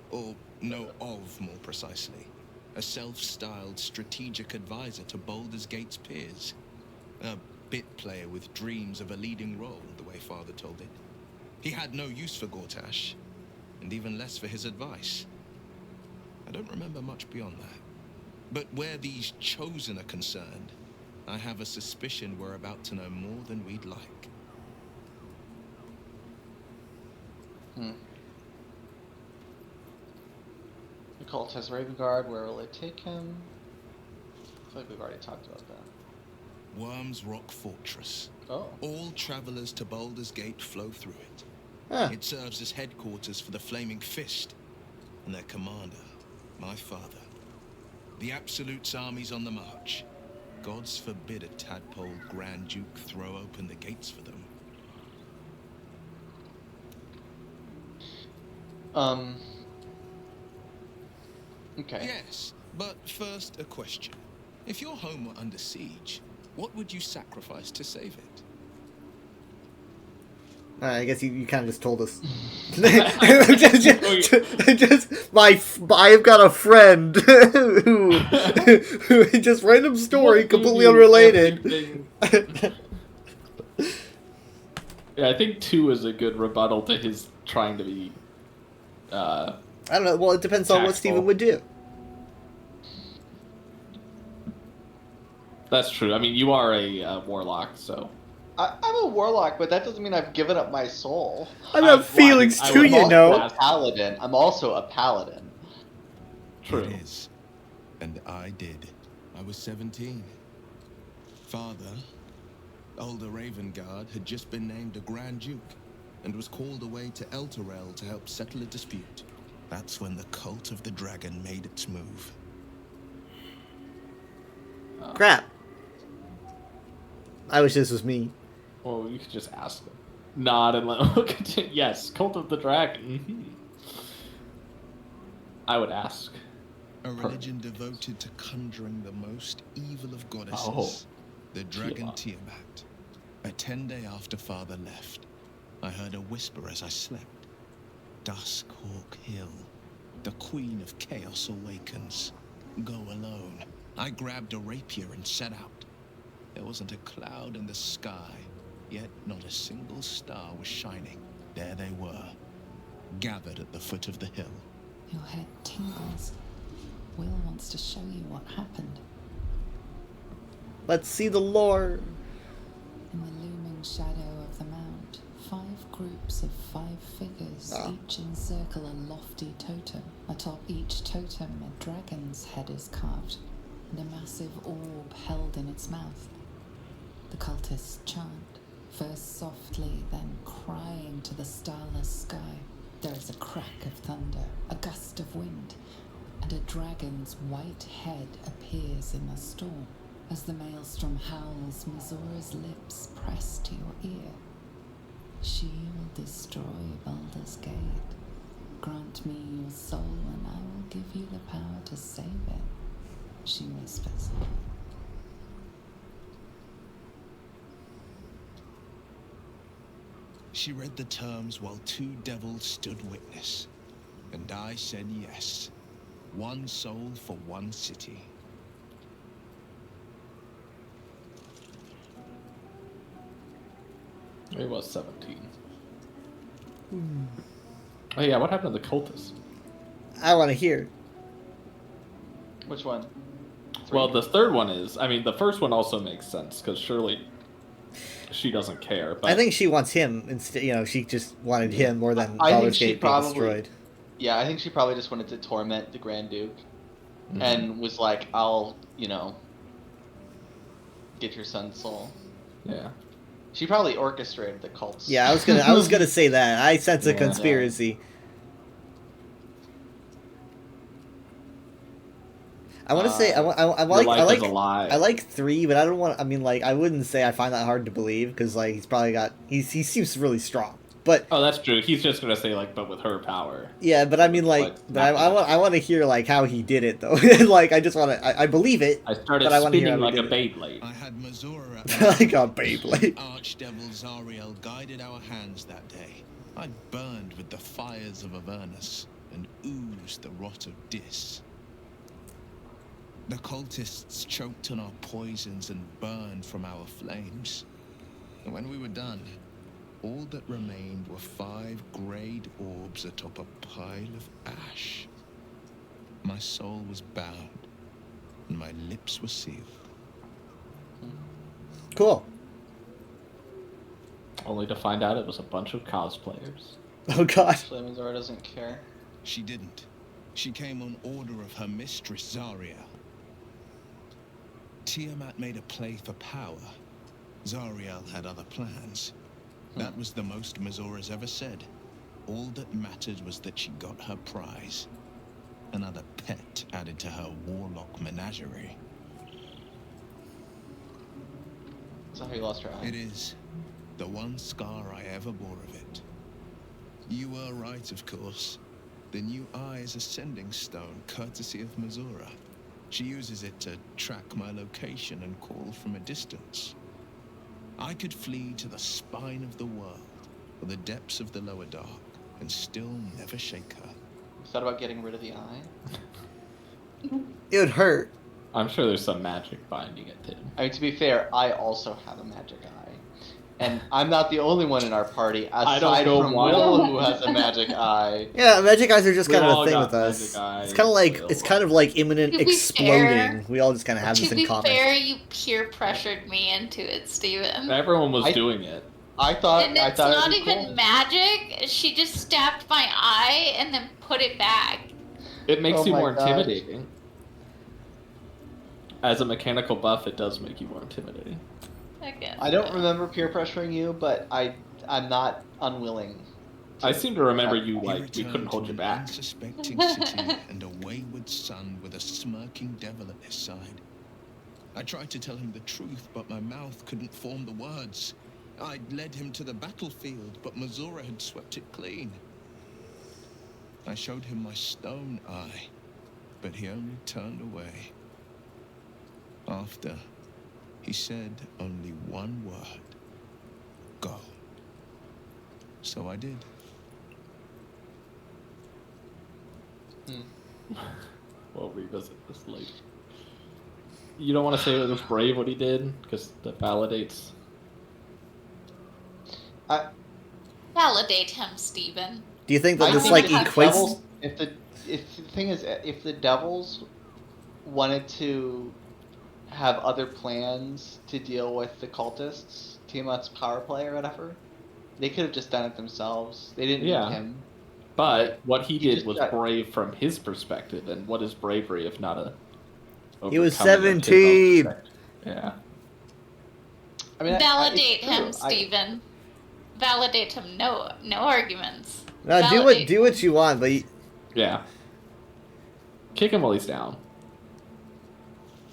Speaker 16: Or know of, more precisely. A self-styled strategic advisor to Baldur's Gate's peers. A bit player with dreams of a leading role, the way Father told it. He had no use for Gortash, and even less for his advice. I don't remember much beyond that. But where these Chosen are concerned, I have a suspicion we're about to know more than we'd like.
Speaker 17: The cult has Ravengard. Where will it take him? I feel like we've already talked about that.
Speaker 16: Worm's Rock Fortress.
Speaker 17: Oh.
Speaker 16: All travelers to Baldur's Gate flow through it. It serves as headquarters for the Flaming Fist and their commander, my father. The Absolute's armies on the march. Gods forbid a tadpole Grand Duke throw open the gates for them.
Speaker 17: Okay.
Speaker 16: Yes, but first a question. If your home were under siege, what would you sacrifice to save it?
Speaker 1: I guess you kind of just told us. I've got a friend who just random story, completely unrelated.
Speaker 18: Yeah, I think 2 is a good rebuttal to his trying to be.
Speaker 1: I don't know. Well, it depends on what Steven would do.
Speaker 18: That's true. I mean, you are a warlock, so.
Speaker 17: I'm a warlock, but that doesn't mean I've given up my soul.
Speaker 1: I have feelings too, you know.
Speaker 17: I'm a paladin. I'm also a paladin.
Speaker 18: True.
Speaker 16: It is. And I did. I was 17. Father, older Ravengard, had just been named a Grand Duke and was called away to Elturel to help settle a dispute. That's when the Cult of the Dragon made its move.
Speaker 1: Crap. I wish this was me.
Speaker 18: Well, you could just ask them. Nod and let yes, Cult of the Dragon. I would ask.
Speaker 16: A religion devoted to conjuring the most evil of goddesses, the Dragon Tiamat. A 10-day after Father left, I heard a whisper as I slept. Duskhawk Hill, the Queen of Chaos awakens. Go alone. I grabbed a rapier and set out. There wasn't a cloud in the sky, yet not a single star was shining. There they were, gathered at the foot of the hill.
Speaker 21: Your head tingles. Will wants to show you what happened.
Speaker 1: Let's see the lore.
Speaker 21: In the looming shadow of the mount, 5 groups of 5 figures each encircle a lofty totem. Atop each totem, a dragon's head is carved, and a massive orb held in its mouth. The cultists chant, first softly, then crying to the starless sky. There is a crack of thunder, a gust of wind, and a dragon's white head appears in the storm. As the maelstrom howls, Mizora's lips press to your ear. She will destroy Baldur's Gate. Grant me your soul, and I will give you the power to save it, she whispers.
Speaker 16: She read the terms while 2 devils stood witness, and I said yes. 1 soul for 1 city.
Speaker 18: It was 17. Oh yeah, what happened to the cultist?
Speaker 1: I want to hear.
Speaker 17: Which one?
Speaker 18: Well, the third one is. I mean, the first one also makes sense because surely she doesn't care. But
Speaker 1: I think she wants him instead. You know, she just wanted him more than
Speaker 17: I think
Speaker 1: Baldur's
Speaker 17: she
Speaker 1: Gate being
Speaker 17: probably.
Speaker 1: destroyed.
Speaker 17: Yeah, I think she probably just wanted to torment the Grand Duke,
Speaker 18: Mhm.
Speaker 17: and was like, "I'll, get your son's soul."
Speaker 18: Yeah.
Speaker 17: She probably orchestrated the cults.
Speaker 1: Yeah, I was gonna say that. I sense a
Speaker 18: Yeah.
Speaker 1: conspiracy. I want to say I like 3, but I don't want. I mean, like, I wouldn't say I find that hard to believe because like he seems really strong. But
Speaker 18: oh, that's true. He's just gonna say like, but with her power.
Speaker 1: yeah, but I mean, like, but I want to hear like how he did it though. Like, I just want to. I believe it.
Speaker 18: I started
Speaker 1: but I want to hear
Speaker 18: spinning
Speaker 1: how
Speaker 18: like
Speaker 1: he
Speaker 18: a
Speaker 1: did it.
Speaker 18: Beyblade.
Speaker 16: I had Mazura
Speaker 1: Like a Beyblade.
Speaker 16: Archdevil Zariel guided our hands that day. I burned with the fires of Avernus and oozed the rot of Dis. The cultists choked on our poisons and burned from our flames. And when we were done, all that remained were 5 greyed orbs atop a pile of ash. My soul was bound, and my lips were sealed.
Speaker 1: Cool.
Speaker 18: Only to find out it was a bunch of cosplayers.
Speaker 1: Oh god.
Speaker 17: Mazura doesn't care.
Speaker 16: She didn't. She came on order of her mistress, Zariel. Tiamat made a play for power. Zariel had other plans. That was the most Mazura's ever said. All that mattered was that she got her prize. Another pet added to her warlock menagerie.
Speaker 17: So how you lost her eye?
Speaker 16: It is the one scar I ever bore of it. You were right, of course. The new eye is a sending stone, courtesy of Mazura. She uses it to track my location and call from a distance. I could flee to the spine of the world, or the depths of the lower dark, and still never shake her.
Speaker 17: You thought about getting rid of the eye?
Speaker 1: It would hurt.
Speaker 18: I'm sure there's some magic binding it to.
Speaker 17: I mean, to be fair, I also have a magic eye. And I'm not the only one in our party, aside from Will, who has a magic eye.
Speaker 1: Yeah, magic eyes are just
Speaker 18: We
Speaker 1: kind of
Speaker 18: all
Speaker 1: a thing
Speaker 18: got
Speaker 1: with us.
Speaker 18: magic eyes,
Speaker 1: It's kind of like imminent
Speaker 19: To be
Speaker 1: exploding.
Speaker 19: fair-
Speaker 1: We all just kind of have this
Speaker 19: To
Speaker 1: in
Speaker 19: be
Speaker 1: common.
Speaker 19: fair, you peer pressured me into it, Steven.
Speaker 18: Everyone was doing it.
Speaker 17: I thought
Speaker 19: And it's not even magic. She just stabbed my eye and then put it back.
Speaker 18: It makes
Speaker 17: Oh
Speaker 18: you
Speaker 17: my
Speaker 18: more
Speaker 17: gosh.
Speaker 18: intimidating. As a mechanical buff, it does make you more intimidating.
Speaker 19: I guess.
Speaker 17: I don't remember peer pressuring you, but I'm not unwilling.
Speaker 18: I seem to remember you
Speaker 16: He
Speaker 18: like we
Speaker 16: returned
Speaker 18: couldn't hold
Speaker 16: to
Speaker 18: you
Speaker 16: an
Speaker 18: back.
Speaker 16: unsuspecting city and a wayward son with a smirking devil at his side. I tried to tell him the truth, but my mouth couldn't form the words. I'd led him to the battlefield, but Mazura had swept it clean. I showed him my stone eye, but he only turned away. After, he said only one word. Go. So I did.
Speaker 18: We'll revisit this later. You don't want to say it was brave what he did, because that validates.
Speaker 19: Validate him, Steven.
Speaker 1: Do you think that
Speaker 17: I
Speaker 1: this
Speaker 17: think
Speaker 1: like
Speaker 17: if the
Speaker 1: equates?
Speaker 17: devils- if the thing is, if the devils wanted to have other plans to deal with the cultists, Tiamat's power play or whatever, they could have just done it themselves. They didn't
Speaker 18: Yeah.
Speaker 17: need him.
Speaker 18: But what he did
Speaker 17: just
Speaker 18: was
Speaker 17: got-
Speaker 18: brave from his perspective, and what is bravery if not a?
Speaker 1: He was
Speaker 18: overcoming of his own
Speaker 1: 17.
Speaker 18: perspective? Yeah.
Speaker 17: I mean,
Speaker 19: Validate
Speaker 17: it's
Speaker 19: him,
Speaker 17: true.
Speaker 19: Steven. Validate him. No arguments.
Speaker 1: No,
Speaker 19: Validate.
Speaker 1: do what you want, but
Speaker 18: Yeah. Kick him while he's down.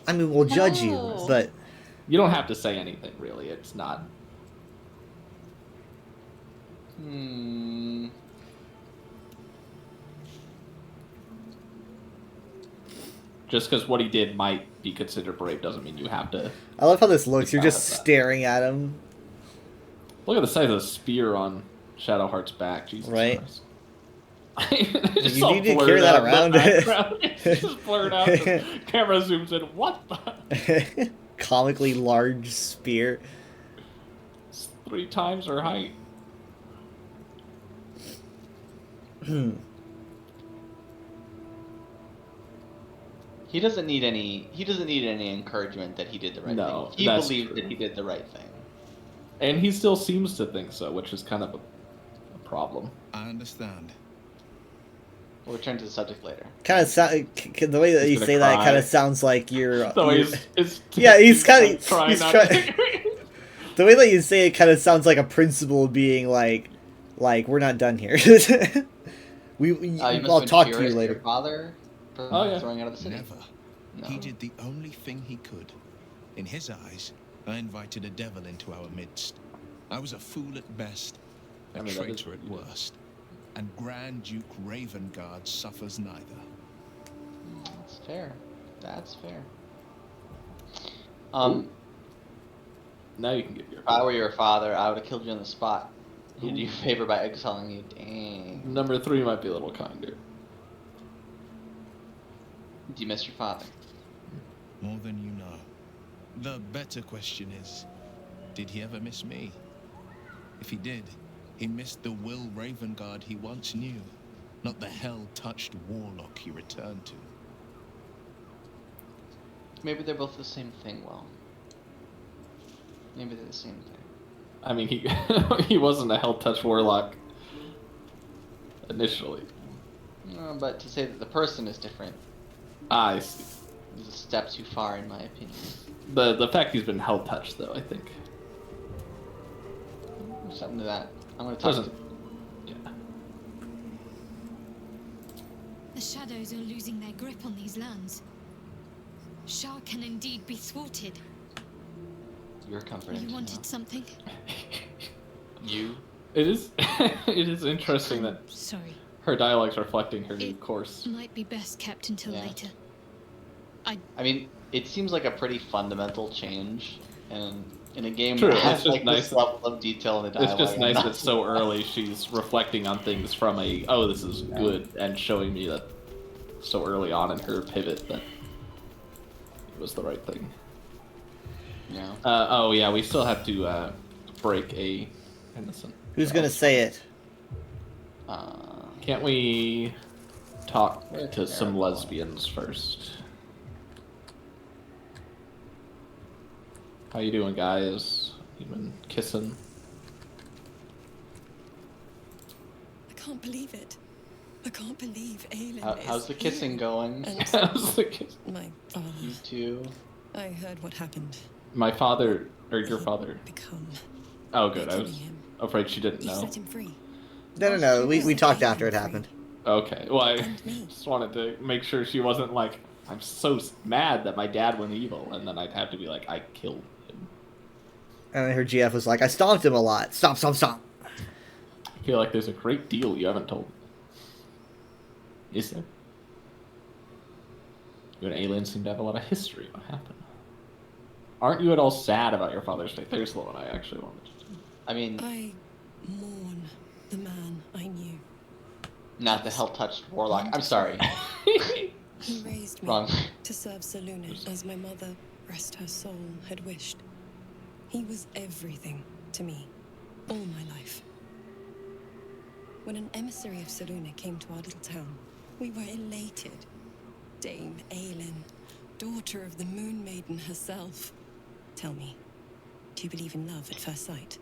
Speaker 1: I mean, we'll judge you,
Speaker 19: No.
Speaker 1: but
Speaker 18: You don't have to say anything really. It's not. Just because what he did might be considered brave doesn't mean you have to.
Speaker 1: I love how this looks. You're
Speaker 18: It's
Speaker 1: just
Speaker 18: not that.
Speaker 1: staring at him.
Speaker 18: Look at the size of the spear on Shadowheart's back. Jesus
Speaker 1: Right.
Speaker 18: Christ.
Speaker 1: You need to carry that around.
Speaker 18: Just blurred out. The camera zooms in. What the?
Speaker 1: Comically large spear.
Speaker 18: It's 3 times her height.
Speaker 17: He doesn't need any. He doesn't need any encouragement that he did the right
Speaker 18: No,
Speaker 17: thing. He
Speaker 18: that's
Speaker 17: believed
Speaker 18: true.
Speaker 17: that he did the right thing.
Speaker 18: And he still seems to think so, which is kind of a problem.
Speaker 16: I understand.
Speaker 17: We'll return to the subject later.
Speaker 1: Kind of the way that
Speaker 18: He's
Speaker 1: you
Speaker 18: gonna
Speaker 1: say that
Speaker 18: cry.
Speaker 1: kind of sounds like you're.
Speaker 18: The way
Speaker 1: you're-
Speaker 18: yeah,
Speaker 1: he's kind of
Speaker 18: trying
Speaker 1: he's
Speaker 18: not
Speaker 1: trying.
Speaker 18: to-
Speaker 1: The way that you say it kind of sounds like a principal being like we're not done here. I'll talk to you later.
Speaker 17: Your father for throwing out of the city.
Speaker 16: Never.
Speaker 17: No.
Speaker 16: He did the only thing he could. In his eyes, I invited a devil into our midst. I was a fool at best, a traitor at worst. And Grand Duke Ravengard suffers neither.
Speaker 17: That's fair. That's fair.
Speaker 18: Now you can give your.
Speaker 17: If I were your father, I would have killed you on the spot. He'd do you a favor by exiling you. Dang.
Speaker 18: Number 3 might be a little kinder.
Speaker 17: Do you miss your father?
Speaker 16: More than you know. The better question is, did he ever miss me? If he did, he missed the Will Ravengard he once knew, not the hell-touched warlock he returned to.
Speaker 17: Maybe they're both the same thing, Will. Maybe they're the same thing.
Speaker 18: I mean, he he wasn't a hell-touch warlock initially.
Speaker 17: But to say that the person is different
Speaker 18: I see.
Speaker 17: is a step too far, in my opinion.
Speaker 18: The fact he's been hell-touched, though, I think.
Speaker 17: There's something to that. I'm gonna talk to...
Speaker 3: The shadows are losing their grip on these lands. Shah can indeed be thwarted.
Speaker 17: You're comforting.
Speaker 3: You wanted something?
Speaker 17: You?
Speaker 18: It is it is interesting that
Speaker 3: Sorry.
Speaker 18: her dialogue's reflecting her new course.
Speaker 3: Might be best kept until
Speaker 17: Yeah.
Speaker 3: later.
Speaker 17: I mean, it seems like a pretty fundamental change, and in a game
Speaker 18: True,
Speaker 17: that
Speaker 18: it's
Speaker 17: has
Speaker 18: just
Speaker 17: like
Speaker 18: nice
Speaker 17: this level of detail in the dialogue.
Speaker 18: It's just nice
Speaker 17: I'm
Speaker 18: that so early she's reflecting on things from a, oh, this is good, and showing me that so early on in her pivot that it was the right thing.
Speaker 17: Yeah.
Speaker 18: Oh yeah, we still have to break a innocent.
Speaker 1: Who's gonna say it?
Speaker 18: Can't we talk to some lesbians first? How you doing, guys? You been kissing?
Speaker 5: I can't believe it. I can't believe Aelin
Speaker 17: How's the kissing going?
Speaker 18: How's the kiss?
Speaker 5: My father.
Speaker 17: You too.
Speaker 5: I heard what happened.
Speaker 18: My father, or your father?
Speaker 5: Become.
Speaker 18: Oh, good. I was afraid she didn't
Speaker 5: You
Speaker 18: know.
Speaker 5: set him free.
Speaker 1: No. We talked after it happened.
Speaker 18: Okay. Well, I just wanted to make sure she wasn't like, I'm so mad that my dad went evil, and then I'd have to be like, I killed him.
Speaker 1: And then her GF was like, I stomped him a lot. Stomp.
Speaker 18: I feel like there's a great deal you haven't told me. Is there? You and Aelin seem to have a lot of history. What happened? Aren't you at all sad about your father's fate? There's the one I actually wanted to do.
Speaker 17: I mean,
Speaker 5: I mourn the man I knew.
Speaker 17: not the hell-touched warlock. I'm sorry.
Speaker 5: He raised me
Speaker 17: Wrong.
Speaker 5: to serve Selûne as my mother, rest her soul, had wished. He was everything to me, all my life. When an emissary of Selûne came to our little town, we were elated. Dame Aelin, daughter of the Moon Maiden herself. Tell me, do you believe in love at first sight?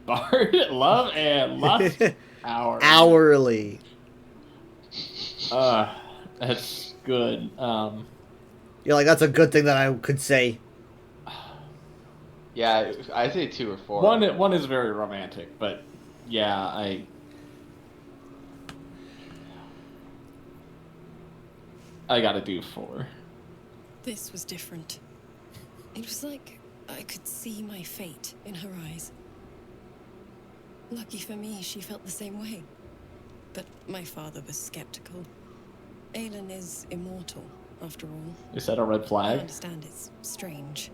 Speaker 18: Bard, love and lust
Speaker 1: Hourly.
Speaker 18: That's good.
Speaker 1: You're like, that's a good thing that I could say.
Speaker 17: Yeah, I say 2 or 4.
Speaker 18: One is very romantic, but yeah, I gotta do 4.
Speaker 5: This was different. It was like I could see my fate in her eyes. Lucky for me, she felt the same way. But my father was skeptical. Aelin is immortal, after all.
Speaker 18: Is that a red flag?
Speaker 5: I understand it's strange.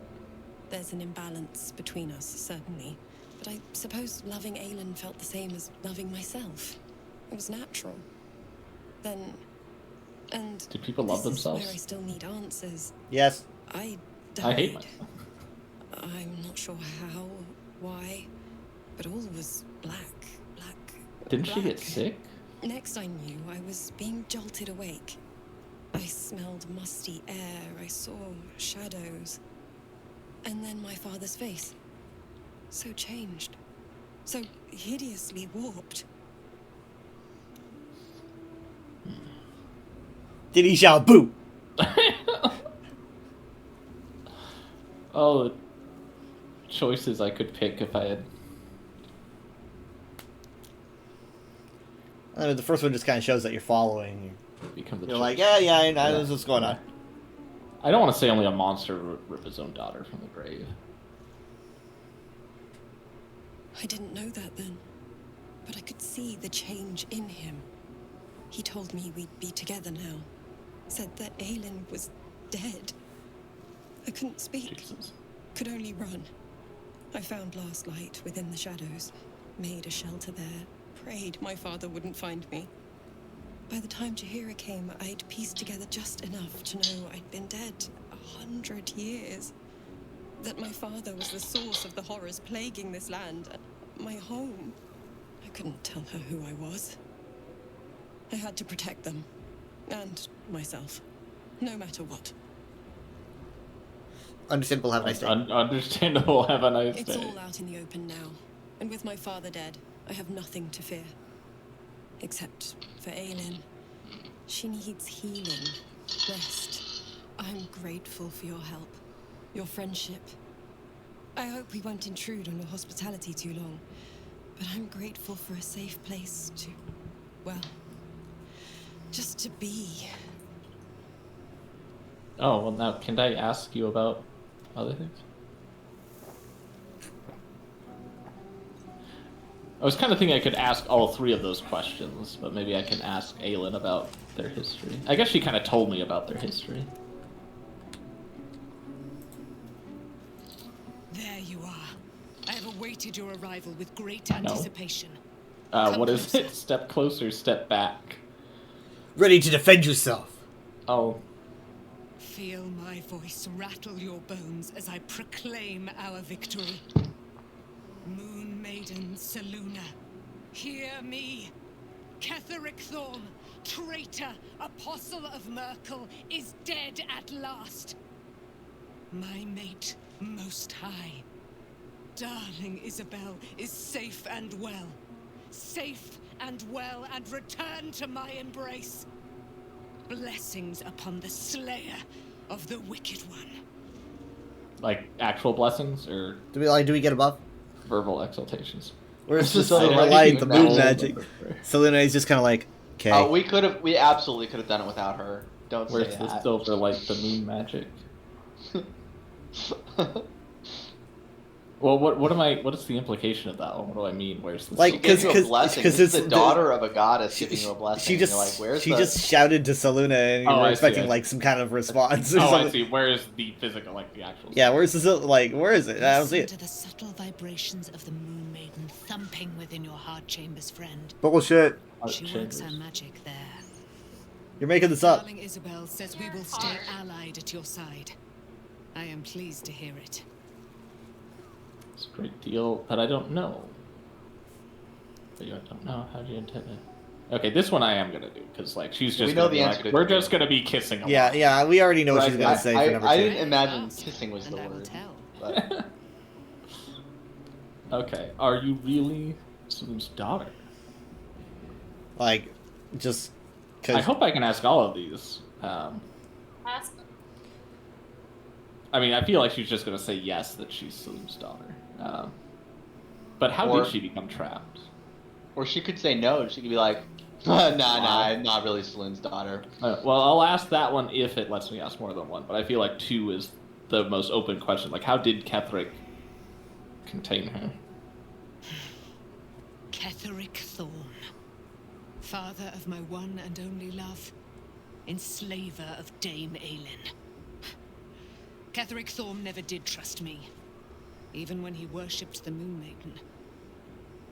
Speaker 5: There's an imbalance between us, certainly. But I suppose loving Aelin felt the same as loving myself. It was natural. Then... And
Speaker 18: do people love
Speaker 5: this is
Speaker 18: themselves?
Speaker 5: where I still need answers.
Speaker 1: Yes.
Speaker 5: I died.
Speaker 18: I hate myself.
Speaker 5: I'm not sure how, why,
Speaker 7: but all was black.
Speaker 18: Didn't she get
Speaker 7: Black.
Speaker 18: sick?
Speaker 7: Next I knew, I was being jolted awake. I smelled musty air, I saw shadows. And then my father's face. So changed. So hideously warped.
Speaker 1: Did he shout boo?
Speaker 18: Oh, the choices I could pick if I had.
Speaker 1: I mean, the first one just kind of shows that you're following.
Speaker 18: Become the
Speaker 1: You're like, yeah, I know what's going on.
Speaker 18: I don't want to say only a monster would rip his own daughter from the grave.
Speaker 7: I didn't know that then, but I could see the change in him. He told me we'd be together now. Said that Aelin was dead. I couldn't speak. Could only run. I found last light within the shadows. Made a shelter there. Prayed my father wouldn't find me. By the time Jaheira came, I'd pieced together just enough to know I'd been dead 100 years. That my father was the source of the horrors plaguing this land, my home. I couldn't tell her who I was. I had to protect them. And myself. No matter what.
Speaker 1: Understandable, have a nice day.
Speaker 18: Understandable, have a nice
Speaker 7: It's
Speaker 18: day.
Speaker 7: all out in the open now. And with my father dead, I have nothing to fear. Except for Aelin. She needs healing. Rest. I'm grateful for your help. Your friendship. I hope we won't intrude on your hospitality too long. But I'm grateful for a safe place to... well... just to be.
Speaker 18: Oh, well now, can I ask you about other things? I was kind of thinking I could ask all three of those questions, but maybe I can ask Aelin about their history. I guess she kind of told me about their history.
Speaker 22: There you are. I have awaited your arrival with great anticipation.
Speaker 18: What is it? Step closer, step back.
Speaker 1: Ready to defend yourself.
Speaker 18: Oh.
Speaker 22: Feel my voice rattle your bones as I proclaim our victory. Moon Maiden Selûne, hear me. Ketheric Thorm, traitor, apostle of Myrkul, is dead at last. My mate, Most High, darling Isabel, is safe and well. Safe and well, and return to my embrace. Blessings upon the slayer of the Wicked One.
Speaker 18: Like, actual blessings, or...
Speaker 1: Do we get above?
Speaker 18: Verbal exaltations.
Speaker 1: Where's the
Speaker 18: Just
Speaker 1: silver
Speaker 18: like-
Speaker 1: light, the moon
Speaker 18: No.
Speaker 1: magic? Selena is just kind of like, okay.
Speaker 17: We absolutely could have done it without her. Don't
Speaker 18: Where's
Speaker 17: say
Speaker 18: the
Speaker 17: that.
Speaker 18: silver light, the moon magic? Well, what is the implication of that one? What do I mean? Where's the
Speaker 1: Like,
Speaker 17: Give you a
Speaker 1: because
Speaker 17: blessing.
Speaker 1: it's
Speaker 17: This is the daughter of a goddess giving you a blessing.
Speaker 1: She just
Speaker 17: You're like, where's
Speaker 1: she
Speaker 17: the...
Speaker 1: just shouted to Selena, and you
Speaker 18: Oh,
Speaker 1: were
Speaker 18: I see,
Speaker 1: expecting
Speaker 18: I
Speaker 1: like some kind of response. Or
Speaker 18: Oh, I
Speaker 1: something.
Speaker 18: see. Where is the physical, like the actual...
Speaker 1: Yeah, where's the like? Where is it? I don't see
Speaker 22: Listen
Speaker 1: it.
Speaker 22: to the subtle vibrations of the Moon Maiden thumping within your heart chambers, friend.
Speaker 1: Bullshit.
Speaker 22: She works her magic there.
Speaker 1: You're making this up.
Speaker 22: Darling Isabel says we will stay allied at your side. I am pleased to hear it.
Speaker 18: It's a great deal that I don't know. But you don't know. How do you intend to... Okay, this one I am gonna do, because like she's just
Speaker 17: We know
Speaker 18: gonna
Speaker 17: the
Speaker 18: be
Speaker 17: answer
Speaker 18: like,
Speaker 17: to
Speaker 18: we're
Speaker 17: it.
Speaker 18: just gonna be kissing a lot.
Speaker 1: Yeah, we already know what she's gonna say for number
Speaker 17: I
Speaker 1: two.
Speaker 17: didn't imagine kissing was the word. But...
Speaker 18: Okay, are you really Selûne's daughter?
Speaker 1: Like, just.
Speaker 18: I hope I can ask all of these.
Speaker 19: Ask.
Speaker 18: I mean, I feel like she's just gonna say yes that she's Selûne's daughter. But how
Speaker 17: Or-
Speaker 18: did she become trapped?
Speaker 17: Or she could say no. She could be like, nah, I'm not really Selûne's daughter.
Speaker 18: Well, I'll ask that one if it lets me ask more than one. But I feel like two is the most open question. Like, how did Ketheric contain her?
Speaker 22: Ketheric Thorm, father of my one and only love, enslaver of Dame Aelin. Ketheric Thorm never did trust me, even when he worshipped the Moon Maiden.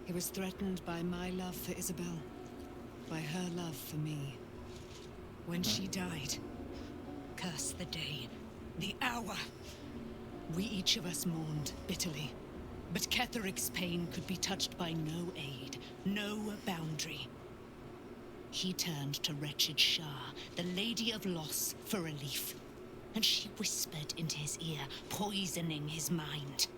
Speaker 22: He was threatened by my love for Isabel, by her love for me. When she died, curse the day, the hour, we each of us mourned bitterly. But Ketheric's pain could be touched by no aid, no boundary. He turned to wretched Shah, the Lady of Loss, for relief. And she whispered into his ear, poisoning his mind.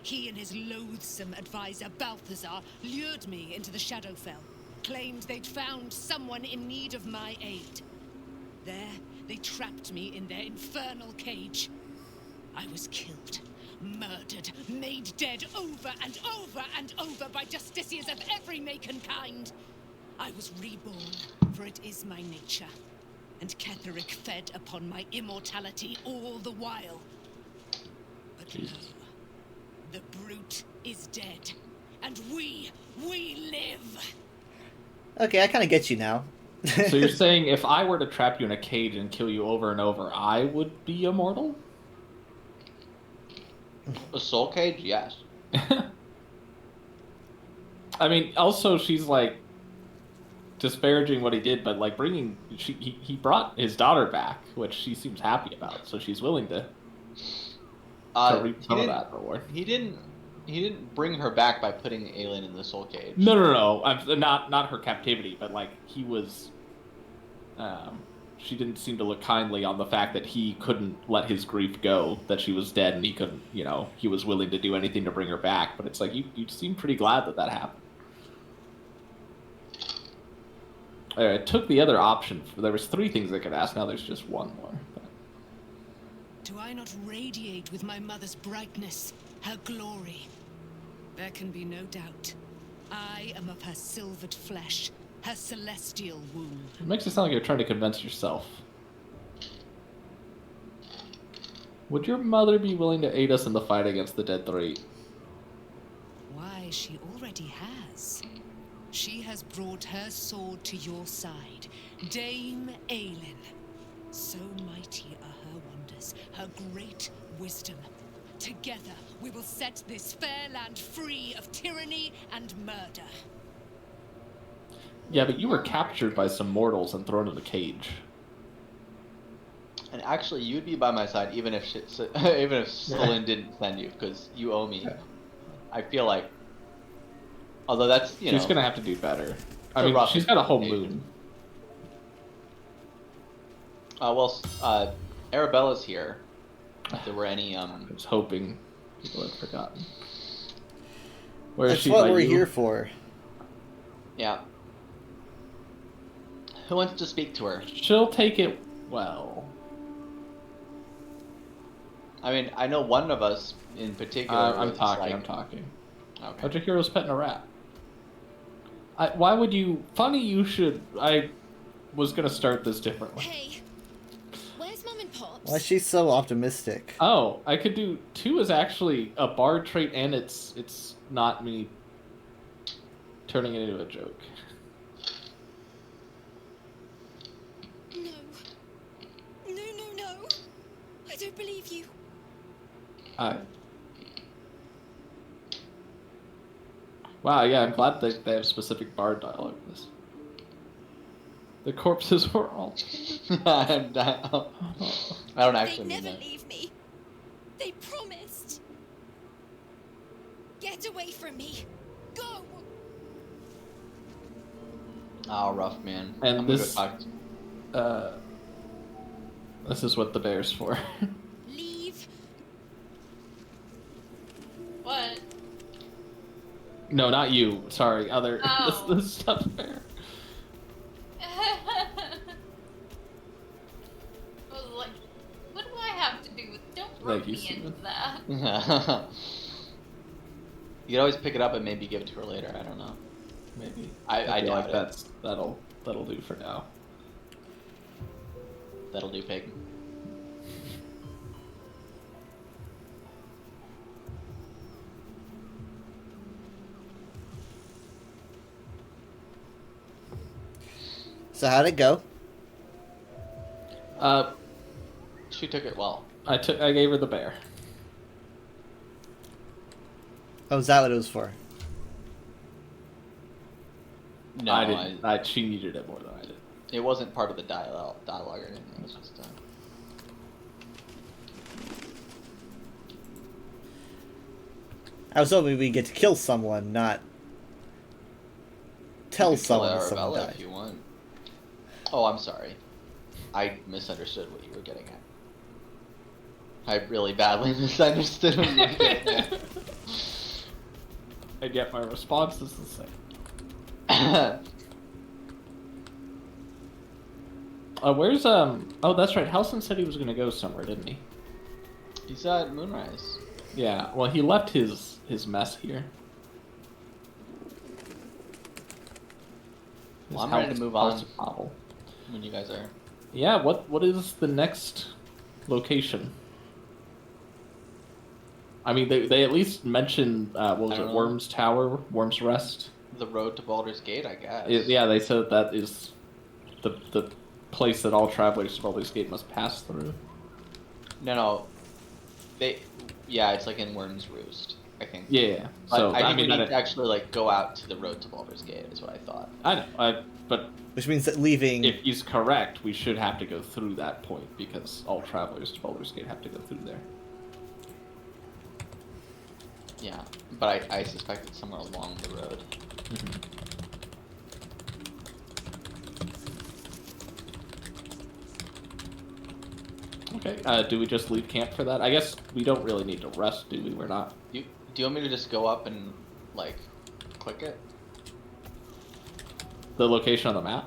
Speaker 22: He and his loathsome advisor, Balthazar, lured me into the Shadowfell, claimed they'd found someone in need of my aid. There, they trapped me in their infernal cage. I was killed, murdered, made dead over and over and over by justiciars of every make and kind. I was reborn, for it is my nature. And Ketheric fed upon my immortality all the while. But no, the brute is dead, and we live!
Speaker 1: Okay, I kind of get you now.
Speaker 18: So you're saying if I were to trap you in a cage and kill you over and over, I would be immortal?
Speaker 17: A soul cage? Yes.
Speaker 18: I mean, also she's like disparaging what he did, but like he brought his daughter back, which she seems happy about, so she's willing to reap some of that reward.
Speaker 17: He didn't bring her back by putting Aelin in the soul cage.
Speaker 18: No. Not her captivity, but like he was. She didn't seem to look kindly on the fact that he couldn't let his grief go, that she was dead, and he couldn't, he was willing to do anything to bring her back. But it's like you seem pretty glad that happened. I took the other option. There was 3 things I could ask. Now there's just one more.
Speaker 22: Do I not radiate with my mother's brightness, her glory? There can be no doubt. I am of her silvered flesh, her celestial womb.
Speaker 18: It makes it sound like you're trying to convince yourself. Would your mother be willing to aid us in the fight against the Dead Three?
Speaker 22: Why, she already has. She has brought her sword to your side, Dame Aelin. So mighty are her wonders, her great wisdom. Together, we will set this fair land free of tyranny and murder.
Speaker 18: Yeah, but you were captured by some mortals and thrown in a cage.
Speaker 17: And actually, you'd be by my side even if Solon didn't send you, because you owe me. Yeah. I feel like, although that's
Speaker 18: she's gonna have to do better. I mean, she's got a whole moon.
Speaker 17: Arabella's here. If there were any,
Speaker 18: I was hoping people had forgotten.
Speaker 1: That's what we're here for.
Speaker 17: Yeah. Who wants to speak to her?
Speaker 18: She'll take it well.
Speaker 17: I mean, I know one of us in particular.
Speaker 18: I'm talking. Okay. Ojihiro's petting a rat. Why would you? Funny you should. I was gonna start this differently.
Speaker 3: Hey, where's Mum and Pops?
Speaker 1: Why is she so optimistic?
Speaker 18: Oh, I could do 2 is actually a bard trait, and it's not me turning it into a joke.
Speaker 3: No. I don't believe you.
Speaker 18: Wow, yeah, I'm glad that they have specific bard dialogue for this. The corpses were all...
Speaker 17: I don't actually mean that.
Speaker 3: They never leave me. They promised. Get away from me. Go.
Speaker 17: Oh, rough, man.
Speaker 18: And this is what the bear's for.
Speaker 3: Leave.
Speaker 19: What?
Speaker 18: No, not you. Sorry, other.
Speaker 19: Oh.
Speaker 18: This stuffed bear.
Speaker 19: I was like, what do I have to do with? Don't rope me into that.
Speaker 17: You could always pick it up and maybe give it to her later. I don't know. Maybe. I doubt
Speaker 18: like that'll do for now.
Speaker 17: That'll do, pig.
Speaker 1: So how'd it go?
Speaker 17: She took it well.
Speaker 18: I gave her the bear.
Speaker 17: Oh,
Speaker 1: is that what it was for?
Speaker 17: No,
Speaker 18: I didn't. She needed it more than I did.
Speaker 17: It wasn't part of the dialogue or anything. It was just.
Speaker 1: I was hoping we get to kill someone, not tell someone that someone
Speaker 17: Arabella
Speaker 1: died.
Speaker 17: if you want. Oh, I'm sorry. I misunderstood what you were getting at. I really badly misunderstood what you were getting at.
Speaker 18: I get my response is the same. Where's Oh, that's right. Halsin said he was gonna go somewhere, didn't he?
Speaker 17: He's at Moonrise.
Speaker 18: Yeah. Well, he left his mess here.
Speaker 17: Well, I'm ready to move on. When you guys are.
Speaker 18: Yeah. What is the next location? I mean, they at least mentioned what was it?
Speaker 17: know.
Speaker 18: Worm's Tower, Worm's Rest.
Speaker 17: The road to Baldur's Gate, I guess.
Speaker 18: Yeah, they said that is the place that all travelers to Baldur's Gate must pass through.
Speaker 17: No. Yeah, it's like in Worm's Roost, I think.
Speaker 18: Yeah.
Speaker 17: But
Speaker 18: So
Speaker 17: I think we
Speaker 18: mean,
Speaker 17: need to actually like go out to the road to Baldur's Gate. Is what I thought.
Speaker 18: I know. But
Speaker 1: which means that leaving.
Speaker 18: If he's correct, we should have to go through that point because all travelers to Baldur's Gate have to go through there.
Speaker 17: Yeah, but I suspect it's somewhere along the road.
Speaker 18: Okay. Do we just leave camp for that? I guess we don't really need to rest, do we? We're not.
Speaker 17: Do you want me to just go up and like click it?
Speaker 18: The location on the map?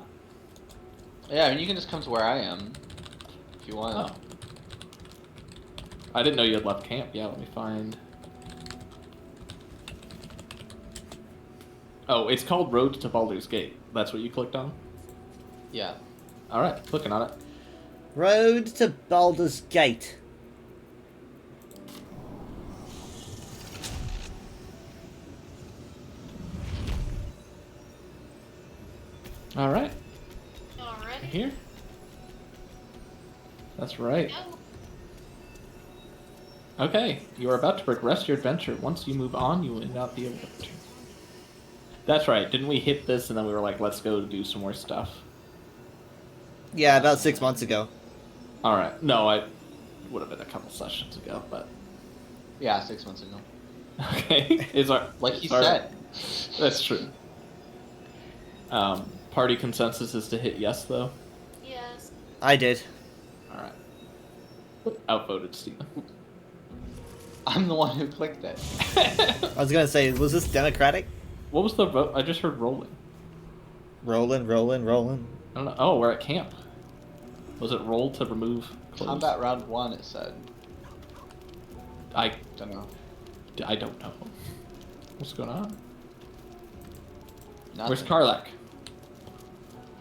Speaker 17: Yeah, I mean you can just come to where I am if you want.
Speaker 18: Oh. I didn't know you had left camp. Yeah, let me find. Oh, it's called Road to Baldur's Gate. That's what you clicked on?
Speaker 17: Yeah.
Speaker 18: Alright, clicking on it.
Speaker 1: Road to Baldur's Gate.
Speaker 18: Alright.
Speaker 19: Already?
Speaker 18: Here? That's right. Okay, you are about to progress your adventure. Once you move on, you will not be able to return. That's right. Didn't we hit this and then we were like, let's go do some more stuff?
Speaker 1: Yeah, about 6 months ago.
Speaker 18: Alright. No, I would have been a couple sessions ago, but...
Speaker 17: Yeah, 6 months ago.
Speaker 18: Okay.
Speaker 17: Like he said.
Speaker 18: That's true. Party consensus is to hit yes, though?
Speaker 19: Yes.
Speaker 1: I did.
Speaker 18: Alright. Outvoted Steven.
Speaker 17: I'm the one who clicked it.
Speaker 1: I was gonna say, was this democratic?
Speaker 18: What was the vote? I just heard rolling.
Speaker 1: Rolling.
Speaker 18: I don't know. Oh, we're at camp. Was it roll to remove clothes?
Speaker 17: Combat round 1, it said.
Speaker 18: I
Speaker 17: don't know.
Speaker 18: I don't know. What's going on?
Speaker 17: Nothing.
Speaker 18: Where's Karlach?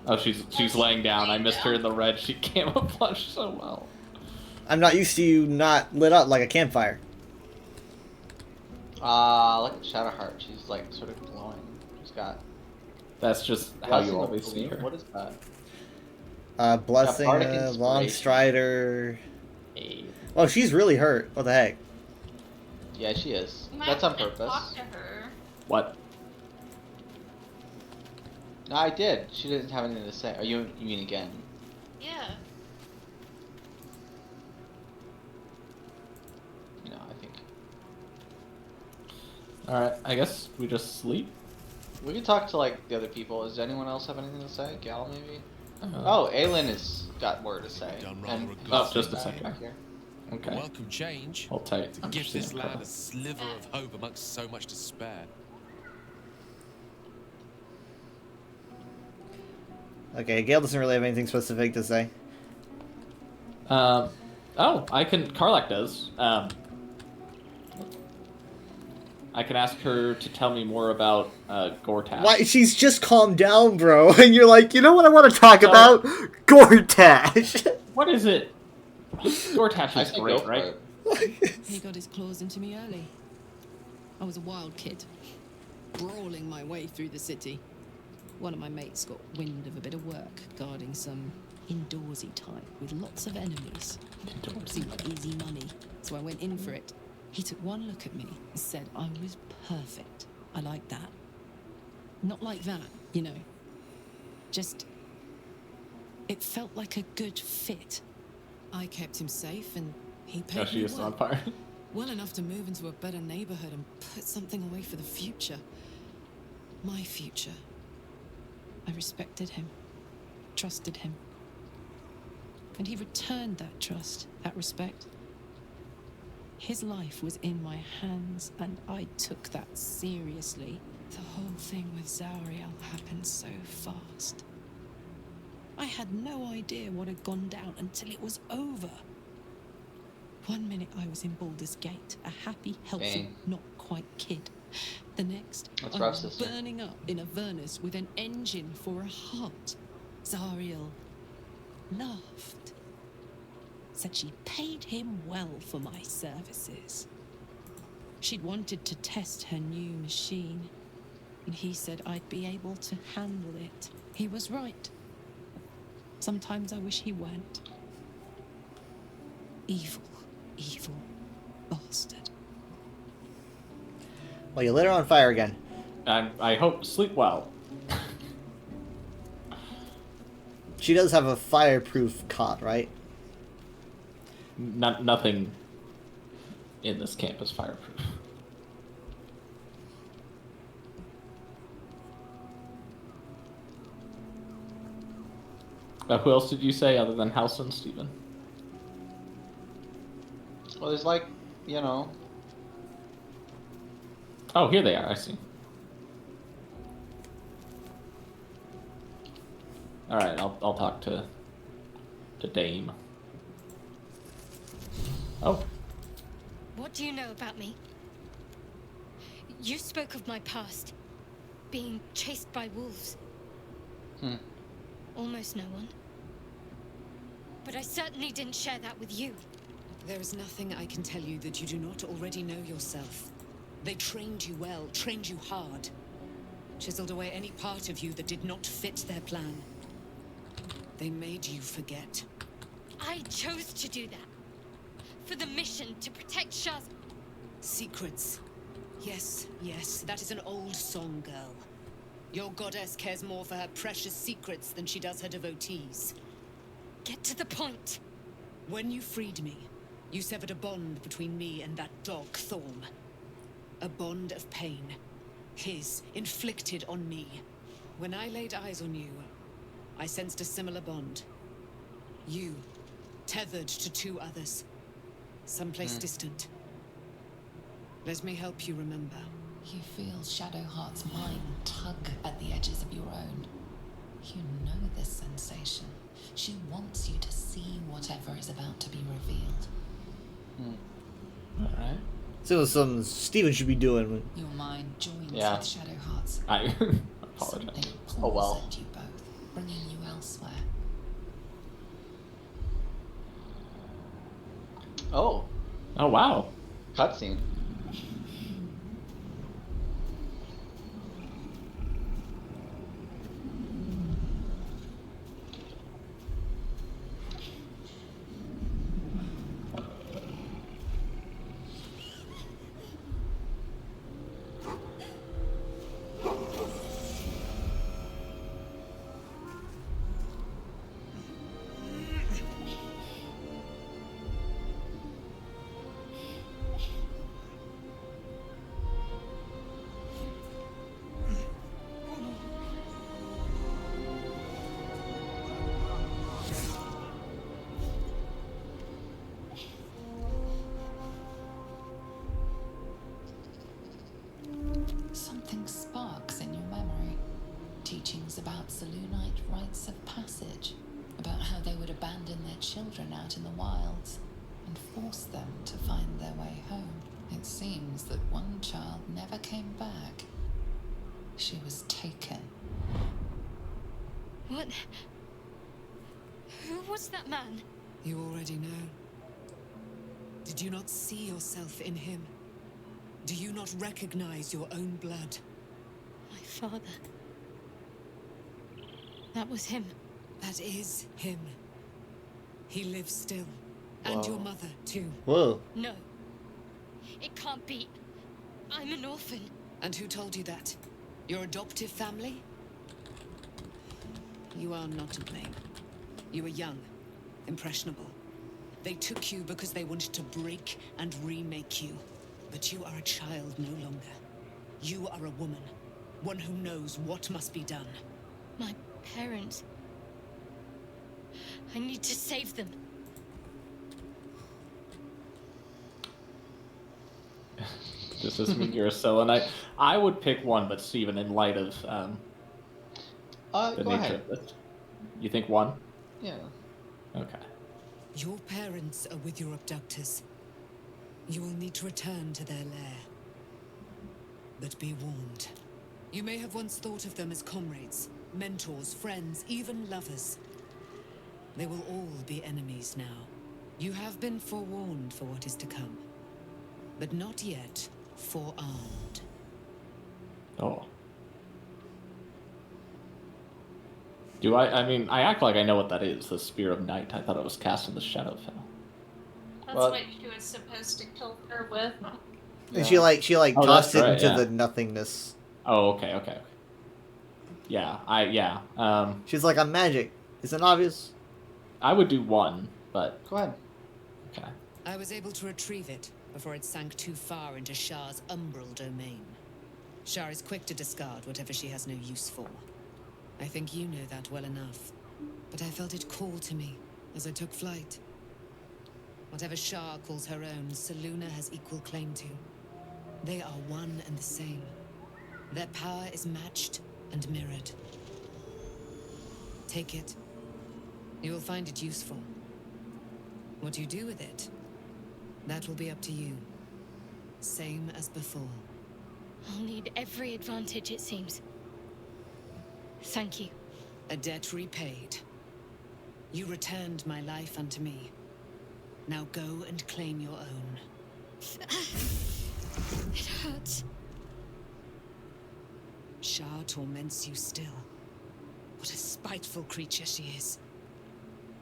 Speaker 18: Oh, she's laying down. I missed her in the red. She camouflaged so well.
Speaker 1: I'm not used to you not lit up like a campfire.
Speaker 17: Look at Shadowheart. She's like sort of glowing. She's got.
Speaker 18: That's just how you always see her.
Speaker 17: What is that?
Speaker 1: Blessing, Long Strider. Oh, she's really hurt. What the heck?
Speaker 17: Yeah, she is.
Speaker 19: You might
Speaker 17: That's on
Speaker 19: have to
Speaker 17: purpose.
Speaker 19: talk to her.
Speaker 18: What?
Speaker 17: No, I did. She didn't have anything to say. Oh, you mean again?
Speaker 19: Yeah.
Speaker 17: No, I think.
Speaker 18: Alright, I guess we just sleep.
Speaker 17: We can talk to like the other people. Does anyone else have anything to say? Gal, maybe? Oh, Aelin has got more to say. And
Speaker 18: just a second.
Speaker 17: back here.
Speaker 18: Okay.
Speaker 16: Welcome change.
Speaker 18: Hold tight.
Speaker 16: To give this lad a sliver of hope amongst so much despair.
Speaker 1: Okay, Gale doesn't really have anything specific to say.
Speaker 18: Oh, I can. Karlach does. I can ask her to tell me more about Gortash.
Speaker 1: Why? She's just calmed down, bro. And you're like, you know what I want to talk about? Gortash.
Speaker 18: What is it? Gortash is great, right?
Speaker 22: He got his claws into me early. I was a wild kid, brawling my way through the city. One of my mates got wind of a bit of work guarding some indoorsy type with lots of enemies. Seemed like easy money, so I went in for it. He took one look at me and said I was perfect. I like that. Not like that, you know. Just... it felt like a good fit. I kept him safe and he paid me
Speaker 18: she is
Speaker 22: well.
Speaker 18: on fire.
Speaker 8: Well enough to move into a better neighborhood and put something away for the future. My future. I respected him, trusted him. And he returned that trust, that respect. His life was in my hands, and I took that seriously. The whole thing with Zariel happened so fast. I had no idea what had gone down until it was over. One minute I was in Baldur's Gate, a happy, healthy, not quite kid. The next,
Speaker 17: That's
Speaker 8: I
Speaker 17: rough,
Speaker 8: was
Speaker 17: sister.
Speaker 8: burning up in Avernus with an engine for a heart. Zariel laughed. Said she paid him well for my services. She'd wanted to test her new machine, and he said I'd be able to handle it. He was right. Sometimes I wish he weren't. Evil, evil bastard.
Speaker 1: Well, you lit her on fire again.
Speaker 18: I hope sleep well.
Speaker 1: She does have a fireproof cot, right?
Speaker 18: Nothing in this camp is fireproof. Who else did you say other than House and Steven?
Speaker 17: Well, there's like, you know.
Speaker 18: Oh, here they are. I see. All right, I'll talk to Dame. Oh.
Speaker 3: What do you know about me? You spoke of my past. Being chased by wolves. Almost no one. But I certainly didn't share that with you.
Speaker 8: There is nothing I can tell you that you do not already know yourself. They trained you well, trained you hard. Chiseled away any part of you that did not fit their plan. They made you forget.
Speaker 3: I chose to do that. For the mission to protect Shaz.
Speaker 8: Secrets. Yes, yes, that is an old song, girl. Your goddess cares more for her precious secrets than she does her devotees.
Speaker 3: Get to the point.
Speaker 8: When you freed me, you severed a bond between me and that dog, Thorm. A bond of pain. His, inflicted on me. When I laid eyes on you, I sensed a similar bond. You, tethered to two others. Someplace distant. Let me help you remember.
Speaker 21: You feel Shadowheart's mind tug at the edges of your own. You know this sensation. She wants you to see whatever is about to be revealed.
Speaker 18: Alright.
Speaker 1: So something Steven should be doing.
Speaker 21: Your mind joins
Speaker 18: Yeah.
Speaker 21: with Shadowheart's.
Speaker 18: I apologize.
Speaker 21: Something
Speaker 18: Oh well.
Speaker 21: pulls at you both, bringing you elsewhere.
Speaker 17: Oh.
Speaker 18: Oh wow.
Speaker 17: Cutscene.
Speaker 21: Something sparks in your memory. Teachings about Selûnite rites of passage, about how they would abandon their children out in the wilds and force them to find their way home. It seems that one child never came back. She was taken.
Speaker 3: What? Who was that man?
Speaker 8: You already know. Did you not see yourself in him? Do you not recognize your own blood?
Speaker 3: My father. That was him.
Speaker 8: That is him. He lives still. And your mother, too.
Speaker 1: Whoa.
Speaker 3: No. It can't be. I'm an orphan.
Speaker 8: And who told you that? Your adoptive family? You are not to blame. You were young, impressionable.
Speaker 22: They took you because they wanted to break and remake you. But you are a child no longer. You are a woman. One who knows what must be done.
Speaker 3: My parents. I need to save them.
Speaker 18: This is me, Uracil, and I would pick one, but Steven, in light of the
Speaker 17: go
Speaker 18: nature
Speaker 17: ahead.
Speaker 18: of it. You think one?
Speaker 17: Yeah.
Speaker 18: Okay.
Speaker 22: Your parents are with your abductors. You will need to return to their lair. But be warned. You may have once thought of them as comrades, mentors, friends, even lovers. They will all be enemies now. You have been forewarned for what is to come. But not yet forearmed.
Speaker 18: Oh. Do I mean, I act like I know what that is, the Spear of Night. I thought it was cast in the Shadowfell.
Speaker 19: That's
Speaker 18: Well-
Speaker 19: what she was supposed to kill her with.
Speaker 1: And she like
Speaker 18: Oh,
Speaker 1: tossed
Speaker 18: that's
Speaker 1: it
Speaker 18: right,
Speaker 1: into
Speaker 18: yeah.
Speaker 1: the nothingness.
Speaker 18: Oh, okay. Yeah,
Speaker 1: She's like, I'm magic. Isn't obvious?
Speaker 18: I would do one, but...
Speaker 17: Go ahead.
Speaker 18: Okay.
Speaker 22: I was able to retrieve it before it sank too far into Shah's umbral domain. Shah is quick to discard whatever she has no use for. I think you know that well enough. But I felt it call to me as I took flight. Whatever Shah calls her own, Selûne has equal claim to. They are one and the same. Their power is matched and mirrored. Take it. You will find it useful. What you do with it, that will be up to you. Same as before.
Speaker 3: I'll need every advantage, it seems. Thank you.
Speaker 22: A debt repaid. You returned my life unto me. Now go and claim your own.
Speaker 3: It hurts.
Speaker 22: Shah torments you still. What a spiteful creature she is.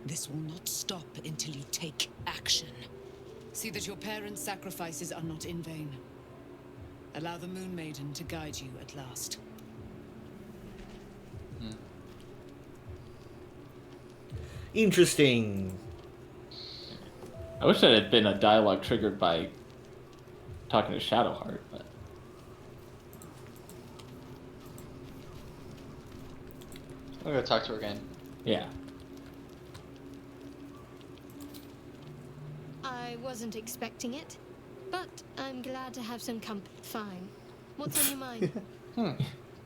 Speaker 22: This will not stop until you take action. See that your parents' sacrifices are not in vain. Allow the Moon Maiden to guide you at last.
Speaker 1: Interesting.
Speaker 18: I wish that had been a dialogue triggered by talking to Shadowheart, but...
Speaker 17: I'm gonna talk to her again.
Speaker 18: Yeah.
Speaker 3: I wasn't expecting it, but I'm glad to have some company. Fine. What's on your mind?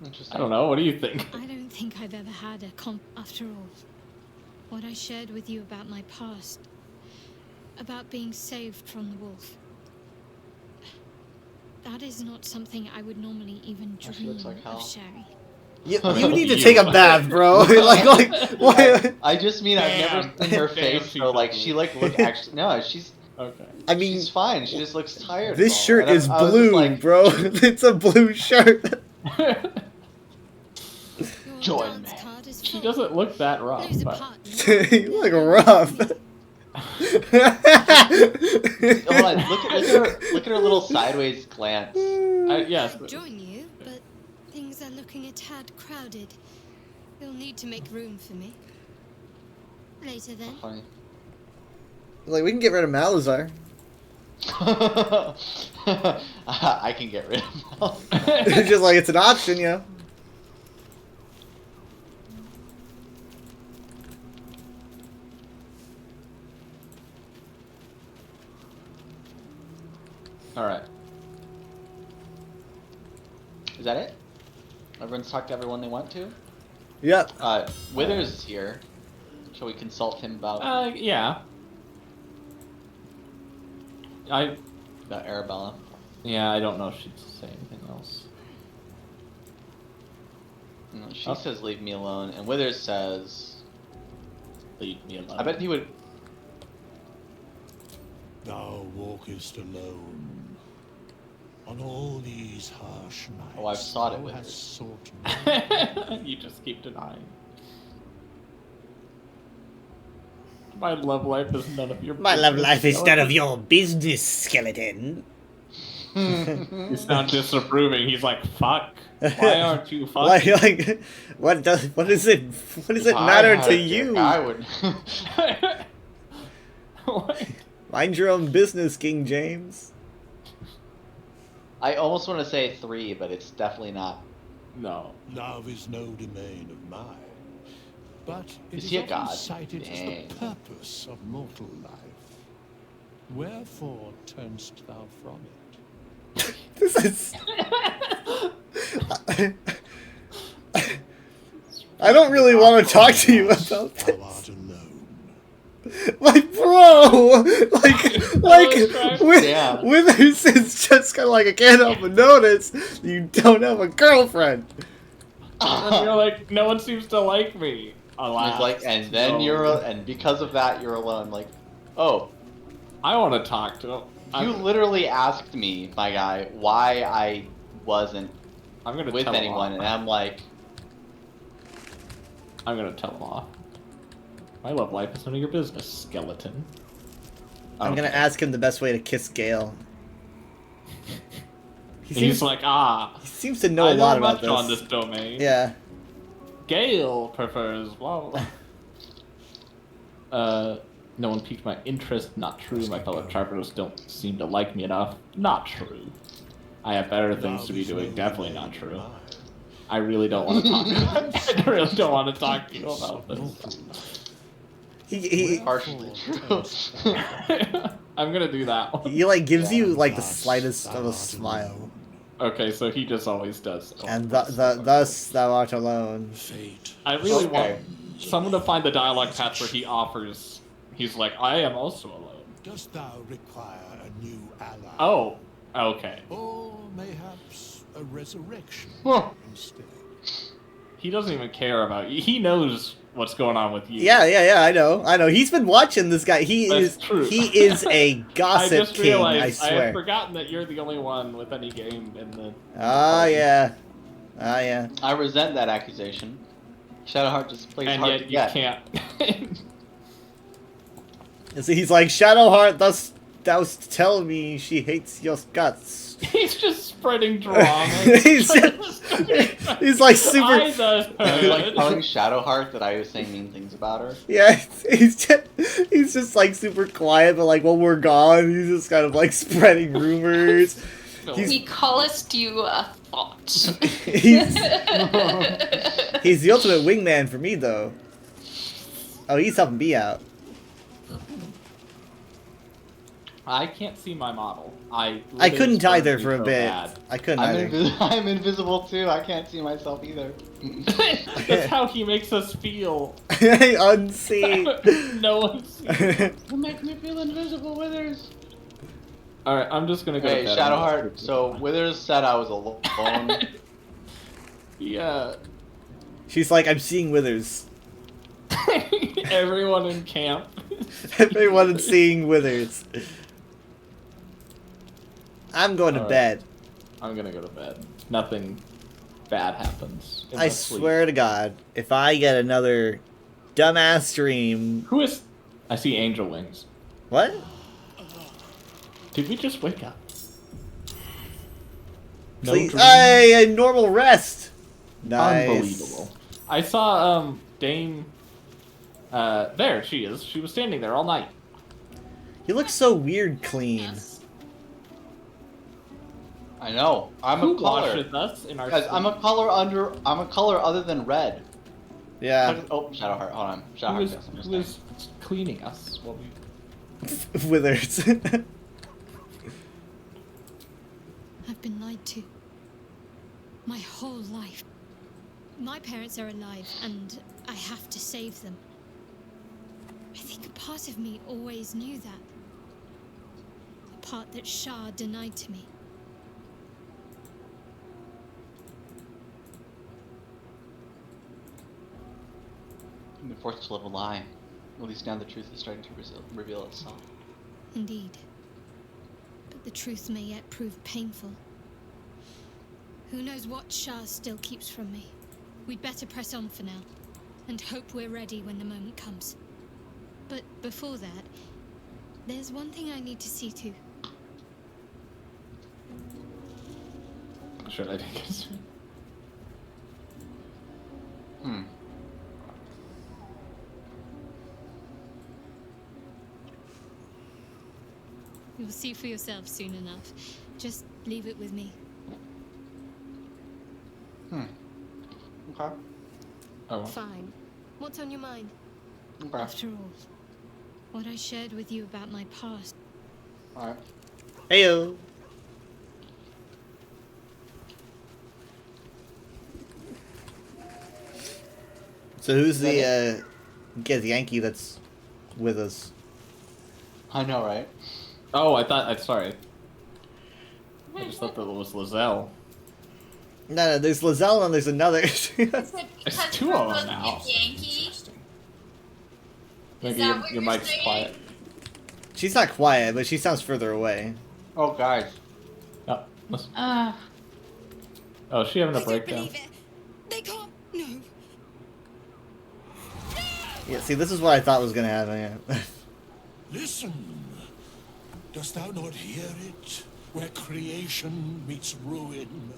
Speaker 17: Interesting.
Speaker 18: I don't know, what do you think?
Speaker 3: I don't think I've ever had a after all. What I shared with you about my past, about being saved from the wolf. That is not something I would normally even
Speaker 17: Oh, she
Speaker 3: dream
Speaker 17: looks like hell.
Speaker 3: of sharing.
Speaker 1: You need to take a bath, bro. like why?
Speaker 17: I just mean I've never seen her face, so like she like look actually no, she's
Speaker 18: okay.
Speaker 1: I mean,
Speaker 17: she's fine. She just looks tired.
Speaker 1: This
Speaker 17: though.
Speaker 1: shirt
Speaker 17: And I-
Speaker 1: is
Speaker 17: I was just
Speaker 1: blue,
Speaker 17: like,
Speaker 1: bro. It's a blue shirt.
Speaker 17: Join me.
Speaker 18: She doesn't look that rough, but...
Speaker 1: You look rough.
Speaker 17: Hold on, look at her little sideways glance.
Speaker 18: Yes.
Speaker 3: Join you, but things are looking a tad crowded. You'll need to make room for me. Later then.
Speaker 17: Funny.
Speaker 1: Like, we can get rid of Malazar.
Speaker 17: I can get rid of Malazar.
Speaker 1: It's just like, it's an option, yeah.
Speaker 17: Alright. Is that it? Everyone's talked to everyone they want to?
Speaker 1: Yep.
Speaker 17: Withers is here. Shall we consult him about...
Speaker 18: yeah.
Speaker 17: About Arabella.
Speaker 18: Yeah, I don't know if she'd say anything else.
Speaker 17: No, she says leave me alone, and Withers says...
Speaker 18: Leave me alone.
Speaker 17: I bet he would...
Speaker 9: Thou walkest alone on all these harsh nights.
Speaker 17: Oh, I've sought it,
Speaker 9: thou
Speaker 17: Withers.
Speaker 9: hast sought me.
Speaker 18: You just keep denying. My love life is none of your
Speaker 20: My love
Speaker 18: business,
Speaker 20: life is none of
Speaker 18: skeleton.
Speaker 20: your business, skeleton.
Speaker 18: You sound disapproving. He's like, fuck. Why aren't you fucking?
Speaker 20: like, what does it matter to you?
Speaker 17: I would...
Speaker 1: Mind your own business, King James.
Speaker 17: I almost want to say 3, but it's definitely not.
Speaker 18: No.
Speaker 9: Love is no domain of mine, but it
Speaker 17: Is
Speaker 9: is
Speaker 17: he a
Speaker 9: often
Speaker 17: god?
Speaker 9: cited as
Speaker 17: Dang.
Speaker 9: the purpose of mortal life. Wherefore turnst thou from it?
Speaker 1: This is. I don't really want to talk to you about this. Like, bro,
Speaker 17: Damn.
Speaker 1: Withers is just kind of like, I can't help but notice you don't have a girlfriend.
Speaker 18: And you're like, no one seems to like me. Alas.
Speaker 17: He's like, and then and because of that, you're alone. Like, oh,
Speaker 18: I want to talk to him.
Speaker 17: You literally asked me, my guy, why I wasn't with
Speaker 18: tell him
Speaker 17: anyone,
Speaker 18: off.
Speaker 17: and I'm like,
Speaker 18: I'm gonna tell him off. My love life is none of your business, skeleton.
Speaker 1: I'm gonna ask him the best way to kiss Gale.
Speaker 18: He's like,
Speaker 1: He seems to know
Speaker 18: I
Speaker 1: a lot
Speaker 18: know
Speaker 1: about
Speaker 18: much
Speaker 1: this.
Speaker 18: on this domain.
Speaker 1: Yeah.
Speaker 18: Gale prefers blah blah. No one piqued my interest. Not true. My fellow travelers don't seem to like me enough. Not true. I have better things to be doing. Definitely not true. I really don't want to talk. I really don't want to talk to you about this.
Speaker 1: He
Speaker 17: partially true.
Speaker 18: I'm gonna do that one.
Speaker 1: He like gives you like the slightest of a smile.
Speaker 18: Okay, so he just always does.
Speaker 1: And thus thou art alone.
Speaker 18: I really want someone to find the dialogue patch where he offers. He's like, I am also alone.
Speaker 9: Dost thou require a new ally?
Speaker 18: Oh, okay.
Speaker 9: Or mayhaps a resurrection instead?
Speaker 18: He doesn't even care about you. He knows what's going on with you.
Speaker 1: Yeah, I know. He's been watching this guy. He is a gossip
Speaker 18: I just
Speaker 1: king,
Speaker 18: realized
Speaker 1: I
Speaker 18: I
Speaker 1: swear.
Speaker 18: had forgotten that you're the only one with any game in the...
Speaker 1: Oh yeah.
Speaker 17: I resent that accusation. Shadowheart just plays
Speaker 18: And
Speaker 17: hard
Speaker 18: yet
Speaker 17: to
Speaker 18: you
Speaker 17: get.
Speaker 18: can't.
Speaker 1: And so he's like, Shadowheart, thou telling me she hates your guts.
Speaker 18: He's just spreading drama.
Speaker 1: he's like super.
Speaker 17: I was like telling Shadowheart that I was saying mean things about her.
Speaker 1: Yeah, he's just like super quiet, but like when we're gone, he's just kind of like spreading rumors.
Speaker 19: We callest you a thought.
Speaker 1: He's the ultimate wingman for me, though. Oh, he's helping me out.
Speaker 18: I can't see my model. I
Speaker 1: couldn't either for a bit. I couldn't either.
Speaker 17: I'm invisible too. I can't see myself either.
Speaker 18: That's how he makes us feel.
Speaker 1: Unseen.
Speaker 18: No one sees.
Speaker 17: You make me feel invisible, Withers.
Speaker 18: Alright, I'm just gonna go
Speaker 17: Hey,
Speaker 18: to bed.
Speaker 17: Shadowheart, so Withers said I was alone.
Speaker 18: Yeah.
Speaker 1: She's like, I'm seeing Withers.
Speaker 18: Everyone in camp.
Speaker 1: Everyone is seeing Withers. I'm going to
Speaker 18: Alright.
Speaker 1: bed.
Speaker 18: I'm gonna go to bed. Nothing bad happens. in
Speaker 1: I
Speaker 18: my sleep.
Speaker 1: swear to God, if I get another dumbass stream...
Speaker 18: Who is... I see angel wings.
Speaker 1: What?
Speaker 18: Did we just wake up? No
Speaker 1: Please,
Speaker 18: dream?
Speaker 1: a normal rest. Nice.
Speaker 18: Unbelievable. I saw Dame. There she is. She was standing there all night.
Speaker 1: You look so weird clean.
Speaker 17: I know. I'm
Speaker 18: Who
Speaker 17: a color.
Speaker 18: watches us in our
Speaker 17: Guys, I'm a color other than red.
Speaker 1: Yeah.
Speaker 17: Oh, Shadowheart. Hold on. Shadowheart.
Speaker 18: Who is cleaning us? While we...
Speaker 1: Withers.
Speaker 3: I've been lied to. My whole life. My parents are alive, and I have to save them. I think a part of me always knew that. A part that Shah denied to me.
Speaker 17: You've been forced to live a lie. At least now the truth is starting to reveal itself.
Speaker 3: Indeed. But the truth may yet prove painful. Who knows what Shah still keeps from me? We'd better press on for now, and hope we're ready when the moment comes. But before that, there's one thing I need to see to.
Speaker 18: Should I take it?
Speaker 3: You'll see for yourself soon enough. Just leave it with me.
Speaker 17: Okay.
Speaker 18: Oh.
Speaker 3: Fine. What's on your mind?
Speaker 17: Okay.
Speaker 3: After all, what I shared with you about my past.
Speaker 17: Alright.
Speaker 1: Heyo. So who's the Yankee that's with us?
Speaker 17: I know, right?
Speaker 18: Oh, I thought. Sorry. I just thought that was Lizelle.
Speaker 1: No, there's Lizelle and there's another.
Speaker 18: There's two of them now.
Speaker 19: Yankee?
Speaker 18: Maybe
Speaker 19: that what
Speaker 18: your
Speaker 19: you're
Speaker 18: mic's
Speaker 19: saying?
Speaker 18: quiet.
Speaker 1: She's not quiet, but she sounds further away.
Speaker 17: Oh, guys.
Speaker 18: Oh, listen.
Speaker 19: Uh,
Speaker 18: Oh, is she having a breakdown?
Speaker 7: They can't. No.
Speaker 1: Yeah, see, this is what I thought was gonna happen. Yeah.
Speaker 9: Listen. Dost thou not hear it? Where creation meets ruin,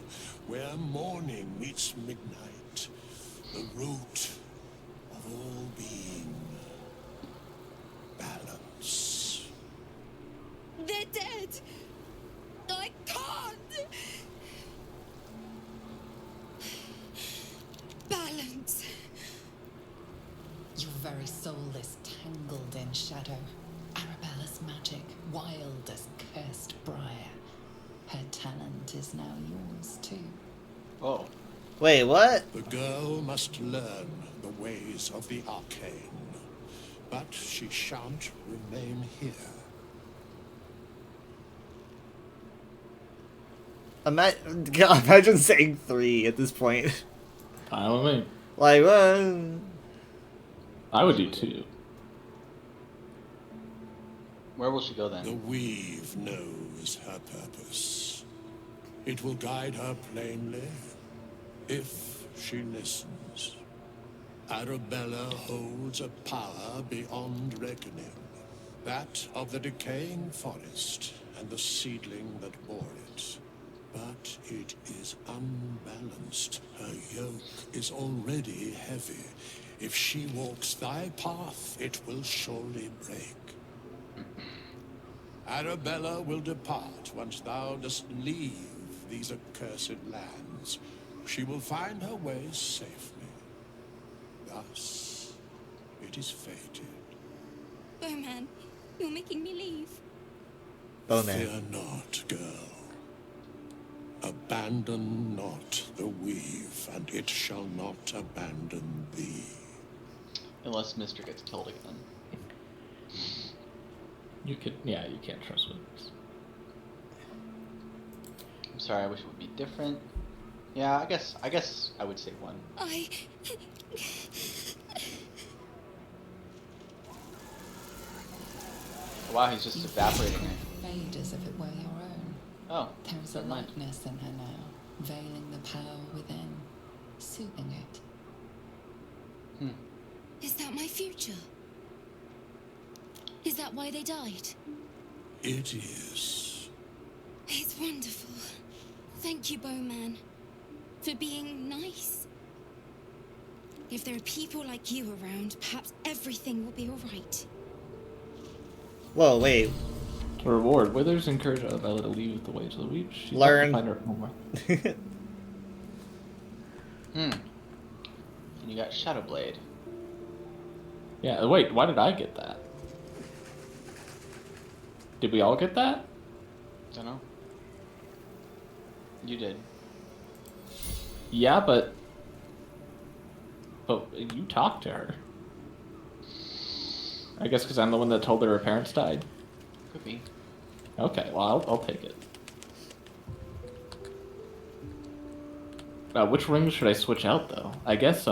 Speaker 9: where morning meets midnight, the root of all being. Balance.
Speaker 7: They're dead. I can't. Balance.
Speaker 21: Your very soul is tangled in shadow. Arabella's magic, wild as cursed briar. Her talent is now yours too.
Speaker 17: Oh.
Speaker 1: Wait, what?
Speaker 9: The girl must learn the ways of the arcane, but she shan't remain here.
Speaker 1: Imagine saying 3 at this point.
Speaker 18: I don't know.
Speaker 1: Like,
Speaker 18: I would do 2.
Speaker 17: Where will she go then?
Speaker 9: The weave knows her purpose. It will guide her plainly, if she listens. Arabella holds a power beyond reckoning, that of the decaying forest and the seedling that bore it. But it is unbalanced. Her yoke is already heavy. If she walks thy path, it will surely break. Arabella will depart once thou dost leave these accursed lands. She will find her way safely. Thus, it is fated.
Speaker 7: Bowman, you're making me leave.
Speaker 1: Bowman.
Speaker 9: Fear not, girl. Abandon not the weave, and it shall not abandon thee.
Speaker 17: Unless Mister gets killed again.
Speaker 18: You can't trust me.
Speaker 17: I'm sorry, I wish it would be different. Yeah, I guess I would say 1. Wow, he's just evaporating her.
Speaker 21: Fade as if it were your own.
Speaker 17: Oh.
Speaker 21: There is a
Speaker 17: never mind.
Speaker 21: lightness in her now, veiling the power within, soothing it.
Speaker 7: Is that my future? Is that why they died?
Speaker 9: It is.
Speaker 7: It's wonderful. Thank you, Bowman, for being nice. If there are people like you around, perhaps everything will be all right.
Speaker 1: Whoa, wait.
Speaker 18: To reward, Withers encourage Arabella to leave the way to the weep. She
Speaker 1: Learn.
Speaker 18: Find her homework.
Speaker 17: And you got Shadowblade.
Speaker 18: Yeah, wait, why did I get that? Did we all get that?
Speaker 17: Dunno. You did.
Speaker 18: Yeah, but you talked to her. I guess because I'm the one that told her her parents died.
Speaker 17: Could be.
Speaker 18: Okay, well, I'll take it. Which ring should I switch out, though? I guess,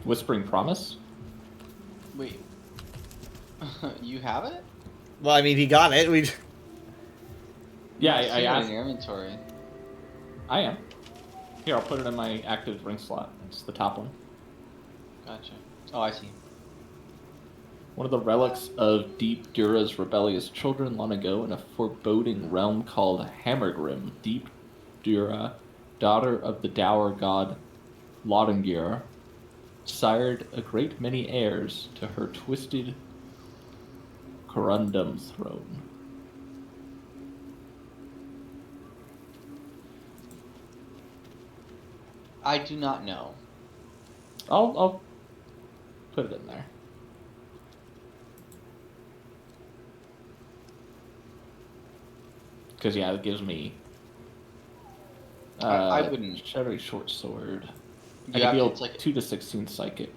Speaker 18: Whispering Promise?
Speaker 17: Wait. You have it?
Speaker 1: Well, I mean, he got it.
Speaker 18: Yeah,
Speaker 17: I see
Speaker 18: I
Speaker 17: it
Speaker 18: asked.
Speaker 17: in your inventory.
Speaker 18: I am. Here, I'll put it in my active ring slot. It's the top one.
Speaker 17: Gotcha. Oh, I see.
Speaker 18: One of the relics of Deep Dura's rebellious children long ago in a foreboding realm called Hammergrim. Deep Dura, daughter of the dour god Lodengir, sired a great many heirs to her twisted Corundum throne.
Speaker 17: I do not know.
Speaker 18: I'll put it in there. Because yeah, it gives me.
Speaker 17: I wouldn't.
Speaker 18: Shadowy short sword.
Speaker 17: You
Speaker 18: I
Speaker 17: have
Speaker 18: can deal
Speaker 17: it's like
Speaker 18: 2 to 16 psychic.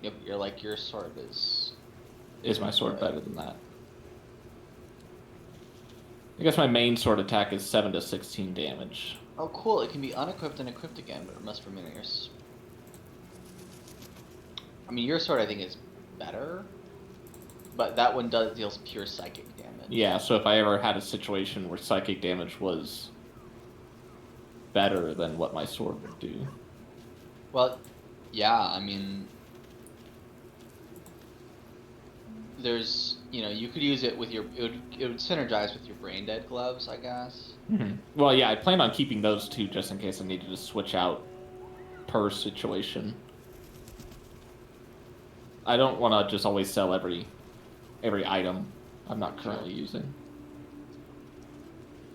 Speaker 17: Yep, you're like your sword is.
Speaker 18: Is my sword better than that? I guess my main sword attack is 7 to 16 damage.
Speaker 17: Oh, cool! It can be unequipped and equipped again, but it must remain yours. I mean, your sword I think is better, but that one deals pure psychic damage.
Speaker 18: Yeah, so if I ever had a situation where psychic damage was better than what my sword would do.
Speaker 17: Well, yeah, I mean, there's, you know, you could use it with your, it would synergize with your brain dead gloves, I guess.
Speaker 18: Mm-hmm. Well, yeah, I plan on keeping those two just in case I needed to switch out per situation. I don't want to just always sell every item I'm not currently using.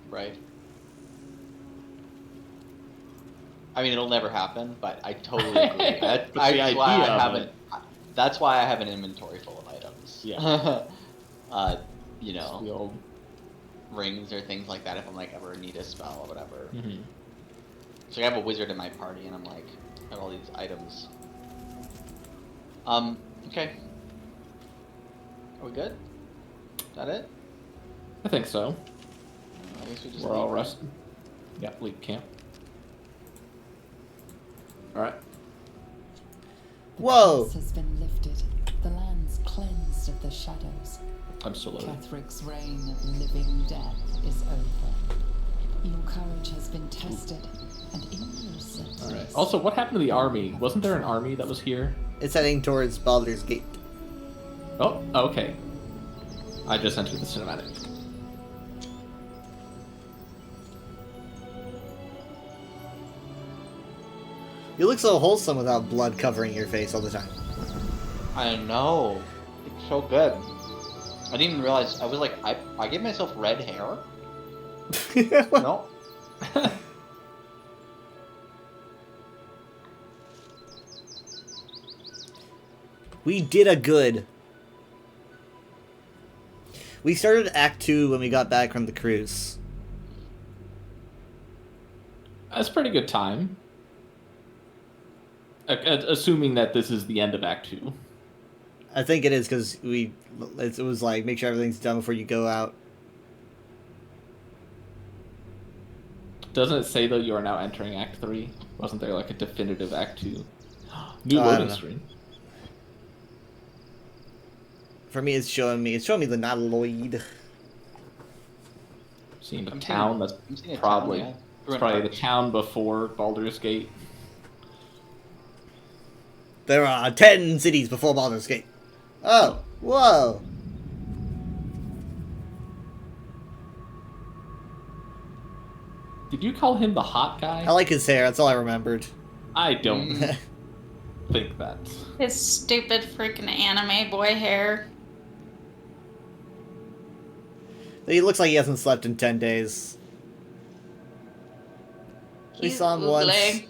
Speaker 17: Right. I mean, it'll never happen, but I totally agree. That's why I have an inventory full of items.
Speaker 18: Yeah.
Speaker 17: You know, the old rings or things like that if I'm like ever need a spell or whatever.
Speaker 18: Mm-hmm.
Speaker 17: So I have a wizard in my party, and I'm like, I have all these items. Okay. Are we good? Is that it?
Speaker 18: I think so.
Speaker 17: I guess we just
Speaker 18: We're all rested. Yeah, leave camp. Alright.
Speaker 1: Whoa!
Speaker 21: The curse has been lifted. The land's cleansed of the shadows.
Speaker 18: I'm still loading.
Speaker 21: Catheric's reign of living death is over. Your courage has been tested, and in your sentence...
Speaker 18: Alright. Also, what happened to the army? Wasn't there an army that was here?
Speaker 1: It's heading towards Baldur's Gate.
Speaker 18: Oh, okay. I just entered the cinematic.
Speaker 1: You look so wholesome without blood covering your face all the time.
Speaker 17: I know. It's so good. I didn't even realize. I was like, I gave myself red hair? No.
Speaker 1: We did a good. We started Act 2 when we got back from the cruise.
Speaker 18: That's a pretty good time. Assuming that this is the end of Act 2.
Speaker 1: I think it is because it was like, make sure everything's done before you go out.
Speaker 18: Doesn't it say, though, you are now entering Act 3? Wasn't there like a definitive Act 2? New loading screen.
Speaker 1: For me, it's showing me the Nautiloid.
Speaker 18: Seeing a town that's probably the town before Baldur's Gate.
Speaker 1: There are 10 cities before Baldur's Gate. Oh, whoa.
Speaker 18: Did you call him the hot guy?
Speaker 1: I like his hair, that's all I remembered.
Speaker 18: I don't think that.
Speaker 19: His stupid freaking anime boy hair.
Speaker 1: He looks like he hasn't slept in 10 days. We saw him once.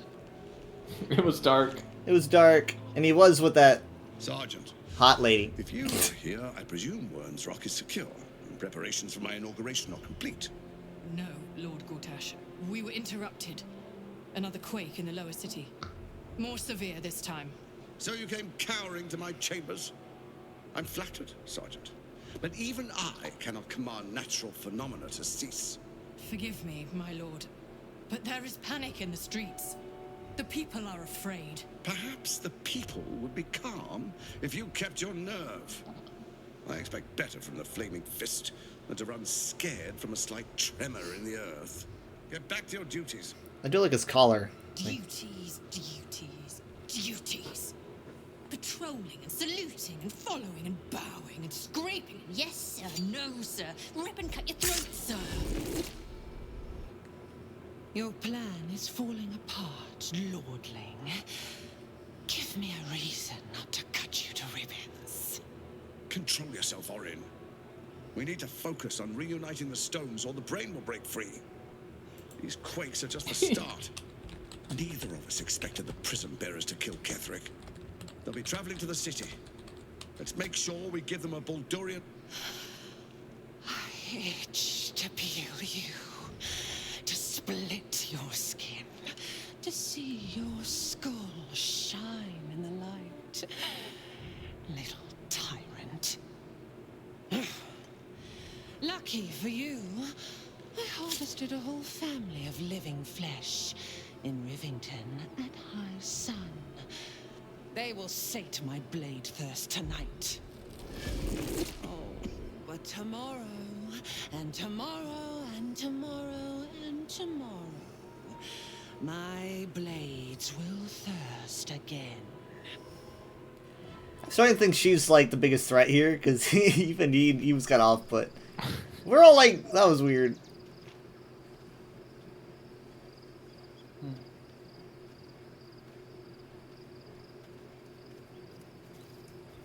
Speaker 18: It was dark.
Speaker 1: It was dark, and he was with that
Speaker 9: Sergeant.
Speaker 1: Hot lady.
Speaker 9: If you are here, I presume Wyrm's Rock is secure, and preparations for my inauguration are complete.
Speaker 22: No, Lord Gortash. We were interrupted. Another quake in the lower city. More severe this time.
Speaker 9: So you came cowering to my chambers? I'm flattered, Sergeant. But even I cannot command natural phenomena to cease.
Speaker 22: Forgive me, my lord. But there is panic in the streets. The people are afraid.
Speaker 9: Perhaps the people would be calm if you kept your nerve. I expect better from the Flaming Fist than to run scared from a slight tremor in the earth. Get back to your duties.
Speaker 1: I do like his collar.
Speaker 22: Duties. Patrolling and saluting and following and bowing and scraping. Yes, sir. No, sir. Rip and cut your throat, sir. Your plan is falling apart, lordling. Give me a reason not to cut you to ribbons.
Speaker 9: Control yourself, Orin. We need to focus on reuniting the stones or the brain will break free. These quakes are just the start. Neither of us expected the prison bearers to kill Ketheric. They'll be traveling to the city. Let's make sure we give them a Baldurian.
Speaker 22: I itch to peel you, to split your skin, to see your skull shine in the light. Little tyrant. Lucky for you, I harvested a whole family of living flesh in Rivington at high sun. They will sate my blade thirst tonight. Oh, but tomorrow, and tomorrow, and tomorrow, and tomorrow, my blades will thirst again.
Speaker 1: I'm starting to think she's like the biggest threat here, because even he was cut off, but we're all like, that was weird.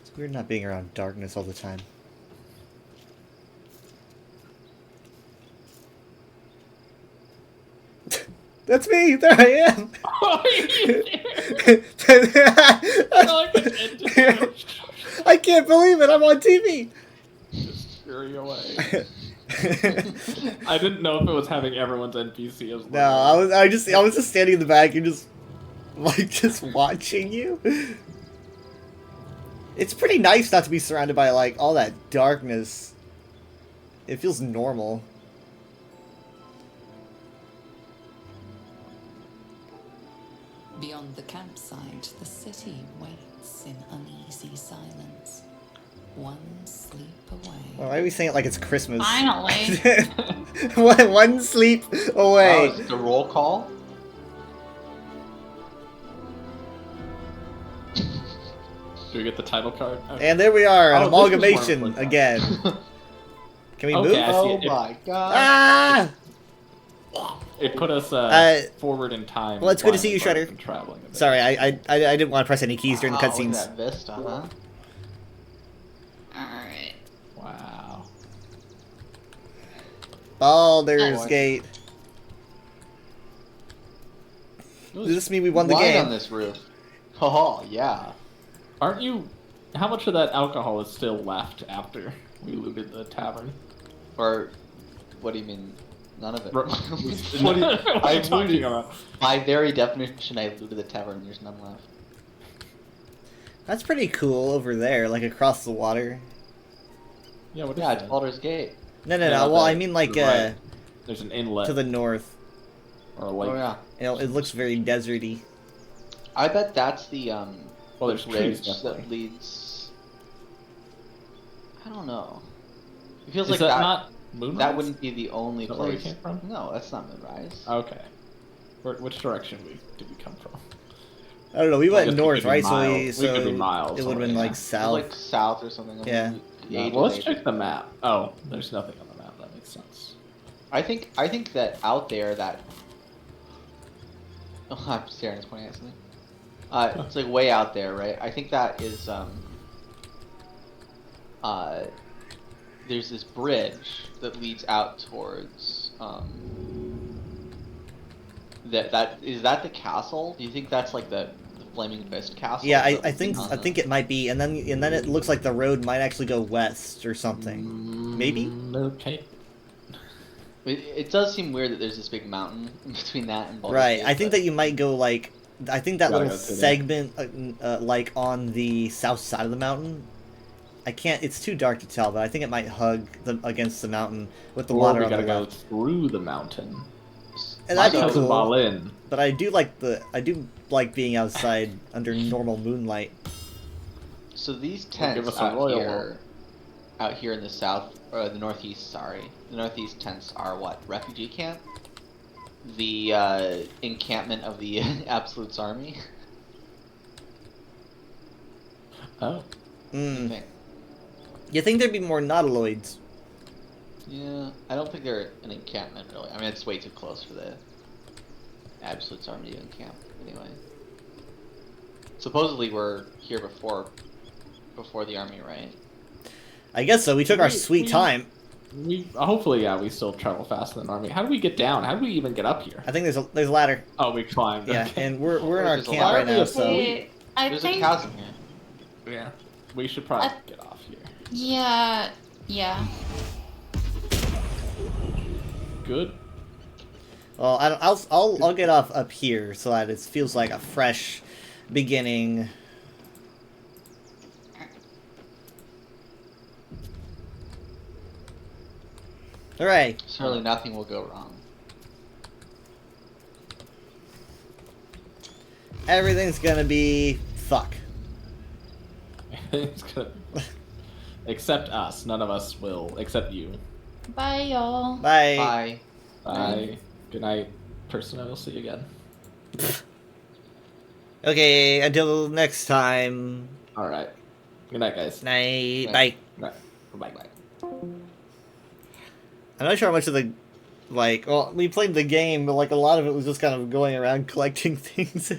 Speaker 1: It's weird not being around darkness all the time. That's me! There I am! I can't believe it! I'm on TV!
Speaker 18: Just scurry away. I didn't know if it was having everyone's NPC as
Speaker 1: No, I was just standing in the back and just just watching you. It's pretty nice not to be surrounded by like all that darkness. It feels normal.
Speaker 21: Beyond the campsite, the city waits in uneasy silence. One sleep away.
Speaker 1: Why are we saying it like it's Christmas?
Speaker 19: Finally.
Speaker 1: one sleep away.
Speaker 17: Oh, is it a roll call?
Speaker 18: Do we get the title card? Okay.
Speaker 1: And there we are, an
Speaker 18: Oh, this was
Speaker 1: amalgamation
Speaker 18: more
Speaker 1: again. Can we
Speaker 18: Okay,
Speaker 1: move?
Speaker 18: I see
Speaker 17: Oh
Speaker 18: it.
Speaker 17: my god.
Speaker 1: Ah!
Speaker 18: It put us forward in time.
Speaker 1: Well, it's good to see you,
Speaker 18: while
Speaker 1: Shredder.
Speaker 18: we've been traveling a bit.
Speaker 1: Sorry, I didn't want to press any keys during the
Speaker 17: Wow, look at
Speaker 1: cutscenes.
Speaker 17: that vista, huh?
Speaker 19: Alright.
Speaker 18: Wow.
Speaker 1: Baldur's
Speaker 17: Oh,
Speaker 1: Gate. Does this mean we won the
Speaker 17: Light
Speaker 1: game?
Speaker 17: on this roof. Oh, yeah.
Speaker 18: Aren't you... How much of that alcohol is still left after we looted the tavern?
Speaker 17: Or, what do you mean? None of it.
Speaker 18: What are you talking about?
Speaker 17: By very definition, I looted the tavern. There's none left.
Speaker 1: That's pretty cool over there, like across the water.
Speaker 18: Yeah, what is
Speaker 17: Yeah,
Speaker 18: that?
Speaker 17: it's Baldur's Gate.
Speaker 1: No,
Speaker 18: Yeah,
Speaker 1: well, I mean like,
Speaker 18: right. There's an inlet.
Speaker 1: to the north.
Speaker 18: Or a lake.
Speaker 17: Oh, yeah.
Speaker 1: It looks very deserty.
Speaker 17: I bet that's the,
Speaker 18: Well, there's trees,
Speaker 17: bridge
Speaker 18: definitely.
Speaker 17: that leads... I don't know. It feels
Speaker 18: Is
Speaker 17: like
Speaker 18: that not Moonrise?
Speaker 17: That wouldn't be the only
Speaker 18: Is that where we
Speaker 17: place.
Speaker 18: came from?
Speaker 17: No, that's not Moonrise.
Speaker 18: Okay. Which direction did we come from?
Speaker 1: I don't know. We went
Speaker 18: guess we
Speaker 1: north,
Speaker 18: could be
Speaker 1: right?
Speaker 18: miles.
Speaker 1: So
Speaker 18: We could be miles
Speaker 1: it would have been
Speaker 18: away,
Speaker 1: like
Speaker 18: yeah.
Speaker 1: south.
Speaker 17: Like south or something.
Speaker 1: Yeah.
Speaker 18: Well, let's check the map. Oh, there's nothing on the map. That makes sense.
Speaker 17: I think that out there that. Oh, I'm staring. It's pointing at something. It's like way out there, right? I think that is there's this bridge that leads out towards that is that the castle? Do you think that's like the Flaming Fist castle?
Speaker 1: Yeah, I think it might be, and then it looks like the road might actually go west or something. Maybe.
Speaker 18: Okay.
Speaker 17: It does seem weird that there's this big mountain in between that and Baldur's
Speaker 1: Right.
Speaker 17: Gate,
Speaker 1: I think
Speaker 17: but-
Speaker 1: that you might go like. I think that
Speaker 18: Gotta
Speaker 1: little
Speaker 18: go to that.
Speaker 1: segment, like on the south side of the mountain. I can't. It's too dark to tell, but I think it might hug against the mountain with the
Speaker 18: Or
Speaker 1: water
Speaker 18: we
Speaker 1: on the
Speaker 18: gotta go
Speaker 1: left.
Speaker 18: through the mountain.
Speaker 1: And that'd be
Speaker 18: Miles and
Speaker 1: cool.
Speaker 18: Balin.
Speaker 1: But I do like being outside under normal moonlight.
Speaker 17: So these
Speaker 18: Well, give
Speaker 17: tents
Speaker 18: us a royal
Speaker 17: out here in the south, or the northeast, sorry. The northeast tents are what? Refugee camp? The encampment of the Absolute's army?
Speaker 18: Oh.
Speaker 1: Mm. You think there'd be more nautiloids?
Speaker 17: Yeah, I don't think they're an encampment, really. I mean, it's way too close for the Absolute's army to encamp, anyway. Supposedly we're here before the army, right?
Speaker 1: I guess so. We took our sweet time.
Speaker 18: We hopefully, yeah, we still travel faster than an army. How do we get down? How do we even get up here?
Speaker 1: I think there's a ladder.
Speaker 18: Oh, we climbed.
Speaker 1: Yeah,
Speaker 18: okay.
Speaker 1: and we're in our
Speaker 17: There's a
Speaker 1: camp
Speaker 17: ladder?
Speaker 1: right now, so
Speaker 19: I
Speaker 17: There's
Speaker 19: think.
Speaker 17: a chasm here.
Speaker 18: Yeah, we should probably get off here.
Speaker 19: Yeah. Yeah.
Speaker 18: Good.
Speaker 1: well, I'll get off up here so that it feels like a fresh beginning. All right.
Speaker 17: Certainly nothing will go wrong.
Speaker 1: Everything's gonna be fuck.
Speaker 18: It's gonna... Except us. None of us will. Except you.
Speaker 19: Bye, y'all.
Speaker 1: Bye.
Speaker 17: Bye.
Speaker 18: Bye. Good night, person. I will see you again.
Speaker 1: Okay, until next time.
Speaker 18: All right. Good night, guys.
Speaker 1: Night.
Speaker 18: Night.
Speaker 1: Bye.
Speaker 18: Bye. Bye.
Speaker 1: I'm not sure how much of the, like, well, we played the game, but like a lot of it was just kind of going around collecting things.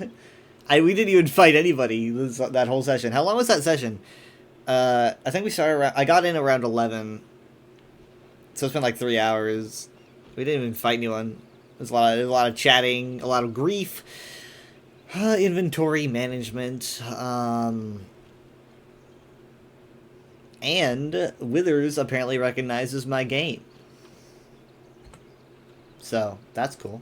Speaker 1: We didn't even fight anybody that whole session. How long was that session? I think we started around, I got in around 11. So it's been like 3 hours. We didn't even fight anyone. There's a lot of chatting, a lot of grief, inventory management, and Withers apparently recognizes my game. So, that's cool.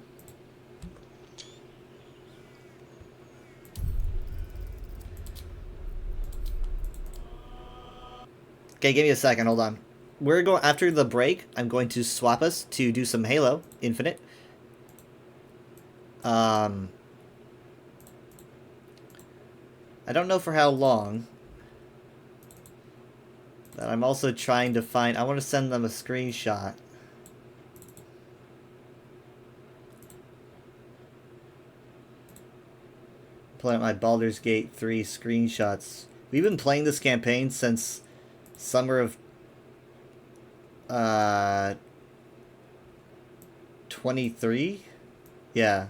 Speaker 1: Okay, give me a second, hold on. We're going, after the break, I'm going to swap us to do some Halo Infinite. I don't know for how long. But I'm also trying to find, I want to send them a screenshot. Pulling up my Baldur's Gate 3 screenshots. We've been playing this campaign since summer of 23? Yeah.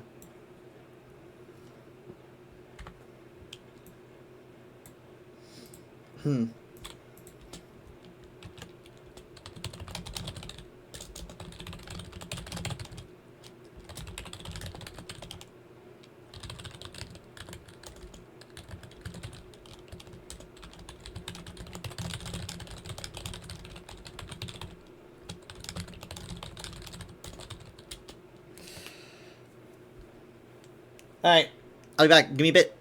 Speaker 1: Alright. I'll be back. Give me a bit.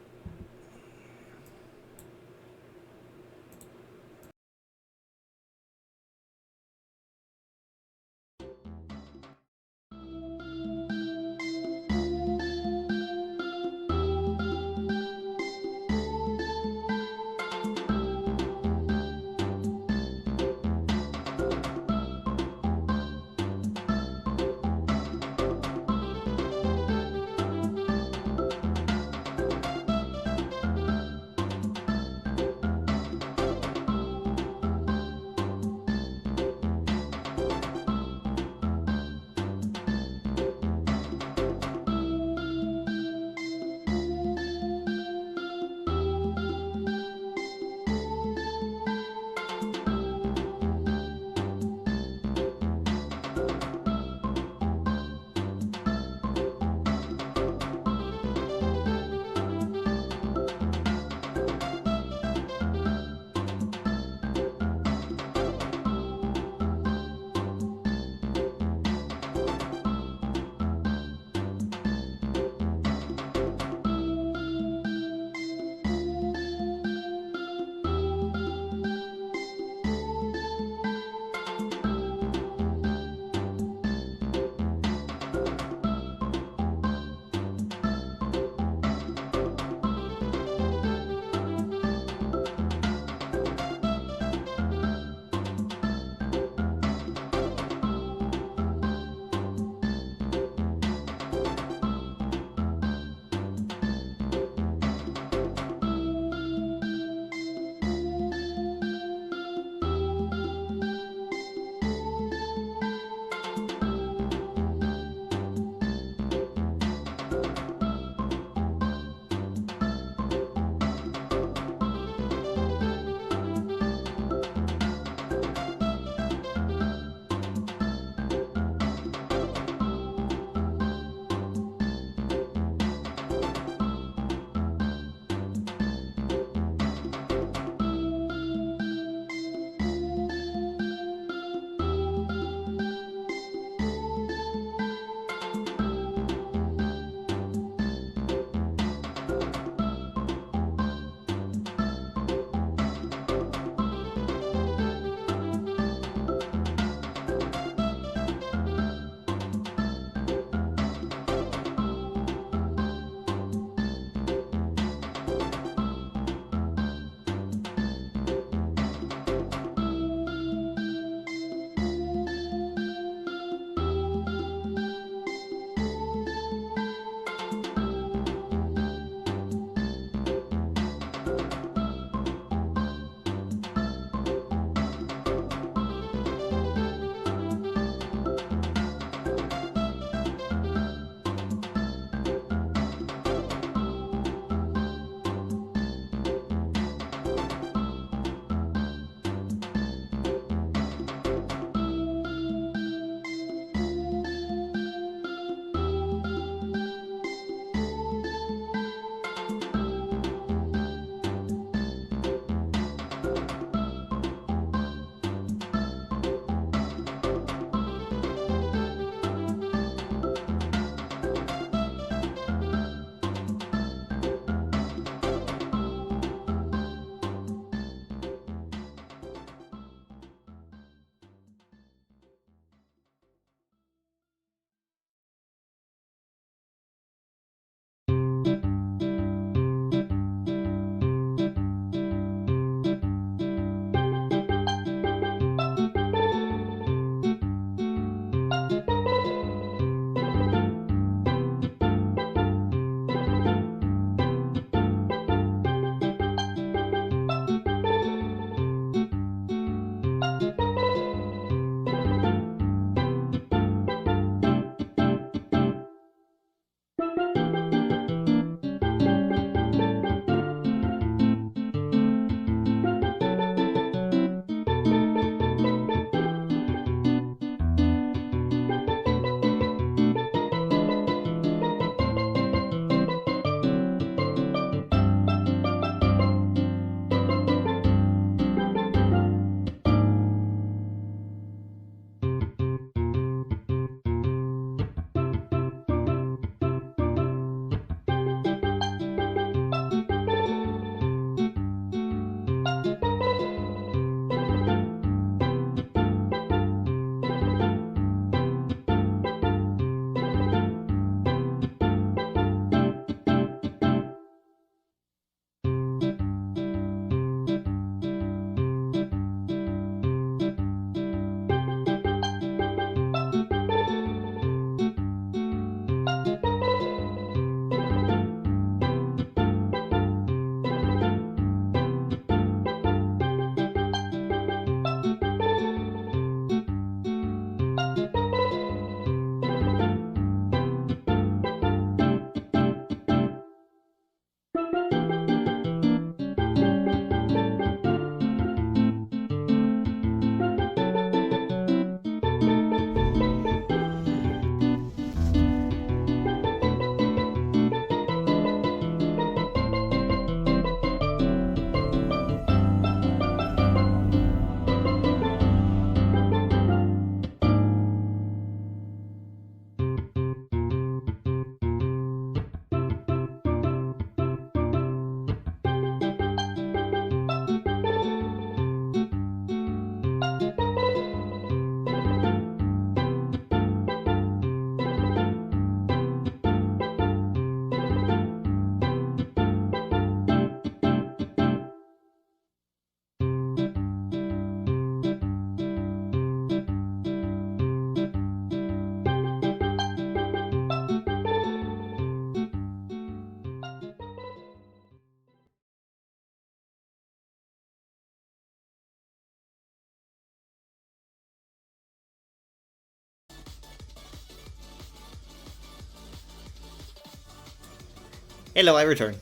Speaker 1: Hello, I return.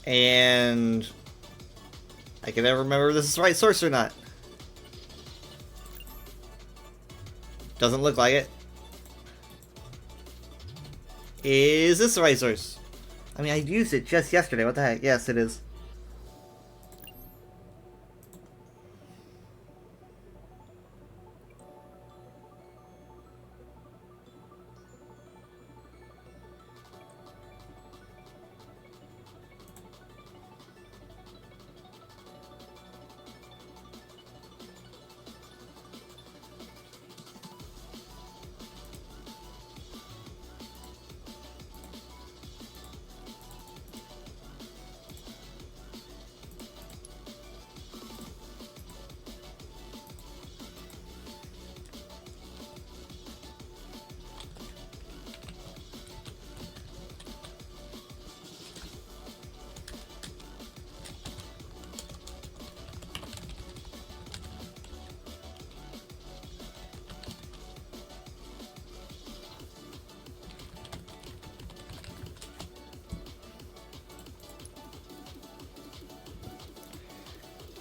Speaker 1: And I can never remember if this is the right source or not. Doesn't look like it. Is this the right source? I mean, I used it just yesterday. What the heck? Yes, it is.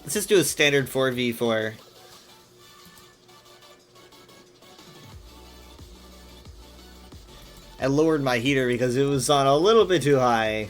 Speaker 1: Let's just do a standard 4v4. I lowered my heater because it was on a little bit too high.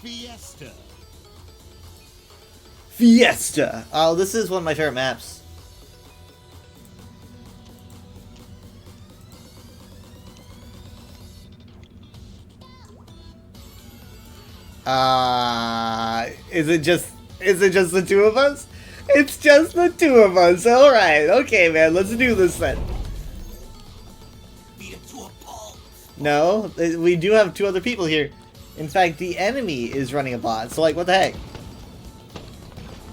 Speaker 2: Fiesta.
Speaker 1: Fiesta! Oh, this is one of my favorite maps. Is it just the two of us? It's just the two of us. Alright, okay, man, let's do this then. No, we do have two other people here. In fact, the enemy is running a bot, so like, what the heck?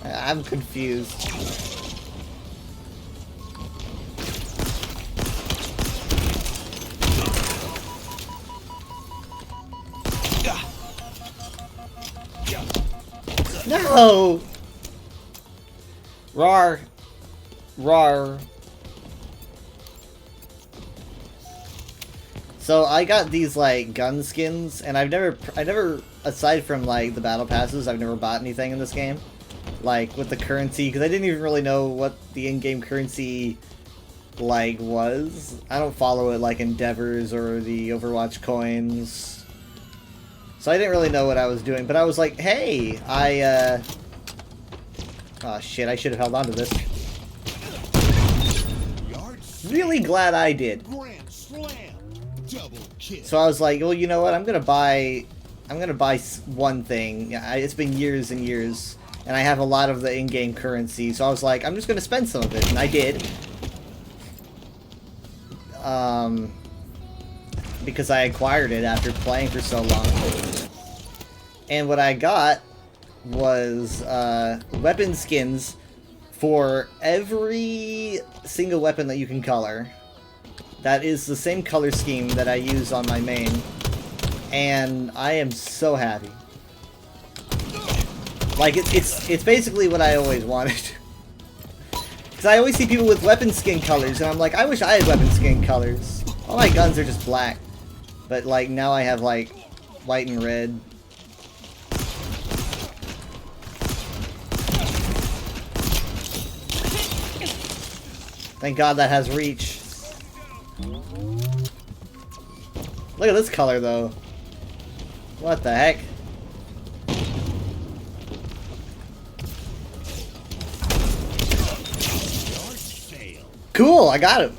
Speaker 1: I'm confused. No! Rar. Rar. So I got these like gun skins, and I never, aside from like the battle passes, I've never bought anything in this game, like with the currency, because I didn't even really know what the in-game currency like was. I don't follow it like Endeavors or the Overwatch coins, so I didn't really know what I was doing. But I was like, hey, oh shit, I should have held on to this. Really glad I did. So I was like, well, you know what? I'm gonna buy one thing. It's been years and years, and I have a lot of the in-game currency. So I was like, I'm just gonna spend some of it, and I did. Because I acquired it after playing for so long. And what I got was weapon skins for every single weapon that you can color. That is the same color scheme that I use on my main, and I am so happy. Like, it's basically what I always wanted. Because I always see people with weapon skin colors, and I'm like, I wish I had weapon skin colors. All my guns are just black. But, like, now I have, like, white and red. Thank God that has reach. Look at this color, though. What the heck? Cool, I got him.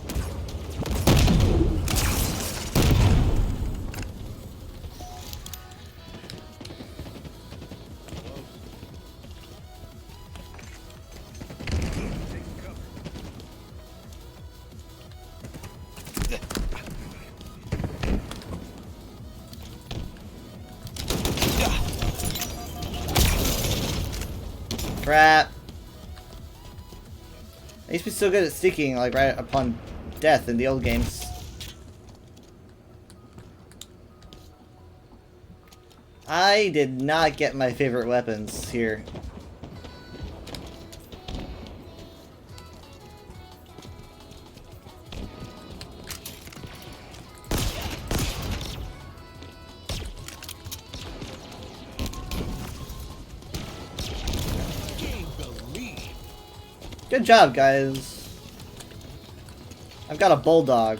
Speaker 1: Crap. I used to be so good at sticking, like, right upon death in the old games. I did not get my favorite weapons here. Good job, guys. I've got a bulldog.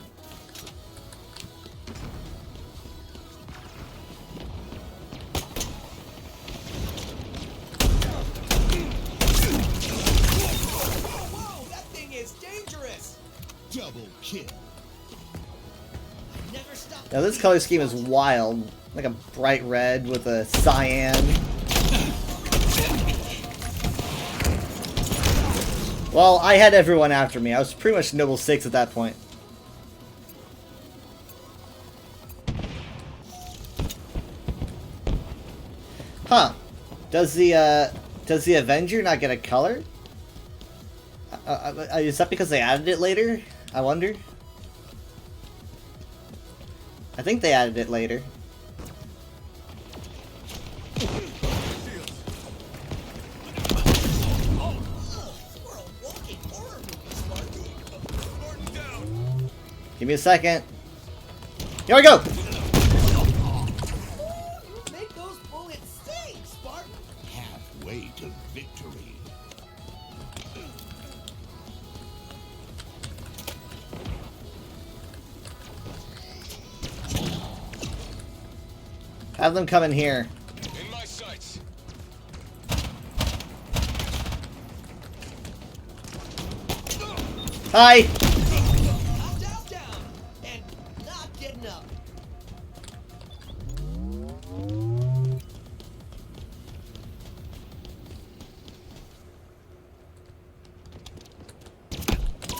Speaker 2: Whoa, that thing is dangerous. Double kill.
Speaker 1: Now this color scheme is wild. Like a bright red with a cyan. Well, I had everyone after me. I was pretty much Noble 6 at that point. Huh. Does the Avenger not get a color? Is that because they added it later? I wonder. I think they added it later. Give me a second. Here we go!
Speaker 2: Make those bullets sting, Spartan!
Speaker 9: Halfway to victory.
Speaker 1: Have them come in here.
Speaker 2: In my sights.
Speaker 1: Hi!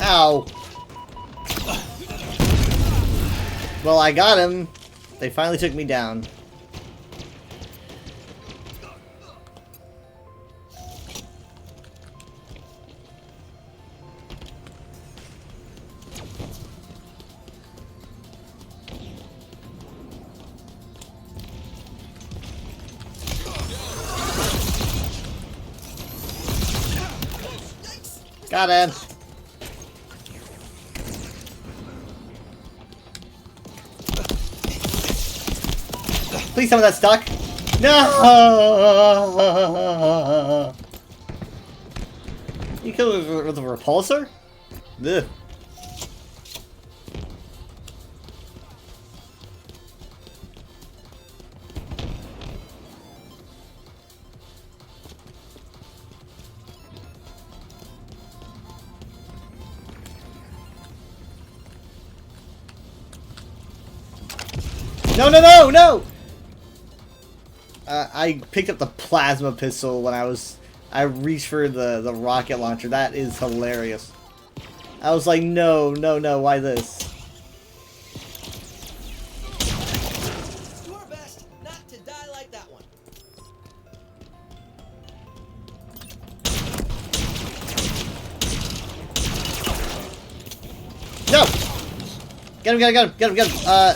Speaker 1: Ow. Well, I got him. They finally took me down. Got him. Please tell me that's stuck. No! You killed it with a repulsor? Ugh. No, no, no, no! I picked up the plasma pistol when I reached for the rocket launcher. That is hilarious. I was like, no, no, no, why this?
Speaker 2: Do our best not to die like that one.
Speaker 1: No! Get him, get him, get him, get him, get him.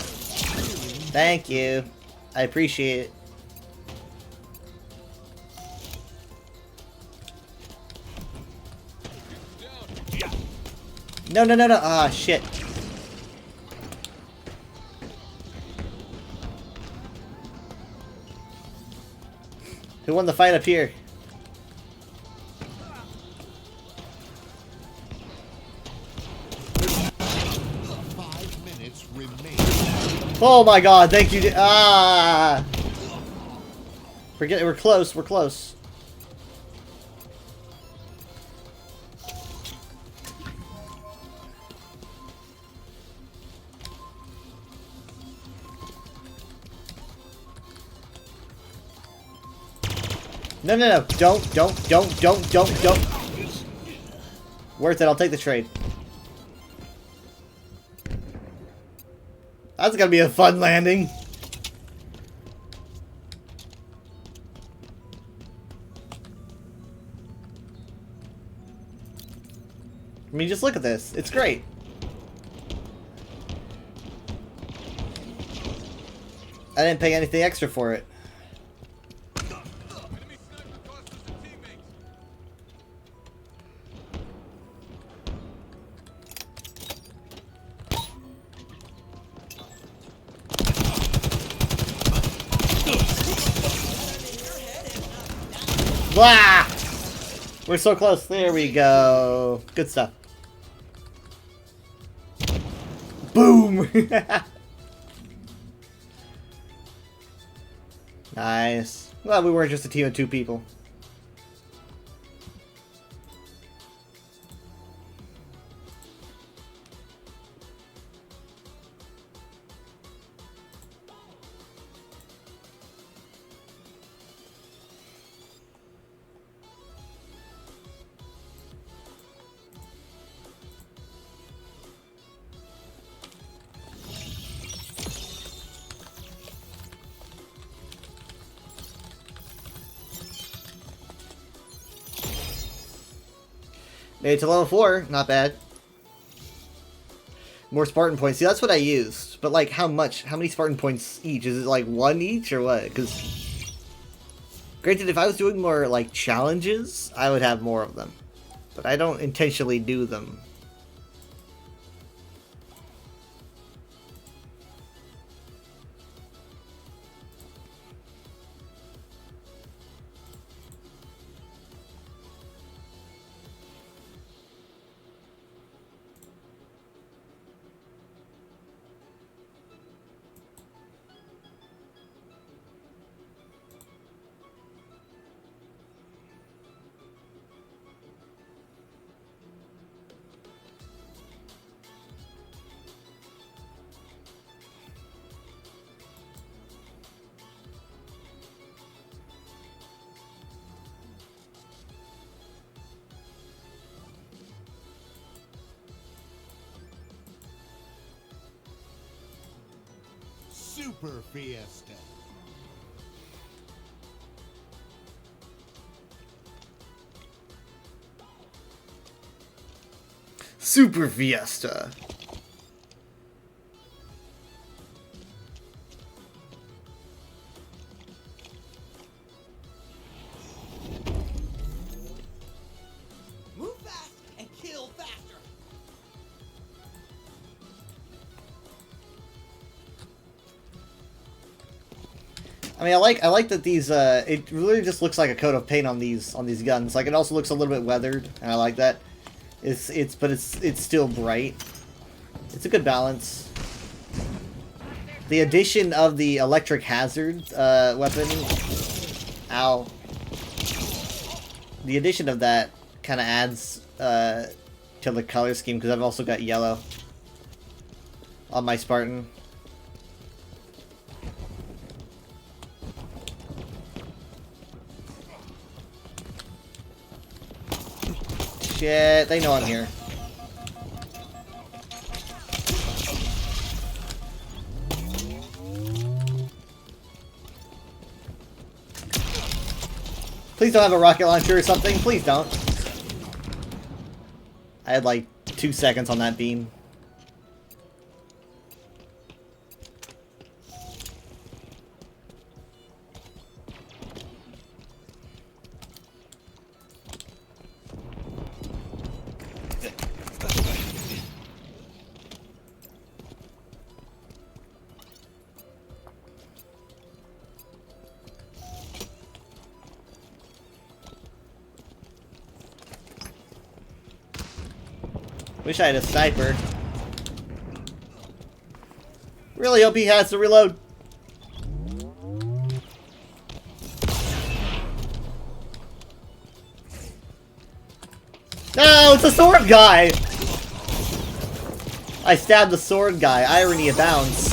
Speaker 1: Thank you. I appreciate it. No, no, no, no. Ah, shit. Who won the fight up here? Oh my god, thank you. Ah! Forget it, we're close, we're close. No, no, no. Don't. Worth it, I'll take the trade. That's gonna be a fun landing. I mean, just look at this. It's great. I didn't pay anything extra for it. Blah! We're so close. There we go. Good stuff. Boom! Nice. Well, we weren't just a team of 2 people. Made it to level 4, not bad. More Spartan points. See, that's what I used. But like, how much? How many Spartan points each? Is it like 1 each or what? Because, granted, if I was doing more like challenges, I would have more of them. But I don't intentionally do them.
Speaker 10: Super Fiesta.
Speaker 1: Super Fiesta.
Speaker 2: Move fast and kill faster.
Speaker 1: I mean, I like that these. It really just looks like a coat of paint on these guns. Like it also looks a little bit weathered, and I like that. But it's still bright. It's a good balance. The addition of the electric hazard weapon. Ow. The addition of that kind of adds to the color scheme because I've also got yellow on my Spartan. Shit, they know I'm here. Please don't have a rocket launcher or something. Please don't. I had like 2 seconds on that beam. Wish I had a sniper. Really hope he has to reload. No, it's a sword guy! I stabbed the sword guy. Irony abounds.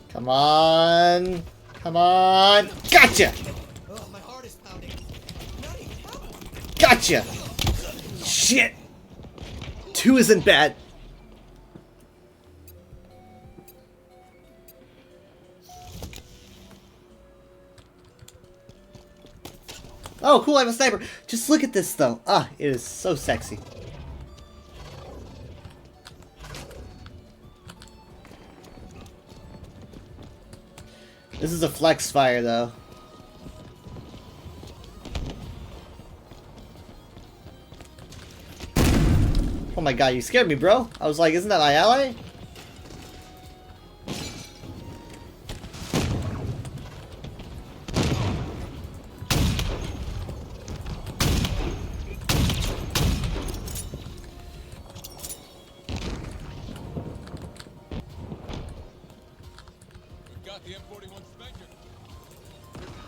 Speaker 1: Come on. Come on. Gotcha! Gotcha! Shit! 2 isn't bad. Oh, cool, I have a sniper. Just look at this, though. Ah, it is so sexy. This is a flex fire, though. Oh my god, you scared me, bro. I was like, isn't that my ally?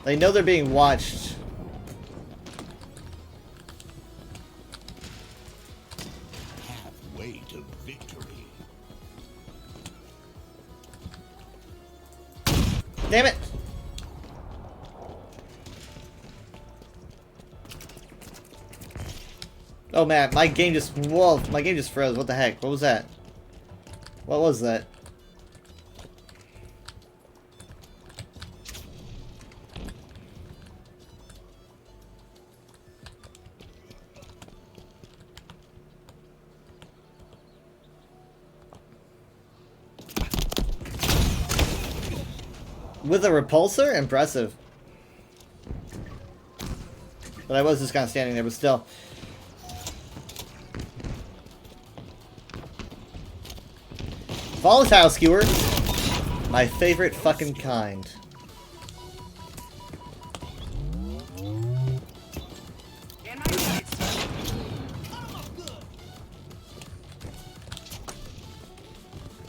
Speaker 1: They know they're being watched.
Speaker 10: Halfway to victory.
Speaker 1: Damn it! Oh man, my game just froze. What the heck? What was that? What was that? With a repulsor? Impressive. But I was just kind of standing there, but still. Volatile Skewer. My favorite fucking kind.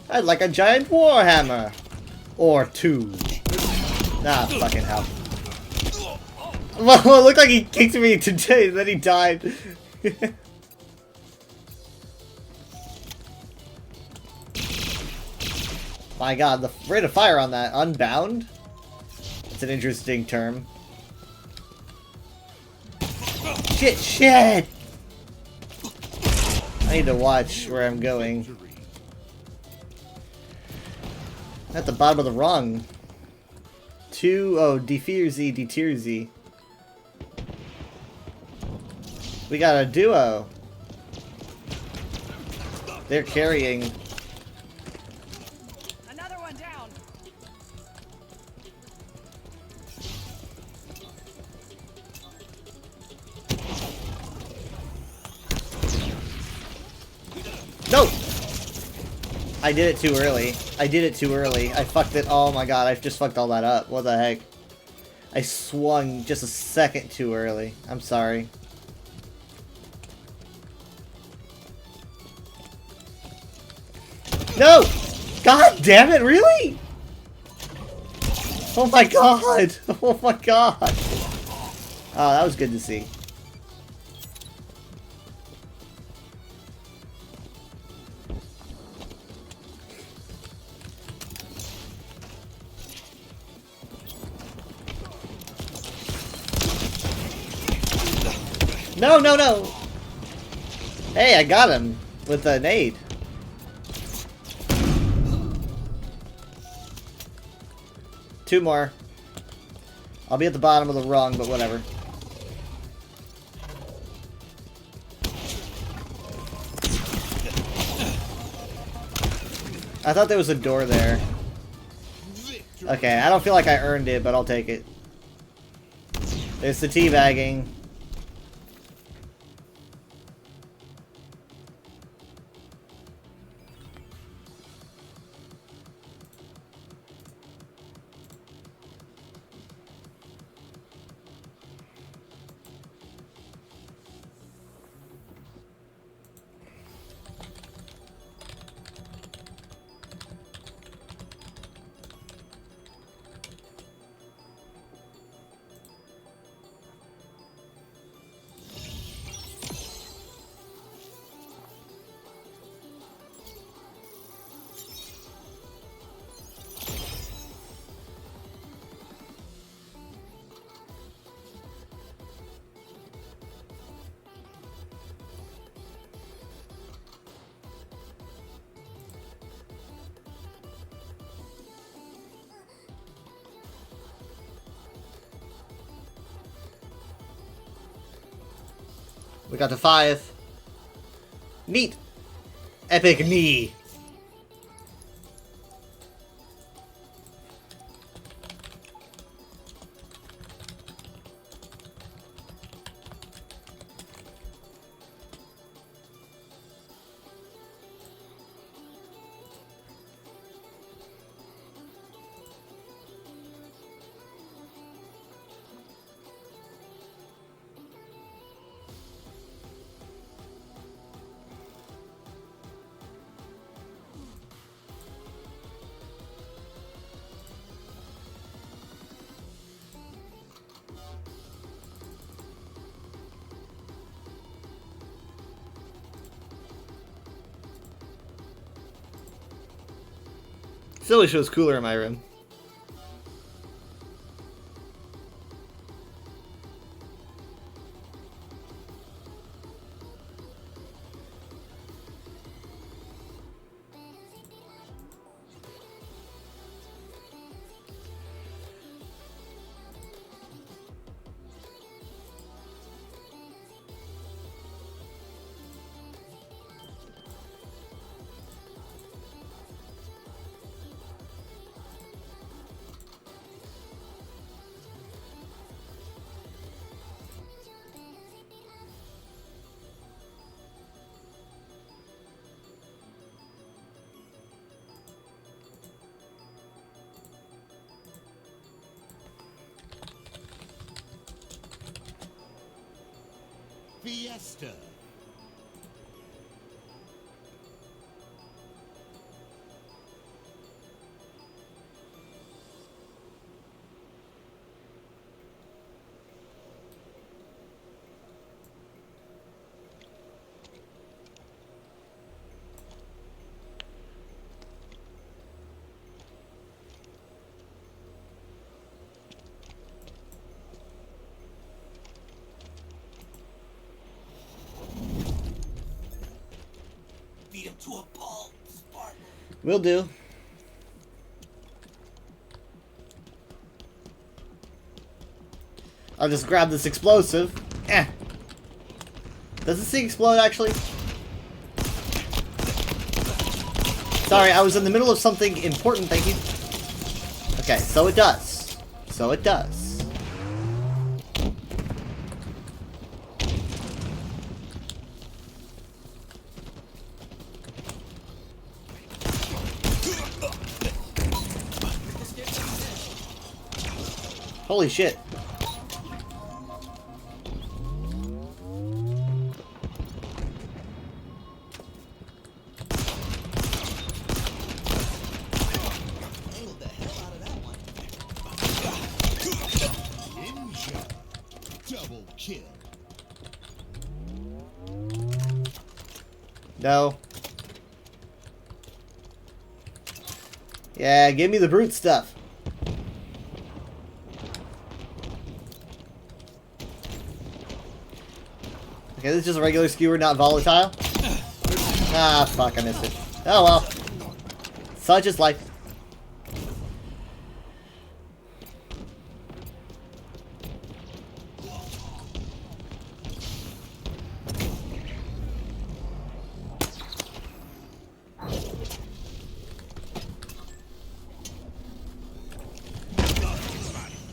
Speaker 1: I'd like a giant warhammer. Or 2. Nah, fucking hell. Well, it looked like he kicked me today, and then he died. My god, the rate of fire on that. Unbound? It's an interesting term. Shit, shit! I need to watch where I'm going. At the bottom of the rung. Defeater Z, Deter Z. We got a duo. They're carrying.
Speaker 22: Another one down.
Speaker 1: No! I did it too early. I did it too early. I fucked it. Oh my god, I just fucked all that up. What the heck? I swung just a second too early. I'm sorry. No! God damn it, really? Oh my god! Oh my god! Oh, that was good to see. No, no, no! Hey, I got him with a nade. Two more. I'll be at the bottom of the rung, but whatever. I thought there was a door there. Okay, I don't feel like I earned it, but I'll take it. There's the teabagging. We got to 5. Neat. Epic knee. Still wish it was cooler in my room.
Speaker 10: Fiesta.
Speaker 2: Beat him to a pulp, Spartan.
Speaker 1: Will do. I'll just grab this explosive. Eh. Does this thing explode, actually? Sorry, I was in the middle of something important, thank you. Okay, so it does. So it does. Holy shit.
Speaker 10: Double kill.
Speaker 1: No. Yeah, give me the brute stuff. Okay, this is just a regular skewer, not volatile. Ah, fuck, I missed it. Oh well. Such is life.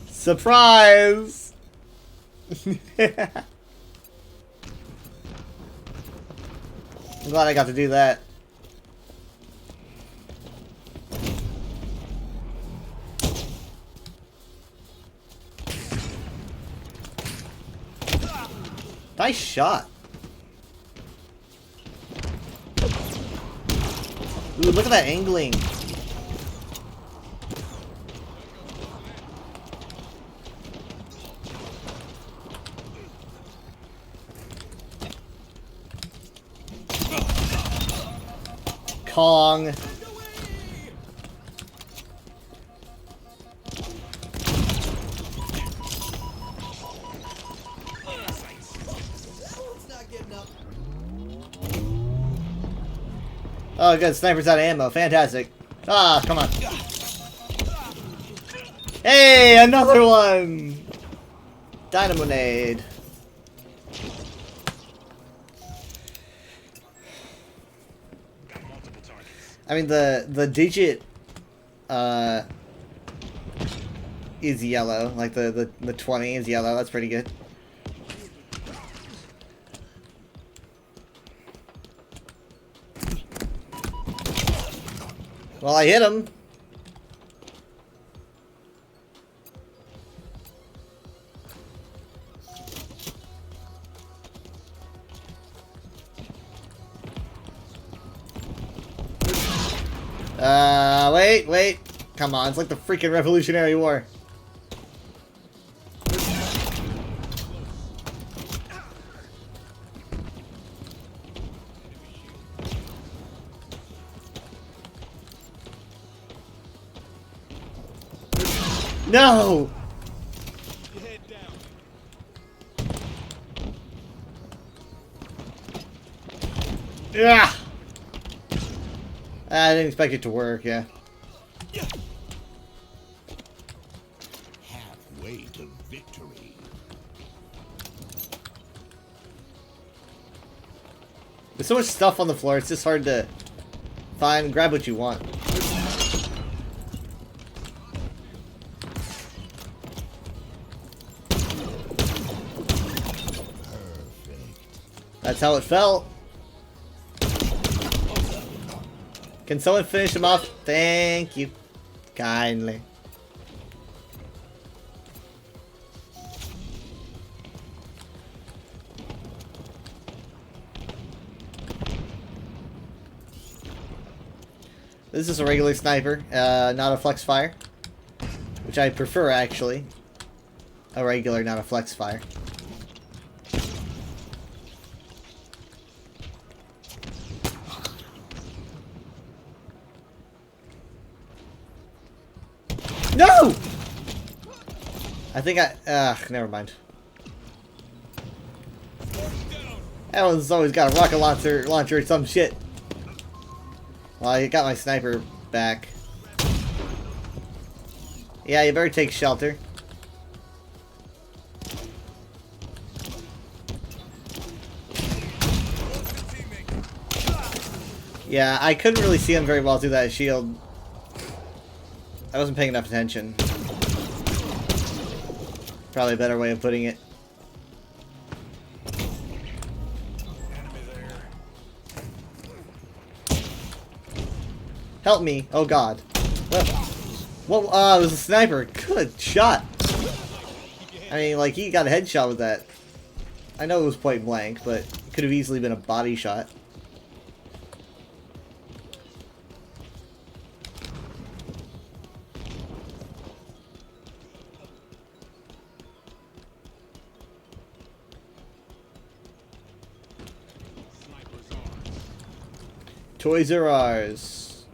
Speaker 1: Surprise! I'm glad I got to do that. Nice shot. Ooh, look at that angling. Kong. Oh, good. Sniper's out of ammo. Fantastic. Ah, come on. Hey, another one! Dynamonade. I mean, the digit is yellow. Like the 20 is yellow. That's pretty good. Well, I hit him. Wait. Come on, it's like the freaking Revolutionary War. No! Yeah. I didn't expect it to work, yeah.
Speaker 10: Halfway to victory.
Speaker 1: There's so much stuff on the floor, it's just hard to find and grab what you want. That's how it felt. Can someone finish him off? Thank you. Kindly. This is a regular sniper, not a flex fire. Which I prefer, actually. A regular, not a flex fire. No! I think never mind. Everyone's always got a rocket launcher or some shit. Well, I got my sniper back. Yeah, you better take shelter. Yeah, I couldn't really see him very well through that shield. I wasn't paying enough attention. Probably a better way of putting it. Help me. Oh god. Well, it was a sniper. Good shot. I mean, like, he got a headshot with that. I know it was point blank, but it could have easily been a body shot. Toys are ours.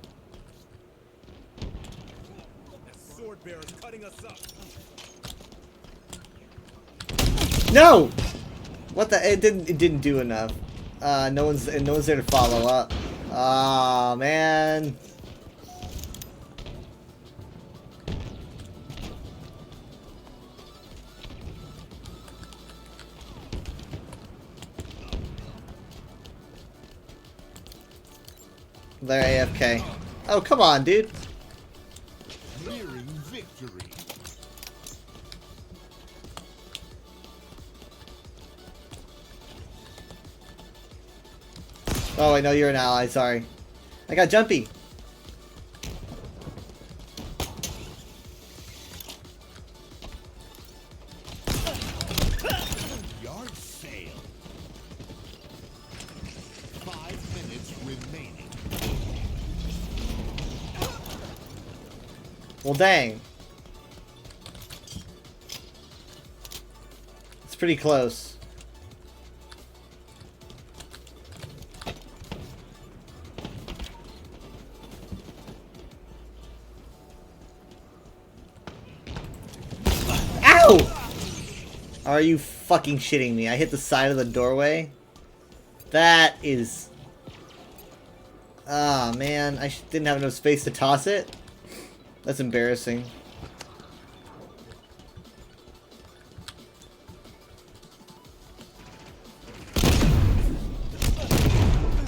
Speaker 1: No! What the? It didn't do enough. No one's there to follow up. Ah, man. They're AFK. Oh, come on, dude.
Speaker 10: Clearing victory.
Speaker 1: Oh, I know you're an ally. Sorry. I got jumpy.
Speaker 10: Yard sale. 5 minutes remaining.
Speaker 1: Well, dang. It's pretty close. Ow! Are you fucking shitting me? I hit the side of the doorway? That is... Ah, man. I didn't have enough space to toss it? That's embarrassing.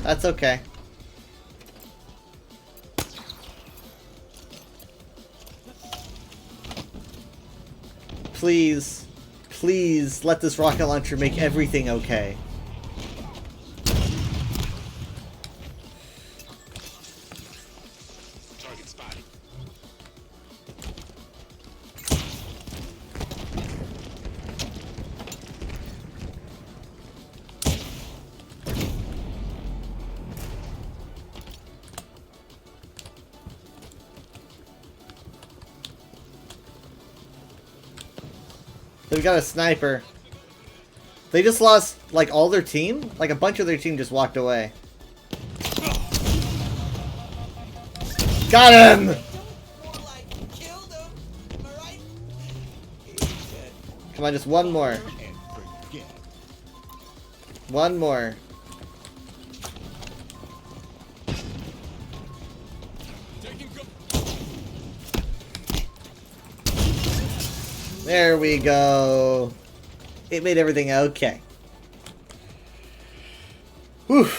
Speaker 1: That's okay. Please, please let this rocket launcher make everything okay.
Speaker 10: Target spotted.
Speaker 1: They've got a sniper. They just lost, like, all their team? Like, a bunch of their team just walked away. Got him! Come on, just one more. One more. There we go. It made everything okay. Whew.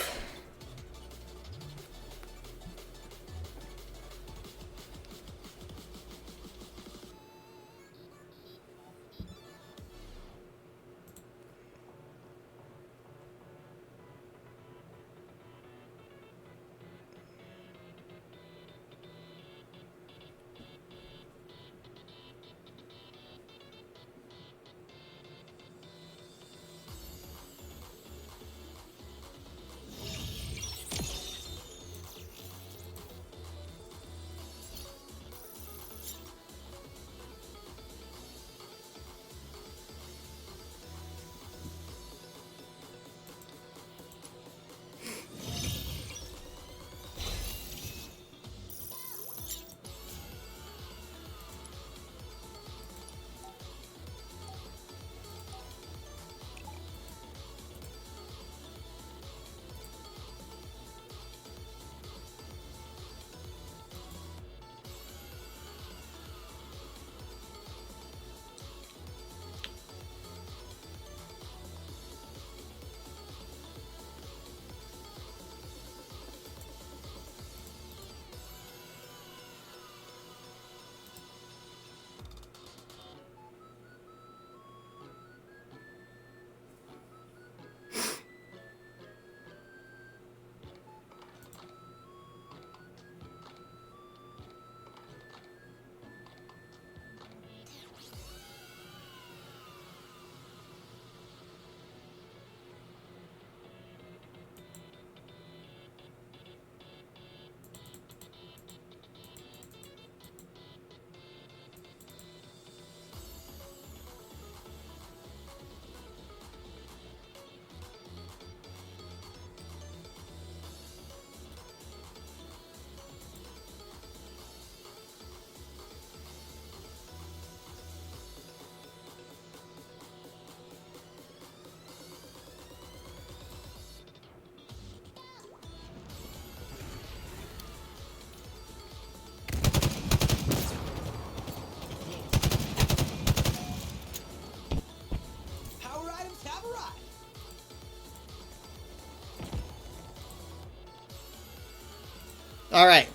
Speaker 1: Alright.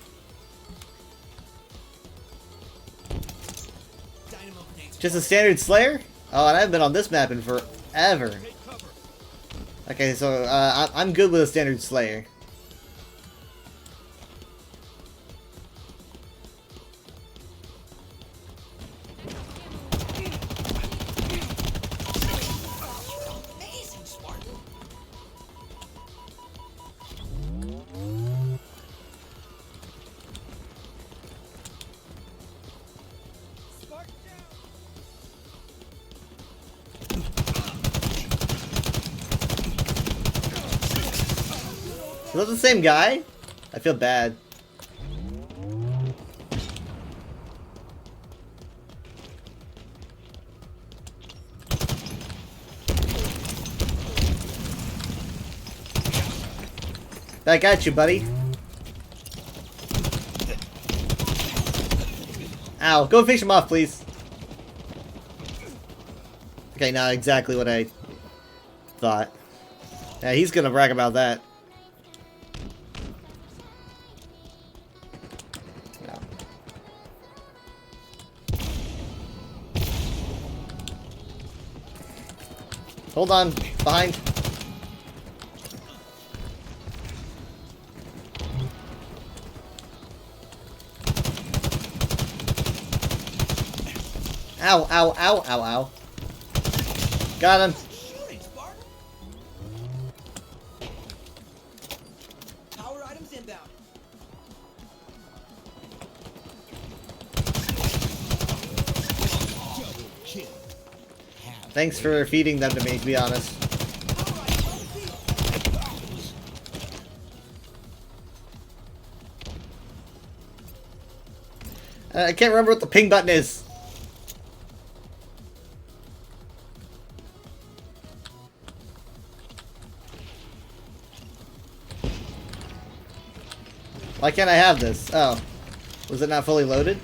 Speaker 1: Just a standard Slayer? Oh, and I haven't been on this map in forever. Okay, so I'm good with a standard Slayer. Is that the same guy? I feel bad. I got you, buddy. Ow, go finish him off, please. Okay, not exactly what I thought. Yeah, he's gonna brag about that. Hold on, behind. Ow, ow, ow, ow, ow. Got him.
Speaker 2: Power items inbound.
Speaker 1: Thanks for feeding them to me, to be honest. I can't remember what the ping button is. Why can't I have this? Oh. Was it not fully loaded?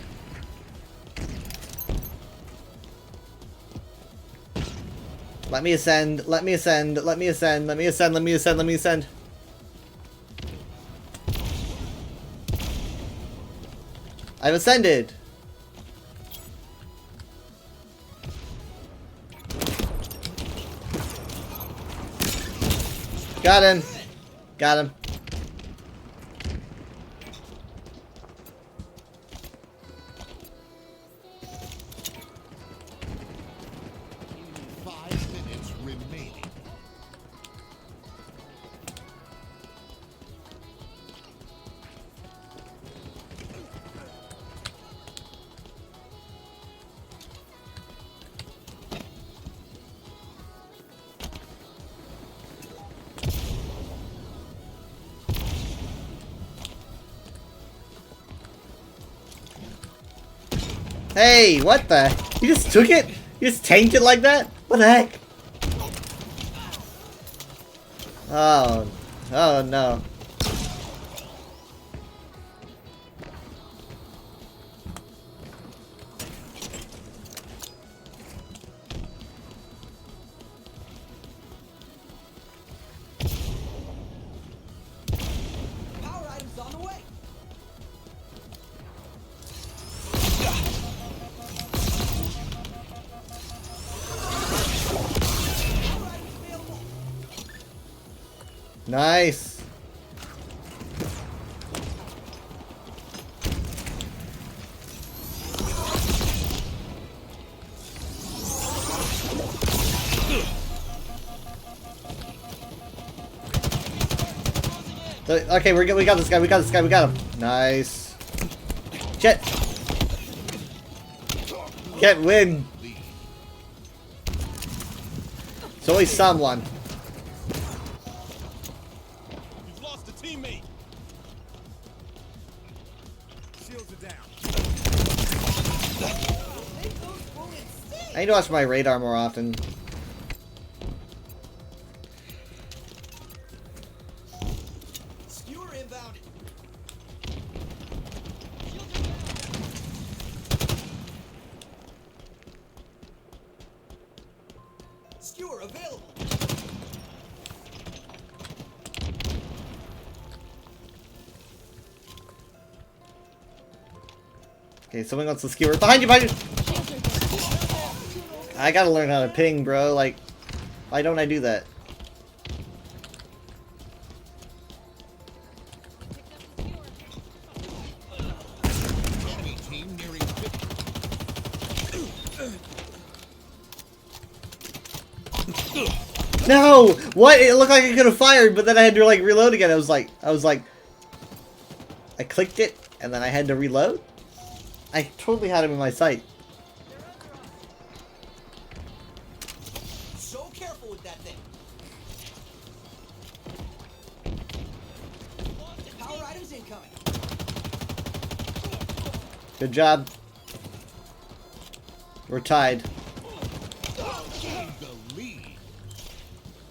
Speaker 1: Let me ascend, let me ascend, let me ascend, let me ascend, let me ascend, let me ascend. I've ascended! Got him! Got him. Hey, what the? You just took it? You just tanked it like that? What the heck? Oh. Oh no.
Speaker 2: Power items on the way.
Speaker 1: Nice. Okay, we got this guy. We got this guy. We got him. Nice. Jet. Can't win. It's always someone.
Speaker 2: You've lost a teammate. Shields are down.
Speaker 1: I need to watch my radar more often.
Speaker 2: Skewer inbound. Skewer available.
Speaker 1: Okay, someone wants to skewer. Behind you, behind you! I gotta learn how to ping, bro. Like, why don't I do that? No! What? It looked like I could have fired, but then I had to like reload again. I was like, I clicked it, and then I had to reload? I totally had him in my sight.
Speaker 2: So careful with that thing. Power items incoming.
Speaker 1: Good job. We're tied.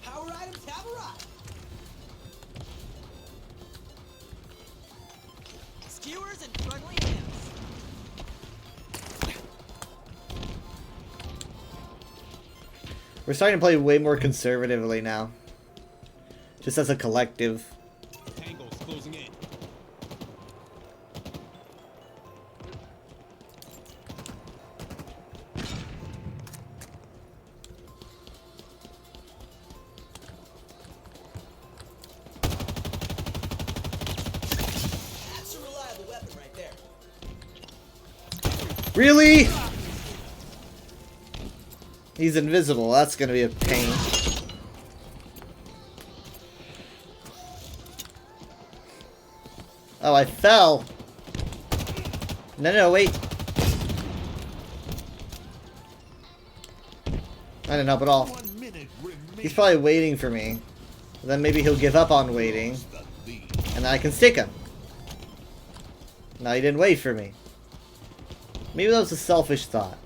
Speaker 2: Power items have arrived. Skewers and struggling hands.
Speaker 1: We're starting to play way more conservatively now. Just as a collective.
Speaker 2: Tangle's closing in. That's a reliable weapon right there.
Speaker 1: Really? He's invisible. That's gonna be a pain. Oh, I fell. No, no, wait. I didn't help at all. He's probably waiting for me. Then maybe he'll give up on waiting. And then I can stick him. No, he didn't wait for me. Maybe that was a selfish thought.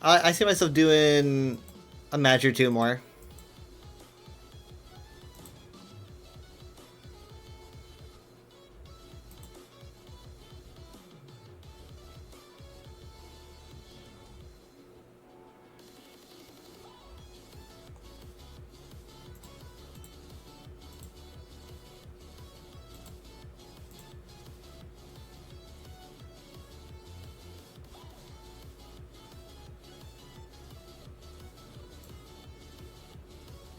Speaker 1: I see myself doing a match or two more.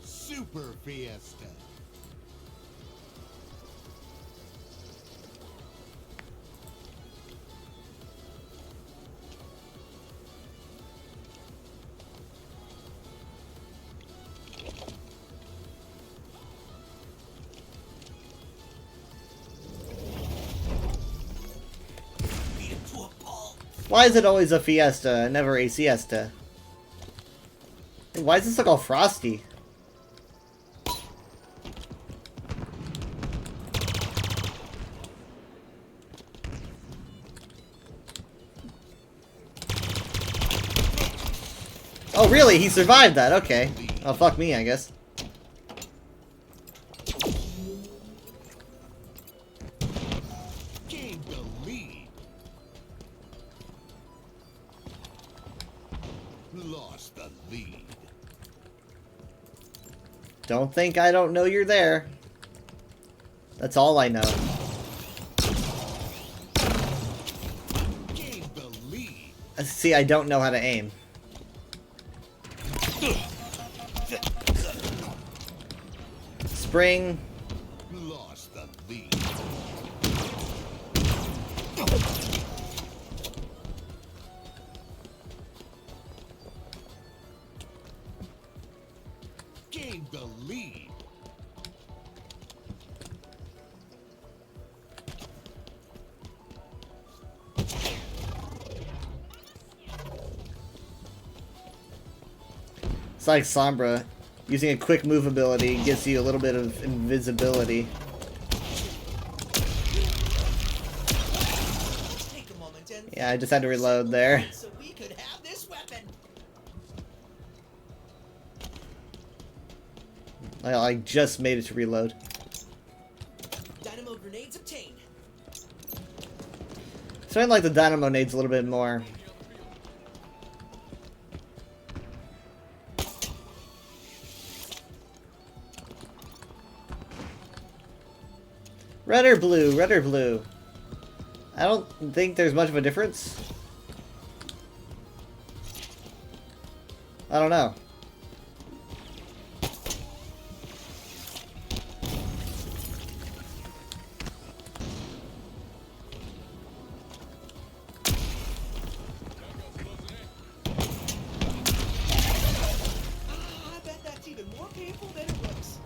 Speaker 10: Super Fiesta.
Speaker 1: Why is it always a fiesta and never a siesta? Why does this look all frosty? Oh really? He survived that, okay. Oh fuck me, I guess.
Speaker 10: Gained the lead. Lost the lead.
Speaker 1: Don't think I don't know you're there. That's all I know.
Speaker 10: Gained the lead.
Speaker 1: See, I don't know how to aim. Spring.
Speaker 10: Lost the lead. Gained the lead.
Speaker 1: It's like Sombra. Using a quick move ability gives you a little bit of invisibility. Yeah, I just had to reload there.
Speaker 2: So we could have this weapon.
Speaker 1: I just made it to reload.
Speaker 2: Dynamo grenades obtained.
Speaker 1: So I like the dynamo nades a little bit more. Red or blue? Red or blue? I don't think there's much of a difference. I don't know.
Speaker 2: I bet that's even more painful than it looks.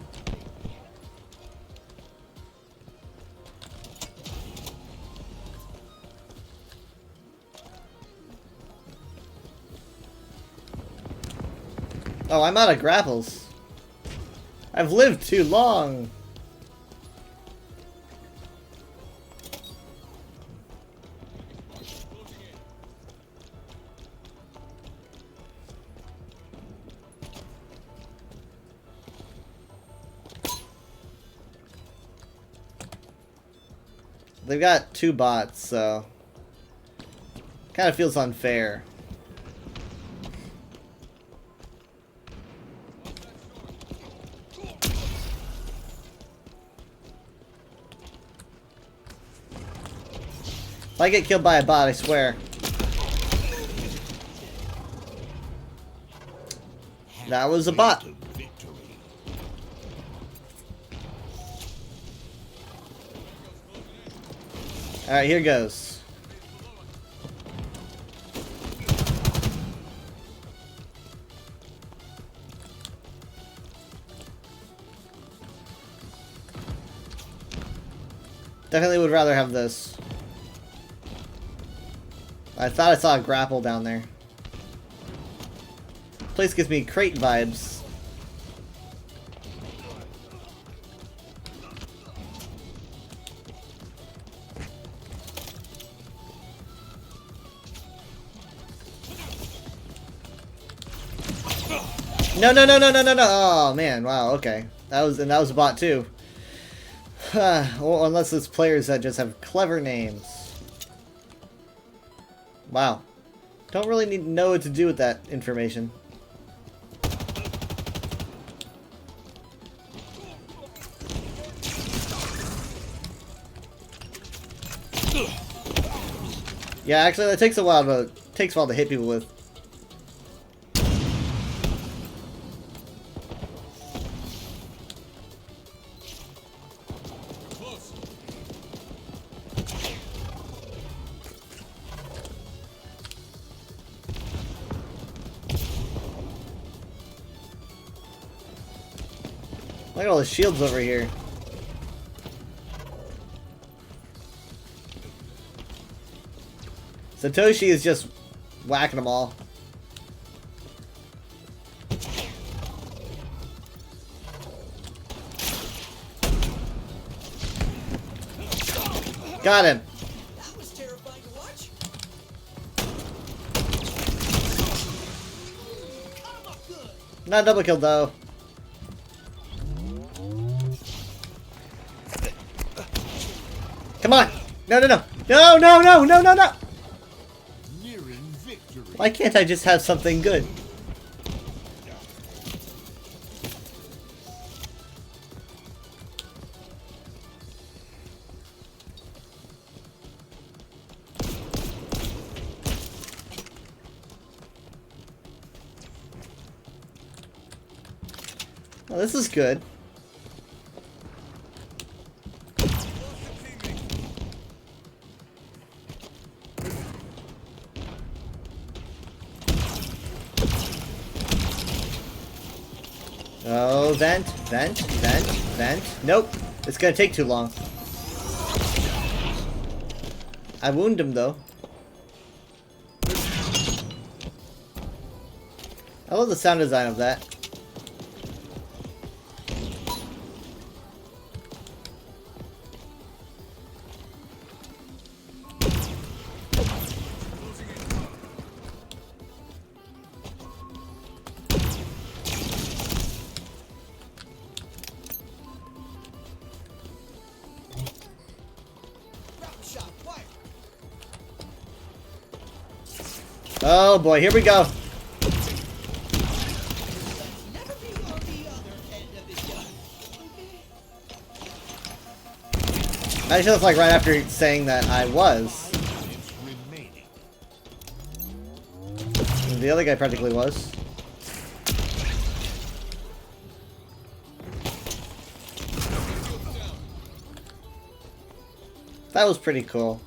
Speaker 1: Oh, I'm out of grapples. I've lived too long. They've got 2 bots, so kind of feels unfair. If I get killed by a bot, I swear. That was a bot. Alright, here goes. Definitely would rather have this. I thought I saw a grapple down there. Place gives me crate vibes. No, no, no, no, no, no, no. Oh, man. Wow, okay. That was a bot, too. Well, unless it's players that just have clever names. Wow. Don't really need to know what to do with that information. Yeah, actually, that takes a while to hit people with. Look at all the shields over here. Satoshi is just whacking them all. Got him.
Speaker 2: That was terrifying to watch.
Speaker 1: Not double kill though. Come on! No, no, no! No, no, no, no, no, no! Why can't I just have something good? Well, this is good. Oh, vent, vent, vent, vent. Nope, it's gonna take too long. I wound him though. I love the sound design of that. Oh boy, here we go. I just like right after saying that I was. And the other guy practically was. That was pretty cool.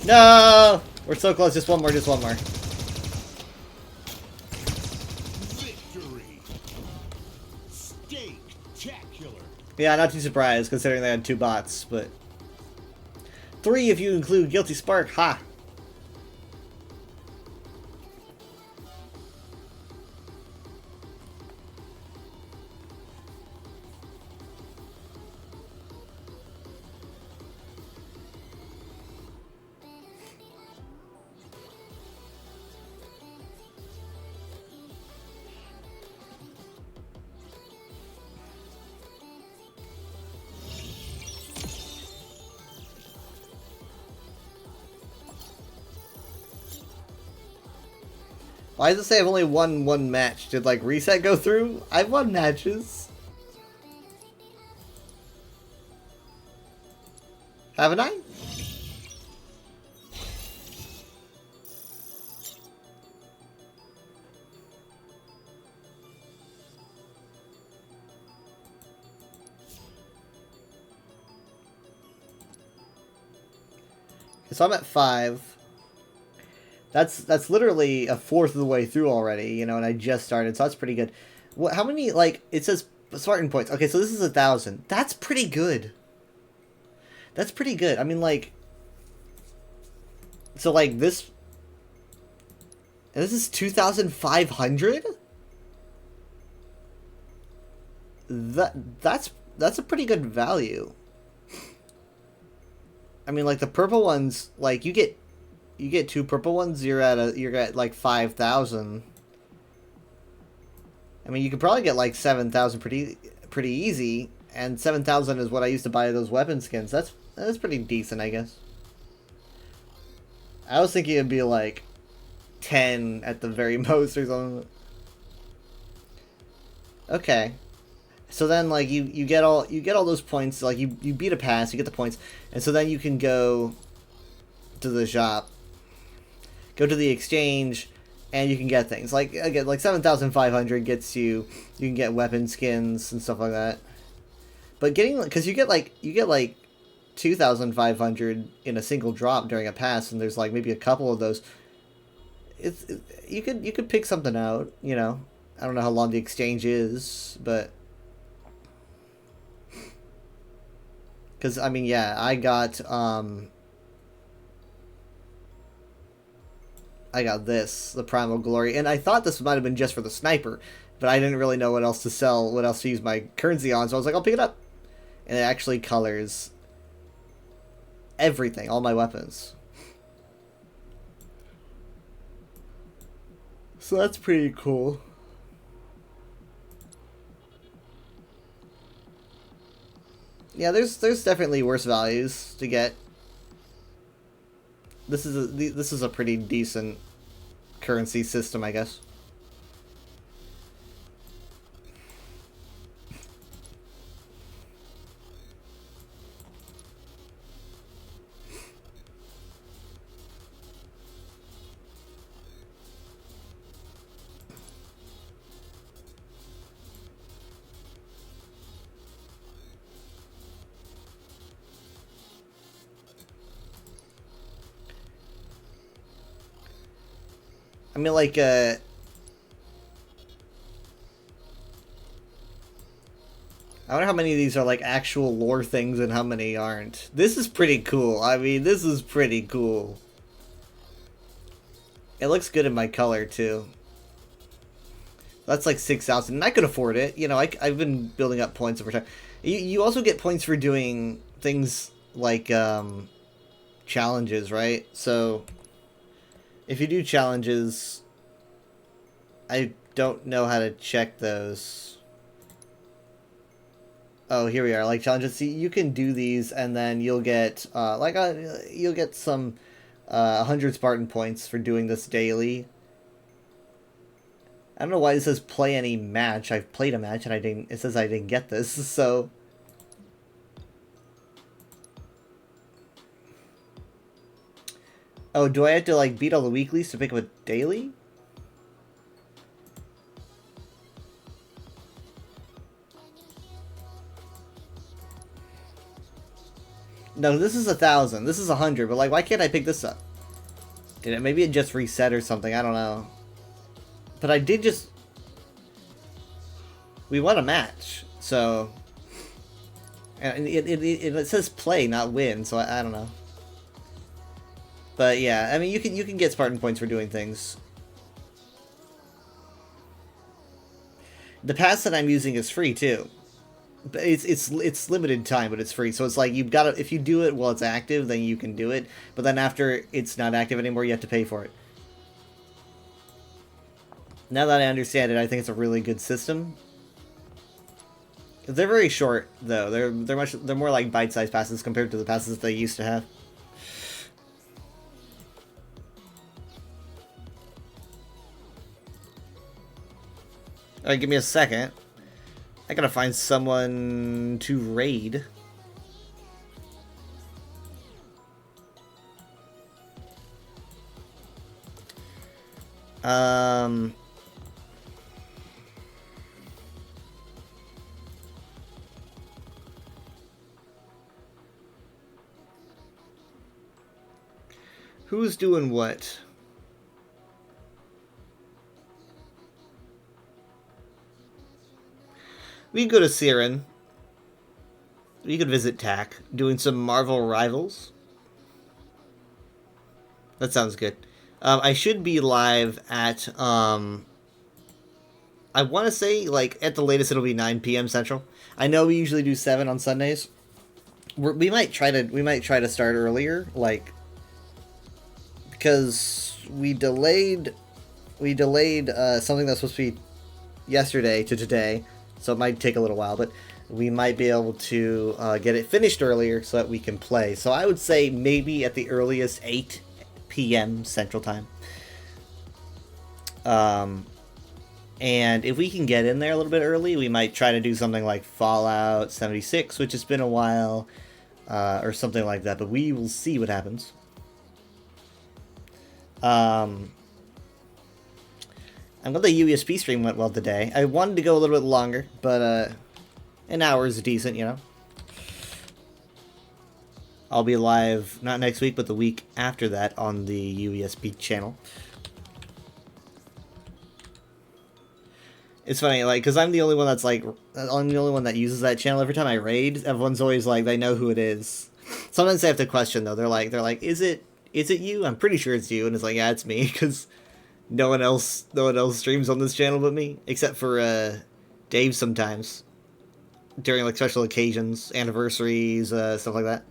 Speaker 1: No! We're so close. Just one more. Just one more.
Speaker 10: Victory. Spectacular.
Speaker 1: Yeah, not too surprised considering they had 2 bots, but 3 if you include Guilty Spark. Ha! Why does it say I've only won 1 match? Did, like, reset go through? I've won matches. Haven't I? So I'm at 5. That's literally a 4th of the way through already, you know, and I just started, so that's pretty good. What? How many, like, it says Spartan points. Okay, so this is 1,000. That's pretty good. That's pretty good. I mean, like, so, like, this, and this is 2,500? That's a pretty good value. I mean, like the purple ones, like you get 2 purple ones, you're at like 5,000. I mean, you could probably get like 7,000 pretty easy, and 7,000 is what I used to buy those weapon skins. That's pretty decent, I guess. I was thinking it'd be like 10 at the very most or something. Okay. So then, like, you get all those points, like, you beat a pass, you get the points, and so then you can go to the shop, go to the exchange, and you can get things. Like, again, like 7,500 gets you can get weapon skins and stuff like that. But getting, because you get like 2,500 in a single drop during a pass, and there's like maybe a couple of those. You could pick something out, you know. I don't know how long the exchange is, but because I mean, yeah, I got this, the Primal Glory, and I thought this might have been just for the sniper, but I didn't really know what else to sell, what else to use my currency on, so I was like, I'll pick it up. And it actually colors everything, all my weapons. So that's pretty cool. Yeah, there's definitely worse values to get. This is a pretty decent currency system, I guess. I mean, like, I wonder how many of these are, like, actual lore things and how many aren't. This is pretty cool. I mean, this is pretty cool. It looks good in my color, too. That's like 6,000, and I could afford it. You know, I've been building up points over time. You also get points for doing things like, challenges, right? So if you do challenges, I don't know how to check those. Oh, here we are. Like challenges. See, you can do these, and then you'll get you'll get some 100 Spartan points for doing this daily. I don't know why it says play any match. I've played a match and I didn't. It says I didn't get this. So. Oh, do I have to like beat all the weeklies to pick up a daily? No, this is 1,000. This is 100. But like, why can't I pick this up? Did it? Maybe it just reset or something. I don't know. But I did just. We won a match, so. And it says play, not win. So I don't know. But yeah, I mean, you can get Spartan points for doing things. The pass that I'm using is free too. But it's limited time, but it's free. So it's like you've got to, if you do it while it's active, then you can do it. But then after it's not active anymore, you have to pay for it. Now that I understand it, I think it's a really good system. They're very short though. They're more like bite-sized passes compared to the passes that they used to have. Alright, give me a second. I gotta find someone to raid. Who's doing what? We can go to Siren. We could visit Tak, doing some Marvel Rivals. That sounds good. I should be live at, I want to say, like, at the latest it'll be 9 p.m. Central. I know we usually do 7 on Sundays, we might try to start earlier, like, because we delayed something that's supposed to be yesterday to today, so it might take a little while, but we might be able to get it finished earlier so that we can play. So I would say maybe at the earliest 8 p.m. Central Time. And if we can get in there a little bit early, we might try to do something like Fallout 76, which has been a while, or something like that, but we will see what happens. I'm glad the UESP stream went well today. I wanted to go a little bit longer, but an hour is decent, you know. I'll be live, not next week, but the week after that on the UESP channel. It's funny, like, because I'm the only one that's, like, I'm the only one that uses that channel. Every time I raid, everyone's always like, they know who it is. Sometimes they have to question, though. They're like, is it you? I'm pretty sure it's you. And it's like, yeah, it's me, because no one else streams on this channel but me, except for Dave sometimes. During, like, special occasions, anniversaries, stuff like that.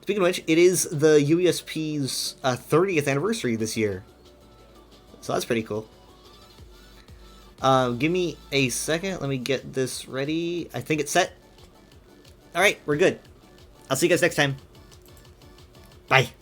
Speaker 1: Speaking of which, it is the UESP's 30th anniversary this year. So that's pretty cool. Give me a second. Let me get this ready. I think it's set. Alright, we're good. I'll see you guys next time. Bye.